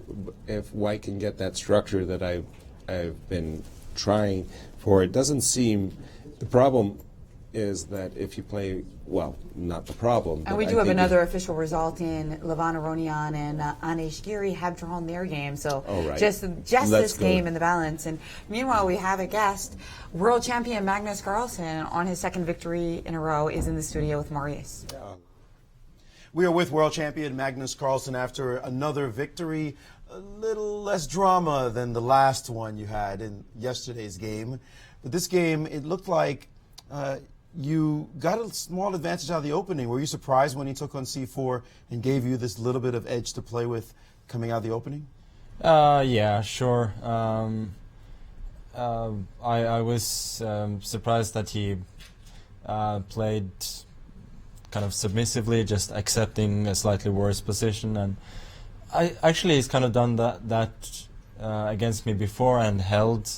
White can get that structure that I've been trying for. It doesn't seem, the problem is that if you play, well, not the problem. And we do have another official result in Levon, Aronian, and Anand have drawn their game. So just this game in the balance. And meanwhile, we have a guest, world champion Magnus Carlsen, on his second victory in a row, is in the studio with Maurice. Yeah. We are with world champion Magnus Carlsen after another victory. A little less drama than the last one you had in yesterday's game. But this game, it looked like you got a small advantage out of the opening. Were you surprised when he took on C4 and gave you this little bit of edge to play with coming out of the opening? Yeah, sure. I was surprised that he played kind of submissively, just accepting a slightly worse position, and he's kind of done that against me before and held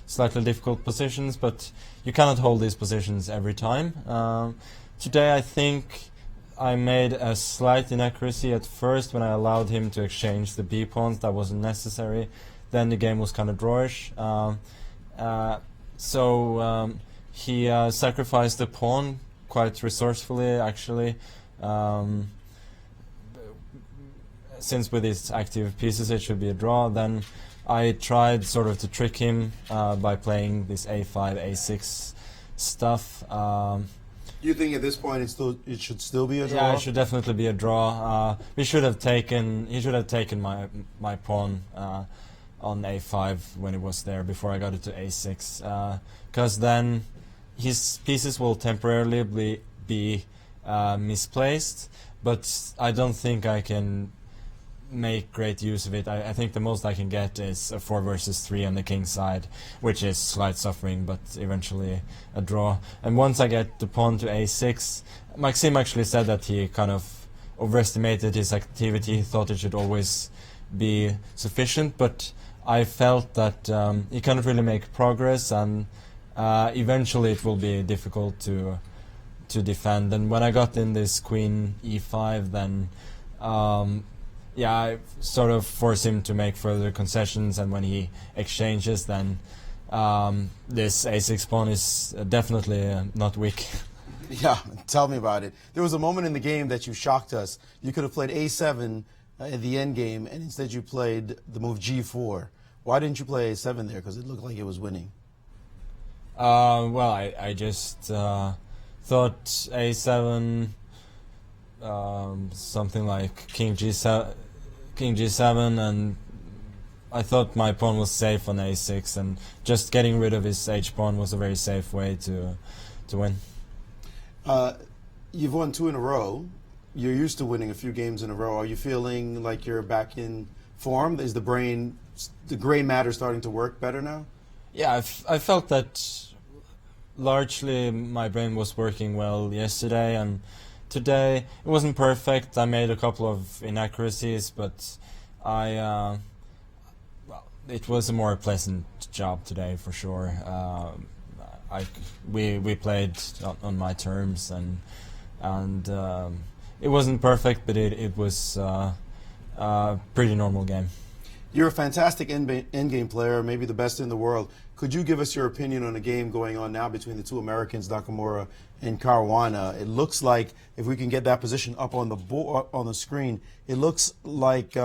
slightly difficult positions, but you cannot hold these positions every time. Today I think I made a slight inaccuracy at first when I allowed him to exchange the B pawns. That wasn't necessary. Then the game was kind of drawish. So he sacrificed the pawn quite resourcefully, actually. Since with his active pieces it should be a draw, then I tried sort of to trick him by playing this A5, A6 stuff. You think at this point it should still be a draw? Yeah, it should definitely be a draw. He should have taken my pawn on A5 when it was there before I got it to A6, because then his pieces will temporarily be misplaced, but I don't think I can make great use of it. I think the most I can get is a 4 versus 3 on the king side, which is slight suffering, but eventually a draw. And once I get the pawn to A6, Maxim actually said that he kind of overestimated his activity. He thought it should always be sufficient, but I felt that he cannot really make progress, and eventually it will be difficult to defend. And when I got in this queen E5, then I sort of force him to make further concessions, and when he exchanges, then this A6 pawn is definitely not weak. Yeah, tell me about it. There was a moment in the game that you shocked us. You could have played A7 at the end game, and instead you played the move G4. Why didn't you play A7 there? Because it looked like it was winning. Well, I just thought A7, something like King G7, king g7, and I thought my pawn was safe on a6, and just getting rid of his h-pawn was a very safe way to win. You've won 2 in a row. You're used to winning a few games in a row. Are you feeling like you're back in form? Is the gray matter starting to work better now? Yeah, I felt that largely my brain was working well yesterday, and today it wasn't perfect. I made a couple of inaccuracies, but well, it was a more pleasant job today for sure. We played on my terms, and it wasn't perfect, but it was a pretty normal game. You're a fantastic endgame player, maybe the best in the world. Could you give us your opinion on a game going on now between the 2 Americans, Nakamura and Caruana? It looks like, if we can get that position up on the screen, it looks like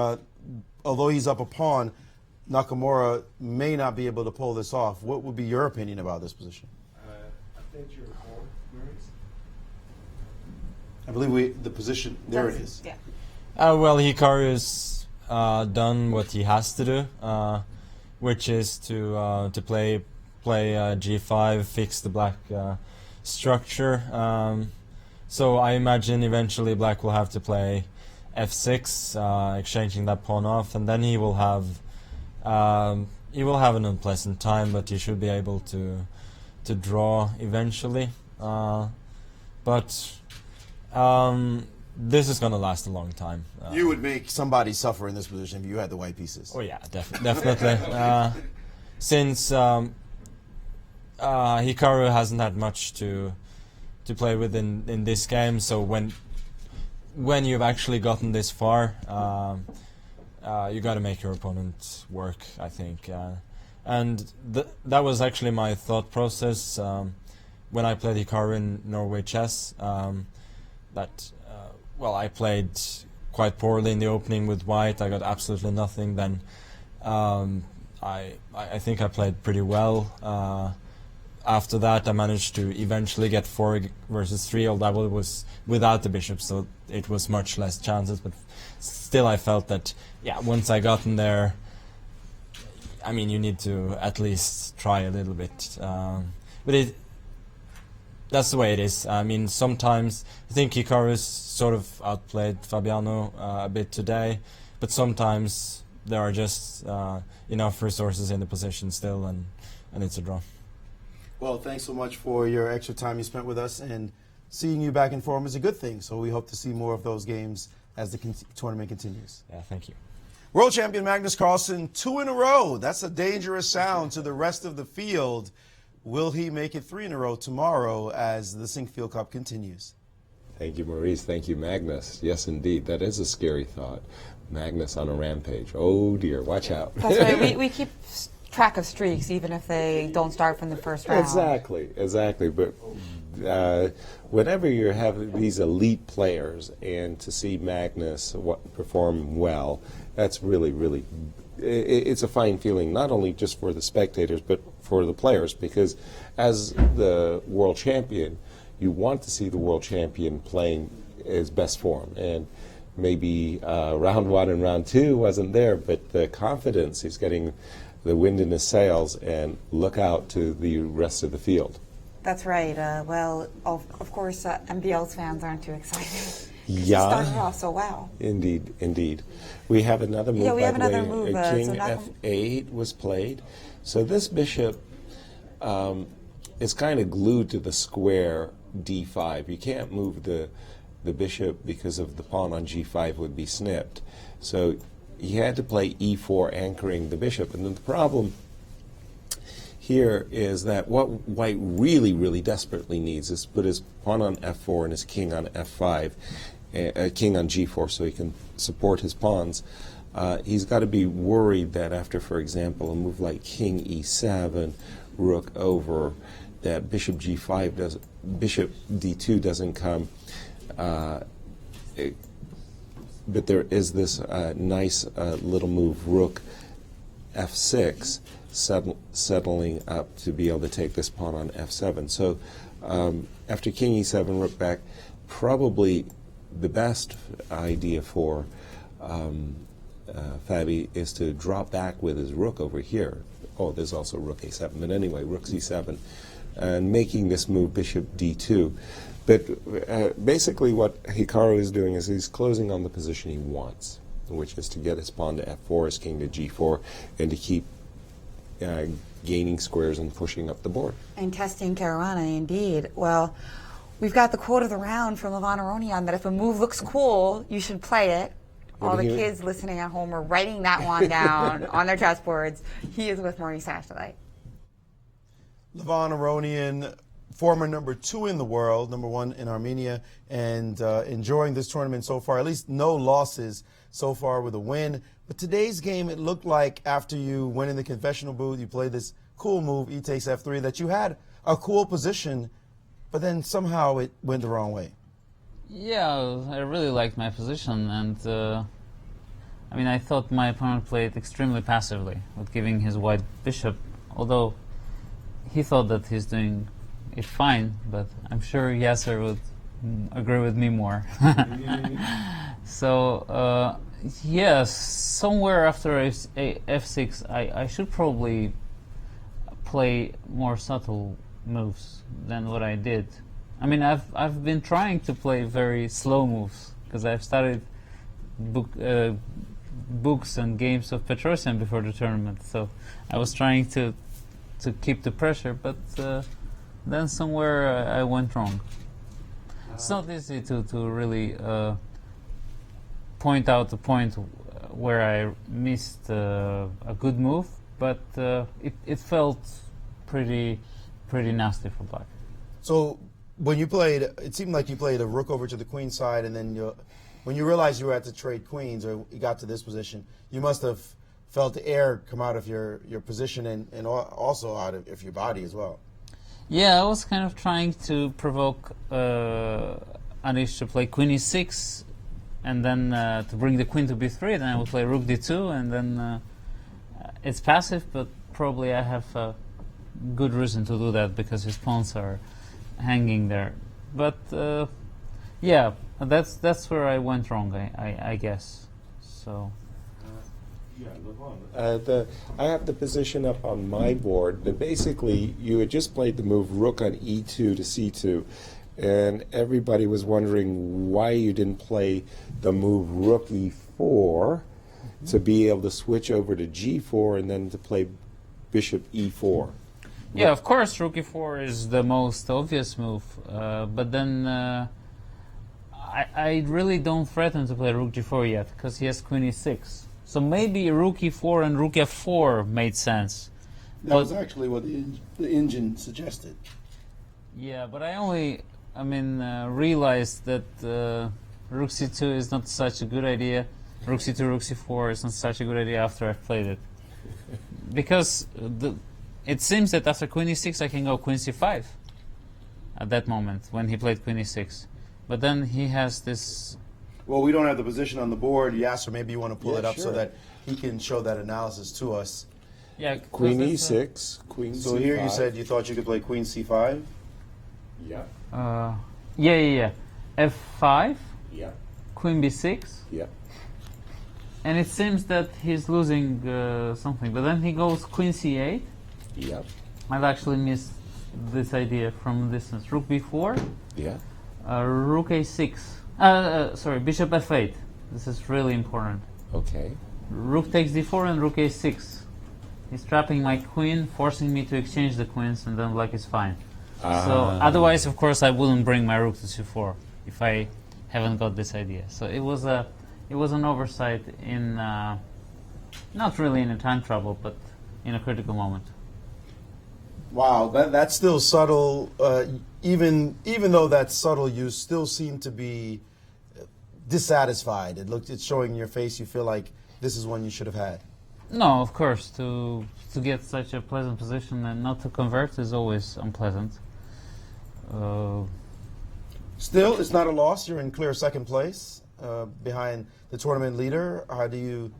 although he's up a pawn, Nakamura may not be able to pull this off. What would be your opinion about this position? I think you're I believe the position, there it is. Yeah. Well, Hikaru has done what he has to do, which is to play g5, fix the black structure. So I imagine eventually black will have to play f6, exchanging that pawn off, and then he will have an unpleasant time, but he should be able to draw eventually. But this is going to last a long time. You would make somebody suffer in this position if you had the white pieces. Oh yeah, definitely. Since Hikaru hasn't had much to play with in this game, so when you've actually gotten this far, you got to make your opponent work, I think. And that was actually my thought process when I played Hikaru in Norway chess. Well, I played quite poorly in the opening with white. I got absolutely nothing. Then I think I played pretty well. After that, I managed to eventually get 4 versus 3, although it was without the bishop, so it was much less chances. But still, I felt that, yeah, once I got in there, I mean, you need to at least try a little bit. But that's the way it is. I mean, sometimes I think Hikaru sort of outplayed Fabiano a bit today, but sometimes there are just enough resources in the position still, and it's a draw. Well, thanks so much for your extra time you spent with us, and seeing you back in form is a good thing. So we hope to see more of those games as the tournament continues. Yeah, thank you. World champion Magnus Carlsen, 2 in a row. That's a dangerous sound to the rest of the field. Will he make it 3 in a row tomorrow as the Sinquefield Cup continues? Thank you, Maurice. Thank you, Magnus. Yes, indeed. That is a scary thought. Magnus on a rampage. Oh, dear. Watch out. That's right. We keep track of streaks, even if they don't start from the first round. Exactly. But whenever you have these elite players, and to see Magnus perform well, that's really, it's a fine feeling, not only just for the spectators, but for the players, because as the world champion, you want to see the world champion playing his best form. And maybe round 1 and round 2 wasn't there, but the confidence, he's getting the wind in his sails, and look out to the rest of the field. That's right. Well, of course, MBL's fans aren't too excited. Yeah. He started off so well. Indeed. We have another move. Yeah, we have by the another way. move. King F8 was played. So this bishop is kind of glued to the square D5. You can't move the bishop because of the pawn on G5 would be snipped. So he had to play E4, anchoring the bishop. And then the problem here is that what white really desperately needs is to put his pawn on F4 and his king on F5, king on G4, so he can support his pawns. He's got to be worried that after, for example, a move like king E7, rook over, that bishop G5 bishop D2 doesn't come. But there is this nice little move, rook F6, settling up to be able to take this pawn on F7. So after king E7, rook back, probably the best idea for Fabi, is to drop back with his rook over here. Oh, there's also rook a7, but anyway, rook c7, and making this move bishop d2. But basically what Hikaru is doing is he's closing on the position he wants, which is to get his pawn to f4, his king to g4, and to keep gaining squares and pushing up the board. And testing Caruana, indeed. Well, we've got the quote of the round from Levon Aronian that if a move looks cool, you should play it. All the kids listening at home are writing that one down on their chessboards. He is with Maurice Ashley. Levon Aronian, former number 2 in the world, number 1 in Armenia, and enjoying this tournament so far. At least no losses so far with a win. But today's game, it looked like after you went in the confessional booth, you played this cool move, e takes f3, that you had a cool position, but then somehow it went the wrong way. Yeah, I really liked my position, and I mean, I thought my opponent played extremely passively with giving his white bishop, although he thought that he's doing it fine, but I'm sure Yasser would agree with me more. So, yes, somewhere after f6, I should probably play more subtle moves than what I did. I mean, I've been trying to play very slow moves because I've studied books and games of Petrosian before the tournament, so I was trying to keep the pressure, but then somewhere I went wrong. It's not easy to really point out the point where I missed a good move, but it felt pretty nasty for black. So when you played, it seemed like you played a rook over to the queen side, and then when you realized you were at to trade queens, or you got to this position, you must have felt the air come out of your position and also out of your body as well. Yeah, I was kind of trying to provoke Anish to play queen e6, and then to bring the queen to b3, then I would play rook d2, and then it's passive, but probably I have a good reason to do that because his pawns are hanging there. But yeah, that's where I went wrong, I guess. So. Yeah, Levon. I have the position up on my board, but basically you had just played the move rook on e2 to c2, and everybody was wondering why you didn't play the move rook e4 to be able to switch over to g4 and then to play bishop e4. Yeah, of course, rook e4 is the most obvious move, but then I really don't threaten to play rook g4 yet because he has queen e6. So maybe rook e4 and rook f4 made sense. That was actually what the engine suggested. Yeah, but I realized that rook c2 is not such a good idea. Rook c2, rook c4 is not such a good idea after I've played it. Because it seems that after queen e6 I can go queen c5 at that moment when he played queen e6. But then he has this... Well, we don't have the position on the board. Yasser, maybe you want to pull it up sure. so that he can show that analysis to us. Yeah, queen e6, queen so c5. Here you said you thought you could play queen c5? Yeah. Yeah. f5. Yeah. Queen b6. Yeah. And it seems that he's losing something. But then he goes queen c8. Yeah. I've actually missed this idea from distance. Rook b4. Yeah. Rook a6. Sorry, bishop f8. This is really important. Okay. Rook takes d4 and rook a6. He's trapping my queen, forcing me to exchange the queens, and then black is fine. So otherwise, of course, I wouldn't bring my rook to c4 if I haven't got this idea. So it was an oversight in not really in a time trouble, but in a critical moment. Wow, that's still subtle. Even though that's subtle, you still seem to be dissatisfied. It's showing in your face. You feel like this is one you should have had. No, of course. To get such a pleasant position and not to convert is always unpleasant. Still, it's not a loss. You're in clear second place behind the tournament leader. How do you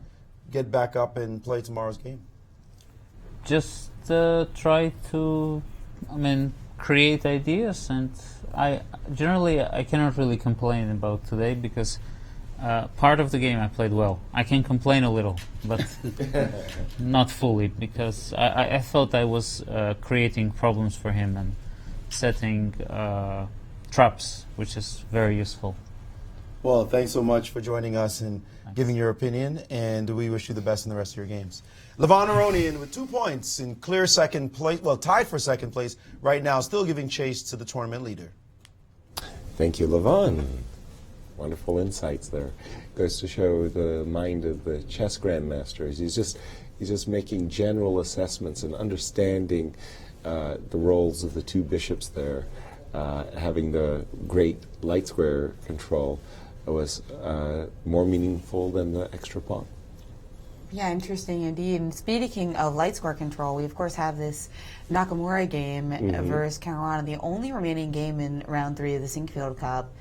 get back up and play tomorrow's game? Just try to, create ideas, and I cannot really complain about today because Part of the game I played well. I can complain a little, but not fully, because I thought I was creating problems for him and setting traps, which is very useful. Well, thanks so much for joining us and giving your opinion, and we wish you the best in the rest of your games. Levon Aronian with 2 points in clear second place, well, tied for second place right now, still giving chase to the tournament leader. Thank you, Levon. Wonderful insights there. Goes to show the mind of the chess grandmasters. He's just making general assessments and understanding the roles of the two bishops there. Having the great light square control was more meaningful than the extra pawn. Yeah, interesting indeed. And speaking of light square control, we of course have this Nakamura game versus Caruana, the only remaining game in round 3 of the Sinquefield Cup.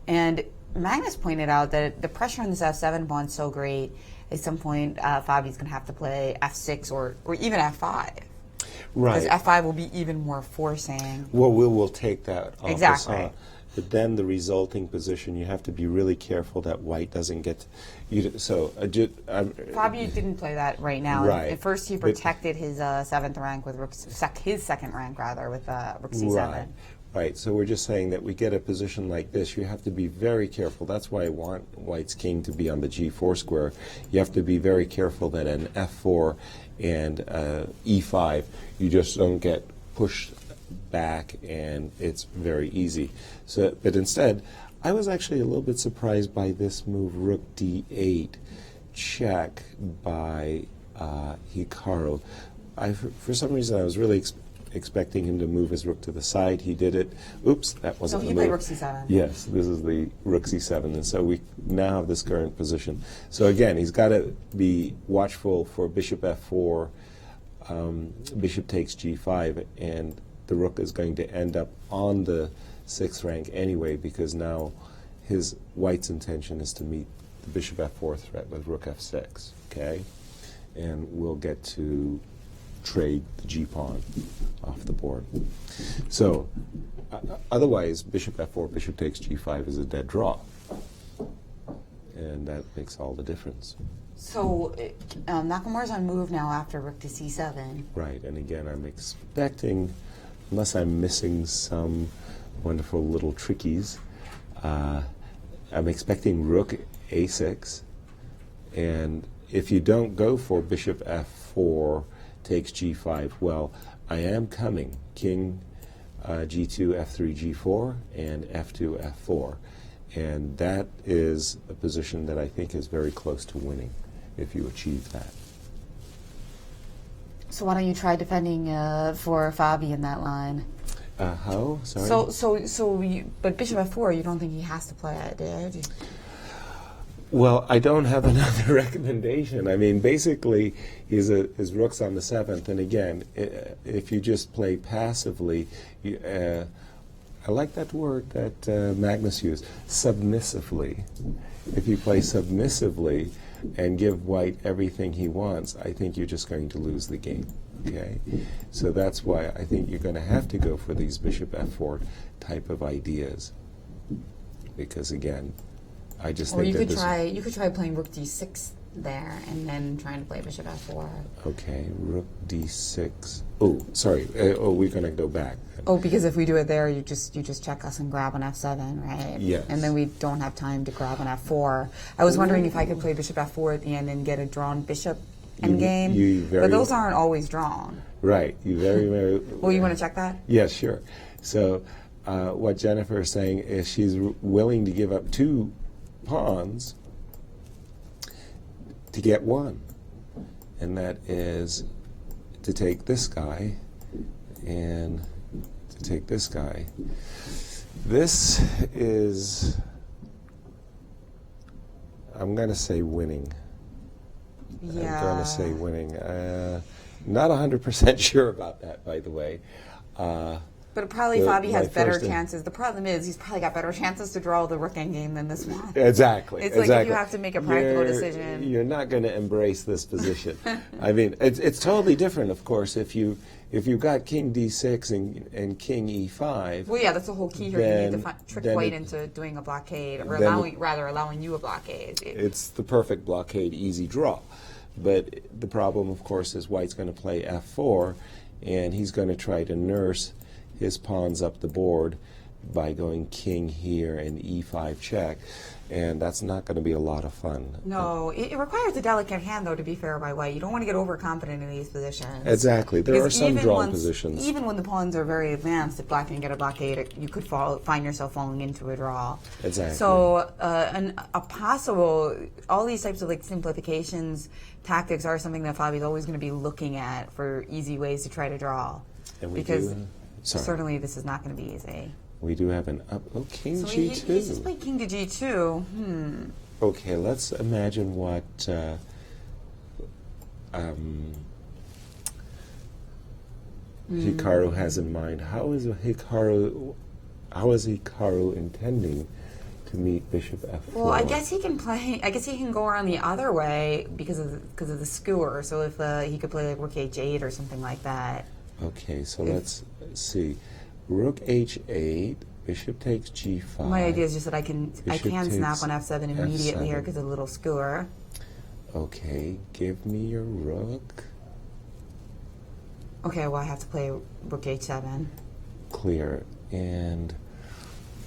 And Magnus pointed out that the pressure on this F7 pawn is so great. At some point, Fabi's going to have to play F6 or even F5. Right. Because F5 will be even more forcing. Well, we'll take that off Exactly. the saw. But then the resulting position, you have to be really careful that white doesn't get. Fabi didn't play that right now. Right. At first, he protected his 7th rank with his second rank rather with Rook C7. Right. So we're just saying that we get a position like this, you have to be very careful. That's why I want white's king to be on the G4 square. You have to be very careful that in F4 and E5, you just don't get pushed back, and it's very easy. So, but instead, I was actually a little bit surprised by this move, Rook D8 check by Hikaru. For some reason, I was really expecting him to move his rook to the side. He did it. Oops, that wasn't the move. So he played Rook C7. Yes, this is the Rook C7, and so we now have this current position. So again, he's got to be watchful for Bishop F4, Bishop takes G5, and the rook is going to end up on the 6th rank anyway, because now his white's intention is to meet the Bishop F4 threat with Rook F6, okay? And we'll get to trade the G-pawn off the board. So, otherwise, Bishop F4, Bishop takes G5 is a dead draw. And that makes all the difference. So, Nakamura's on move now after Rook to C7. Right, and again, I'm expecting, unless I'm missing some wonderful little trickies, I'm expecting Rook A6, and if you don't go for Bishop F4 takes G5, well, I am coming. King G2, F3, G4, and F2, F4. And that is a position that I think is very close to winning if you achieve that. So why don't you try defending for Fabi in that line? How? Sorry? But Bishop F4, you don't think he has to play it, did you? Well, I don't have another recommendation. I mean, basically, his rook's on the 7th, and again, if you just play passively, I like that word that Magnus used, submissively. If you play submissively and give white everything he wants, I think you're just going to lose the game. Okay, so that's why I think you're going to have to go for these Bishop F4 type of ideas, because again, I just think that you could try playing Rook D6 there and then trying to play Bishop F4. Okay, Rook D6. Oh, sorry. We're going to go back. Oh, because if we do it there, you just check us and grab an F7, right? Yes. And then we don't have time to grab an F4. I was wondering if I could play Bishop F4 at the end and get a drawn bishop endgame. But those aren't always drawn. Right. You very. Well, you want to check that? Yes, sure. So what Jennifer is saying is she's willing to give up 2 pawns to get 1. And that is to take this guy and to take this guy. This is, I'm going to say winning. Yeah. I'm going to say winning. Not 100% sure about that, by the way. But probably Fabi has my better first chances. The problem is he's probably got better chances to draw the rook endgame than this one. Exactly. It's like if you have to make a practical decision. You're not going to embrace this position. I mean, it's totally different, of course, if you've got King D6 and King E5. Well, yeah, that's the whole key here. You need to trick white into doing a blockade, or allowing you a blockade. It's the perfect blockade, easy draw. But the problem, of course, is white's going to play F4, and he's going to try to nurse his pawns up the board by going king here and E5 check, and that's not going to be a lot of fun. No, it requires a delicate hand, though, to be fair by white. You don't want to get overconfident in these positions. Exactly. There are some drawn positions. Even when the pawns are very advanced, if black can get a blockade, you could find yourself falling into a draw. Exactly. So all these types of like simplifications, tactics are something that Fabi's always going to be looking at for easy ways to try to draw. And because certainly this is not going to be easy. We do have an King so G2. He just played King to G2. Okay, let's imagine what Hikaru has in mind. How is Hikaru intending to meet Bishop F4? Well, I guess he can go around the other way because of the skewer. So if he could play like Rook H8 or something like that. Okay, so let's see. Rook H8, Bishop takes G5. My idea is just that I can snap on F7 immediately F7. here because of the little skewer. Okay, give me your rook. Okay, well I have to play Rook H7. Clear. And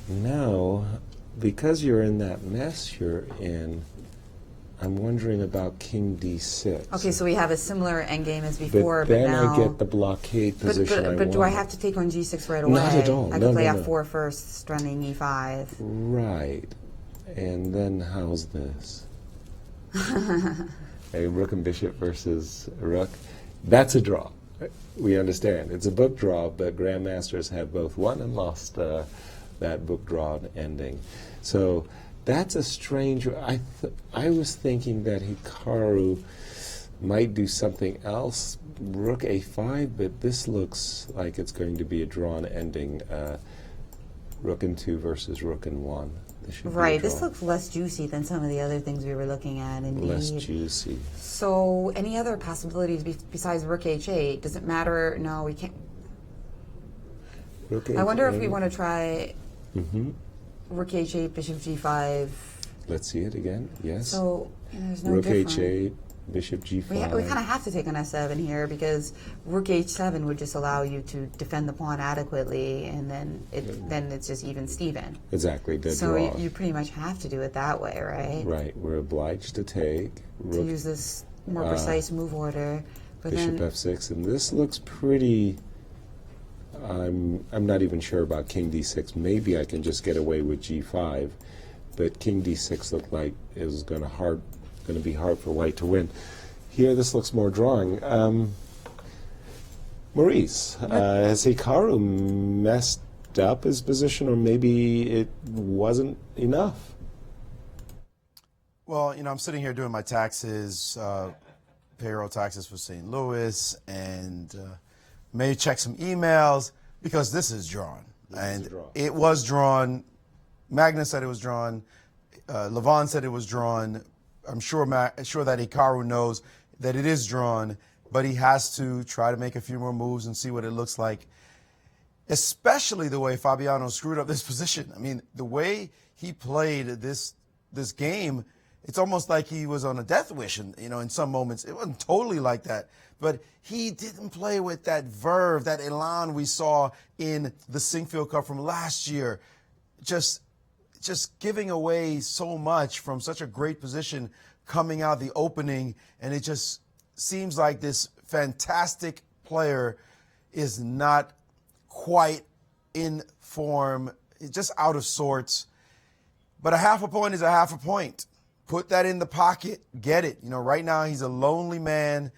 now, because you're in that mess you're in, I'm wondering about King D6. Okay, so we have a similar endgame as before, but then now I get the blockade position. But do I have to take on G6 right away? Not at all. I can play F4 first, running E5. Right. And then how's this? A rook and bishop versus a rook. That's a draw. We understand. It's a book draw, but grandmasters have both won and lost that book draw ending. So that's a strange. I was thinking that Hikaru might do something else, Rook A5, but this looks like it's going to be a drawn ending. Rook and 2 versus Rook and 1. Right. This looks less juicy than some of the other things we were looking at. Indeed. Less juicy. So, any other possibilities besides Rook H8? Does it matter? No, we can't. Rook I wonder if we want to try. Mm-hmm. Rook H8, Bishop G5. Let's see it again. Yes. So there's no Rook difference. H8, Bishop G5. We kind of have to take on F7 here because Rook H7 would just allow you to defend the pawn adequately, and then it's just even Steven. Exactly. Dead so draw. You pretty much have to do it that way, right? Right. We're obliged to take. To use this more precise move order. But Bishop F6, and this looks pretty. I'm not even sure about King D6. Maybe I can just get away with G5, but King D6 looked like it was going to be hard for white to win. Here, this looks more drawing. Maurice, has Hikaru messed up his position, or maybe it wasn't enough? Well, I'm sitting here doing my taxes, payroll taxes for St. Louis, and may check some emails because this is drawn. It was drawn. Magnus said it was drawn. Levon said it was drawn. I'm sure that Hikaru knows that it is drawn, but he has to try to make a few more moves and see what it looks like, especially the way Fabiano screwed up this position. I mean, the way he played this game, it's almost like he was on a death wish, in some moments. It wasn't totally like that, but he didn't play with that verve, that elan we saw in the Sinquefield Cup from last year. Just giving away so much from such a great position coming out the opening, and it just seems like this fantastic player is not quite in form, just out of sorts. But a half a point is a half a point. Put that in the pocket, get it. Right now he's a lonely man,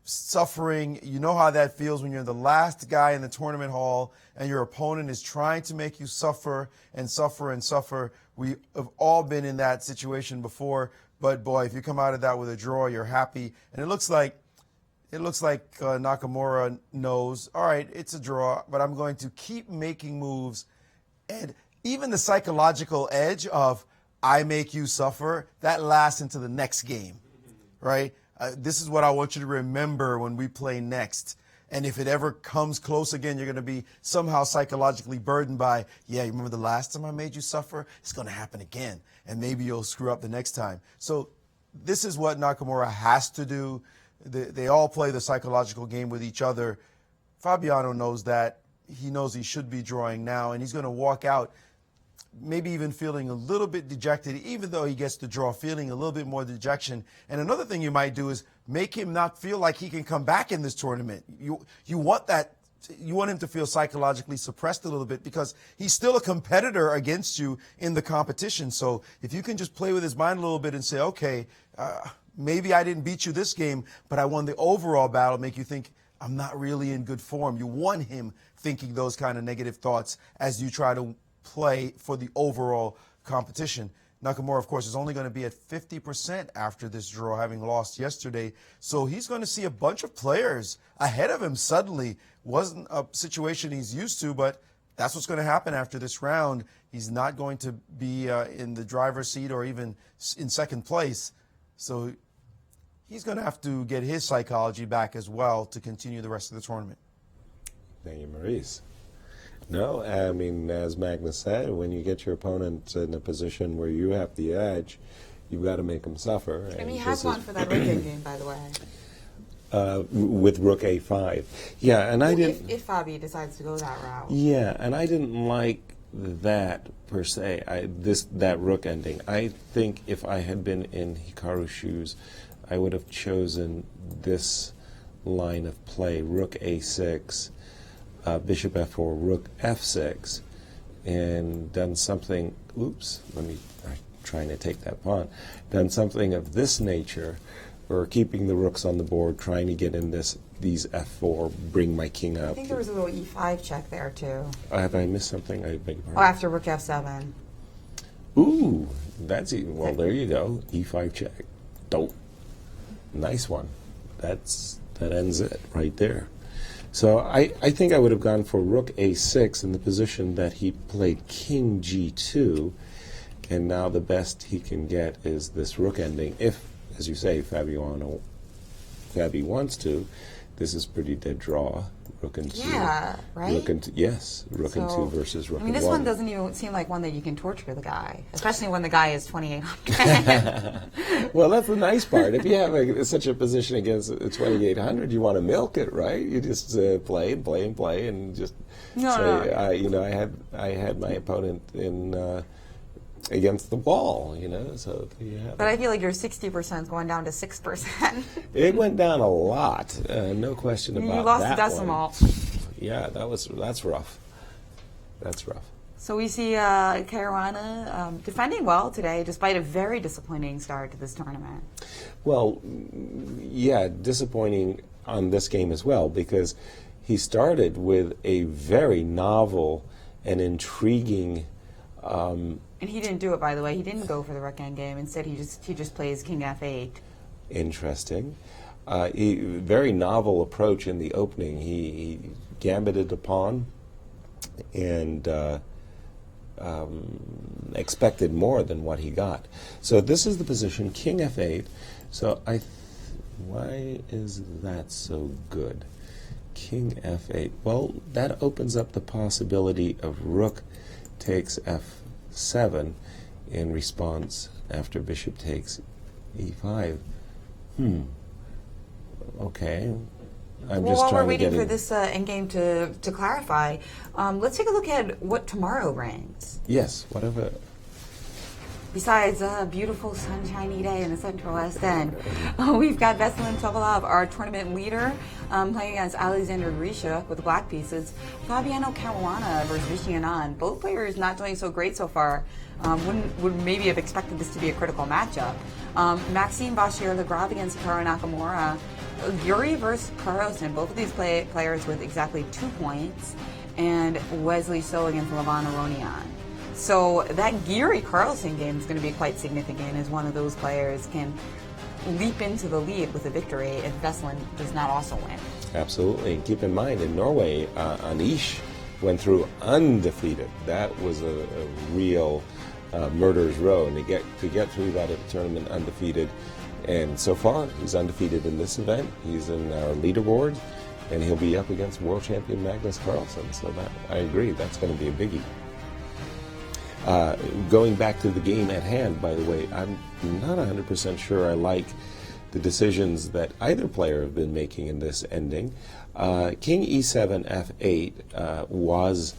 suffering. You know how that feels when you're the last guy in the tournament hall and your opponent is trying to make you suffer and suffer and suffer. We have all been in that situation before, but boy, if you come out of that with a draw, you're happy. And it looks like it looks like Nakamura knows, all right, it's a draw, but I'm going to keep making moves. And even the psychological edge of I make you suffer, that lasts into the next game, right? This is what I want you to remember when we play next. And if it ever comes close again, you're going to be somehow psychologically burdened by, yeah, you remember the last time I made you suffer? It's going to happen again. And maybe you'll screw up the next time. So this is what Nakamura has to do. They all play the psychological game with each other. Fabiano knows that. He knows he should be drawing now, and he's going to walk out maybe even feeling a little bit dejected, even though he gets to draw, feeling a little bit more dejection. And another thing you might do is make him not feel like he can come back in this tournament. You want that. You want him to feel psychologically suppressed a little bit because he's still a competitor against you in the competition. So if you can just play with his mind a little bit and say, okay, maybe I didn't beat you this game, but I won the overall battle, make you think I'm not really in good form. You want him thinking those kind of negative thoughts as you try to play for the overall competition. Nakamura, of course, is only going to be at 50% after this draw, having lost yesterday. So he's going to see a bunch of players ahead of him suddenly. Wasn't a situation he's used to, but that's what's going to happen after this round. He's not going to be in the driver's seat or even in second place. So he's going to have to get his psychology back as well to continue the rest of the tournament. Thank you, Maurice. No, I mean, as Magnus said, when you get your opponent in a position where you have the edge, you've got to make them suffer. And he has gone for that Rook game, by the way. With Rook A5. Yeah, and I didn't... If Fabi decides to go that route. Yeah, and I didn't like that, per se, that Rook ending. I think if I had been in Hikaru's shoes, I would have chosen this line of play, Rook A6, Bishop F4, Rook F6, and done something, I'm trying to take that pawn, done something of this nature, or keeping the rooks on the board, trying to get in these F4, bring my king up. I think there was a little E5 check there, too. Have I missed something? I beg your pardon. Oh, after Rook F7. Ooh, that's even, well, there you go, E5 check. Dope. Nice one. That ends it right there. So I think I would have gone for Rook A6 in the position that he played King G2, and now the best he can get is this Rook ending. If, as you say, Fabi wants to, this is pretty dead draw. Rook and 2. Yeah, right? Rook and 2, yes, Rook and 2 versus Rook and 1. This one doesn't even seem like one that you can torture the guy, especially when the guy is 2,800. Well, that's the nice part. If you have such a position against 2,800, you want to milk it, right? You just play and play and play and just say, I had my opponent in against the wall, so you have But I feel like your 60% is going down to 6%. It went down a lot, no question about that. You lost the decimal. Yeah, that's rough. That's rough. So we see Caruana defending well today, despite a very disappointing start to this tournament. Well, yeah, disappointing on this game as well, because he started with a very novel and intriguing. And he didn't do it, by the way. He didn't go for the Rook end game. Instead, he just plays King F8. Interesting. Very novel approach in the opening. He gambited a pawn and expected more than what he got. So this is the position, King F8. So why is that so good? King F8. Well, that opens up the possibility of Rook takes F7 in response after Bishop takes E5. Okay. While we're waiting for this endgame to clarify, let's take a look at what tomorrow brings. Yes, whatever. Besides a beautiful sunshiny day in the Central West End, we've got Veselin Sokolov, our tournament leader, playing against Alexander Grisha with the black pieces. Fabiano Caruana versus Rishi Anand. Both players not doing so great so far. Would maybe have expected this to be a critical matchup. Maxime Bashir-Lagrave against Hikaru Nakamura. Yuri versus Carlsen. Both of these players with exactly 2 points. And Wesley So against Levon Aronian. So that Yuri Carlsen game is going to be quite significant, as one of those players can leap into the lead with a victory if Veslin does not also win. Absolutely. And keep in mind, in Norway, Anish went through undefeated. That was a real murderer's row, and to get through that tournament undefeated. And so far, he's undefeated in this event. He's in our leaderboard, and he'll be up against world champion Magnus Carlsen. So that, I agree, that's going to be a biggie. Going back to the game at hand, by the way, I'm not 100% sure I like the decisions that either player have been making in this ending. King e7 f8 was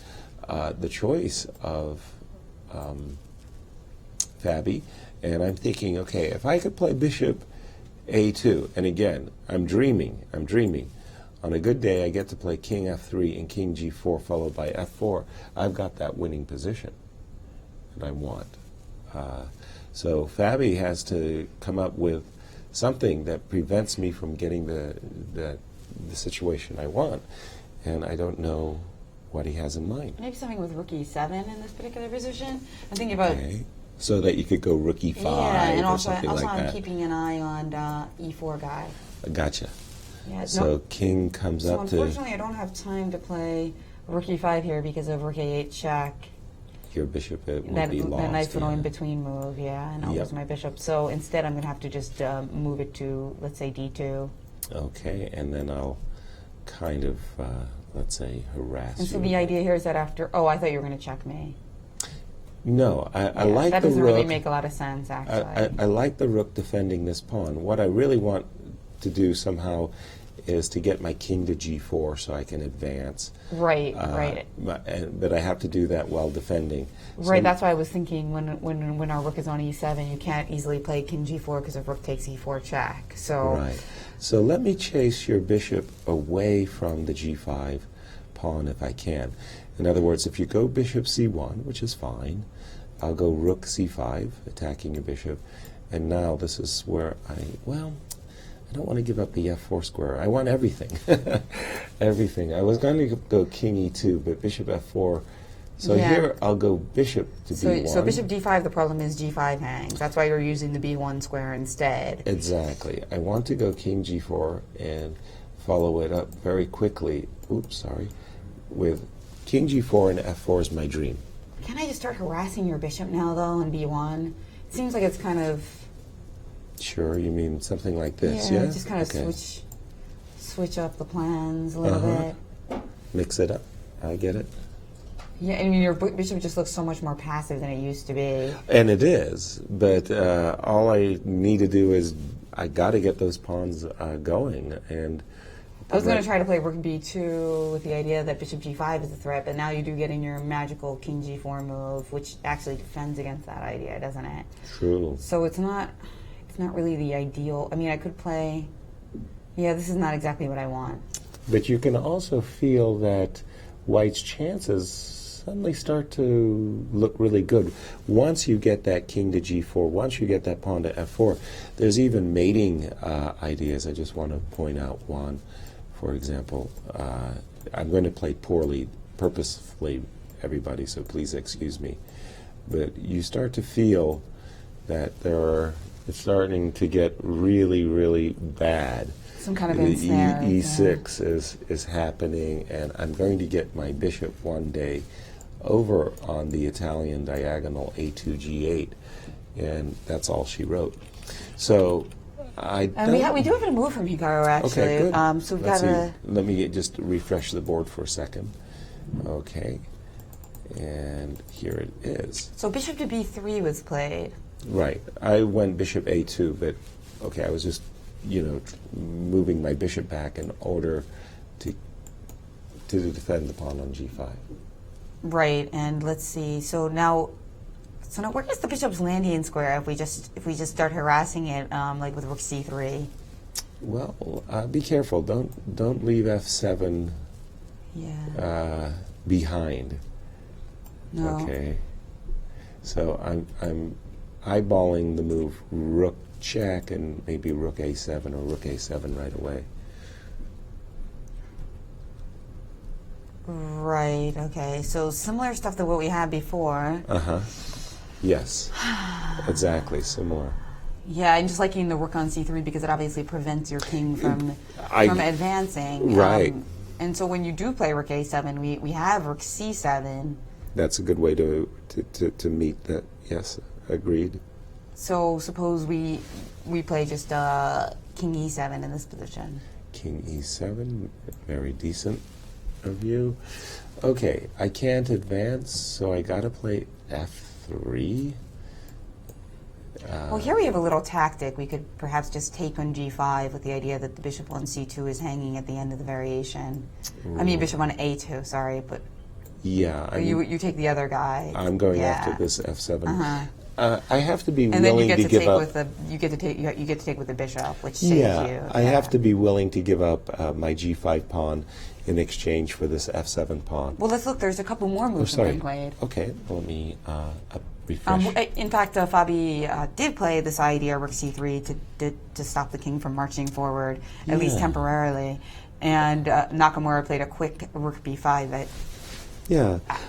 the choice of Fabi, and I'm thinking, okay, if I could play bishop a2, and again, I'm dreaming. On a good day, I get to play king f3 and king g4 followed by f4. I've got that winning position that I want. So Fabi has to come up with something that prevents me from getting the situation I want, and I don't know what he has in mind. Maybe something with rook e7 in this particular position. I'm thinking about... Okay. So that you could go rook e5 and or also something like I'm that. keeping an eye on e4 guy. Gotcha. Yeah, So king comes so up to... unfortunately, I don't have time to play rook e5 here because of rook a8 check. Your bishop will That be lost. nice little yeah. in-between move, yeah, and I'll lose my bishop. So instead, I'm going to have to just move it to, let's say, d2. Okay, and then I'll kind of, let's say, harass And so you. the idea here is that after... Oh, I thought you were going to check me. No, I like that the doesn't rook. really make a lot of sense, actually. I like the rook defending this pawn. What I really want to do somehow is to get my king to g4 so I can advance. Right. But I have to do that while defending. Right, that's why I was thinking when our rook is on e7, you can't easily play king g4 because if rook takes e4 check. So Right. So let me chase your bishop away from the g5 pawn if I can. In other words, if you go bishop c1, which is fine, I'll go rook c5, attacking your bishop. And now this is where I don't want to give up the f4 square. I want everything. Everything. I was going to go king e2, but bishop f4. So here I'll go bishop to b1. So bishop d5, the problem is g5 hangs. That's why you're using the b1 square instead. Exactly. I want to go king g4 and follow it up very quickly. Oops, sorry. With king g4 and f4 is my dream. Can I just start harassing your bishop now, though, in b1? It seems like it's kind of... Sure, you mean something like this, yeah? Just kind of switch up the plans a little bit. Mix it up. I get it. Yeah, I mean, your bishop just looks so much more passive than it used to be. And it is, but all I need to do is I got to get those pawns going. And I was going to try to play rook b2 with the idea that bishop g5 is a threat, but now you do get in your magical king g4 move, which actually defends against that idea, doesn't it? True. So it's not really the ideal. I mean, I could play... Yeah, this is not exactly what I want. But you can also feel that White's chances suddenly start to look really good. Once you get that king to g4, once you get that pawn to f4, there's even mating ideas. I just want to point out one. For example, I'm going to play poorly, purposefully, everybody, so please excuse me. But you start to feel that it's starting to get really, really bad. Some kind of ensnare. E6 is happening, and I'm going to get my bishop one day over on the Italian diagonal a2 g8, and that's all she wrote. So we do have a move from Hikaru, actually. Okay, good. So we've got a... Let me just refresh the board for a second. Okay, and here it is. So bishop to b3 was played. Right. I went bishop a2, but okay, I was just, moving my bishop back in order to defend the pawn on g5. Right, and let's see. So now where is the bishop's landing square if we just start harassing it like with rook c3? Well, be careful. Don't leave f7 behind. No. Okay. So I'm eyeballing the move rook check and maybe rook a7 or rook a7 right away. Right, okay. So similar stuff to what we had before. Uh-huh. Yes. Exactly, similar. Yeah, and just liking the rook on c3 because it obviously prevents your king from advancing. Right. And so when you do play rook a7, we have rook c7. That's a good way to meet that. Yes, agreed. So suppose we play just king e7 in this position. King e7, very decent of you. Okay, I can't advance, so I gotta play f3. Well, here we have a little tactic. We could perhaps just take on g5 with the idea that the bishop on c2 is hanging at the end of the variation. I mean, bishop on a2, sorry, but yeah, you take the other guy. I'm going after this f7. I have to be willing to give up. You get to take with the bishop, which saves you. Yeah, I have to be willing to give up my g5 pawn in exchange for this f7 pawn. Well, let's look. There's a couple more moves being played. Okay, let me refresh. In fact, Fabi did play this idea, rook c3, to stop the king from marching forward, at least temporarily. And Nakamura played a quick rook b5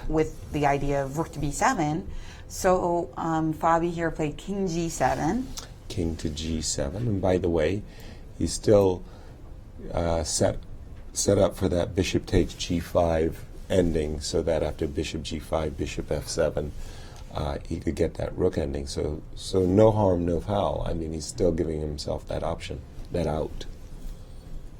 with the idea of rook to b7. So Fabi here played king g7. King to g7. And by the way, he's still set up for that bishop takes g5 ending, so that after bishop g5, bishop f7, he could get that rook ending. So no harm, no foul. I mean, he's still giving himself that option, that out.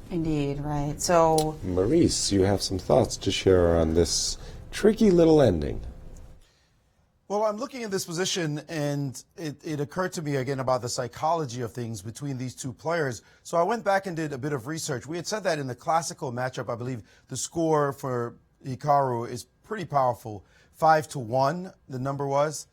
Indeed, right. So Maurice, you have some thoughts to share on this tricky little ending. Well, I'm looking at this position, and it occurred to me again about the psychology of things between these two players. So I went back and did a bit of research. We had said that in the classical matchup, I believe the score for Hikaru is pretty powerful. 5-1, the number was.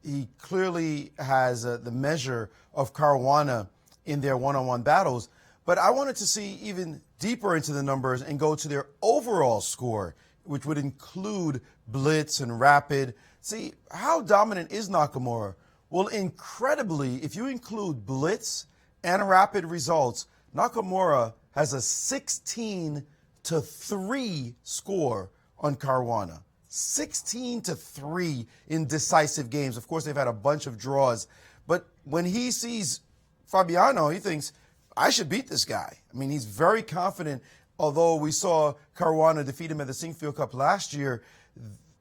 He clearly has the measure of Caruana in their one-on-one battles. But I wanted to see even deeper into the numbers and go to their overall score, which would include blitz and rapid. See, how dominant is Nakamura? Well, incredibly, if you include blitz and rapid results, Nakamura has a 16-3 score on Caruana. 16-3 in decisive games. Of course, they've had a bunch of draws. But when he sees Fabiano, he thinks, I should beat this guy. I mean, he's very confident. Although we saw Caruana defeat him at the Sinquefield Cup last year,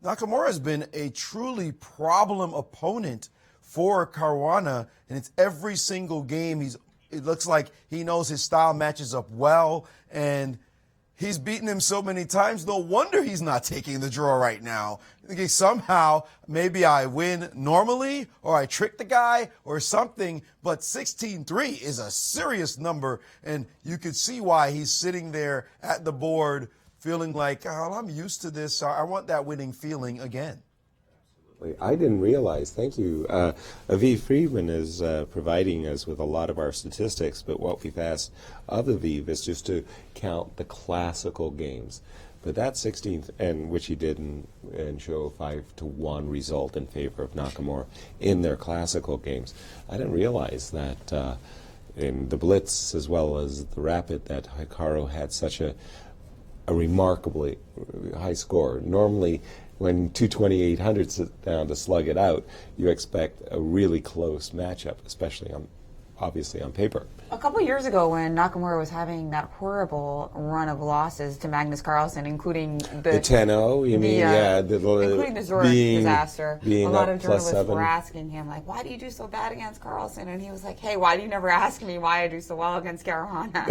Nakamura has been a truly problem opponent for Caruana, and it's every single game. It looks like he knows his style matches up well, and he's beaten him so many times. No wonder he's not taking the draw right now. Thinking somehow maybe I win normally, or I trick the guy, or something. But 16-3 is a serious number, and you could see why he's sitting there at the board feeling like, oh, I'm used to this. I want that winning feeling again. I didn't realize. Thank you. Aviv Friedman is providing us with a lot of our statistics, but what we've asked of Aviv is just to count the classical games. But that 16th, and which he did and show 5-1 result in favor of Nakamura in their classical games. I didn't realize that in the blitz as well as the rapid that Hikaru had such a remarkably high score. Normally, when 22800 sit down to slug it out, you expect a really close matchup, especially obviously on paper. A couple years ago, when Nakamura was having that horrible run of losses to Magnus Carlsen, including the 10-0, you mean? Including the Zurich disaster. A lot of journalists +7. were asking him, like, why do you do so bad against Carlsen? And he was like, hey, why do you never ask me why I do so well against Caruana?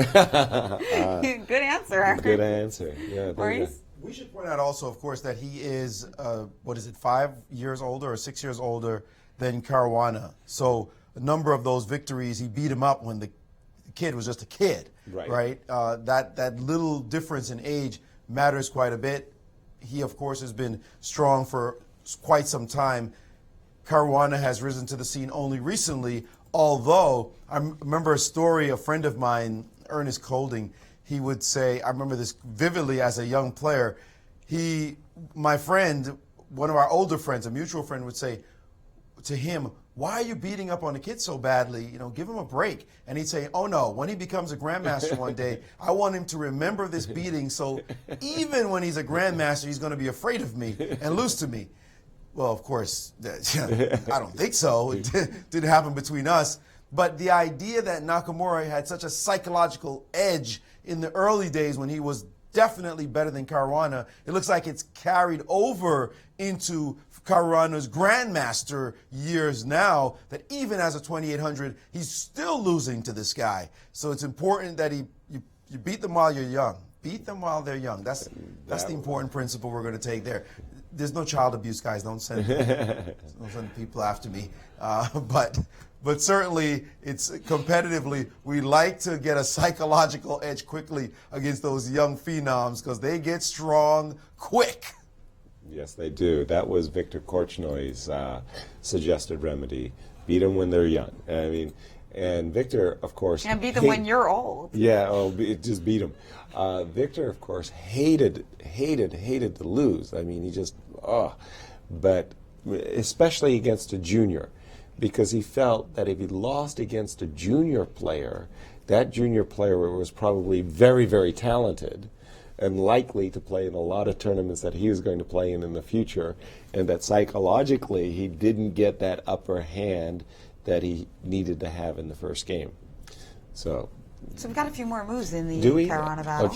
Good answer. Good answer. Yeah, Maurice? We should point out also, of course, that he is, 5 years older or 6 years older than Caruana. So a number of those victories, he beat him up when the kid was just a kid, right? That little difference in age matters quite a bit. He, of course, has been strong for quite some time. Caruana has risen to the scene only recently, although I remember a story, a friend of mine, Ernest Colding, he would say, I remember this vividly as a young player, my friend, one of our older friends, a mutual friend, would say to him, why are you beating up on the kid so badly? You know, give him a break. And he'd say, oh no, when he becomes a grandmaster one day, I want him to remember this beating, so even when he's a grandmaster, he's going to be afraid of me and lose to me. Well, of course, I don't think so. It didn't happen between us. But the idea that Nakamura had such a psychological edge in the early days when he was definitely better than Caruana, it looks like it's carried over into Caruana's grandmaster years now, that even as a 2800, he's still losing to this guy. So it's important that you beat them while you're young. Beat them while they're young. That's the important principle we're going to take there. There's no child abuse, guys. Don't send people after me. But certainly, it's competitively, we like to get a psychological edge quickly against those young phenoms because they get strong quick. Yes, they do. That was Victor Korchnoy's suggested remedy. Beat them when they're young. I mean, and Victor, of course... And beat them when you're old. Yeah, just beat them. Victor, of course, hated to lose. I mean, he just... But especially against a junior, because he felt that if he lost against a junior player, that junior player was probably very, very talented and likely to play in a lot of tournaments that he was going to play in the future, and that psychologically he didn't get that upper hand that he needed to have in the first game. So we've got a few more moves in the Caruana battle.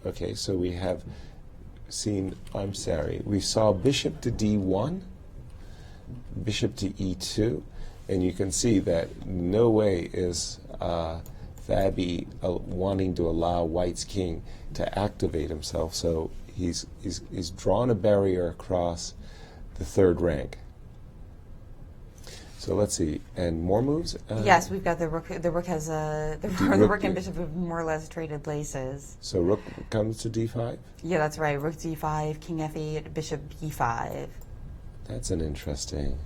Okay, so we have seen, we saw bishop to d1, bishop to e2, and you can see that no way is Fabi wanting to allow White's king to activate himself, so he's drawn a barrier across the third rank. So let's see, and more moves? Yes, we've got the rook. The rook has the rook and bishop have more or less traded places. So rook comes to d5? Yeah, that's right. Rook d5, king f8, bishop b5. That's an interesting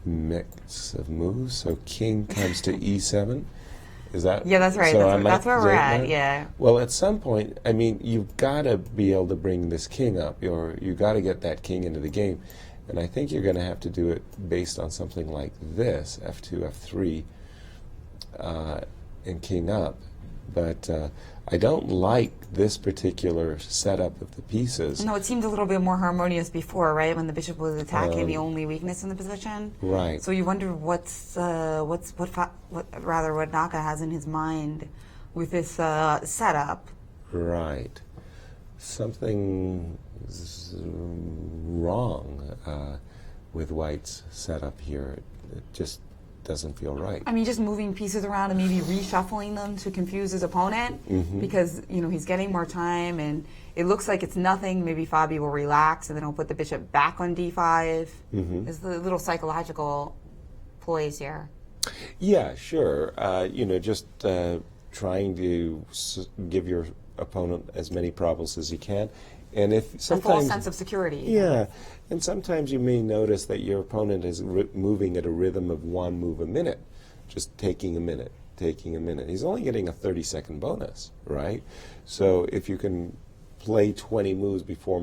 mix of moves. So king comes to e7. Is that? Yeah, that's right. So that's where we're at. Yeah. Well, at some point, I mean, you've got to be able to bring this king up, or you've got to get that king into the game. And I think you're going to have to do it based on something like this, f2, f3, and king up. But I don't like this particular setup of the pieces. No, it seemed a little bit more harmonious before, right? When the bishop was attacking the only weakness in the position. Right. So you wonder what Naka has in his mind with this setup. Right. Something wrong with White's setup here. It just doesn't feel right. I mean, just moving pieces around and maybe reshuffling them to confuse his opponent because, he's getting more time and it looks like it's nothing. Maybe Fabi will relax and then he'll put the bishop back on d5. There's the little psychological plays here. Yeah, sure. Just trying to give your opponent as many problems as you can. And if sometimes, a false sense of security. Yeah, and sometimes you may notice that your opponent is moving at a rhythm of one move a minute, just taking a minute. He's only getting a 30-second bonus, right? So if you can play 20 moves before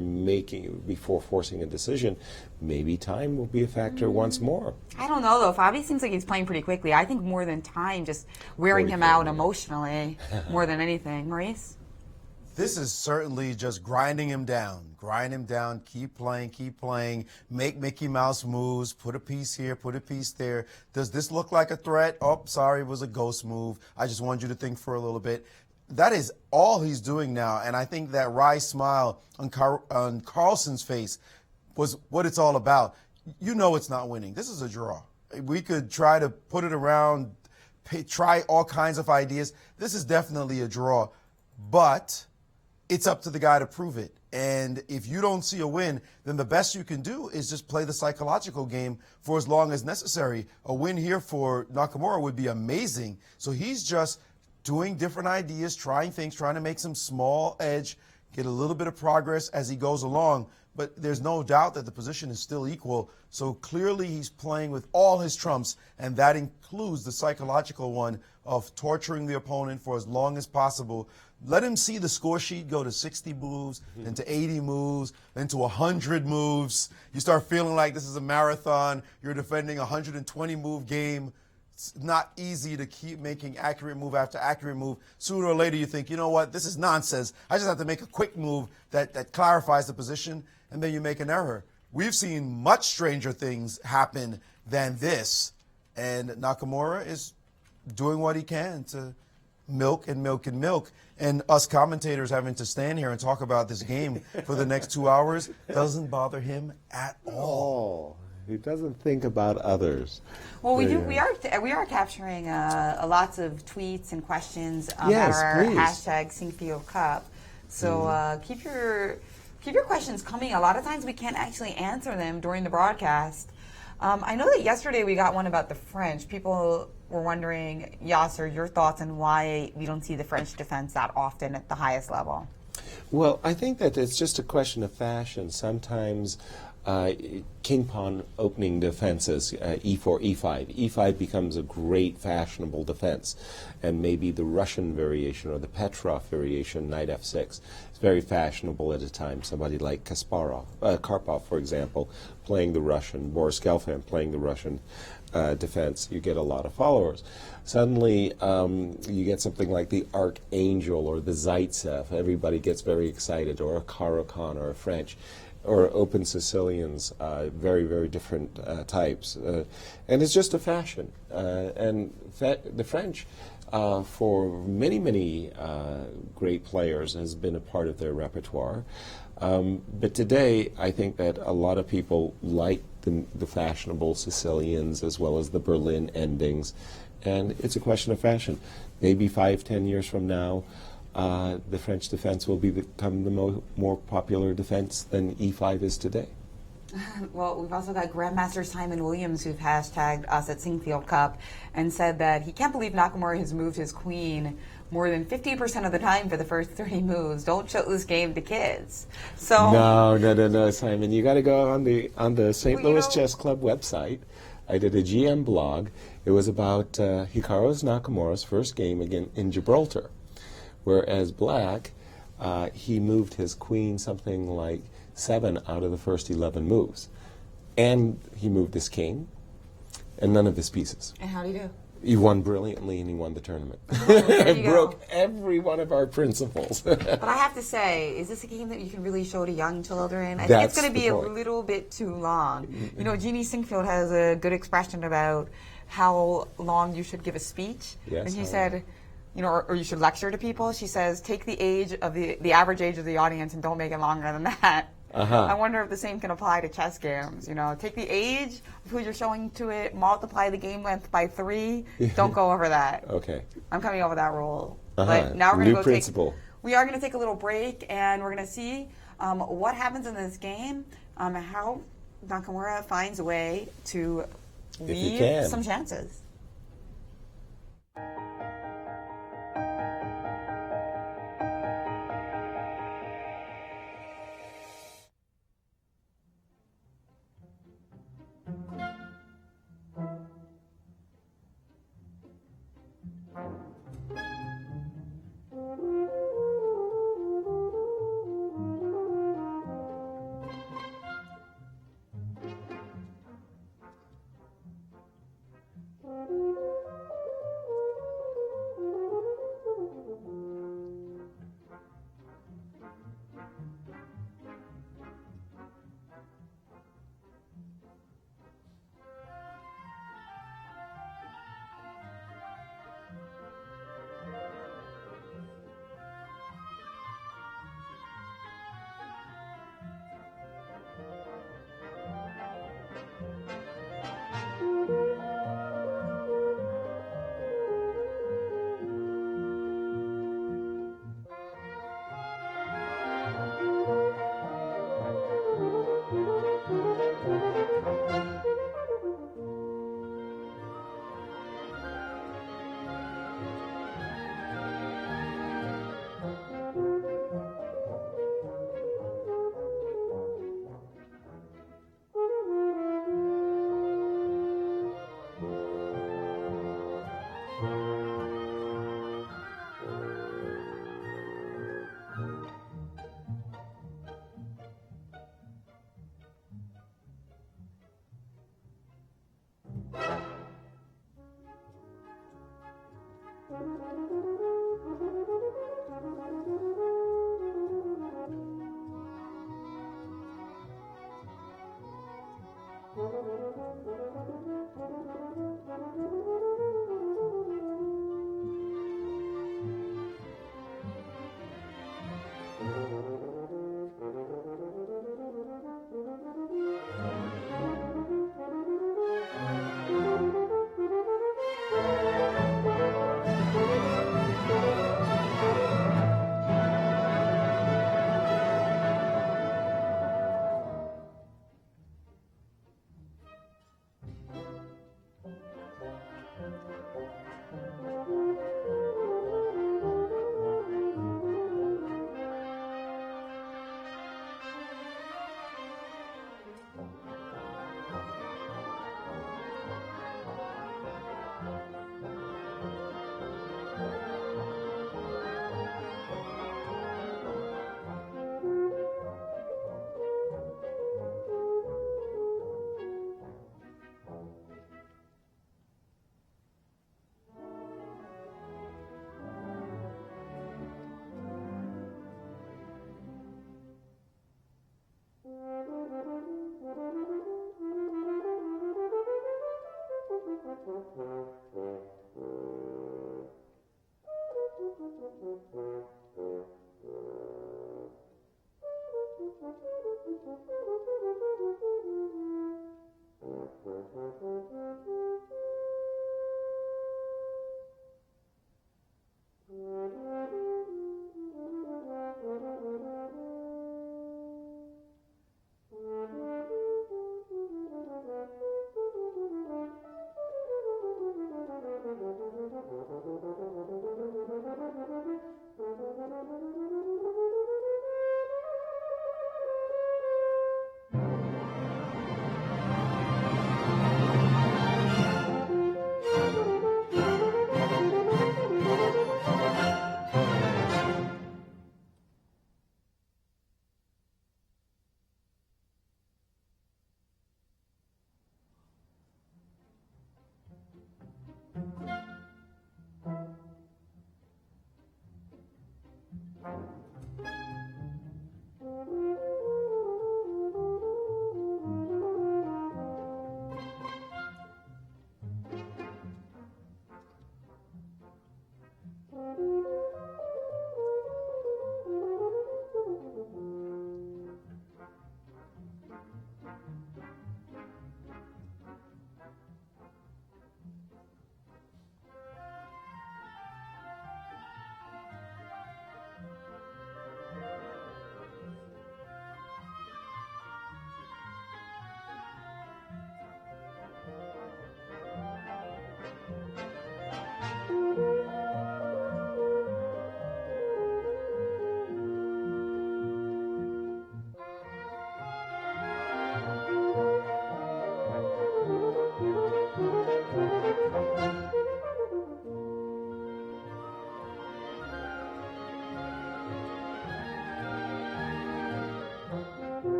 forcing a decision, maybe time will be a factor once more. I don't know, though. Fabi seems like he's playing pretty quickly. I think more than time, just wearing him out emotionally more than anything. Maurice? This is certainly just grinding him down, keep playing, make Mickey Mouse moves, put a piece here, put a piece there. Does this look like a threat? Oh, sorry, it was a ghost move. I just wanted you to think for a little bit. That is all he's doing now, and I think that wry smile on Carlsen's face was what it's all about. You know it's not winning. This is a draw. We could try to put it around, try all kinds of ideas. This is definitely a draw, but it's up to the guy to prove it. And if you don't see a win, then the best you can do is just play the psychological game for as long as necessary. A win here for Nakamura would be amazing. So he's just doing different ideas, trying things, trying to make some small edge, get a little bit of progress as he goes along. But there's no doubt that the position is still equal. So clearly he's playing with all his trumps, and that includes the psychological one of torturing the opponent for as long as possible. Let him see the score sheet go to 60 moves, then to 80 moves, then to 100 moves. You start feeling like this is a marathon. You're defending a 120-move game. It's not easy to keep making accurate move after accurate move. Sooner or later you think, you know what, this is nonsense. I just have to make a quick move that clarifies the position, and then you make an error. we've seen much stranger things happen than this. And Nakamura is doing what he can to milk and milk and milk. And us commentators having to stand here and talk about this game for the next 2 hours doesn't bother him at all. He doesn't think about others. Well, we Yeah. we are capturing lots of tweets and questions Yes, at our please. hashtag Sinquefield Cup. So keep your questions coming. A lot of times we can't actually answer them during the broadcast. I know that yesterday we got one about the French. People were wondering, Yasser, your thoughts on why we don't see the French defense that often at the highest level. Well, I think that it's just a question of fashion. Sometimes king pawn opening defenses, e4, e5. e5 becomes a great fashionable defense. And maybe the Russian variation or the Petrov variation, knight f6, is very fashionable at a time. Somebody like Karpov, for example, playing the Russian, Boris Gelfand playing the Russian defense, you get a lot of followers. Suddenly, you get something like the Archangel or the Zaitsev. Everybody gets very excited, or a Caro-Kann or a French, or open Sicilians, very, very different types. And it's just a fashion. And the French, for many, many great players, has been a part of their repertoire. But today, I think that a lot of people like the fashionable Sicilians as well as the Berlin endings. And it's a question of fashion. Maybe 5-10 years from now, the French defense will become the more popular defense than e5 is today. Well, we've also got Grandmaster Simon Williams, who've hashtagged us at Sinquefield Cup and said that he can't believe Nakamura has moved his queen more than 50% of the time for the first 30 moves. Don't show this game to kids. So No, Simon. You got to go on the St. Louis Chess Club website. I did a GM blog. It was about Hikaru Nakamura's first game again in Gibraltar, whereas Black, he moved his queen something like 7 out of the first 11 moves, and he moved his king, and none of his pieces. And how do you do? He won brilliantly, and he won the tournament. There you Broke go. every one of our principles. But I have to say, is this a game that you can really show to young children? I think That's it's going to be the a point. little bit too long. You know, Jeannie Sinquefield has a good expression about how long you should give a speech. Yes, and she how said, you know, or you should lecture to people. She says, take the age of the average age of the audience and don't make it longer than that. I wonder if the same can apply to chess games. You know, take the age of who you're showing to it, multiply the game length by 3. Don't go over that. Okay. I'm coming up with that rule. But now we're New going to go principle. we are going to take a little break, and we're going to see what happens in this game, how Nakamura finds a way to he leave can. some chances.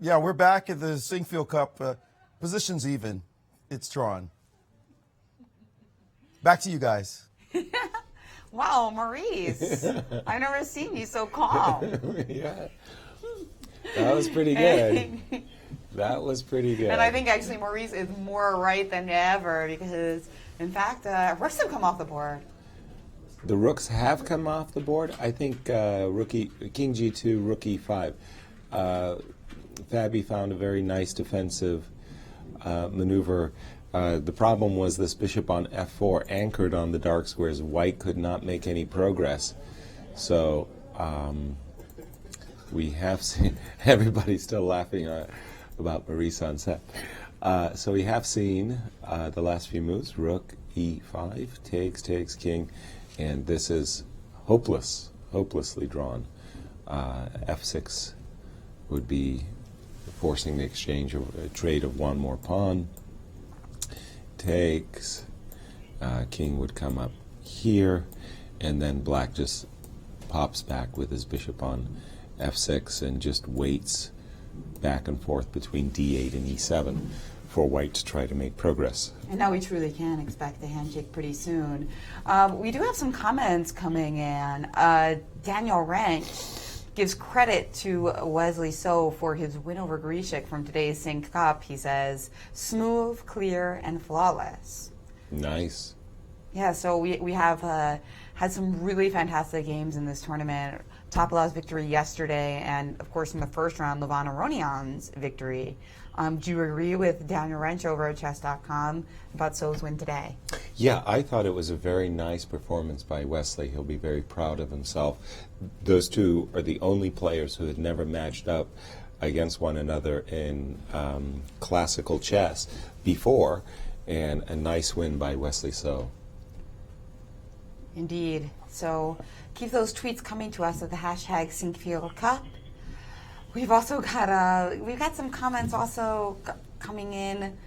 Yeah, we're back at the Sinquefield Cup. Positions even. It's drawn. Back to you guys. Wow, Maurice. I've never seen you so calm. Yeah. That was pretty good. That was pretty good. And I think actually Maurice is more right than ever because, in fact, rooks have come off the board. The rooks have come off the board. I think King G2, Rook E5. Fabi found a very nice defensive maneuver. The problem was this bishop on F4 anchored on the dark squares. White could not make any progress. So we have seen, everybody's still laughing about Maurice on set. So we have seen the last few moves. Rook E5, takes king, and this is hopelessly drawn. F6 would be forcing the exchange of a trade of one more pawn. Takes, king would come up here, and then black just pops back with his bishop on F6 and just waits back and forth between D8 and E7 for white to try to make progress. And now we truly can expect the handshake pretty soon. We do have some comments coming in. Daniel Wrench gives credit to Wesley So for his win over Grishik from today's Sync Cup. He says, smooth, clear, and flawless. Nice. Yeah, so we have had some really fantastic games in this tournament. Topolov's victory yesterday, and of course in the first round, Levon Aronian's victory. Do you agree with Daniel Wrench over at chess.com about So's win today? Yeah, I thought it was a very nice performance by Wesley. He'll be very proud of himself. Those two are the only players who had never matched up against one another in classical chess before, and a nice win by Wesley So. Indeed. So keep those tweets coming to us at the hashtag Sinquefield Cup. We've also got we've got some comments also coming in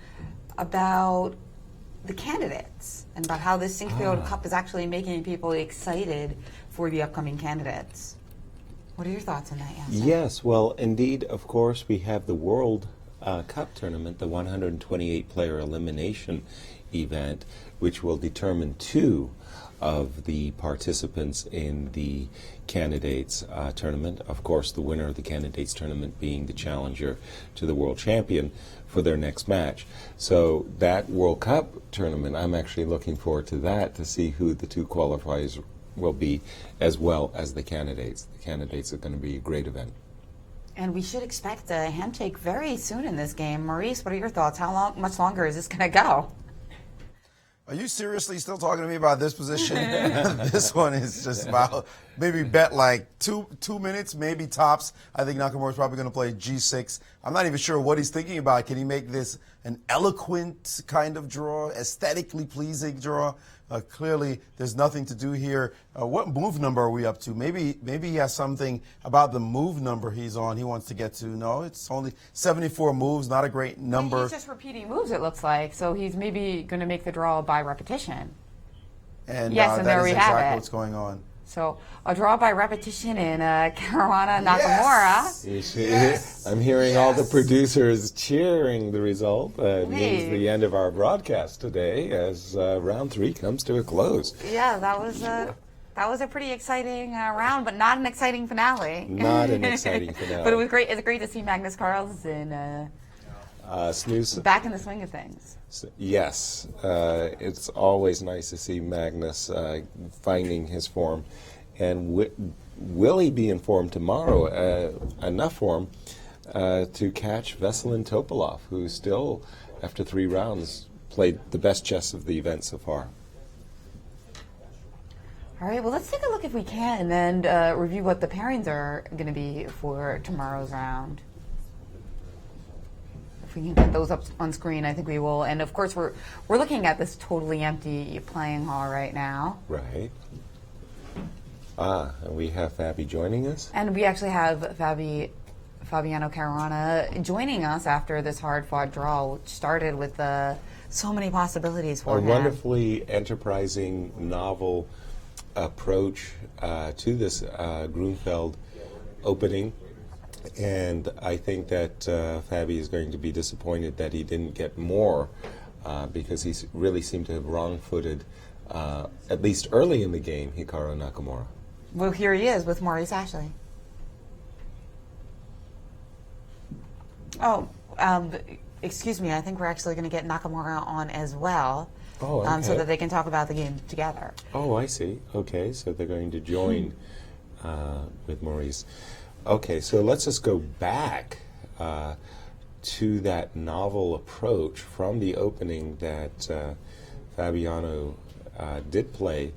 about the candidates and about how this Sinquefield Cup is actually making people excited for the upcoming candidates. What are your thoughts on that, Yasin? Yes, well, indeed, of course, we have the World Cup tournament, the 128-player elimination event, which will determine 2 of the participants in the candidates tournament. Of course, the winner of the candidates tournament being the challenger to the world champion for their next match. So that World Cup tournament, I'm actually looking forward to that, to see who the 2 qualifiers will be, as well as the candidates. The candidates are going to be a great event. And we should expect a handshake very soon in this game. Maurice, what are your thoughts? How much longer is this going to go? Are you seriously still talking to me about this position? This one is just about maybe bet like two minutes, maybe tops. I think Nakamura is probably going to play G6. I'm not even sure what he's thinking about. Can he make this an eloquent kind of draw, aesthetically pleasing draw? Clearly, there's nothing to do here. What move number are we up to? Maybe he has something about the move number he's on he wants to get to. No, it's only 74 moves, not a great number. He's just repeating moves, it looks like. So he's maybe going to make the draw by repetition. And yes, and that there is we have exactly it. what's going on. So a draw by repetition in Caruana Nakamura. Yes. I'm hearing all the producers cheering the result. It means the end of our broadcast today as round 3 comes to a close. Yeah, that was a pretty exciting round, but not an exciting finale. Not an exciting finale. But it was great. It's great to see Magnus Carlsen Snooze. back in the swing of things. Yes, it's always nice to see Magnus finding his form. And will he be in form tomorrow, enough form to catch Veselin Topalov, who still, after 3 rounds, played the best chess of the event so far? All right, well, let's take a look, if we can, and review what the pairings are going to be for tomorrow's round. If we can get those up on screen, I think we will. And of course, we're looking at this totally empty playing hall right now. Right. And we have Fabi joining us. And we actually have Fabiano Caruana joining us after this hard-fought draw, which started with so many possibilities for him. A wonderfully enterprising, novel approach to this Grunfeld opening. And I think that Fabi is going to be disappointed that he didn't get more because he really seemed to have wrong-footed, at least early in the game, Hikaru Nakamura. Well, here he is with Maurice Ashley. Oh, excuse me. I think we're actually going to get Nakamura on as well. Oh, okay. So that they can talk about the game together. Oh, I see. Okay, so they're going to join with Maurice. Okay, so let's just go back to that novel approach from the opening that Fabiano did play.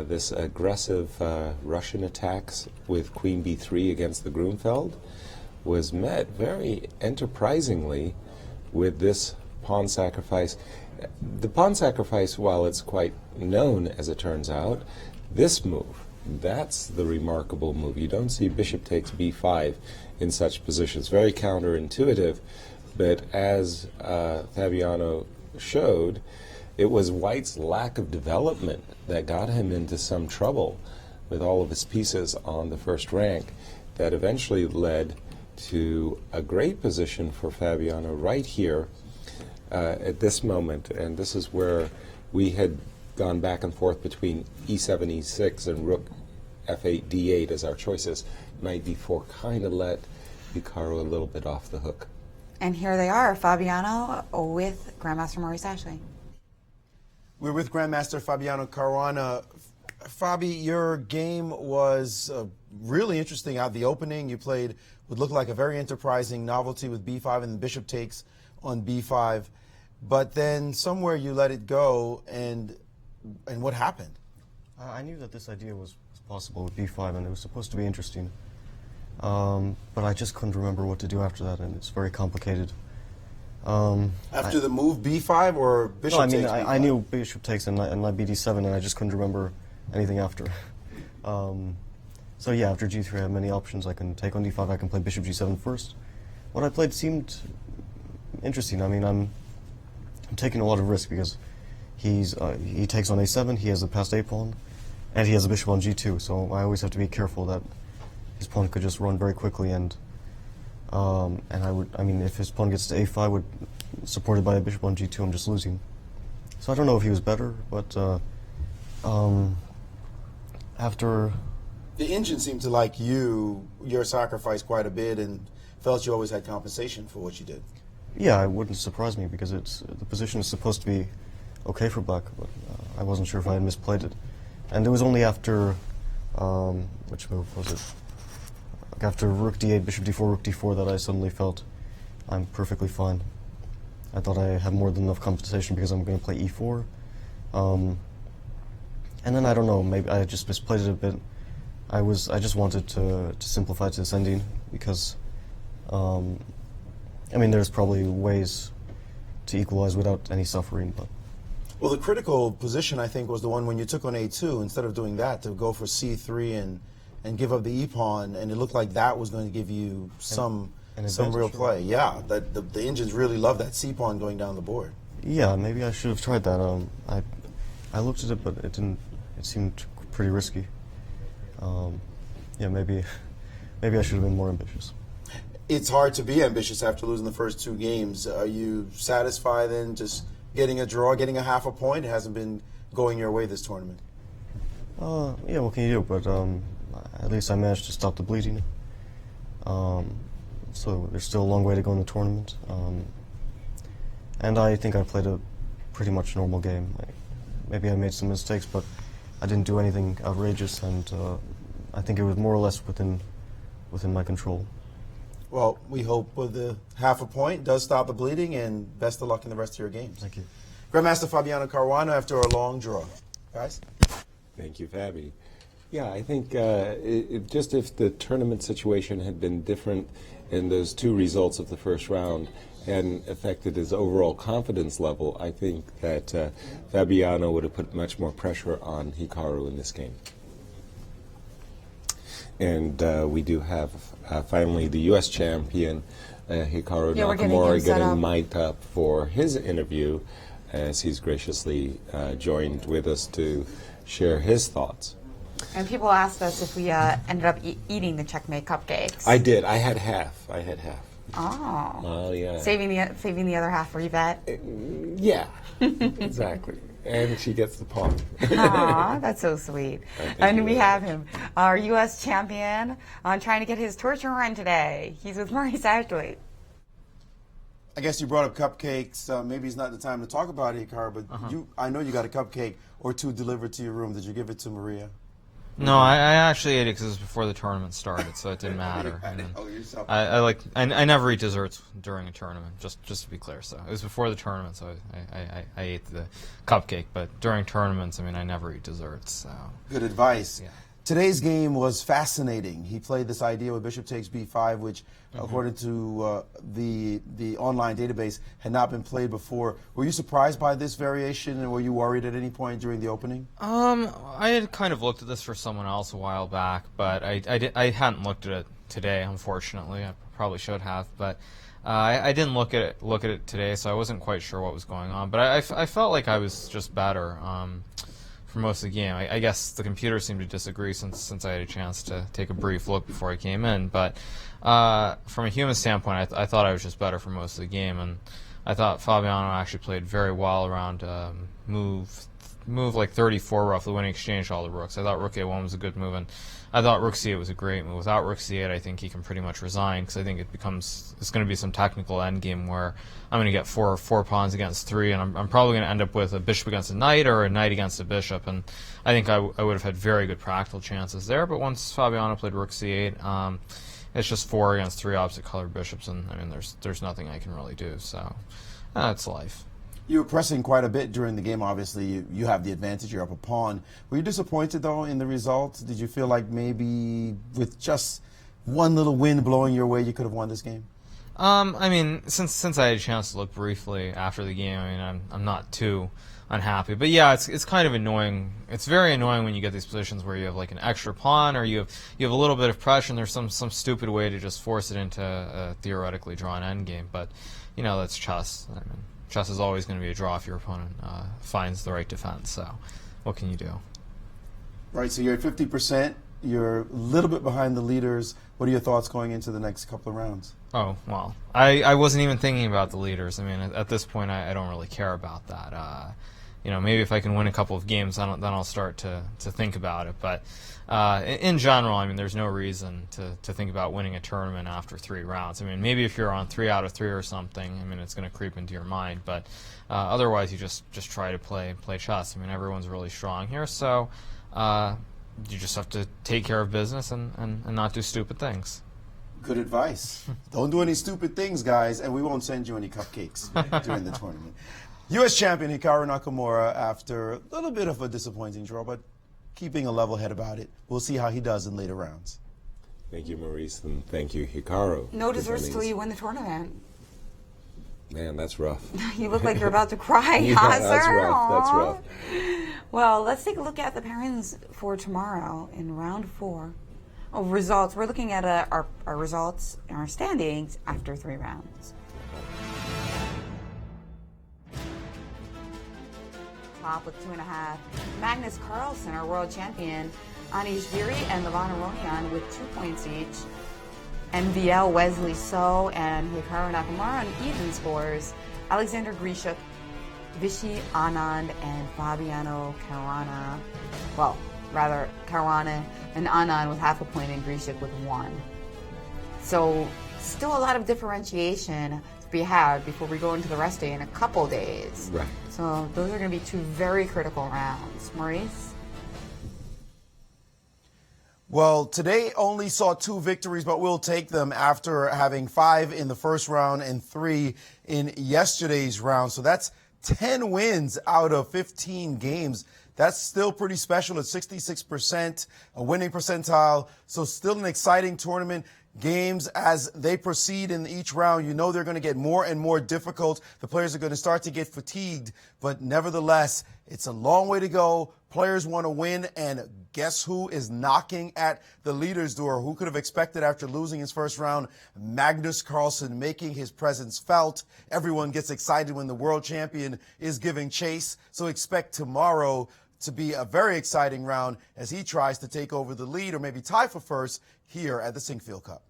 This aggressive Russian attacks with Queen B3 against the Grunfeld was met very enterprisingly with this pawn sacrifice. The pawn sacrifice, while it's quite known as it turns out, this move, that's the remarkable move. You don't see bishop takes b5 in such positions. Very counterintuitive, but as Fabiano showed, it was White's lack of development that got him into some trouble with all of his pieces on the first rank that eventually led to a great position for Fabiano right here at this moment. And this is where we had gone back and forth between e7, e6, and rook f8, d8 as our choices. Knight d4 kind of let Hikaru a little bit off the hook. And here they are, Fabiano with Grandmaster Maurice Ashley. We're with Grandmaster Fabiano Caruana. Fabi, your game was really interesting out the opening. You played what looked like a very enterprising novelty with b5 and the bishop takes on b5. But then somewhere you let it go, and what happened? I knew that this idea was possible with b5, and it was supposed to be interesting. But I just couldn't remember what to do after that, and it's very complicated. After the move b5 or bishop no, I mean, takes b5? I knew bishop takes and knight bd7, and I just couldn't remember anything after. So yeah, after g3 I have many options. I can take on d5, I can play bishop g7 first. What I played seemed interesting. I mean, I'm taking a lot of risk because he takes on a7, he has a passed a pawn, and he has a bishop on g2, so I always have to be careful that his pawn could just run very quickly, and I mean, if his pawn gets to a5, supported by a bishop on g2, I'm just losing. So I don't know if he was better, but after... The engine seemed to like your sacrifice quite a bit, and felt you always had compensation for what you did. Yeah, it wouldn't surprise me because the position is supposed to be okay for black, but I wasn't sure if I had misplayed it. And it was only after, which move was it? After rook d8, bishop d4, rook d4 that I suddenly felt I'm perfectly fine. I thought I had more than enough compensation because I'm going to play e4. And then I don't know, maybe I just misplayed it a bit. I just wanted to simplify to this ending because, I mean, there's probably ways to equalize without any suffering, but. Well, the critical position, I think, was the one when you took on a2, instead of doing that, to go for c3 and give up the e-pawn, and it looked like that was going to give you some real play. Yeah, the engines really love that c-pawn going down the board. Yeah, maybe I should have tried that. I looked at it, but it didn't. It seemed pretty risky. Yeah, maybe I should have been more ambitious. It's hard to be ambitious after losing the first two games. Are you satisfied then just getting a draw, getting a half a point? It hasn't been going your way this tournament. Yeah, what can you do? But at least I managed to stop the bleeding. So there's still a long way to go in the tournament. And I think I played a pretty much normal game. Maybe I made some mistakes, but I didn't do anything outrageous, and I think it was more or less within my control. Well, we hope with the half a point does stop the bleeding, and best of luck in the rest of your games. Thank you. Grandmaster Fabiano Caruana after a long draw. Guys? Thank you, Fabi. Yeah, I think just if the tournament situation had been different in those two results of the first round and affected his overall confidence level, I think that Fabiano would have put much more pressure on Hikaru in this game. And we do have finally the U.S. champion, Hikaru Nakamura, getting mic'd up for his interview as he's graciously joined with us to share his thoughts. And people asked us if we ended up eating the checkmate cupcakes. I did. I had half. Oh. Oh, yeah. Saving the other half for Yvette? Yeah, exactly. And she gets the pawn. Aw, that's so sweet. And we have him, our U.S. champion, trying to get his torture run today. He's with Maurice Ashtley. I guess you brought up cupcakes. Maybe it's not the time to talk about it, Hikaru, but I know you got a cupcake or two delivered to your room. Did you give it to Maria? No, I actually ate it because it was before the tournament started, so it didn't matter. I never eat desserts during a tournament, just to be clear. So it was before the tournament, so I ate the cupcake. But during tournaments, I mean, I never eat desserts. So. Good advice. Yeah. Today's game was fascinating. He played this idea with bishop takes b5, which, according to the online database, had not been played before. Were you surprised by this variation, and were you worried at any point during the opening? I had kind of looked at this for someone else a while back, but I hadn't looked at it today, unfortunately. I probably should have, but I didn't look at it today, so I wasn't quite sure what was going on. But I felt like I was just better. For most of the game. I guess the computer seemed to disagree since I had a chance to take a brief look before I came in. But from a human standpoint, I thought I was just better for most of the game, and I thought Fabiano actually played very well around move move like 34 roughly when he exchanged all the rooks. I thought rook a1 was a good move, and I thought rook c8 was a great move. Without rook c8, I think he can pretty much resign, because I think it's going to be some technical endgame where I'm going to get four pawns against 3, and I'm probably going to end up with a bishop against a knight or a knight against a bishop, and I think I would have had very good practical chances there. But once Fabiano played rook c8, it's just 4 against 3 opposite colored bishops, and I mean there's nothing I can really do. So that's life. You were pressing quite a bit during the game. Obviously, you have the advantage. You're up a pawn. Were you disappointed, though, in the result? Did you feel like maybe with just one little wind blowing your way, you could have won this game? I mean, since I had a chance to look briefly after the game, I mean, I'm not too unhappy. But yeah, it's kind of annoying. It's very annoying when you get these positions where you have like an extra pawn, or you have a little bit of pressure, and there's some stupid way to just force it into a theoretically drawn endgame. But you know, that's chess. I mean, chess is always going to be a draw if your opponent finds the right defense. So, what can you do? Right. So you're at 50%. You're a little bit behind the leaders. What are your thoughts going into the next couple of rounds? Oh, well, I wasn't even thinking about the leaders. I mean, at this point, I don't really care about that. You know, maybe if I can win a couple of games, then I'll start to think about it. But in general, I mean, there's no reason to think about winning a tournament after 3 rounds. I mean, maybe if you're on 3 out of 3 or something, I mean, it's going to creep into your mind. But otherwise, you just try to play chess. I mean, everyone's really strong here, so you just have to take care of business and not do stupid things. Good advice. Don't do any stupid things, guys, and we won't send you any cupcakes during the tournament. U.S. champion Hikaru Nakamura, after a little bit of a disappointing draw, but keeping a level head about it. We'll see how he does in later rounds. Thank you, Maurice, and thank you, Hikaru. No desserts till you win the tournament. Man, that's rough. You look like you're about to cry, yeah, huh, that's sir? rough. That's Aw. rough. Well, let's take a look at the pairings for tomorrow in round 4. Oh, results. We're looking at our results and our standings after 3 rounds. Top with 2.5. Magnus Carlsen, our world champion. Anish Giri and Levon Aronian with 2 points each. MVL Wesley So and Hikaru Nakamura on even scores. Alexander Grishuk, Vishy Anand, and Fabiano Caruana. Well, rather Caruana and Anand with half a point and Grishuk with 1. So still a lot of differentiation to be had before we go into the rest day in a couple days. Right. So those are going to be 2 very critical rounds. Maurice? Well, today only saw 2 victories, but we'll take them after having 5 in the first round and 3 in yesterday's round. So that's 10 wins out of 15 games. That's still pretty special at 66%, a winning percentile. So still an exciting tournament. Games, as they proceed in each round, you know they're going to get more and more difficult. The players are going to start to get fatigued, but nevertheless, it's a long way to go. Players want to win, and guess who is knocking at the leader's door? Who could have expected after losing his first round? Magnus Carlsen making his presence felt. Everyone gets excited when the world champion is giving chase, so expect tomorrow to be a very exciting round as he tries to take over the lead or maybe tie for first here at the Sinquefield Cup.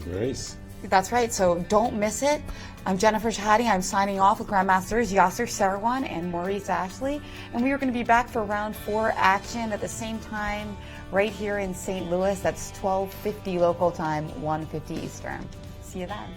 Grace. That's right, so don't miss it. I'm Jennifer Shahadi. I'm signing off with Grandmasters Yasser Sarwan and Maurice Ashley. And we are going to be back for round 4 action at the same time right here in St. Louis. That's 12:50 local time, 1:50 Eastern. See you then.